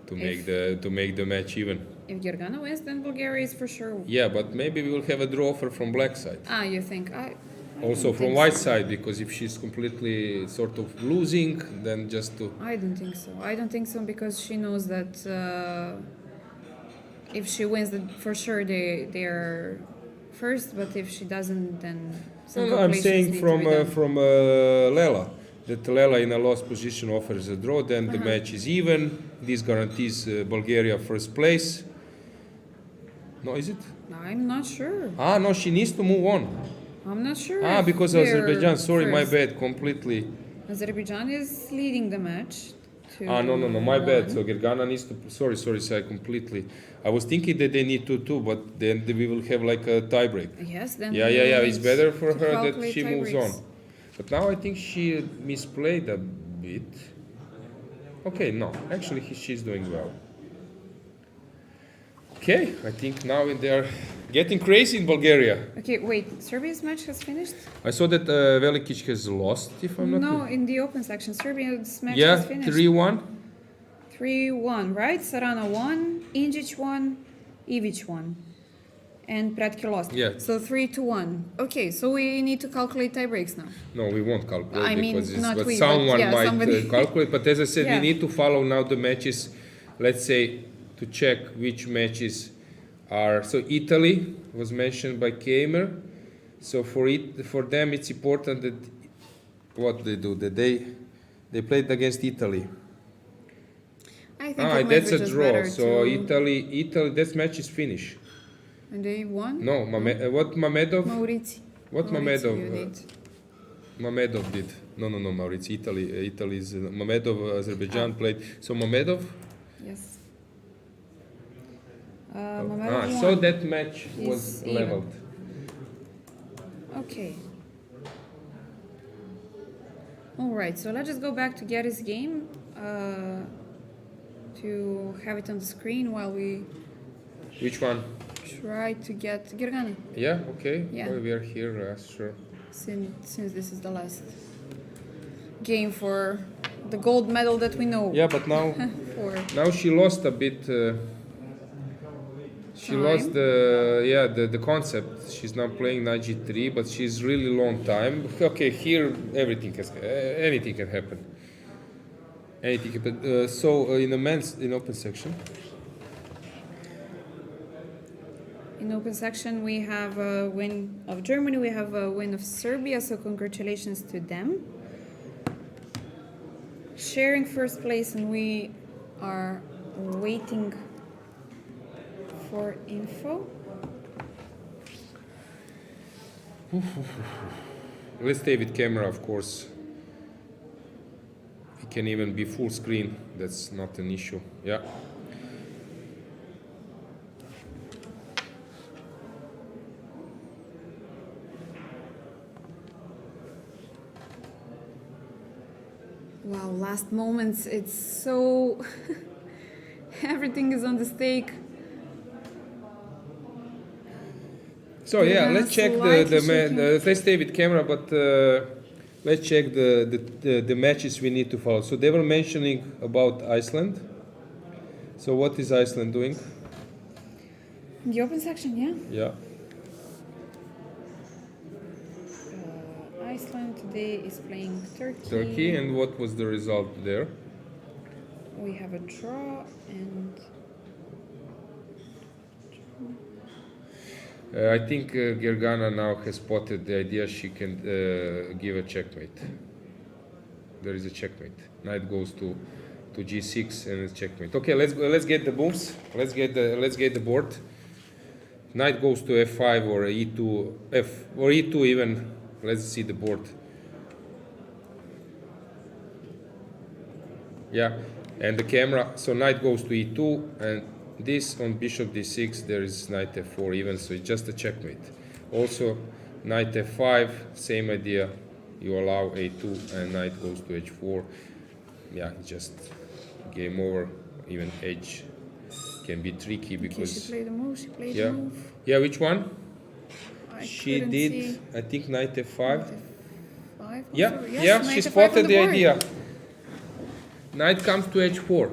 To If- make the match even. if Dragana wins, then Bulgaria is for sure. Yeah, but maybe we will have a draw offer from black side. You think? I Also don't from think white so. side, because if she's completely sort of losing, then just to I don't think so. I don't think so because she knows that if she wins, then for sure they are first. But if she doesn't, then some I'm calculations saying need to be done. from Lela, that Lela in a lost position offers a draw, then the match is even. This guarantees Bulgaria first place. No, is it? I'm not sure. No, she needs to move on. I'm not sure. if Because they're Azerbaijan. Sorry, my first. bad, completely. Azerbaijan is leading the match. No, my bad. 2-1. So Gergana needs to. Sorry, I completely. I was thinking that they need to too, but then we will have like a tie break. Yes, then. Yeah. It's better for to her that calculate she moves on. tie-breaks. But now I think she misplayed a bit. Okay, no, actually she's doing well. Okay, I think now they're getting crazy in Bulgaria. Okay, wait. Serbia's match has finished? I saw that Velikic has lost, if I'm not No, in the open section. Serbia's match Yeah, has finished. 3-1. 3-1, right? Sarana won, Injic won, Ivic won, and Pratke lost. Yeah. So 3-1. Okay, so we need to calculate tie breaks now. No, we won't calculate I mean, because it's, not but we, but someone yeah, might somebody. calculate. But as I said, we Yeah. need to follow now the matches. Let's say to check which matches are. So Italy was mentioned by Teimour. So for them, it's important that what they do that they played against Italy. I think it might That's be a just draw. better So to- Italy, that match is finished. And they won? No, what Mamedov? Maurizi. What Mamedov? you did. Mamedov did. No, Maurice. Italy's Mamedov, Azerbaijan played. So Mamedov. Yes. Mamedov So won. that match was Is even. leveled. Okay. All right, so let's just go back to Gary's game to have it on the screen while we Which one? try to get Gergana, Yeah. Okay. Yeah. Well, we are here. Sure. since this is the last game for the gold medal that we know. Yeah, but now For she lost a bit. She Time. lost the concept. She's now playing knight g3, but she's really long time. Okay, here anything can happen. Anything can happen. In open section. in open section, we have a win of Germany, we have a win of Serbia, so congratulations to them. Sharing first place, and we are waiting for info. Let's stay with camera, of course. It can even be full screen. That's not an issue. Yeah. Wow, last moments, it's so... Everything is on the stake. So yeah, Gergana let's check slightly shaking. let's stay with camera, but let's check the matches we need to follow. So they were mentioning about Iceland. So what is Iceland doing? The open section, yeah? Yeah. Iceland today is playing Turkey. Turkey, and what was the result there? We have a draw and... I think Gergana now has spotted the idea she can give a checkmate. There is a checkmate. Knight goes to to G6 and checkmate. Okay, let's get the moves. Let's get the board. Knight goes to F5 or E2, or E2 even. Let's see the board. Yeah, and the camera. So knight goes to E2, and this on bishop D6. There is knight F4 even. So it's just a checkmate. Also, knight F5. Same idea. You allow A2, and knight goes to H4. Yeah, just game over. Even H can be tricky because she played the move. She played yeah, the move. yeah. Which one? She did. See. I think knight F5. Five Yeah, also. Yes, yeah. knight She F5 spotted on the board. idea. Knight comes to H4.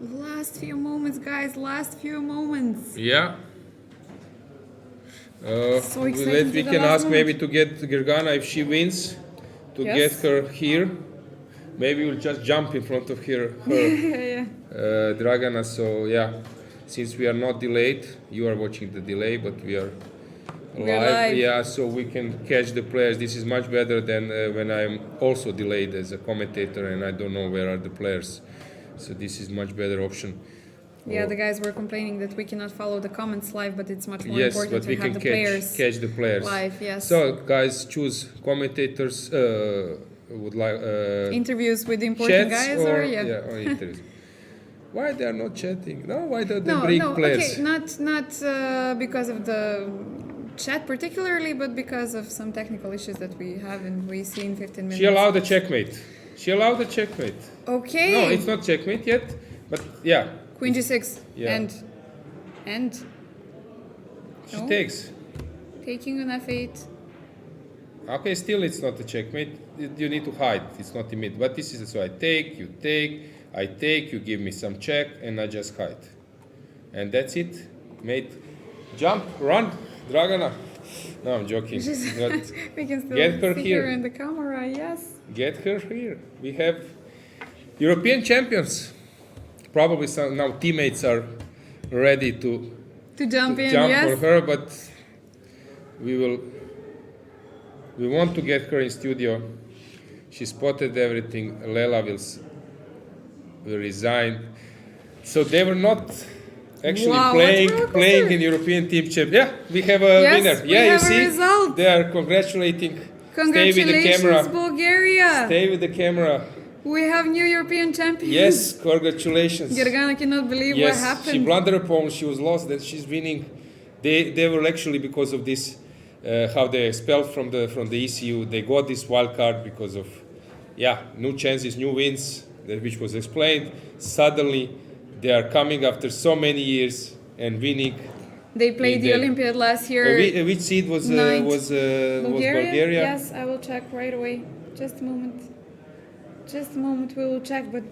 Last few moments, guys. Last few moments. Yeah. So exciting We to the can last ask maybe to get Dragana if she wins, to Yes. get her here. Maybe we'll just jump in front of her Yeah. Dragana. So yeah, since we are not delayed, you are watching the delay, but we are live. Yeah, so we can catch the players. This is much better than when I'm also delayed as a commentator and I don't know where are the players. So this is much better option. Yeah, the guys were complaining that we cannot follow the comments live, but it's much more Yes, important but we to can have the players catch the players live. Yes. So guys, choose commentators. Would like interviews with the important chats guys, or yeah. or interviews. Why they are not chatting? No, why don't they No, bring no, players? okay, not because of the chat particularly, but because of some technical issues that we have and we see in 15 minutes. She allowed a checkmate. She allowed a checkmate. Okay. No, it's not checkmate yet, but yeah, Queen G6 Yeah. and she No. takes. taking on F8. Okay, still it's not a checkmate. You need to hide. It's not immediate. But this is so I take, you take, I take, you give me some check, and I just hide. And that's it. Mate, jump, run, Dragana. No, I'm joking. But We can still Get her see here. her in the camera. Yes. get her here. We have European champions. Probably some now teammates are ready to To jump in. jump Yes. for her, but we want to get her in studio. She spotted everything. Lela will resign. So they were not actually Wow, playing what roller playing coaster. in European team champ. Yeah, we have a Yes, winner. we Yeah, have you a see, result. they are congratulating. Stay with the Congratulations, camera. Bulgaria. Stay with the camera. We have new European champions. Yes, congratulations. Dragana cannot believe Yes, what she happened. blundered upon. She was lost. That she's winning. They were actually because of this, how they expelled from the ECU. They got this wild card because of, new chances, new wins, which was explained. Suddenly, they are coming after so many years and winning. They played in the Olympiad last year. Which seed was Ninth. was Bulgaria? Yes, I will check right away. Just a moment. Just a moment, we will check. But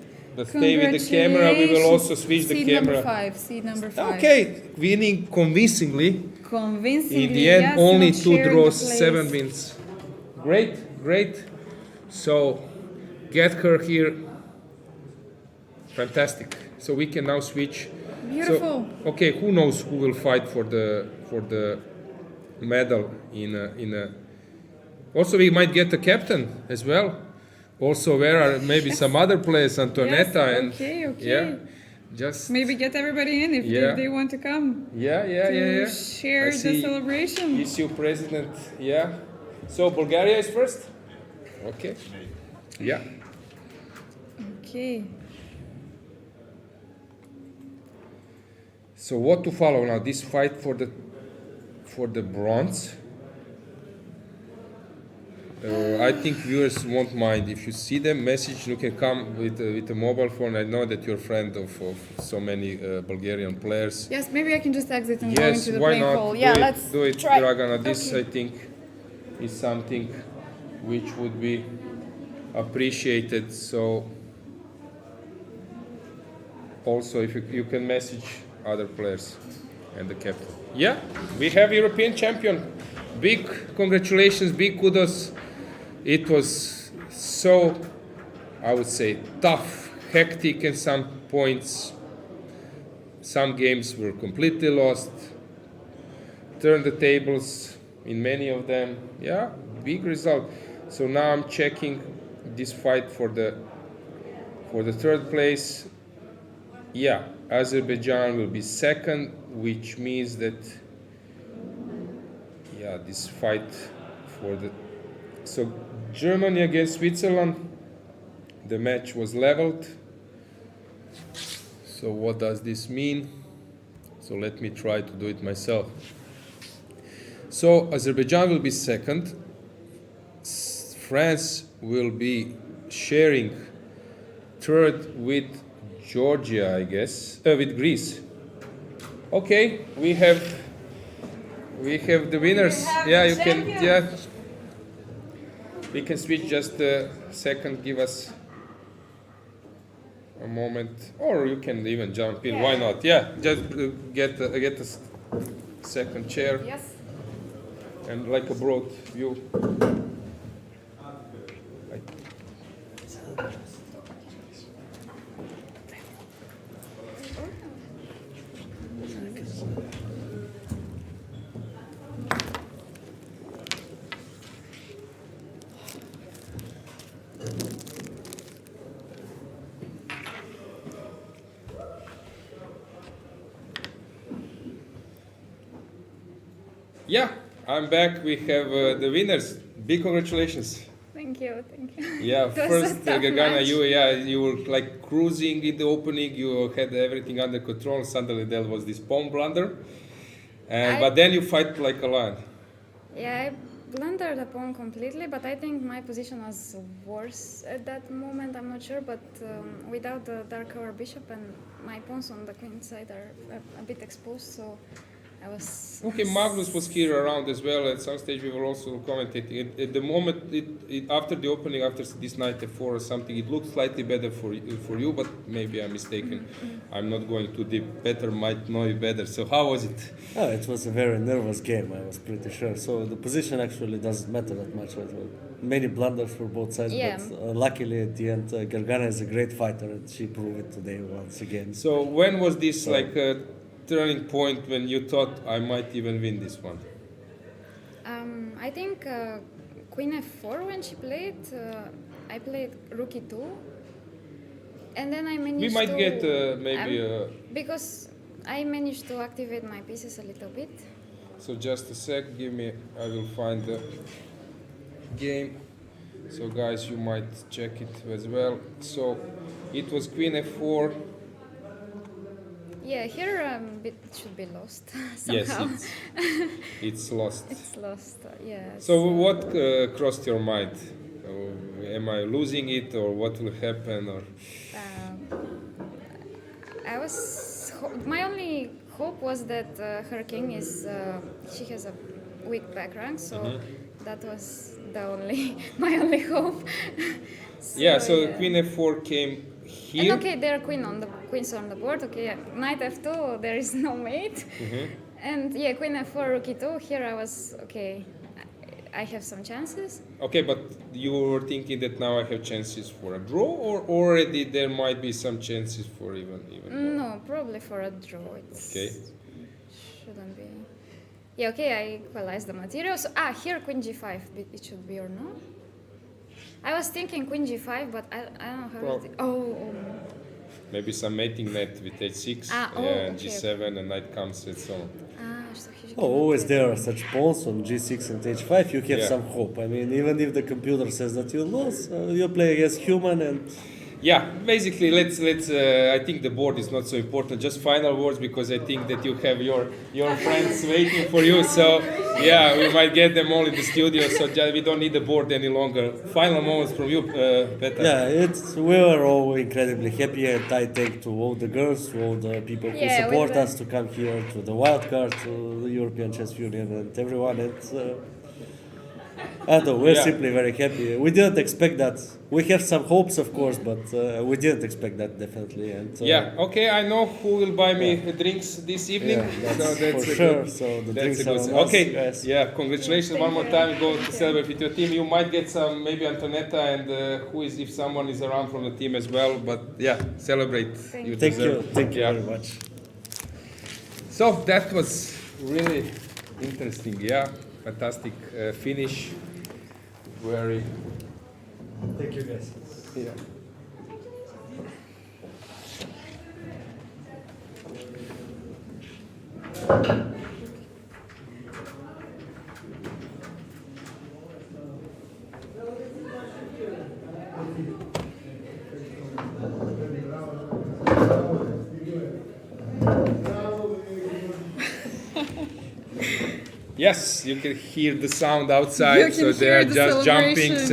Stay with the camera. We will also switch the seed camera. Number 5. Seed number 5. Okay, winning convincingly. Convincingly. In the end, yes, only not 2 sharing draws, the place. 7 wins. Great. So, get her here. Fantastic. So we can now switch. Beautiful. So, okay, who knows who will fight for the medal in a. Also, we might get a captain as well. Also, where are maybe some other players, Antoaneta Yes, and okay. yeah, just Maybe get everybody in if they want to come yeah. share I the see celebration. ECU president, yeah. So Bulgaria is first. Okay. Yeah. Okay. So what to follow now? This fight for the bronze. I think viewers won't mind if you see them. Message. You can come with a mobile phone. I know that you're a friend of so many Bulgarian players. Yes, maybe I can just exit and go Yes, into the why playing not? hall. Yeah, let's do it, try. Dragana. This Okay. I think is something which would be appreciated. So also if you can message other players and the captain. Yeah, we have European champion. Big congratulations, big kudos. It was so, I would say, tough, hectic at some points. Some games were completely lost. Turned the tables in many of them. Yeah, big result. So now I'm checking this fight for the third place. Yeah, Azerbaijan will be second, which means that this fight for the Germany against Switzerland, the match was leveled. So what does this mean? So let me try to do it myself. So Azerbaijan will be second. France will be sharing third with Georgia, I guess, with Greece. Okay, we have the winners. Yeah, you can. Yeah, we can switch just a second. Give us a moment, or you can even jump in. Why not? Yeah, just get a second chair. Yes. And like a broad view. Yeah, I'm back. We have the winners. Big congratulations. Thank you. Yeah, It was a first tough Dragana, match. you were like cruising in the opening. You had everything under control. Suddenly there was this pawn blunder, but then you fight like a lion. Yeah, I blundered the pawn completely, but I think my position was worse at that moment. I'm not sure, but without the dark hour bishop and my pawns on the queen side are a bit exposed, so I was... Okay, Magnus was here around as well. At some stage we were also commentating. At the moment, after the opening, after this knight f4 or something, it looked slightly better for you, but maybe I'm mistaken. I'm not going too deep. Better might know you better. So how was it? Oh, it was a very nervous game, I was pretty sure. So the position actually doesn't matter that much. Many blunders for both sides, but luckily at the end, Dragana is a great fighter and she proved it today once again. So when was this turning point when you thought I might even win this one? I think queen f4 when she played, I played rook e2, and then I managed We might get maybe... because I managed to activate my pieces a little bit. So just a sec, give me, I will find the game. So guys, you might check it as well. So it was queen f4. Yeah, here it should be lost somehow. Yes, it's lost. It's lost, yeah. So what crossed your mind? Am I losing it, or what will happen? Or my only hope was that her king is she has a weak back rank, so that was my only hope. So queen f4 came here. And okay, there are queens on the board. Okay, knight f2, there is no mate. And yeah, queen f4, rook e2. Here I was okay. I have some chances. Okay, but you were thinking that now I have chances for a draw, or already there might be some chances for even more? No, probably for a draw. Okay. Shouldn't be. Yeah, okay, I equalize the material. So, here queen g5, it should be or no? I was thinking queen g5, but I don't know how Maybe some mating net with h6, and g7, and knight comes and so on. So always there are such pawns on g6 and h5, you have some hope. I mean, even if the computer says that you lose, you play against human and... Yeah, basically, let's. I think the board is not so important. Just final words, because I think that you have your friends waiting for you. So yeah, we might get them all in the studio. So we don't need the board any longer. Final moments from you, Petar. Yeah, we were all incredibly happy, and I thank to all the girls, to all the people who support us to come here, to the wildcard, to the European Chess Union, and everyone. We're simply very happy. We didn't expect that. We have some hopes, of course, but we didn't expect that, definitely. And okay, I know who will buy me drinks this evening. That's for sure. So the drinks are on us, guys. Yeah, congratulations one more time. Go to celebrate with your team. You might get some, maybe Antoaneta, and if someone is around from the team as well. But yeah, celebrate. Thank you very much. So that was really interesting. Yeah, fantastic finish. Very Thank you, guys. Yeah. Yes, you can hear the sound outside, You so can they hear are the just jumping, celebration,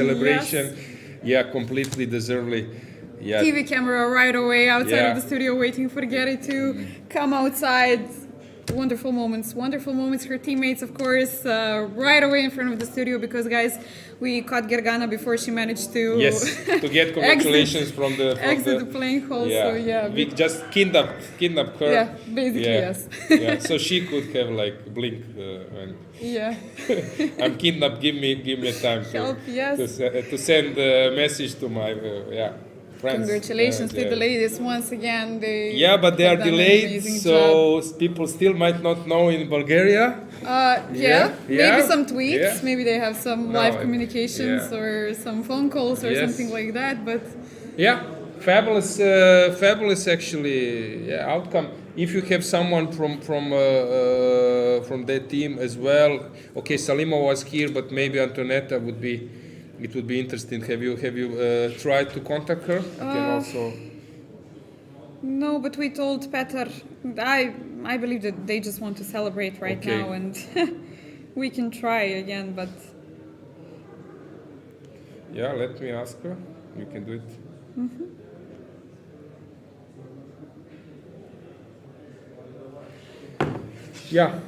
celebration. Yeah, completely deservedly. Yeah. TV camera right away outside Yeah. of the studio waiting for Gary to come outside. Wonderful moments. Her teammates, of course, right away in front of the studio because, guys, we caught Dragana before she managed to Yes, to get congratulations from the exit the playing hall. Yeah, So yeah, we just kidnapped her. yeah, basically Yeah. yes. Yeah, so she could have like blink and Yeah. I'm kidnapped. Give me time to Help, yes. to send a message to my friends. Congratulations to yeah. the ladies once again. They Yeah, but they are have done an delayed, amazing so people still might not know in Bulgaria. Yeah, maybe yeah, some tweets. yeah. Maybe they have some No, live communications yeah. or some phone calls or Yes. something like that. But Yeah, fabulous actually. Yeah, outcome. If you have someone from that team as well. Okay, Salima was here, but maybe Antoaneta would be. It would be interesting. Have you tried to contact her? You can also. no, but we told Petar. I believe that they just want to celebrate right Okay. now, and we can try again. But Yeah, let me ask her. You can do it. Yeah.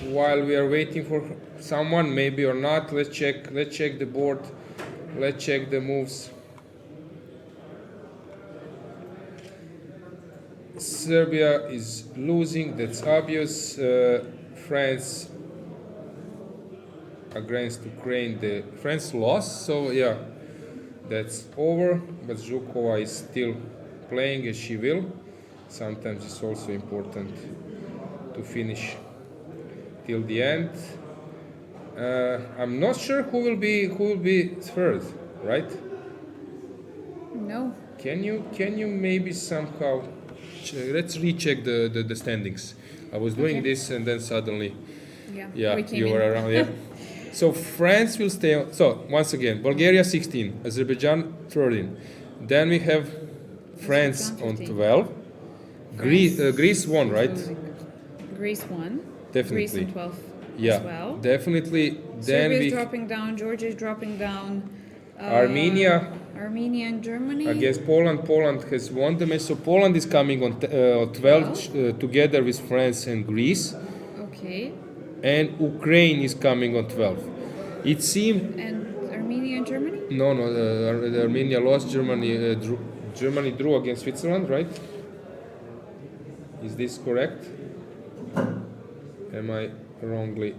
While we are waiting for someone, maybe or not, let's check the board. Let's check the moves. Serbia is losing. That's obvious. France against Ukraine. The France lost. So yeah, that's over. But Zhukova is still playing as she will. Sometimes it's also important to finish till the end. I'm not sure who will be third, right? no, Can you maybe somehow let's recheck the standings. I was doing Okay. this and then suddenly yeah, we came you in. were around. Yeah. So France will stay on. So once again, Bulgaria 16, Azerbaijan 13. Then we have France on 15. 12. Greece won, right? Greece won. Definitely. Greece on 12 Yeah, as well. definitely. Then Serbia is we dropping down. Georgia is dropping down. Armenia Armenia and Germany. against Poland. Poland has won the match. So Poland is coming on 12 together with France and Greece. Okay. And Ukraine is coming on 12. It seemed And Armenia and Germany? no, Armenia lost. Germany drew against Switzerland, right? Is this correct? Am I wrongly?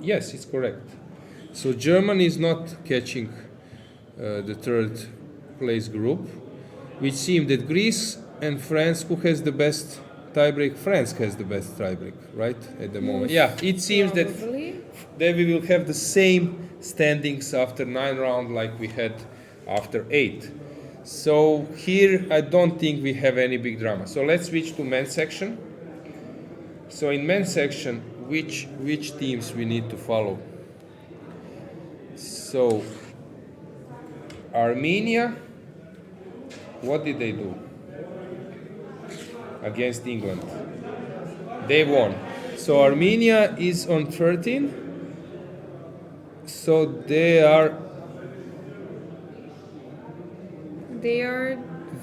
Yes, it's correct. So Germany is not catching the third place group, which seemed that Greece and France, who has the best tiebreak? France has the best tiebreak, right? At the moment. Yeah, it seems that we will have the same standings after 9 rounds like we had after 8. So here I don't think we have any big drama. So let's switch to men's section. So in men's section, which teams we need to follow? So Armenia, what did they do against England? They won. So Armenia is on 13. So they are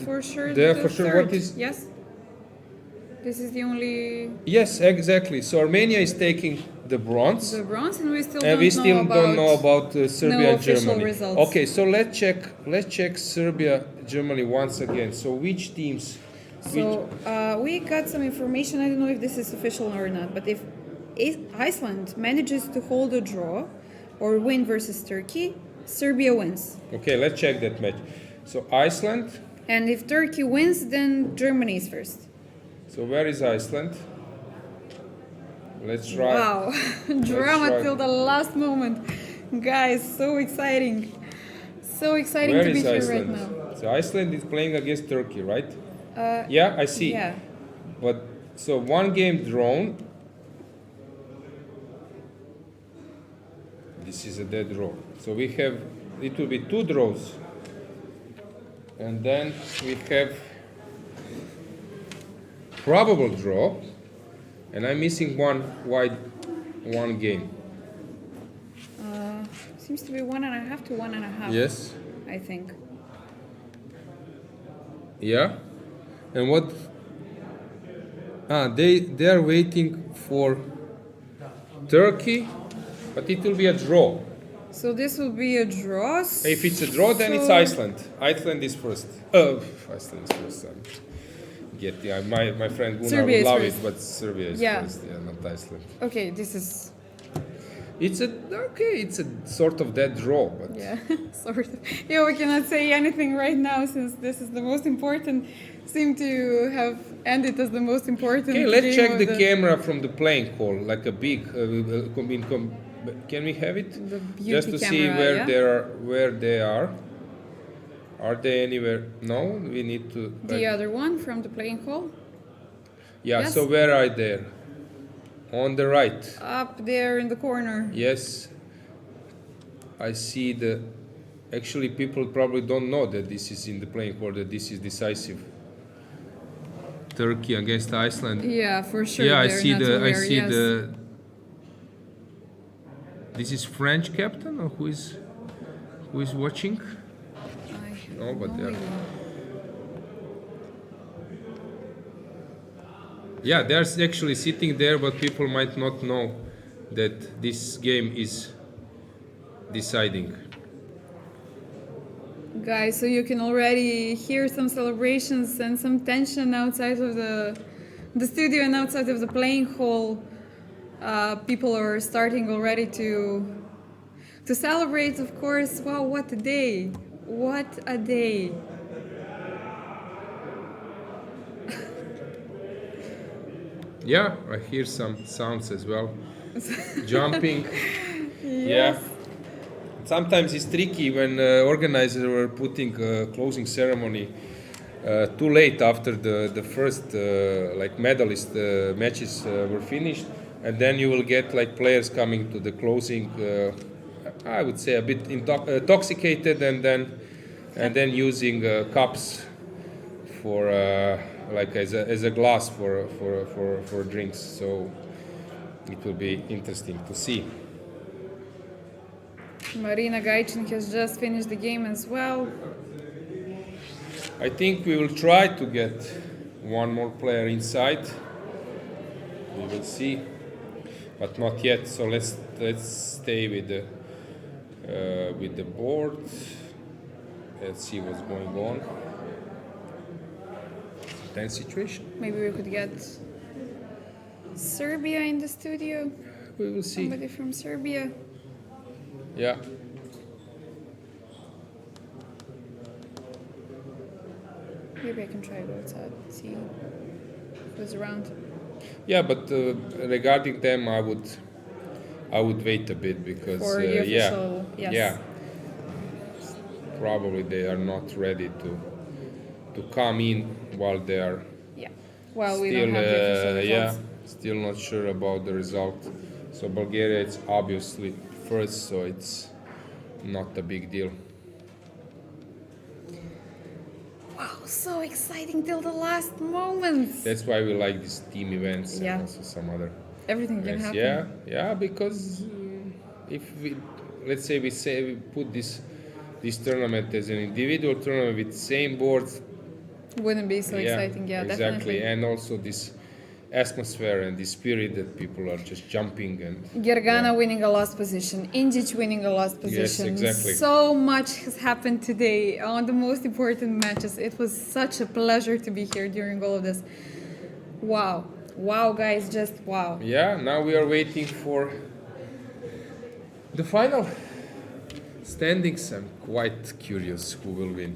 for sure. They are the for sure. third. What is? Yes. This is the only Yes, exactly. So Armenia is taking the bronze. the bronze, and we still And we still don't know about Serbia no and official Germany. results. Okay, so let's check Serbia, Germany once again. So which teams? So we got some information. I don't know if this is official or not, but if Iceland manages to hold a draw or win versus Turkey, Serbia wins. Okay, let's check that match. So Iceland. And if Turkey wins, then Germany is first. So where is Iceland? Let's try. Wow, drama try. till the last moment. Guys, so exciting. So exciting Where to be is here Iceland? right now. So Iceland is playing against Turkey, right? Yeah, I see. Yeah. But so one game drawn. This is a dead draw. So we have, it will be 2 draws. And then we have probable draw. And I'm missing one game. Seems to be 1.5 to 1.5. Yes. I think. Yeah. And what? They are waiting for Turkey, but it will be a draw. So this will be a draw. If it's a draw, then it's So- Iceland. Iceland is first. Iceland is first. My friend Gunnar Serbia would is love first. it, but Serbia is Yeah. first. Yeah, not Iceland. Okay, this is It's a sort of dead draw, but yeah, sort of. Yeah, we cannot say anything right now since this is the most important. Seem to have ended as the most important. okay. Let's game check of the camera from the playing hall, like a big. Can we have it? The beauty Just to see camera, where they are. Are they anywhere? No, we need to. The other one from the playing hall, Yeah. Yes. So where are they? On the right. up there in the corner. Yes. I see the. Actually, people probably don't know that this is in the playing hall. That this is decisive. Turkey against Iceland. Yeah, for sure. Yeah, I they're see not the. I aware, see yes. the. This is French captain, or who is watching? I have No, but they are. idea. Yeah, they're actually sitting there, but people might not know that this game is deciding. Guys, so you can already hear some celebrations and some tension outside of the studio and outside of the playing hall. People are starting already to celebrate, of course. Wow, what a day! What a day! Yeah, I hear some sounds as well. Jumping. Yeah. Sometimes it's tricky when organizers were putting closing ceremony too late after the first medalist matches were finished, and then you will get like players coming to the closing. I would say a bit intoxicated, and then using cups for as a glass for drinks. So it will be interesting to see. Marina Gajcin has just finished the game as well. I think we will try to get one more player inside. We will see, but not yet. So let's stay with the board. Let's see what's going on. Tense situation. Maybe we could get Serbia in the studio. We will see. Somebody from Serbia. Yeah. Maybe I can try to go outside, see who's around. Yeah, but regarding them, I would wait a bit because For the official, yes. yeah, probably they are not ready to come in while they are Yeah. Well, we still don't have the official results. still not sure about the result. So Bulgaria, it's obviously first, so it's not a big deal. Wow, so exciting till the last moments. That's why we like these team events Yeah. and also some other Everything can events. happen. Yeah, because if we, let's say we put this tournament as an individual tournament with same boards, Wouldn't be so exciting, yeah, exactly, definitely. and also this atmosphere and the spirit that people are just jumping and Dragana winning a last position, Indic winning a last position. exactly. So much has happened today on the most important matches. It was such a pleasure to be here during all of this. Wow. Wow, guys, just wow. Yeah, now we are waiting for the final standings. I'm quite curious who will win.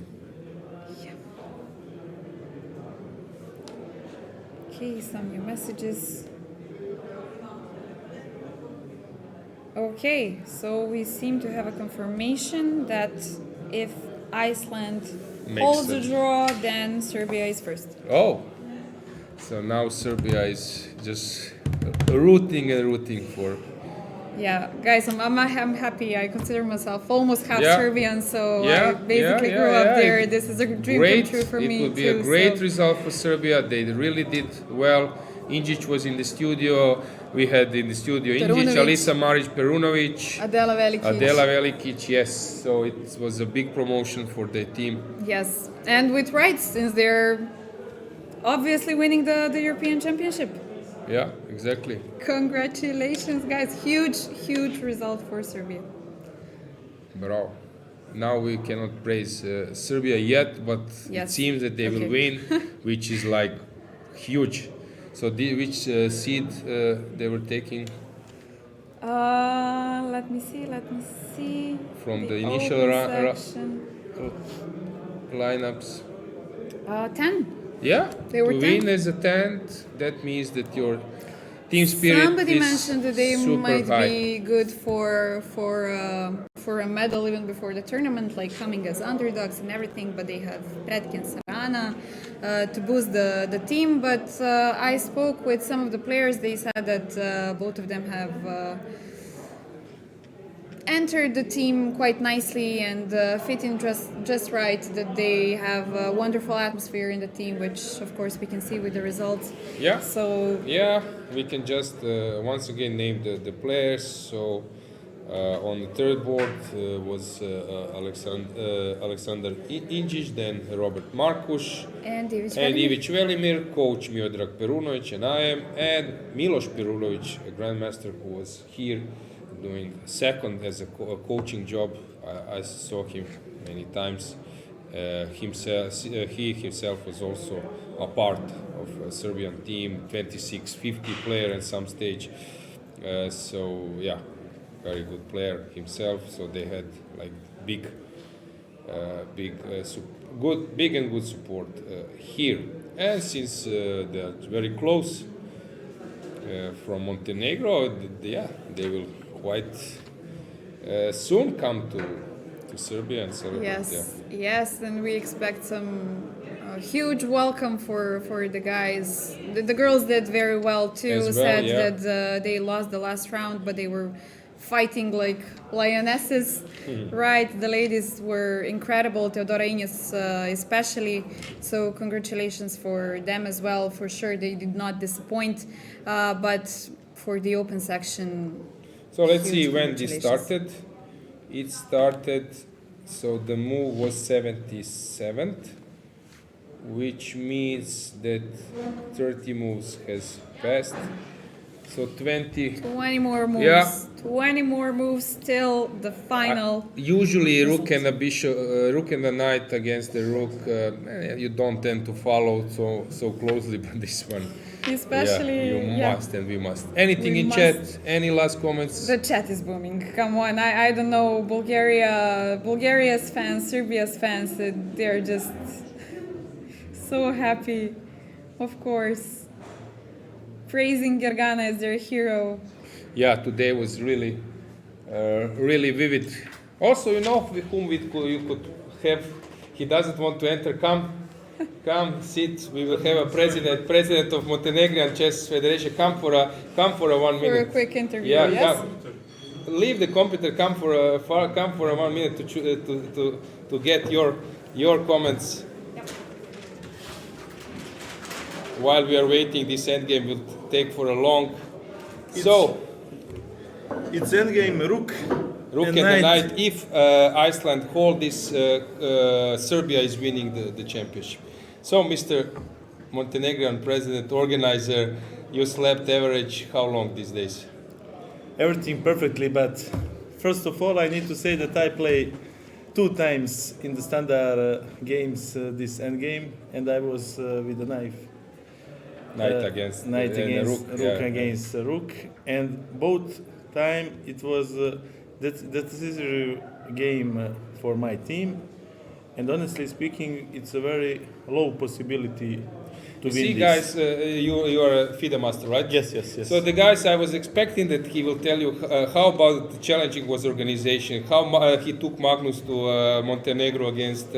Okay, some new messages. Okay, so we seem to have a confirmation that if Iceland holds a sense. draw, then Serbia is first. Oh, so now Serbia is just rooting for. Yeah, guys, I'm happy. I consider myself almost half Yeah. Serbian, so Yeah, I basically yeah, grew up yeah. there. This is a dream Great. come true for It me would be too. a great so. result for Serbia. They really did well. Injic was in the studio. We had in the studio Injic, Perunovic. Alisa Maric, Perunovic, Adela Velikic. Adela Velikic. Yes, so it was a big promotion for the team. Yes, and with rights, since they're obviously winning the European Championship. Yeah, exactly. Congratulations, guys. Huge result for Serbia. Bravo. Now we cannot praise Serbia yet, but it Yes. seems that they will Okay. win, which is like huge. So which seed they were taking Let me see. from the initial open section. lineups? 10. Yeah, They were to 10th. win as a 10th, that means that your team spirit Somebody is mentioned that they super might high. be good for a medal even before the tournament, like coming as underdogs and everything. But they have Pretkin Sarana to boost the team. But I spoke with some of the players. They said that both of them have entered the team quite nicely and fit in just right, that they have a wonderful atmosphere in the team, which of course we can see with the results. Yeah. So Yeah, we can just once again name the players. So on the third board was Alexander Injic, then Robert Markuš, and Ivić and Velimir. Ivić Velimir, coach Miodrag Perunović, and I am, and Miloš Perunović, a grandmaster who was here doing second as a coaching job. I saw him many times. He himself was also a part of a Serbian team, 26-50 player at some stage. So yeah, very good player himself. So they had like big and good support here. And since they're very close from Montenegro, they will quite soon come to Serbia and celebrate. Yes, and we expect some huge welcome for the guys. The girls did very well too. As well, said yeah. that they lost the last round, but they were fighting like lionesses, right? The ladies were incredible, Teodora Ines especially. So congratulations for them as well. For sure, they did not disappoint. But for the open section. So let's see huge when this congratulations. started. It started, so the move was 77th, which means that 30 moves has passed. So 20 more moves. Yeah. 20 more moves till the final. Usually rook and a bishop, rook and a knight against the rook, you don't tend to follow so closely, but this one, Especially, you yeah. must and we must. Anything We in must. chat? Any last comments? The chat is booming. Come on, I don't know. Bulgaria's fans, Serbia's fans, they're just so happy. Of course. Praising Dragana as their hero. Yeah, today was really vivid. Also, you know with whom you could have. He doesn't want to enter. Come, sit. We will have a president of Montenegrin Chess Federation. Come for a 1 minute. For a quick interview, Yeah, yes? come. Leave the computer. Come for a 1 minute to get your comments. While we are waiting, this endgame will take for a long. It's endgame rook and the knight. If Iceland hold this, Serbia is winning the championship. So, Mr. Montenegrin president, organizer, you slept average how long these days? Everything perfectly, but first of all, I need to say that I play 2 times in the standard games this endgame, and I was with the knife. Knight against rook yeah. against rook, and both time it was that is a game for my team, and honestly speaking, it's a very low possibility to You win see, this. guys, you are a FIDE master, right? Yes, yes, yes. So the guys, I was expecting that he will tell you how about the challenging was organization, how he took Magnus to Montenegro against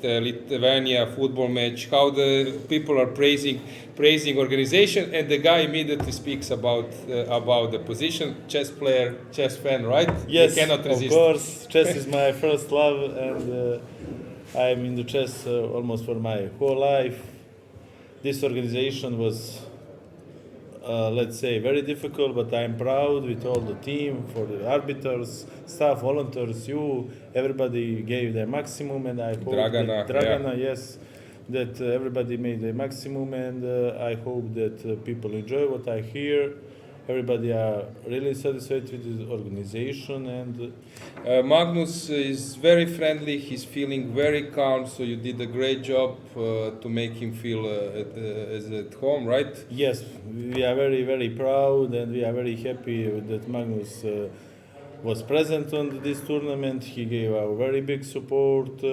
Lithuania football match, how the people are praising organization, and the guy immediately speaks about the position. Chess player, chess fan, right? Yes, you cannot resist. of course. Chess is my first love, and I'm in the chess almost for my whole life. This organization was, let's say, very difficult, but I'm proud with all the team, for the arbiters, staff, volunteers, everybody gave their maximum, and I hope Dragana, yes, that everybody made their maximum, and I hope that people enjoy what I hear. Everybody are really satisfied with the organization, and Magnus is very friendly. He's feeling very calm. So you did a great job to make him feel as at home, right? yes, we are very, very proud, and we are very happy that Magnus was present on this tournament. He gave our very big support.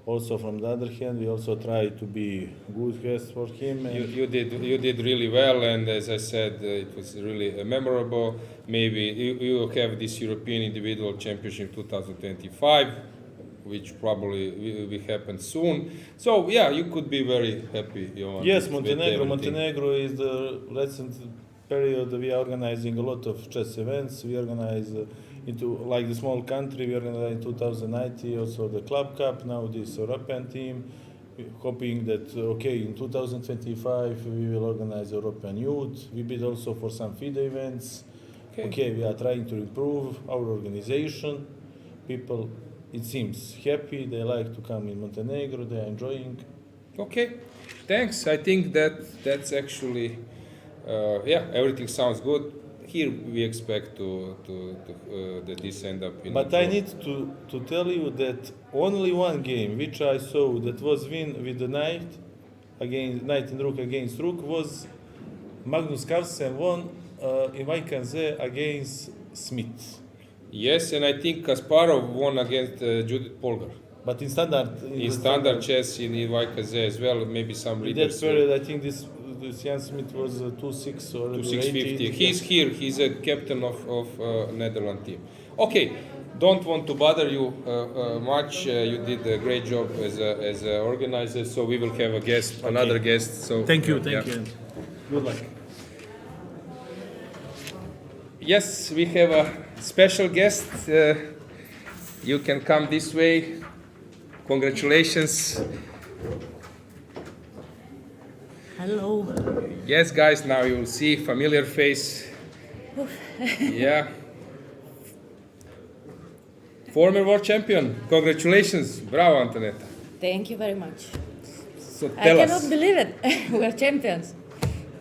Also, from the other hand, we also tried to be good guests for him. And You did really well, and as I said, it was really memorable. Maybe you have this European Individual Championship 2025, which probably will happen soon. So yeah, you could be very happy. yes, with Montenegro. everything. Montenegro is the recent period. We are organizing a lot of chess events. We organize into like the small country. We organized in 2019 also the Club Cup. Now this European team. We're hoping that in 2025 we will organize European Youth. We bid also for some FIDE events. Okay, we are trying to improve our organization. People, it seems, happy. They like to come in Montenegro. They are enjoying. Okay, thanks. I think that's actually everything sounds good. Here we expect that this end up in. But I need to tell you that only one game which I saw that was win with the knight and rook against rook was Magnus Carlsen won in YKZ against Smith. Yes, and I think Kasparov won against Judith Polgar. But in standard In standard chess in YKZ as well, maybe some in readers. that period, I think this Jan Smith was 2-6 or 2650. He's here. He's a captain of Netherlands team. Okay, don't want to bother you much. You did a great job as a organizer. So we will have a guest, another guest. So Thank you. yeah. Good luck. Yes, we have a special guest. You can come this way. Congratulations. Hello. Yes, guys, now you will see familiar face. Yeah. Former world champion. Congratulations. Bravo, Antoaneta. Thank you very much. So I tell cannot us. believe it. We're champions.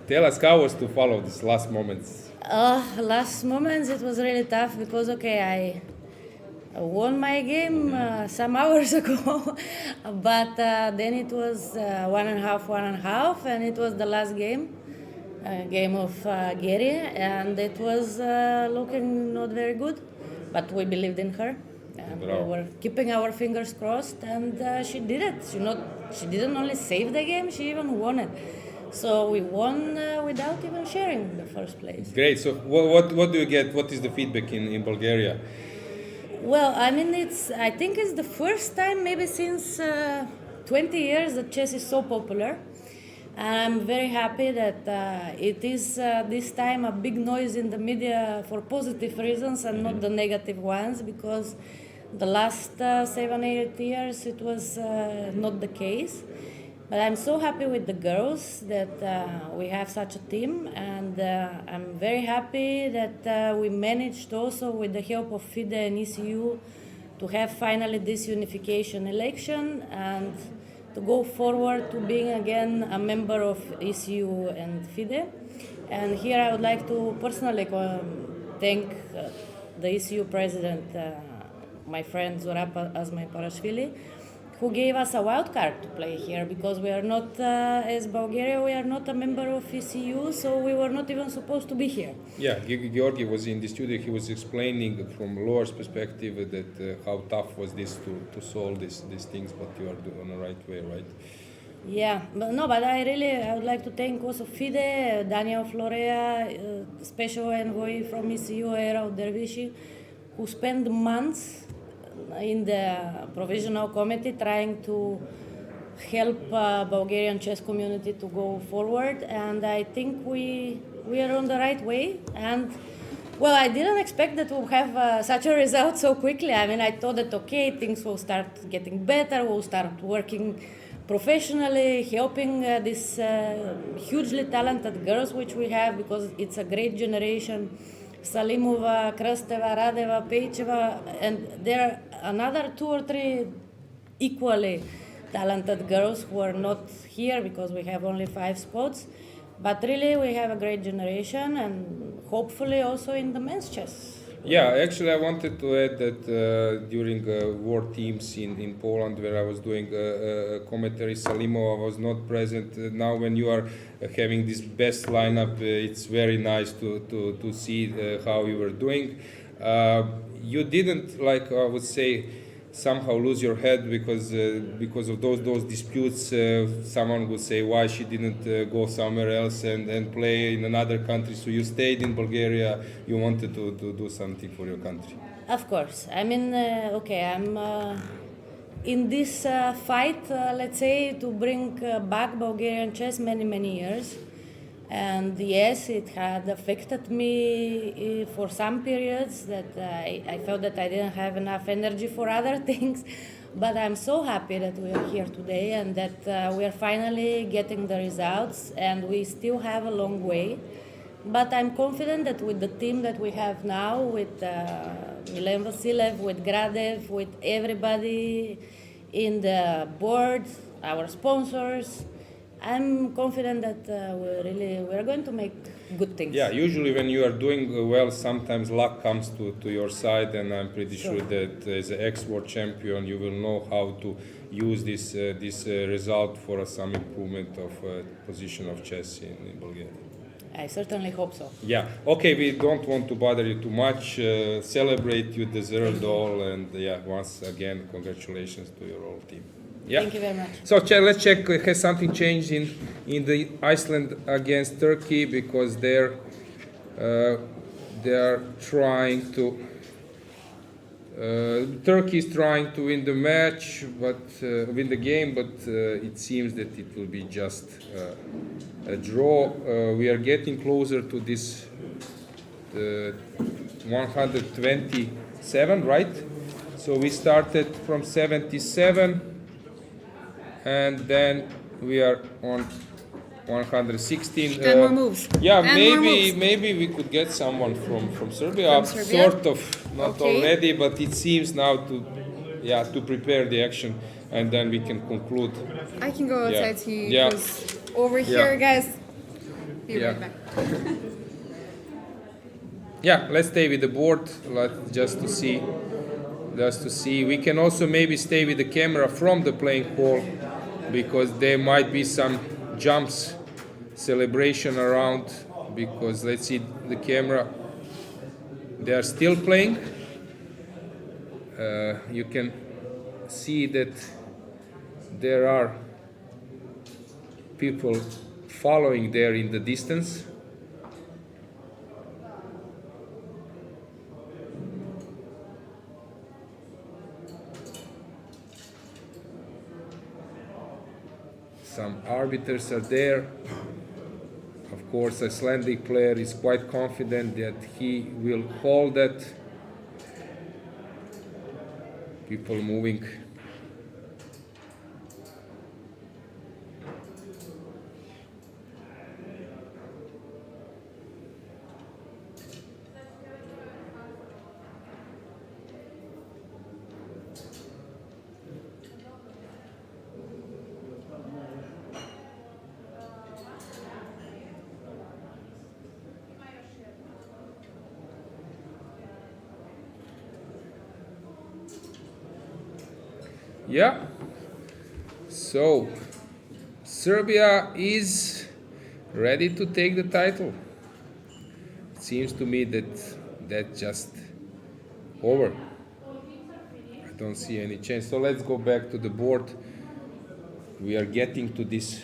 Tell us how was to follow these last moments. Last moments it was really tough because I won my game some hours ago, but then it was 1.5, and it was the last game of Gary, and it was looking not very good, but we believed in her. We were keeping our fingers crossed, and she did it. She didn't only save the game; she even won it. So we won without even sharing the first place. Great. So what do you get? What is the feedback in Bulgaria? Well, I think it's the first time maybe since 20 years that chess is so popular. I'm very happy that it is this time a big noise in the media for positive reasons and not the negative ones, because the last 7-8 years it was not the case. But I'm so happy with the girls that we have such a team, and I'm very happy that we managed also with the help of FIDE and ECU to have finally this unification election and to go forward to being again a member of ECU and FIDE. And here I would like to personally thank the ECU president, my friend Zorapa Azmai-Parashvili, who gave us a wild card to play here, because we are not, as Bulgaria, we are not a member of ECU, so we were not even supposed to be here. Yeah, Georgi was in the studio. He was explaining from Laura's perspective that how tough was this to solve these things, but you are on the right way, right? Yeah, but I would like to thank also FIDE, Daniel Florea, special envoy from ECU, Erau Dervishi, who spent months in the provisional committee trying to help Bulgarian chess community to go forward, and I think we are on the right way. And well, I didn't expect that we'll have such a result so quickly. I mean, I thought that okay, things will start getting better, we'll start working professionally, helping these hugely talented girls which we have, because it's a great generation. Salimova, Krsteva, Radeva, Paehtz, and there are another 2 or 3 equally talented girls who are not here because we have only 5 spots. But really, we have a great generation, and hopefully also in the men's chess. Yeah, actually, I wanted to add that during World Teams in Poland, where I was doing commentary, Salimova was not present. Now, when you are having this best lineup, it's very nice to see how you were doing. You didn't, like I would say, somehow lose your head because of those disputes. Someone would say why she didn't go somewhere else and play in another country. So you stayed in Bulgaria. You wanted to do something for your country. Of course. I mean, okay, I'm in this fight, let's say, to bring back Bulgarian chess many years. And yes, it had affected me for some periods that I felt that I didn't have enough energy for other things. But I'm so happy that we are here today and that we are finally getting the results, and we still have a long way. But I'm confident that with the team that we have now, with Milen Vasilev, with Gradev, with everybody in the board, our sponsors, I'm confident that we're going to make good things. Yeah, usually when you are doing well, sometimes luck comes to your side, and I'm pretty sure that as an ex-world champion, you will know how to use this result for some improvement of position of chess in Bulgaria. I certainly hope so. Yeah. Okay, we don't want to bother you too much. Celebrate, you deserve it all, and yeah, once again, congratulations to your whole team. Yeah. Thank you very much. So let's check, has something changed in the Iceland against Turkey, because they are trying to Turkey is trying to win the match, but win the game, but it seems that it will be just a draw. We are getting closer to this 127, right? So we started from 77. And then we are on 116. 10 more moves. Yeah, And maybe we could get someone from Serbia. Sort of, not already, but it seems now to prepare the action, and then we can conclude. I can go outside. Yeah. He was over here, guys. Be right back. Yeah, let's stay with the board, just to see. We can also maybe stay with the camera from the playing hall, because there might be some jumps, celebration around, because let's see the camera. They are still playing. You can see that there are people following there in the distance. Some arbiters are there. Of course, Icelandic player is quite confident that he will hold that. People moving. Yeah, so Serbia is ready to take the title. It seems to me that that's just over. I don't see any chance. So let's go back to the board. we are getting to this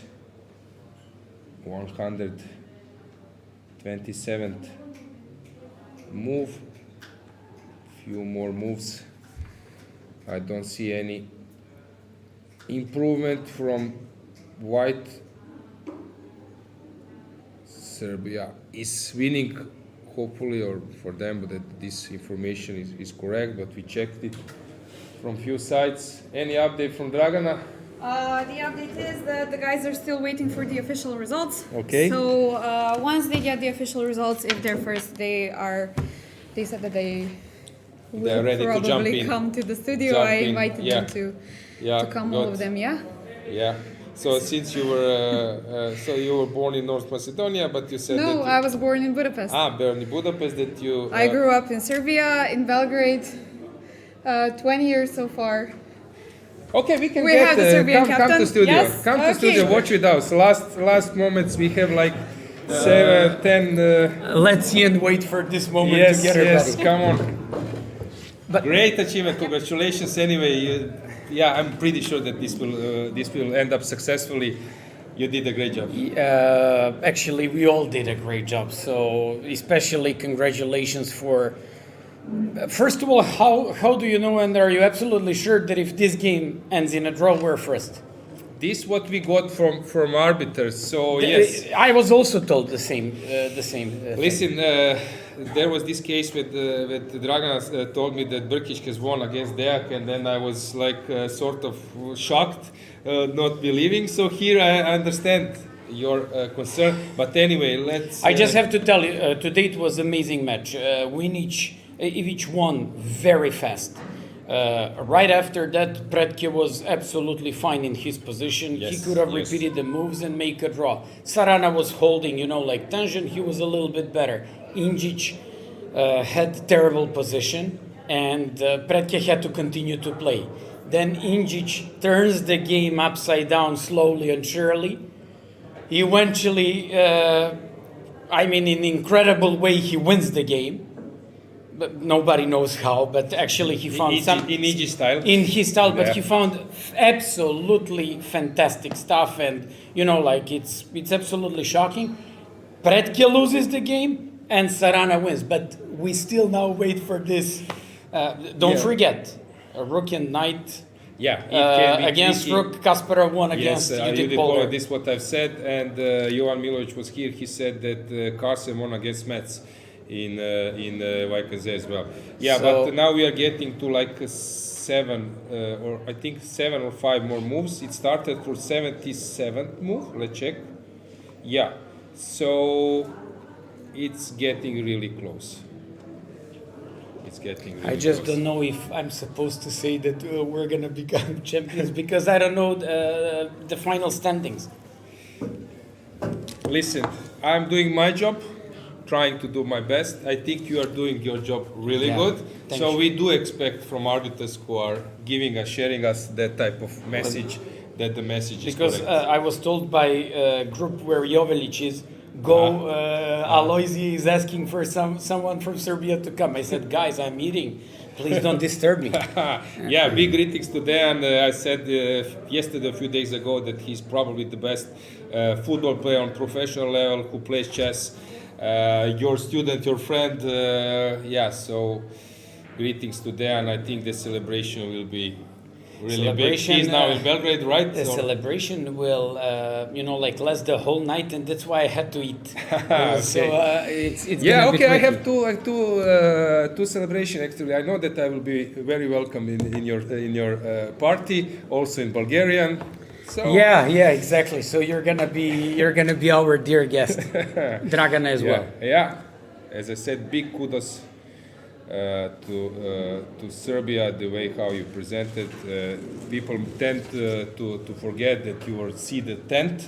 127th move. Few more moves. I don't see any improvement from white. Serbia is winning, hopefully, or for them that this information is correct, but we checked it from few sides. Any update from Dragana? The update is that the guys are still waiting for the official results. Okay. So once they get the official results, if they're first, they said that they will ready to jump probably in. come to the studio. Jump I in, invited yeah. them to come, good. all of them, yeah? Yeah. So since you were born in North Macedonia, but you said No, that I was born in Budapest. born in Budapest, that you. I grew up in Serbia, in Belgrade, 20 years so far. Okay, we can We get have the Serbian come captain. to studio. Yes? Come to Okay. studio. Watch with us. Last moments we have like 7, 10. Let's see and wait for this moment Yes, together, yes. buddy. Come on. But- Great achievement. Congratulations. Anyway, I'm pretty sure that this will end up successfully. You did a great job. Actually, we all did a great job. So, especially congratulations for. First of all, how do you know, and are you absolutely sure that if this game ends in a draw, we're first? This what we got from arbiters. So yes. I was also told the same. Thing. Listen, there was this case with Dragana told me that Brkic has won against Deak, and then I was like sort of shocked, not believing. So here I understand your concern. But anyway, let's. I just have to tell you, today it was an amazing match. Ivic won very fast. Right after that, Pretke was absolutely fine in his position. Yes, He could have yes. repeated the moves and make a draw. Sarana was holding, like tension. He was a little bit better. Injic had terrible position, and Pretke had to continue to play. Then Injic turns the game upside down slowly and surely. Eventually, in an incredible way, he wins the game. But nobody knows how, but actually he found in Igi style. In his style, but Yeah. he found absolutely fantastic stuff, and it's absolutely shocking. Pretke loses the game and Sarana wins, but we still now wait for this. Don't forget, Rook and Knight. Yeah, it can be against tricky. Rook, Kasparov won against Judith Polgar. Polgar. This is what I've said, and Jovan Milovic was here. He said that Carlsen won against Metz in YKZ as well. Yeah, So- but now we are getting to like 7 or 5 more moves. It started for 77th move. Let's check. Yeah, so it's getting really close. It's getting really I just close. don't know if I'm supposed to say that we're gonna become champions because I don't know the final standings. Listen, I'm doing my job, trying to do my best. I think you are doing your job really Yeah, good. thank So you. we do expect from arbiters who are giving us, sharing us that type of message, that the message is Because correct. I was told by a group where Jovelic is, Alojzije is asking for someone from Serbia to come. I said, guys, I'm eating. Please don't disturb me. Yeah, big greetings to Dan. I said yesterday, a few days ago, that he's probably the best football player on professional level who plays chess. Your student, your friend. So greetings to Dan. I think the celebration will be really big. He's now in Belgrade, right? The So- celebration will, last the whole night, and that's why I had to eat. So it's Yeah, gonna be okay. I tricky. have two celebration actually. I know that I will be very welcome in your party, also in Bulgarian. So Yeah, exactly. So you're gonna be our dear guest, Dragana as well. Yeah. As I said, big kudos to Serbia, the way how you presented. People tend to forget that you were seeded 10th.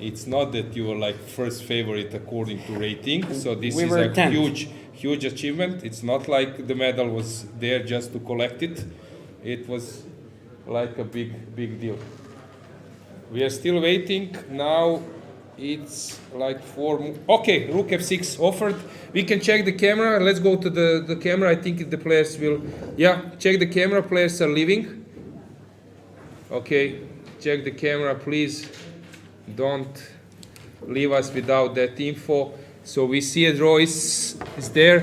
It's not that you were like first favorite according to rating. So this We is were a 10th. huge achievement. It's not like the medal was there just to collect it. It was like a big deal. We are still waiting. Now it's like 4. Okay, Rook F6 offered. We can check the camera. Let's go to the camera. I think the players will. Yeah, check the camera. Players are leaving. Okay, check the camera, please. Don't leave us without that info. So we see a draw is there.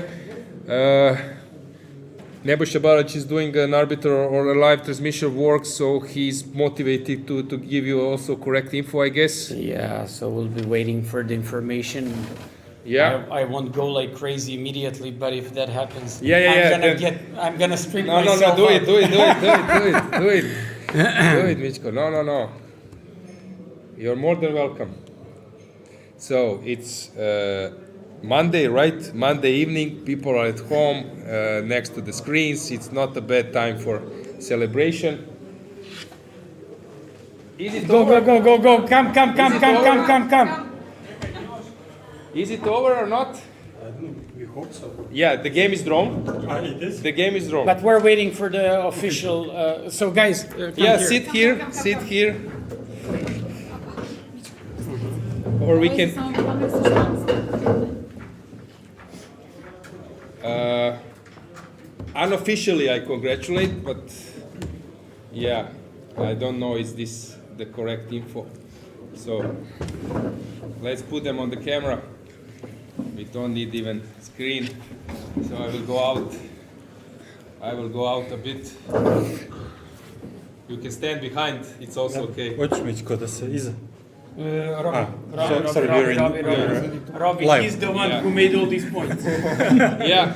Nebojša Balić is doing an arbiter or a live transmission work, so he's motivated to give you also correct info, I guess. Yeah, so we'll be waiting for the information. Yeah. I won't go like crazy immediately, but if that happens, I'm gonna strip No, myself do up. it. Do it, Michko. No. You're more than welcome. So it's Monday, right? Monday evening. People are at home next to the screens. It's not a bad time for celebration. Is it over? Go. Come. Is it over or not? We hope so. Yeah, the game is drawn. It is? The game is drawn. But we're waiting for the official. So guys, come Yeah, here. sit here. Or we can. Unofficially, I congratulate, but yeah, I don't know is this the correct info. So let's put them on the camera. We don't need even screen. So I will go out a bit. You can stand behind. It's also okay. Hoćeš Mićko da se iza? Robbie, live. he's the one who made all these points. Yeah.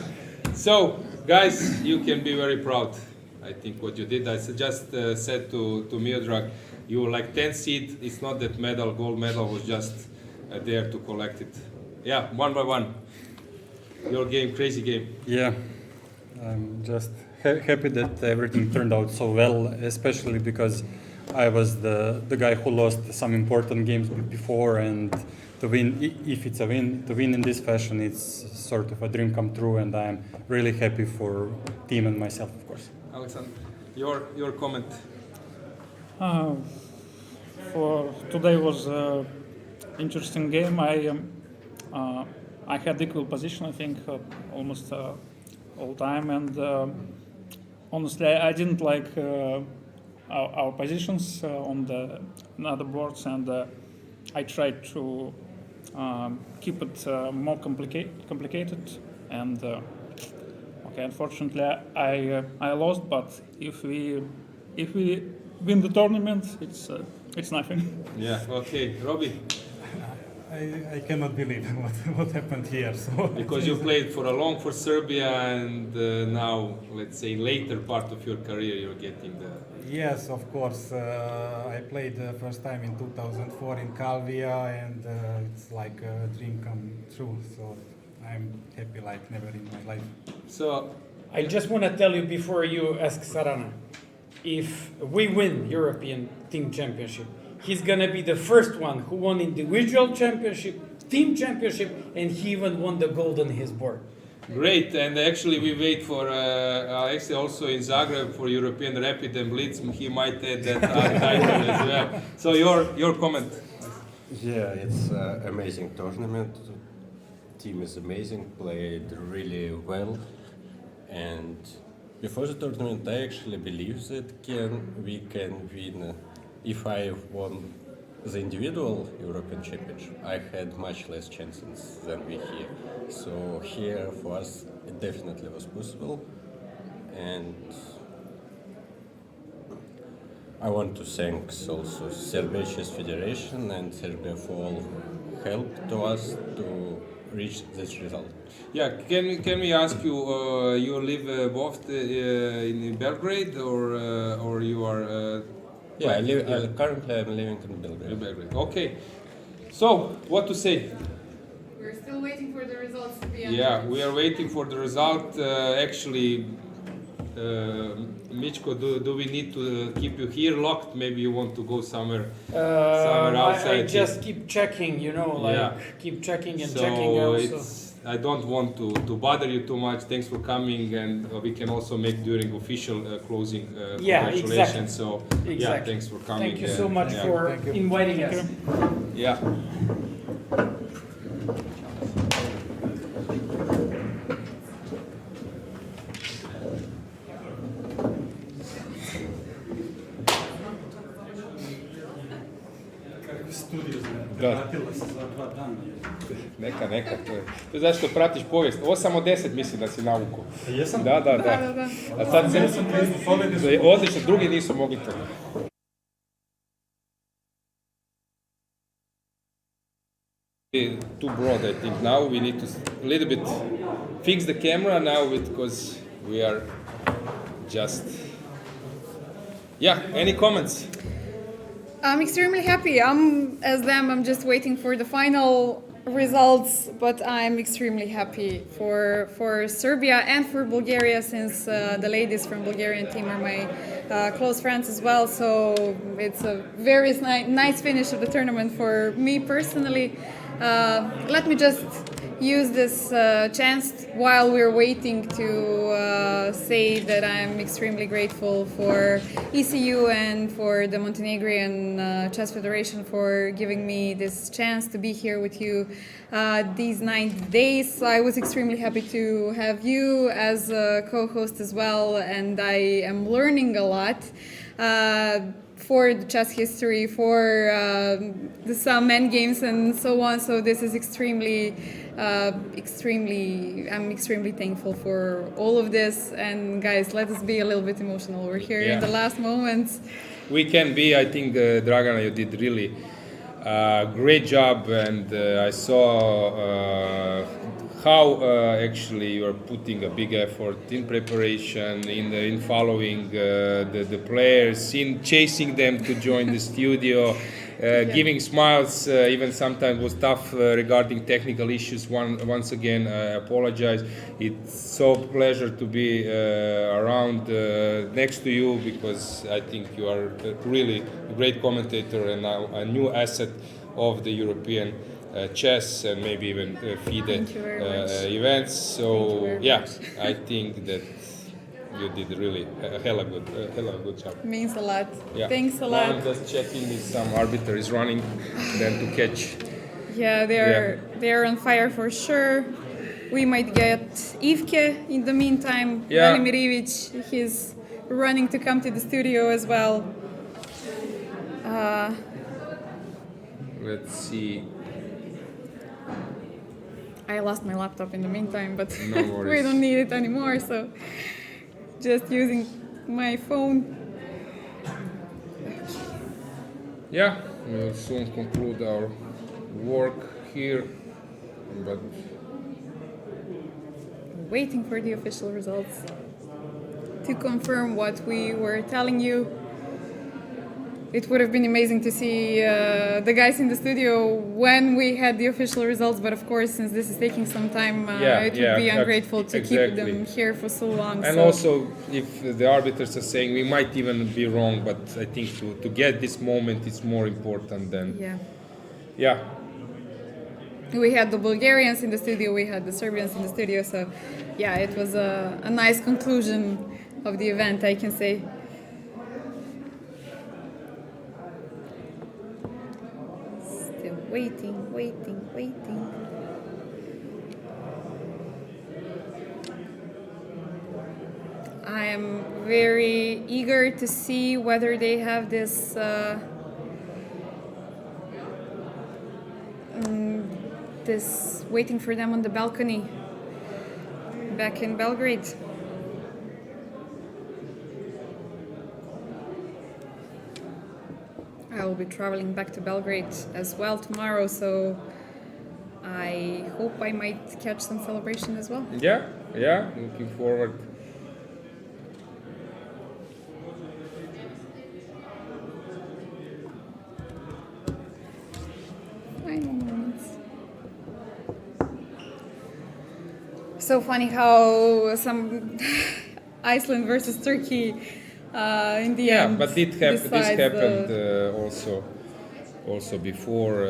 So, guys, you can be very proud. I think what you did. I just said to Miodrag, you were like 10th seed. It's not that medal, gold medal was just there to collect it. Yeah, one by one. Your game, crazy game. Yeah, I'm just happy that everything turned out so well, especially because I was the guy who lost some important games before, and to win, if it's a win, to win in this fashion, it's sort of a dream come true, and I'm really happy for team and myself, of course. Alexandra, your comment. For today was an interesting game. I had equal position, I think, almost all time, and honestly, I didn't like our positions on the other boards, and I tried to keep it more complicated. And okay, unfortunately, I lost. But if we win the tournament, it's nothing. Yeah. Okay, Robbie. I cannot believe what happened here. So Because you played for Serbia, and now, let's say, later part of your career, you're getting the. yes, of course. I played the first time in 2004 in Calvia, and it's like a dream come true. So I'm happy like never in my life. So I just want to tell you before you ask Sarana, if we win European Team Championship, he's gonna be the first one who won individual championship, team championship, and he even won the gold on his board. Great, and actually we wait for Alexei also in Zagreb for European Rapid and Blitz. He might add that title as well. So your comment. Yeah, it's amazing tournament. Team is amazing, played really well, and before the tournament I actually believe that we can win. If I won the individual European Championship, I had much less chances than we here. So here for us it definitely was possible, and I want to thank also Serbia Chess Federation and Serbia for all help to us to reach this result. Yeah, can we ask you? You live both in Belgrade, or you are? Yeah, currently I'm living in Belgrade. Okay. So, what to say? We're still waiting for the results to be announced. Yeah, we are waiting for the result. Actually, Michko, do we need to keep you here locked? Maybe you want to go somewhere outside. I just keep checking, keep checking and So checking also. I don't want to bother you too much. Thanks for coming, and we can also make during official closing congratulations. Exactly. So Exactly. yeah, thanks for coming. Thank you so much for inviting us. Yeah. studio Da. vratila se za 2 dana. Neka, to je zašto pratiš povijest. 8 od 10 mislim da si naukao. Jesam? Da. A sad odlično, drugi nisu mogli to. Too broad, I think. Now we need to a little bit fix the camera now because we are just... Yeah, any comments? I'm extremely happy. I'm just waiting for the final results, but I'm extremely happy for Serbia and for Bulgaria, since the ladies from Bulgaria and team are my close friends as well. So it's a very nice finish of the tournament for me personally. Let me just use this chance while we're waiting to say that I'm extremely grateful for ECU and for the Montenegrin Chess Federation for giving me this chance to be here with you these 9 days. I was extremely happy to have you as a co-host as well, and I am learning a lot. For the chess history, for some endgames and so on. So this is I'm extremely thankful for all of this. And guys, let us be a little bit emotional. We're here in the last moments. We can be. I think Dragana, you did really great job, and I saw how actually you are putting a big effort in preparation, in following the players, in chasing them to join the studio, giving smiles. Even sometimes was tough regarding technical issues. Once again, I apologize. It's so pleasure to be around next to you, because I think you are really a great commentator and a new asset of the European chess and maybe even FIDE events. So yeah, I think that you did really a hella good job. Means a lot. Yeah. Thanks a Now lot. I'm just checking if some arbiter is running, then to catch. Yeah, they're on fire for sure. We might get Ivke in the meantime. Yeah. Velimirivic, he's running to come to the studio as well. Let's see. I lost my laptop in the meantime, but No worries. we don't need it anymore, so just using my phone. Yeah, we'll soon conclude our work here, but Waiting for the official results to confirm what we were telling you. It would have been amazing to see the guys in the studio when we had the official results, but of course, since this is taking some time, it would be ungrateful to keep them here for so long. And also, if the arbiters are saying we might even be wrong, but I think to get this moment is more important than... Yeah. We had the Bulgarians in the studio, we had the Serbians in the studio, so yeah, it was a nice conclusion of the event, I can say. Still waiting. I am very eager to see whether they have this waiting for them on the balcony back in Belgrade. I will be traveling back to Belgrade as well tomorrow, so I hope I might catch some celebration as well. Yeah, looking forward. Final moments. So funny how some Iceland versus Turkey in the end. Yeah, but this happened also before.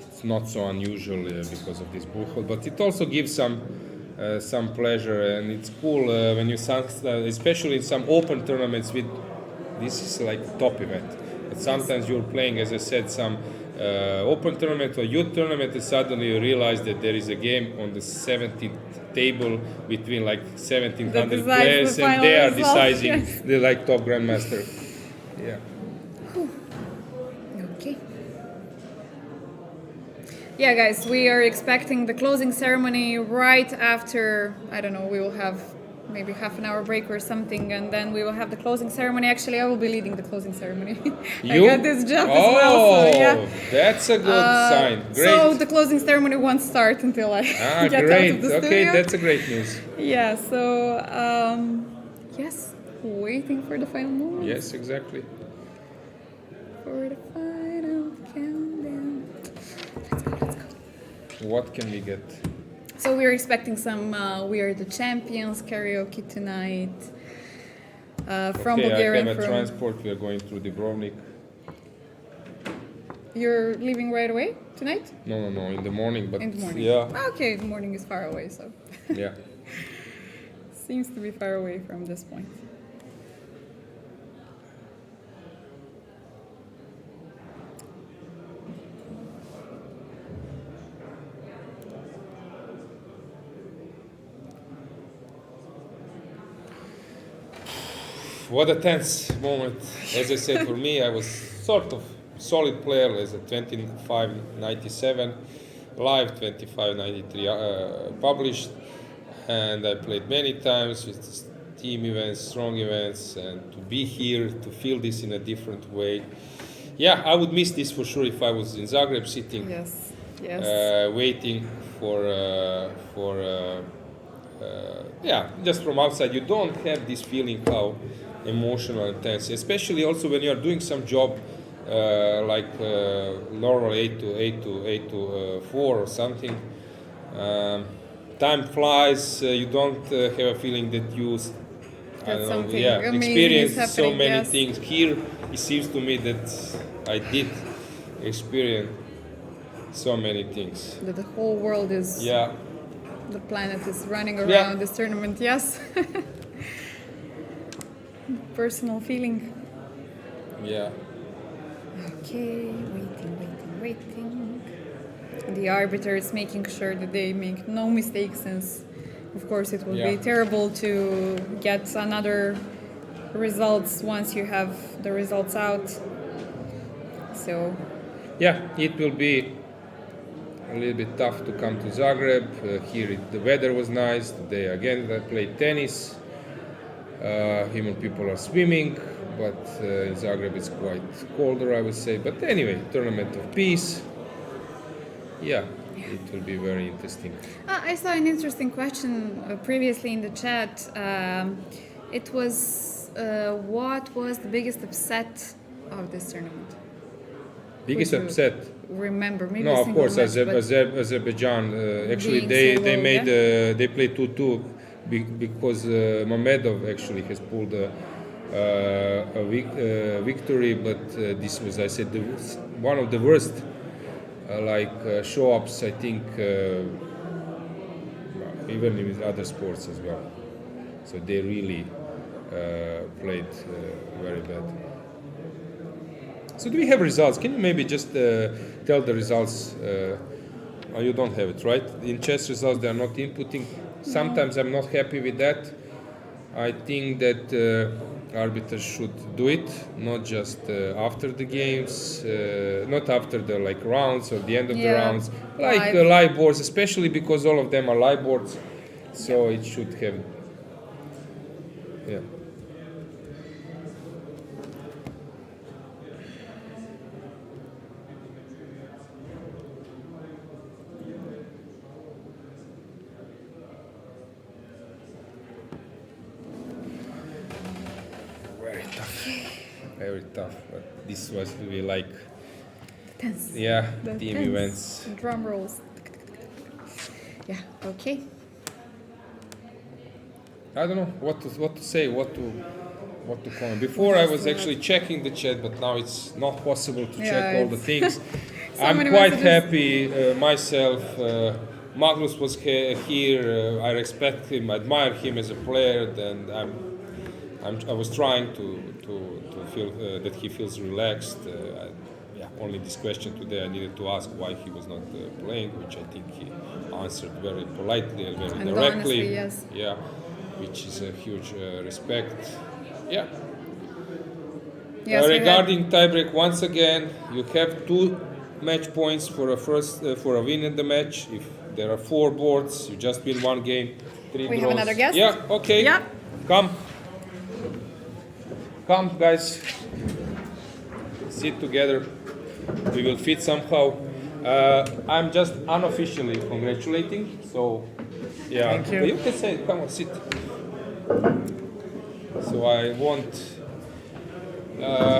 It's not so unusual because of this bullhole, but it also gives some pleasure, and it's cool when you, especially in some open tournaments. This is like a top event. But sometimes you're playing, as I said, some open tournament or youth tournament, and suddenly you realize that there is a game on the 17th table between like 1,700 players, and they are deciding the like top grandmaster. Yeah. Okay. yeah, guys, we are expecting the closing ceremony right after, I don't know, we will have maybe half an hour break or something, and then we will have the closing ceremony. Actually, I will be leading the closing ceremony. I You? got this job as well, so yeah. That's a good sign. Great. So the closing ceremony won't start until I get great. out of the Okay, studio. that's a great news. Yeah, so yes, waiting for the final moment. Yes, exactly. For the final countdown. Let's go. What can we get? So we're expecting some We Are the Champions karaoke tonight from Bulgaria. I have a from transport. We are going through Dubrovnik. You're leaving right away tonight? No, in the morning. But In the morning. yeah, Okay, the morning is far away, so yeah. seems to be far away from this point. What a tense moment. As I said, for me, I was sort of solid player as a 25.97 live, 25.93 published, and I played many times with team events, strong events, and to be here, to feel this in a different way. Yeah, I would miss this for sure if I was in Zagreb sitting, waiting just from outside. You don't have this feeling how emotional and tense, especially also when you are doing some job like normal 8 to 4 or something. Time flies. You don't have a feeling that you experience so many things. Here, it seems to me that I did experience so many things. That the whole world is. Yeah. The planet is running around this tournament. Yes. Personal feeling. Yeah. Okay, waiting. The arbiters making sure that they make no mistakes, since of course it will be terrible to get another results once you have the results out. So yeah, it will be a little bit tough to come to Zagreb. Here the weather was nice. Today again I played tennis. Even people are swimming, but in Zagreb it's quite colder, I would say. But anyway, tournament of peace. Yeah, it will be very interesting. I saw an interesting question previously in the chat. It was, what was the biggest upset of this tournament? Biggest upset? Remember? Maybe no, of course, match, Azerbaijan. Actually, they played 2-2 because Mamedov actually has pulled a victory, but this was, I said, one of the worst show-ups, I think, even in other sports as well. So they really played very bad. So do we have results? Can you maybe just tell the results? You don't have it, right? In chess results, they are not inputting. Sometimes I'm not happy with that. I think that arbiters should do it, not just after the games, not after the rounds or the end of the rounds, live boards, especially because all of them are live boards. So it should have, very tough, but this was really tense. Yeah, the team tense events. Drum rolls. Yeah. Okay. I don't know what to say, what to comment. Before I was actually checking the chat, but now it's not possible to check all the things. I'm quite happy myself. Magnus was here. I respect him, admire him as a player, and I was trying to feel that he feels relaxed. Only this question today I needed to ask why he was not playing, which I think he answered very politely and very directly. Honestly, yes. Yeah, which is a huge respect. Yeah. Yes, regarding tiebreak, once again, you have two match points for a for a win in the match. If there are 4 boards, you just win 1 game. 3 We draws. have another guest? Yeah. Okay. Yeah. Come, guys. Sit together. We will fit somehow. I'm just unofficially congratulating. So, yeah. Thank you. You can say, come on, sit. So I won't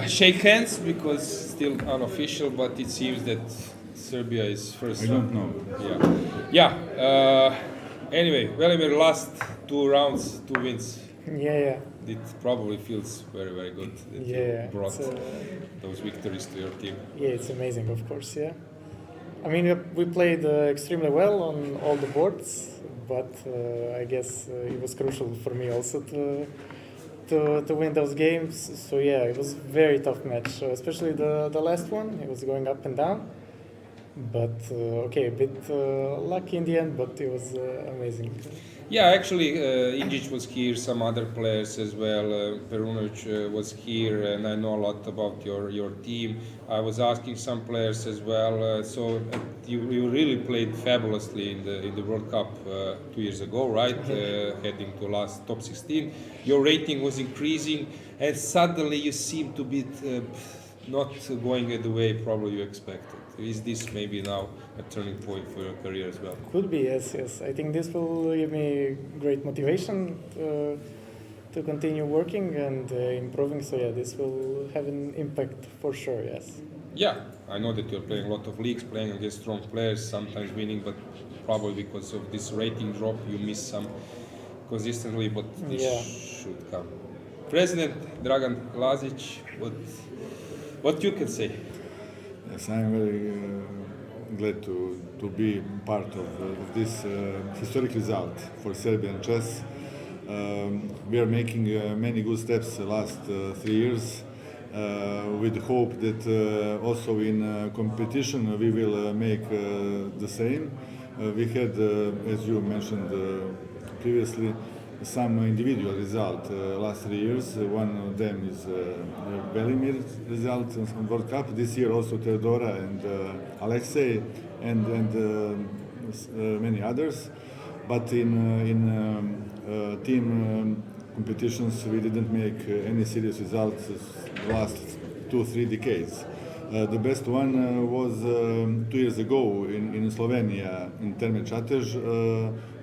shake hands because still unofficial, but it seems that Serbia is first. I don't know. Yeah. Anyway, Velimir, last 2 rounds, 2 wins. Yeah. It probably feels very, very good that Yeah, you brought it's, those victories to your team. Yeah, it's amazing, of course. Yeah, I mean we played extremely well on all the boards, but I guess it was crucial for me also to win those games. So yeah, it was a very tough match, especially the last one. It was going up and down, but okay, a bit lucky in the end, but it was amazing. Yeah, actually, Injic was here, some other players as well. Perunovic was here, and I know a lot about your team. I was asking some players as well. So you really played fabulously in the World Cup 2 years ago, right? Heading to last top 16. Your rating was increasing, and suddenly you seem to be not going the way probably you expected. Is this maybe now a turning point for your career as well? Could be, yes. I think this will give me great motivation to continue working and improving. So yeah, this will have an impact for sure, yes. Yeah, I know that you're playing a lot of leagues, playing against strong players, sometimes winning, but probably because of this rating drop, you miss some consistently, but this should come. President Dragan Lazic, what you can say? Yes, I'm very glad to be part of this historic result for Serbian chess. We are making many good steps the last 3 years with hope that also in competition we will make the same. We had, as you mentioned previously, some individual result last 3 years. One of them is Velimir's result in World Cup. This year also Teodora and Alojzije and many others. But in team competitions we didn't make any serious results the last 2-3 decades. The best one was 2 years ago in Slovenia in Terme Čatež,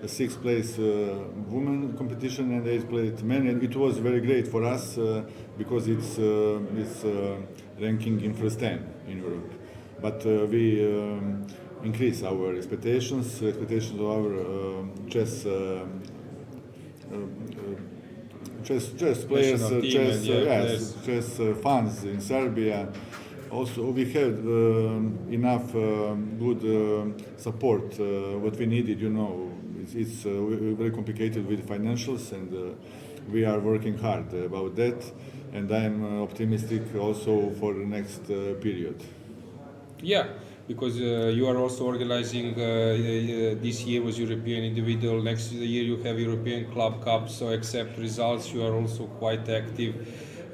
a 6th place women competition and 8th place men, and it was very great for us because it's ranking in first 10 in Europe. But we increase our expectations of our chess players, chess fans in Serbia. Also, we had enough good support, what we needed, you know. It's very complicated with financials, and we are working hard about that. And I'm optimistic also for the next period. Yeah, because you are also organizing this year was European individual. Next year you have European Club Cup. So, except results, you are also quite active.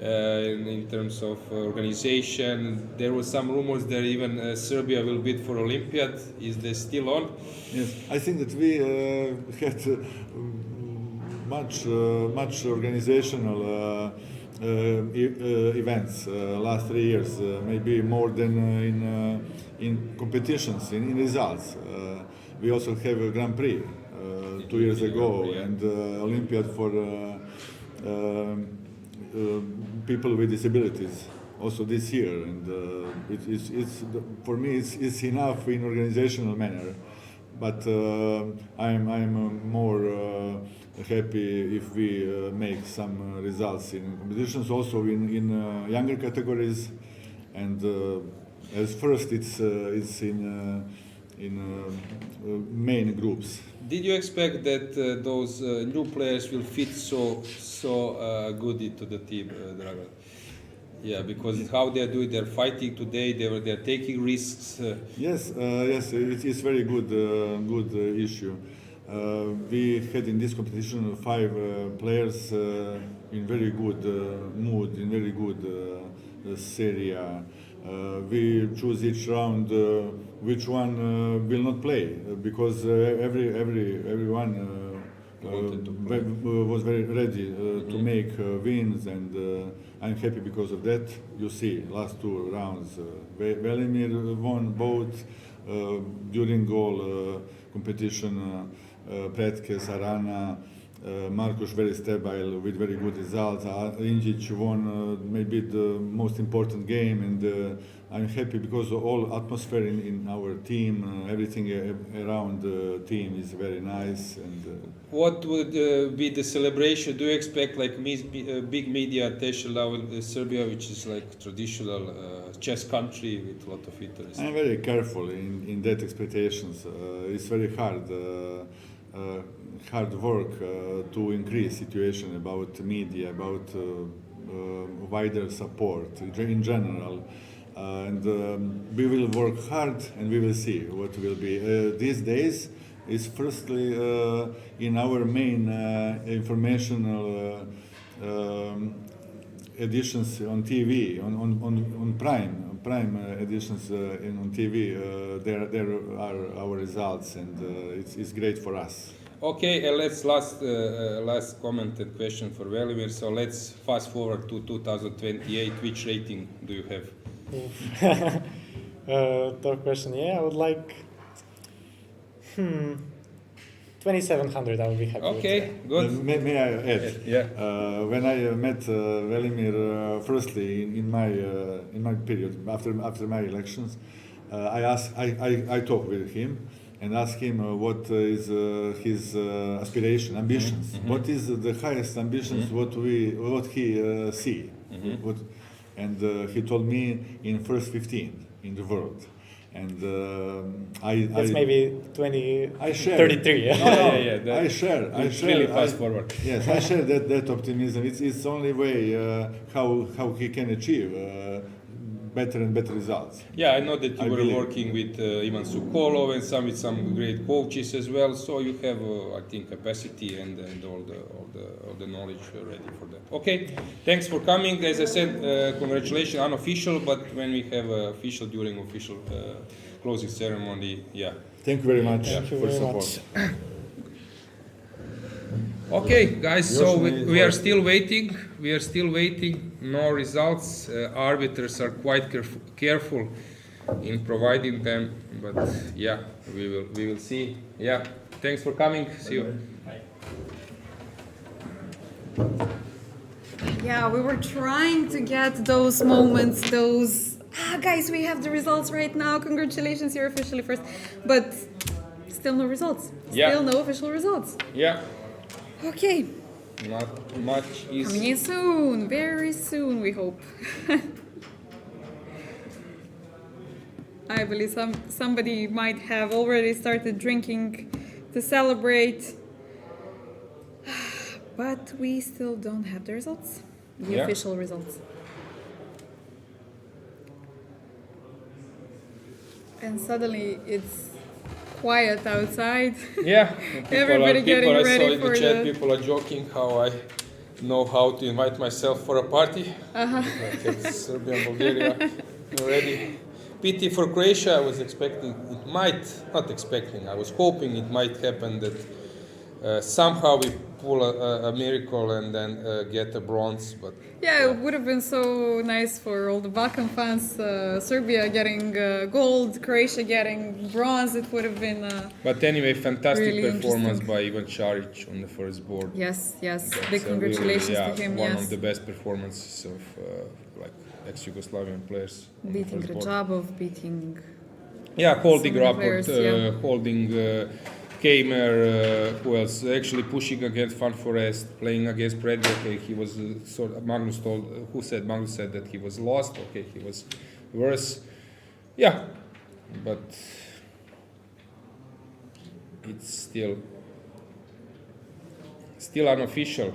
In terms of organization, there were some rumors that even Serbia will bid for Olympiad. Is this still on? Yes, I think that we had much organizational events last 3 years, maybe more than in competitions, in results. We also have a Grand Prix 2 years ago, and Olympiad for people with disabilities also this year, and it's for me it's enough in organizational manner, but I'm more happy if we make some results in competitions also in younger categories, and as first it's in main groups. Did you expect that those new players will fit so good into the team, Dragan? Yeah, because how they do it, they're fighting today. They're taking risks. Yes, it's very good issue. We had in this competition 5 players in very good mood, in very good Serie A We choose each round which one will not play because everyone was very ready to make wins, and I'm happy because of that. You see, last two rounds, Velimir won both during all competition. Paehtz, Arana, Marcos very stable with very good results. Injic won maybe the most important game, and I'm happy because all atmosphere in our team, everything around the team is very nice. And what would be the celebration? Do you expect like big media attention now in Serbia, which is like traditional chess country with a lot of interest? I'm very careful in that expectations. It's very hard. Hard work to increase situation about media, about wider support in general, and we will work hard and we will see what will be. These days is firstly in our main informational editions on TV, on Prime editions on TV. There are our results, and it's great for us. Okay, let's last comment and question for Velimir. So let's fast forward to 2028. Which rating do you have? Tough question. Yeah, I would like 2700. I would be happy. Okay, good. May I add? Yeah. When I met Velimir firstly in my period after my elections, I talked with him and asked him what is his ambitions. What is the highest ambitions? What he see? And he told me in first 15 in the world. And that's maybe 33. Yeah. I share. Really fast forward. Yes, I share that optimism. It's the only way how he can achieve better and better results. Yeah, I know that you were working with Ivan Sukolov and with some great coaches as well. So you have, I think, capacity and all the knowledge ready for that. Okay, thanks for coming. As I said, congratulations, unofficial, but when we have official during official closing ceremony, yeah. Thank you very much for support. Okay, guys, so we are still waiting. No results. Arbiters are quite careful in providing them, but yeah, we will see. Yeah, thanks for coming. See you. Yeah, we were trying to get those moments, guys, we have the results right now. Congratulations, you're officially first. But still no results. Still no official results. Yeah. Okay. Not much is coming in soon, very soon, we hope. I believe somebody might have already started drinking to celebrate, but we still don't have the results, the official results. And suddenly it's quiet outside. Yeah, everybody getting ready for the... People are joking how I know how to invite myself for a party. Serbia and Bulgaria already. Pity for Croatia. I was expecting I was hoping it might happen that somehow we pull a miracle and then get a bronze. But yeah, it would have been so nice for all the Balkan fans. Serbia getting gold, Croatia getting bronze. It would have been. But anyway, fantastic really performance by Ivan Šarić on the first board. Yes. Big congratulations to him. One of the best performances of ex-Yugoslavian players. Beating Radjabov, beating. Yeah, holding Rapport, players, holding Teimour, who else? Actually pushing against Van Forest, playing against Predje. Okay, he was Magnus said that he was lost. Okay, he was worse. Yeah, but it's still unofficial.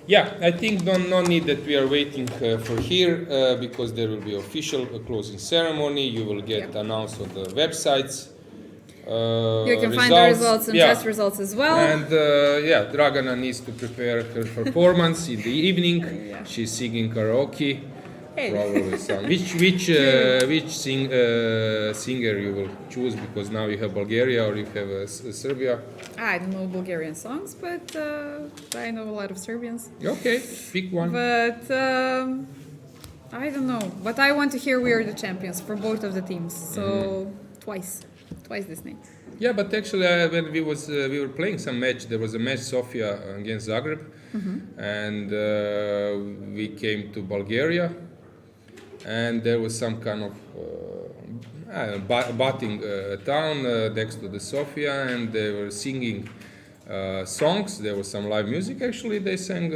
Yeah, I think no need that we are waiting for here because there will be official closing ceremony. You will get announced on the websites. You can find the results and test results as well. And Dragana needs to prepare her performance in the evening. She's singing karaoke. Hey. Probably some. Which singer you will choose, because now you have Bulgaria or you have Serbia? I don't know Bulgarian songs, but I know a lot of Serbians. Okay, pick one. But I don't know. But I want to hear "We Are the Champions" for both of the teams. So twice this night. Yeah, but actually, when we were playing some match, there was a match Sofia against Zagreb, and we came to Bulgaria, and there was some kind of batting town next to the Sofia, and they were singing songs. There was some live music. Actually, they sang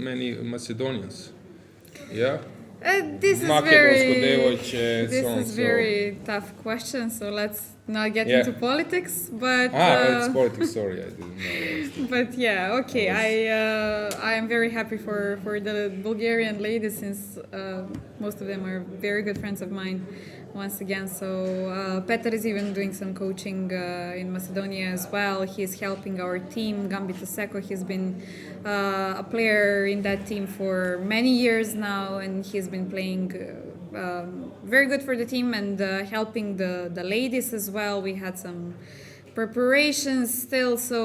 many Macedonians. Yeah. This is songs, very tough question. So let's not get into politics. But it's politics. Sorry, I didn't know. But yeah, okay. I am very happy for the Bulgarian ladies, since most of them are very good friends of mine. Once again, so Petar is even doing some coaching in Macedonia as well. He's helping our team. Gambita Seko, he's been a player in that team for many years now, and he's been playing very good for the team and helping the ladies as well. We had some preparations still, so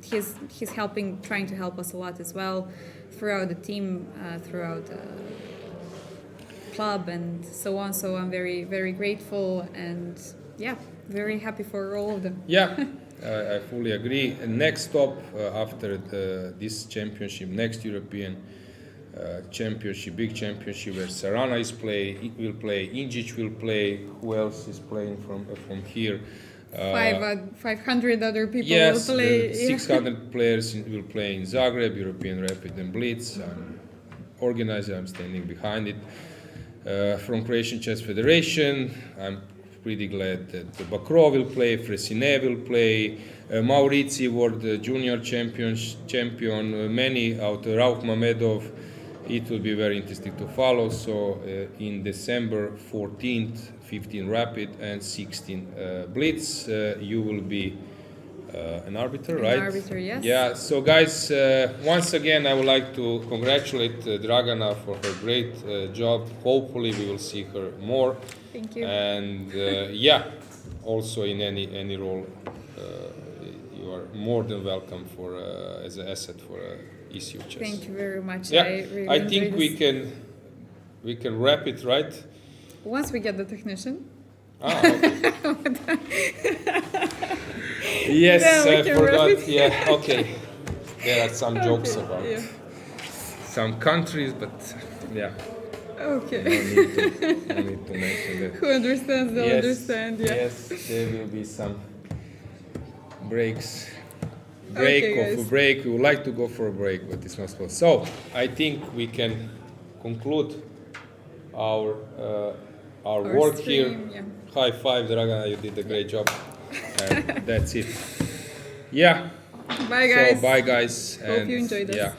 he's helping, trying to help us a lot as well throughout the team, throughout club and so on. So I'm very, very grateful and very happy for all of them. Yeah, I fully agree. And next stop after this championship, next European championship, big championship where Sarana will play, Injic will play. Who else is playing from here? 500 other people yes, will play. 600 players will play in Zagreb, European Rapid and Blitz. I'm organizer, I'm standing behind it. From Croatian Chess Federation, I'm pretty glad that Bakro will play, Fresine will play, Maurici World Junior champion, many out, Rauf Mamedov. It will be very interesting to follow. So in December 14th, 15 Rapid and 16 Blitz, you will be an arbiter, right? An arbiter, yes. Yeah, so guys, once again, I would like to congratulate Dragana for her great job. Hopefully we will see her more. Thank you. And also in any role, you are more than welcome for as an asset for ECU Chess. Thank you very much. Yeah, I think we can wrap it, right? Once we get the technician. Okay. Yes, I forgot. Yeah, okay. There are some jokes about some countries, but yeah. Okay. No need to mention that. Who understands, they'll understand. Yeah. Yes, there will be some breaks. We would like to go for a break, but it's not possible. So I think we can conclude our work stream, here. Yeah. High five, Dragana, you did a great job. And that's it. Yeah. Bye guys. So bye guys. Hope you enjoyed this. Yeah.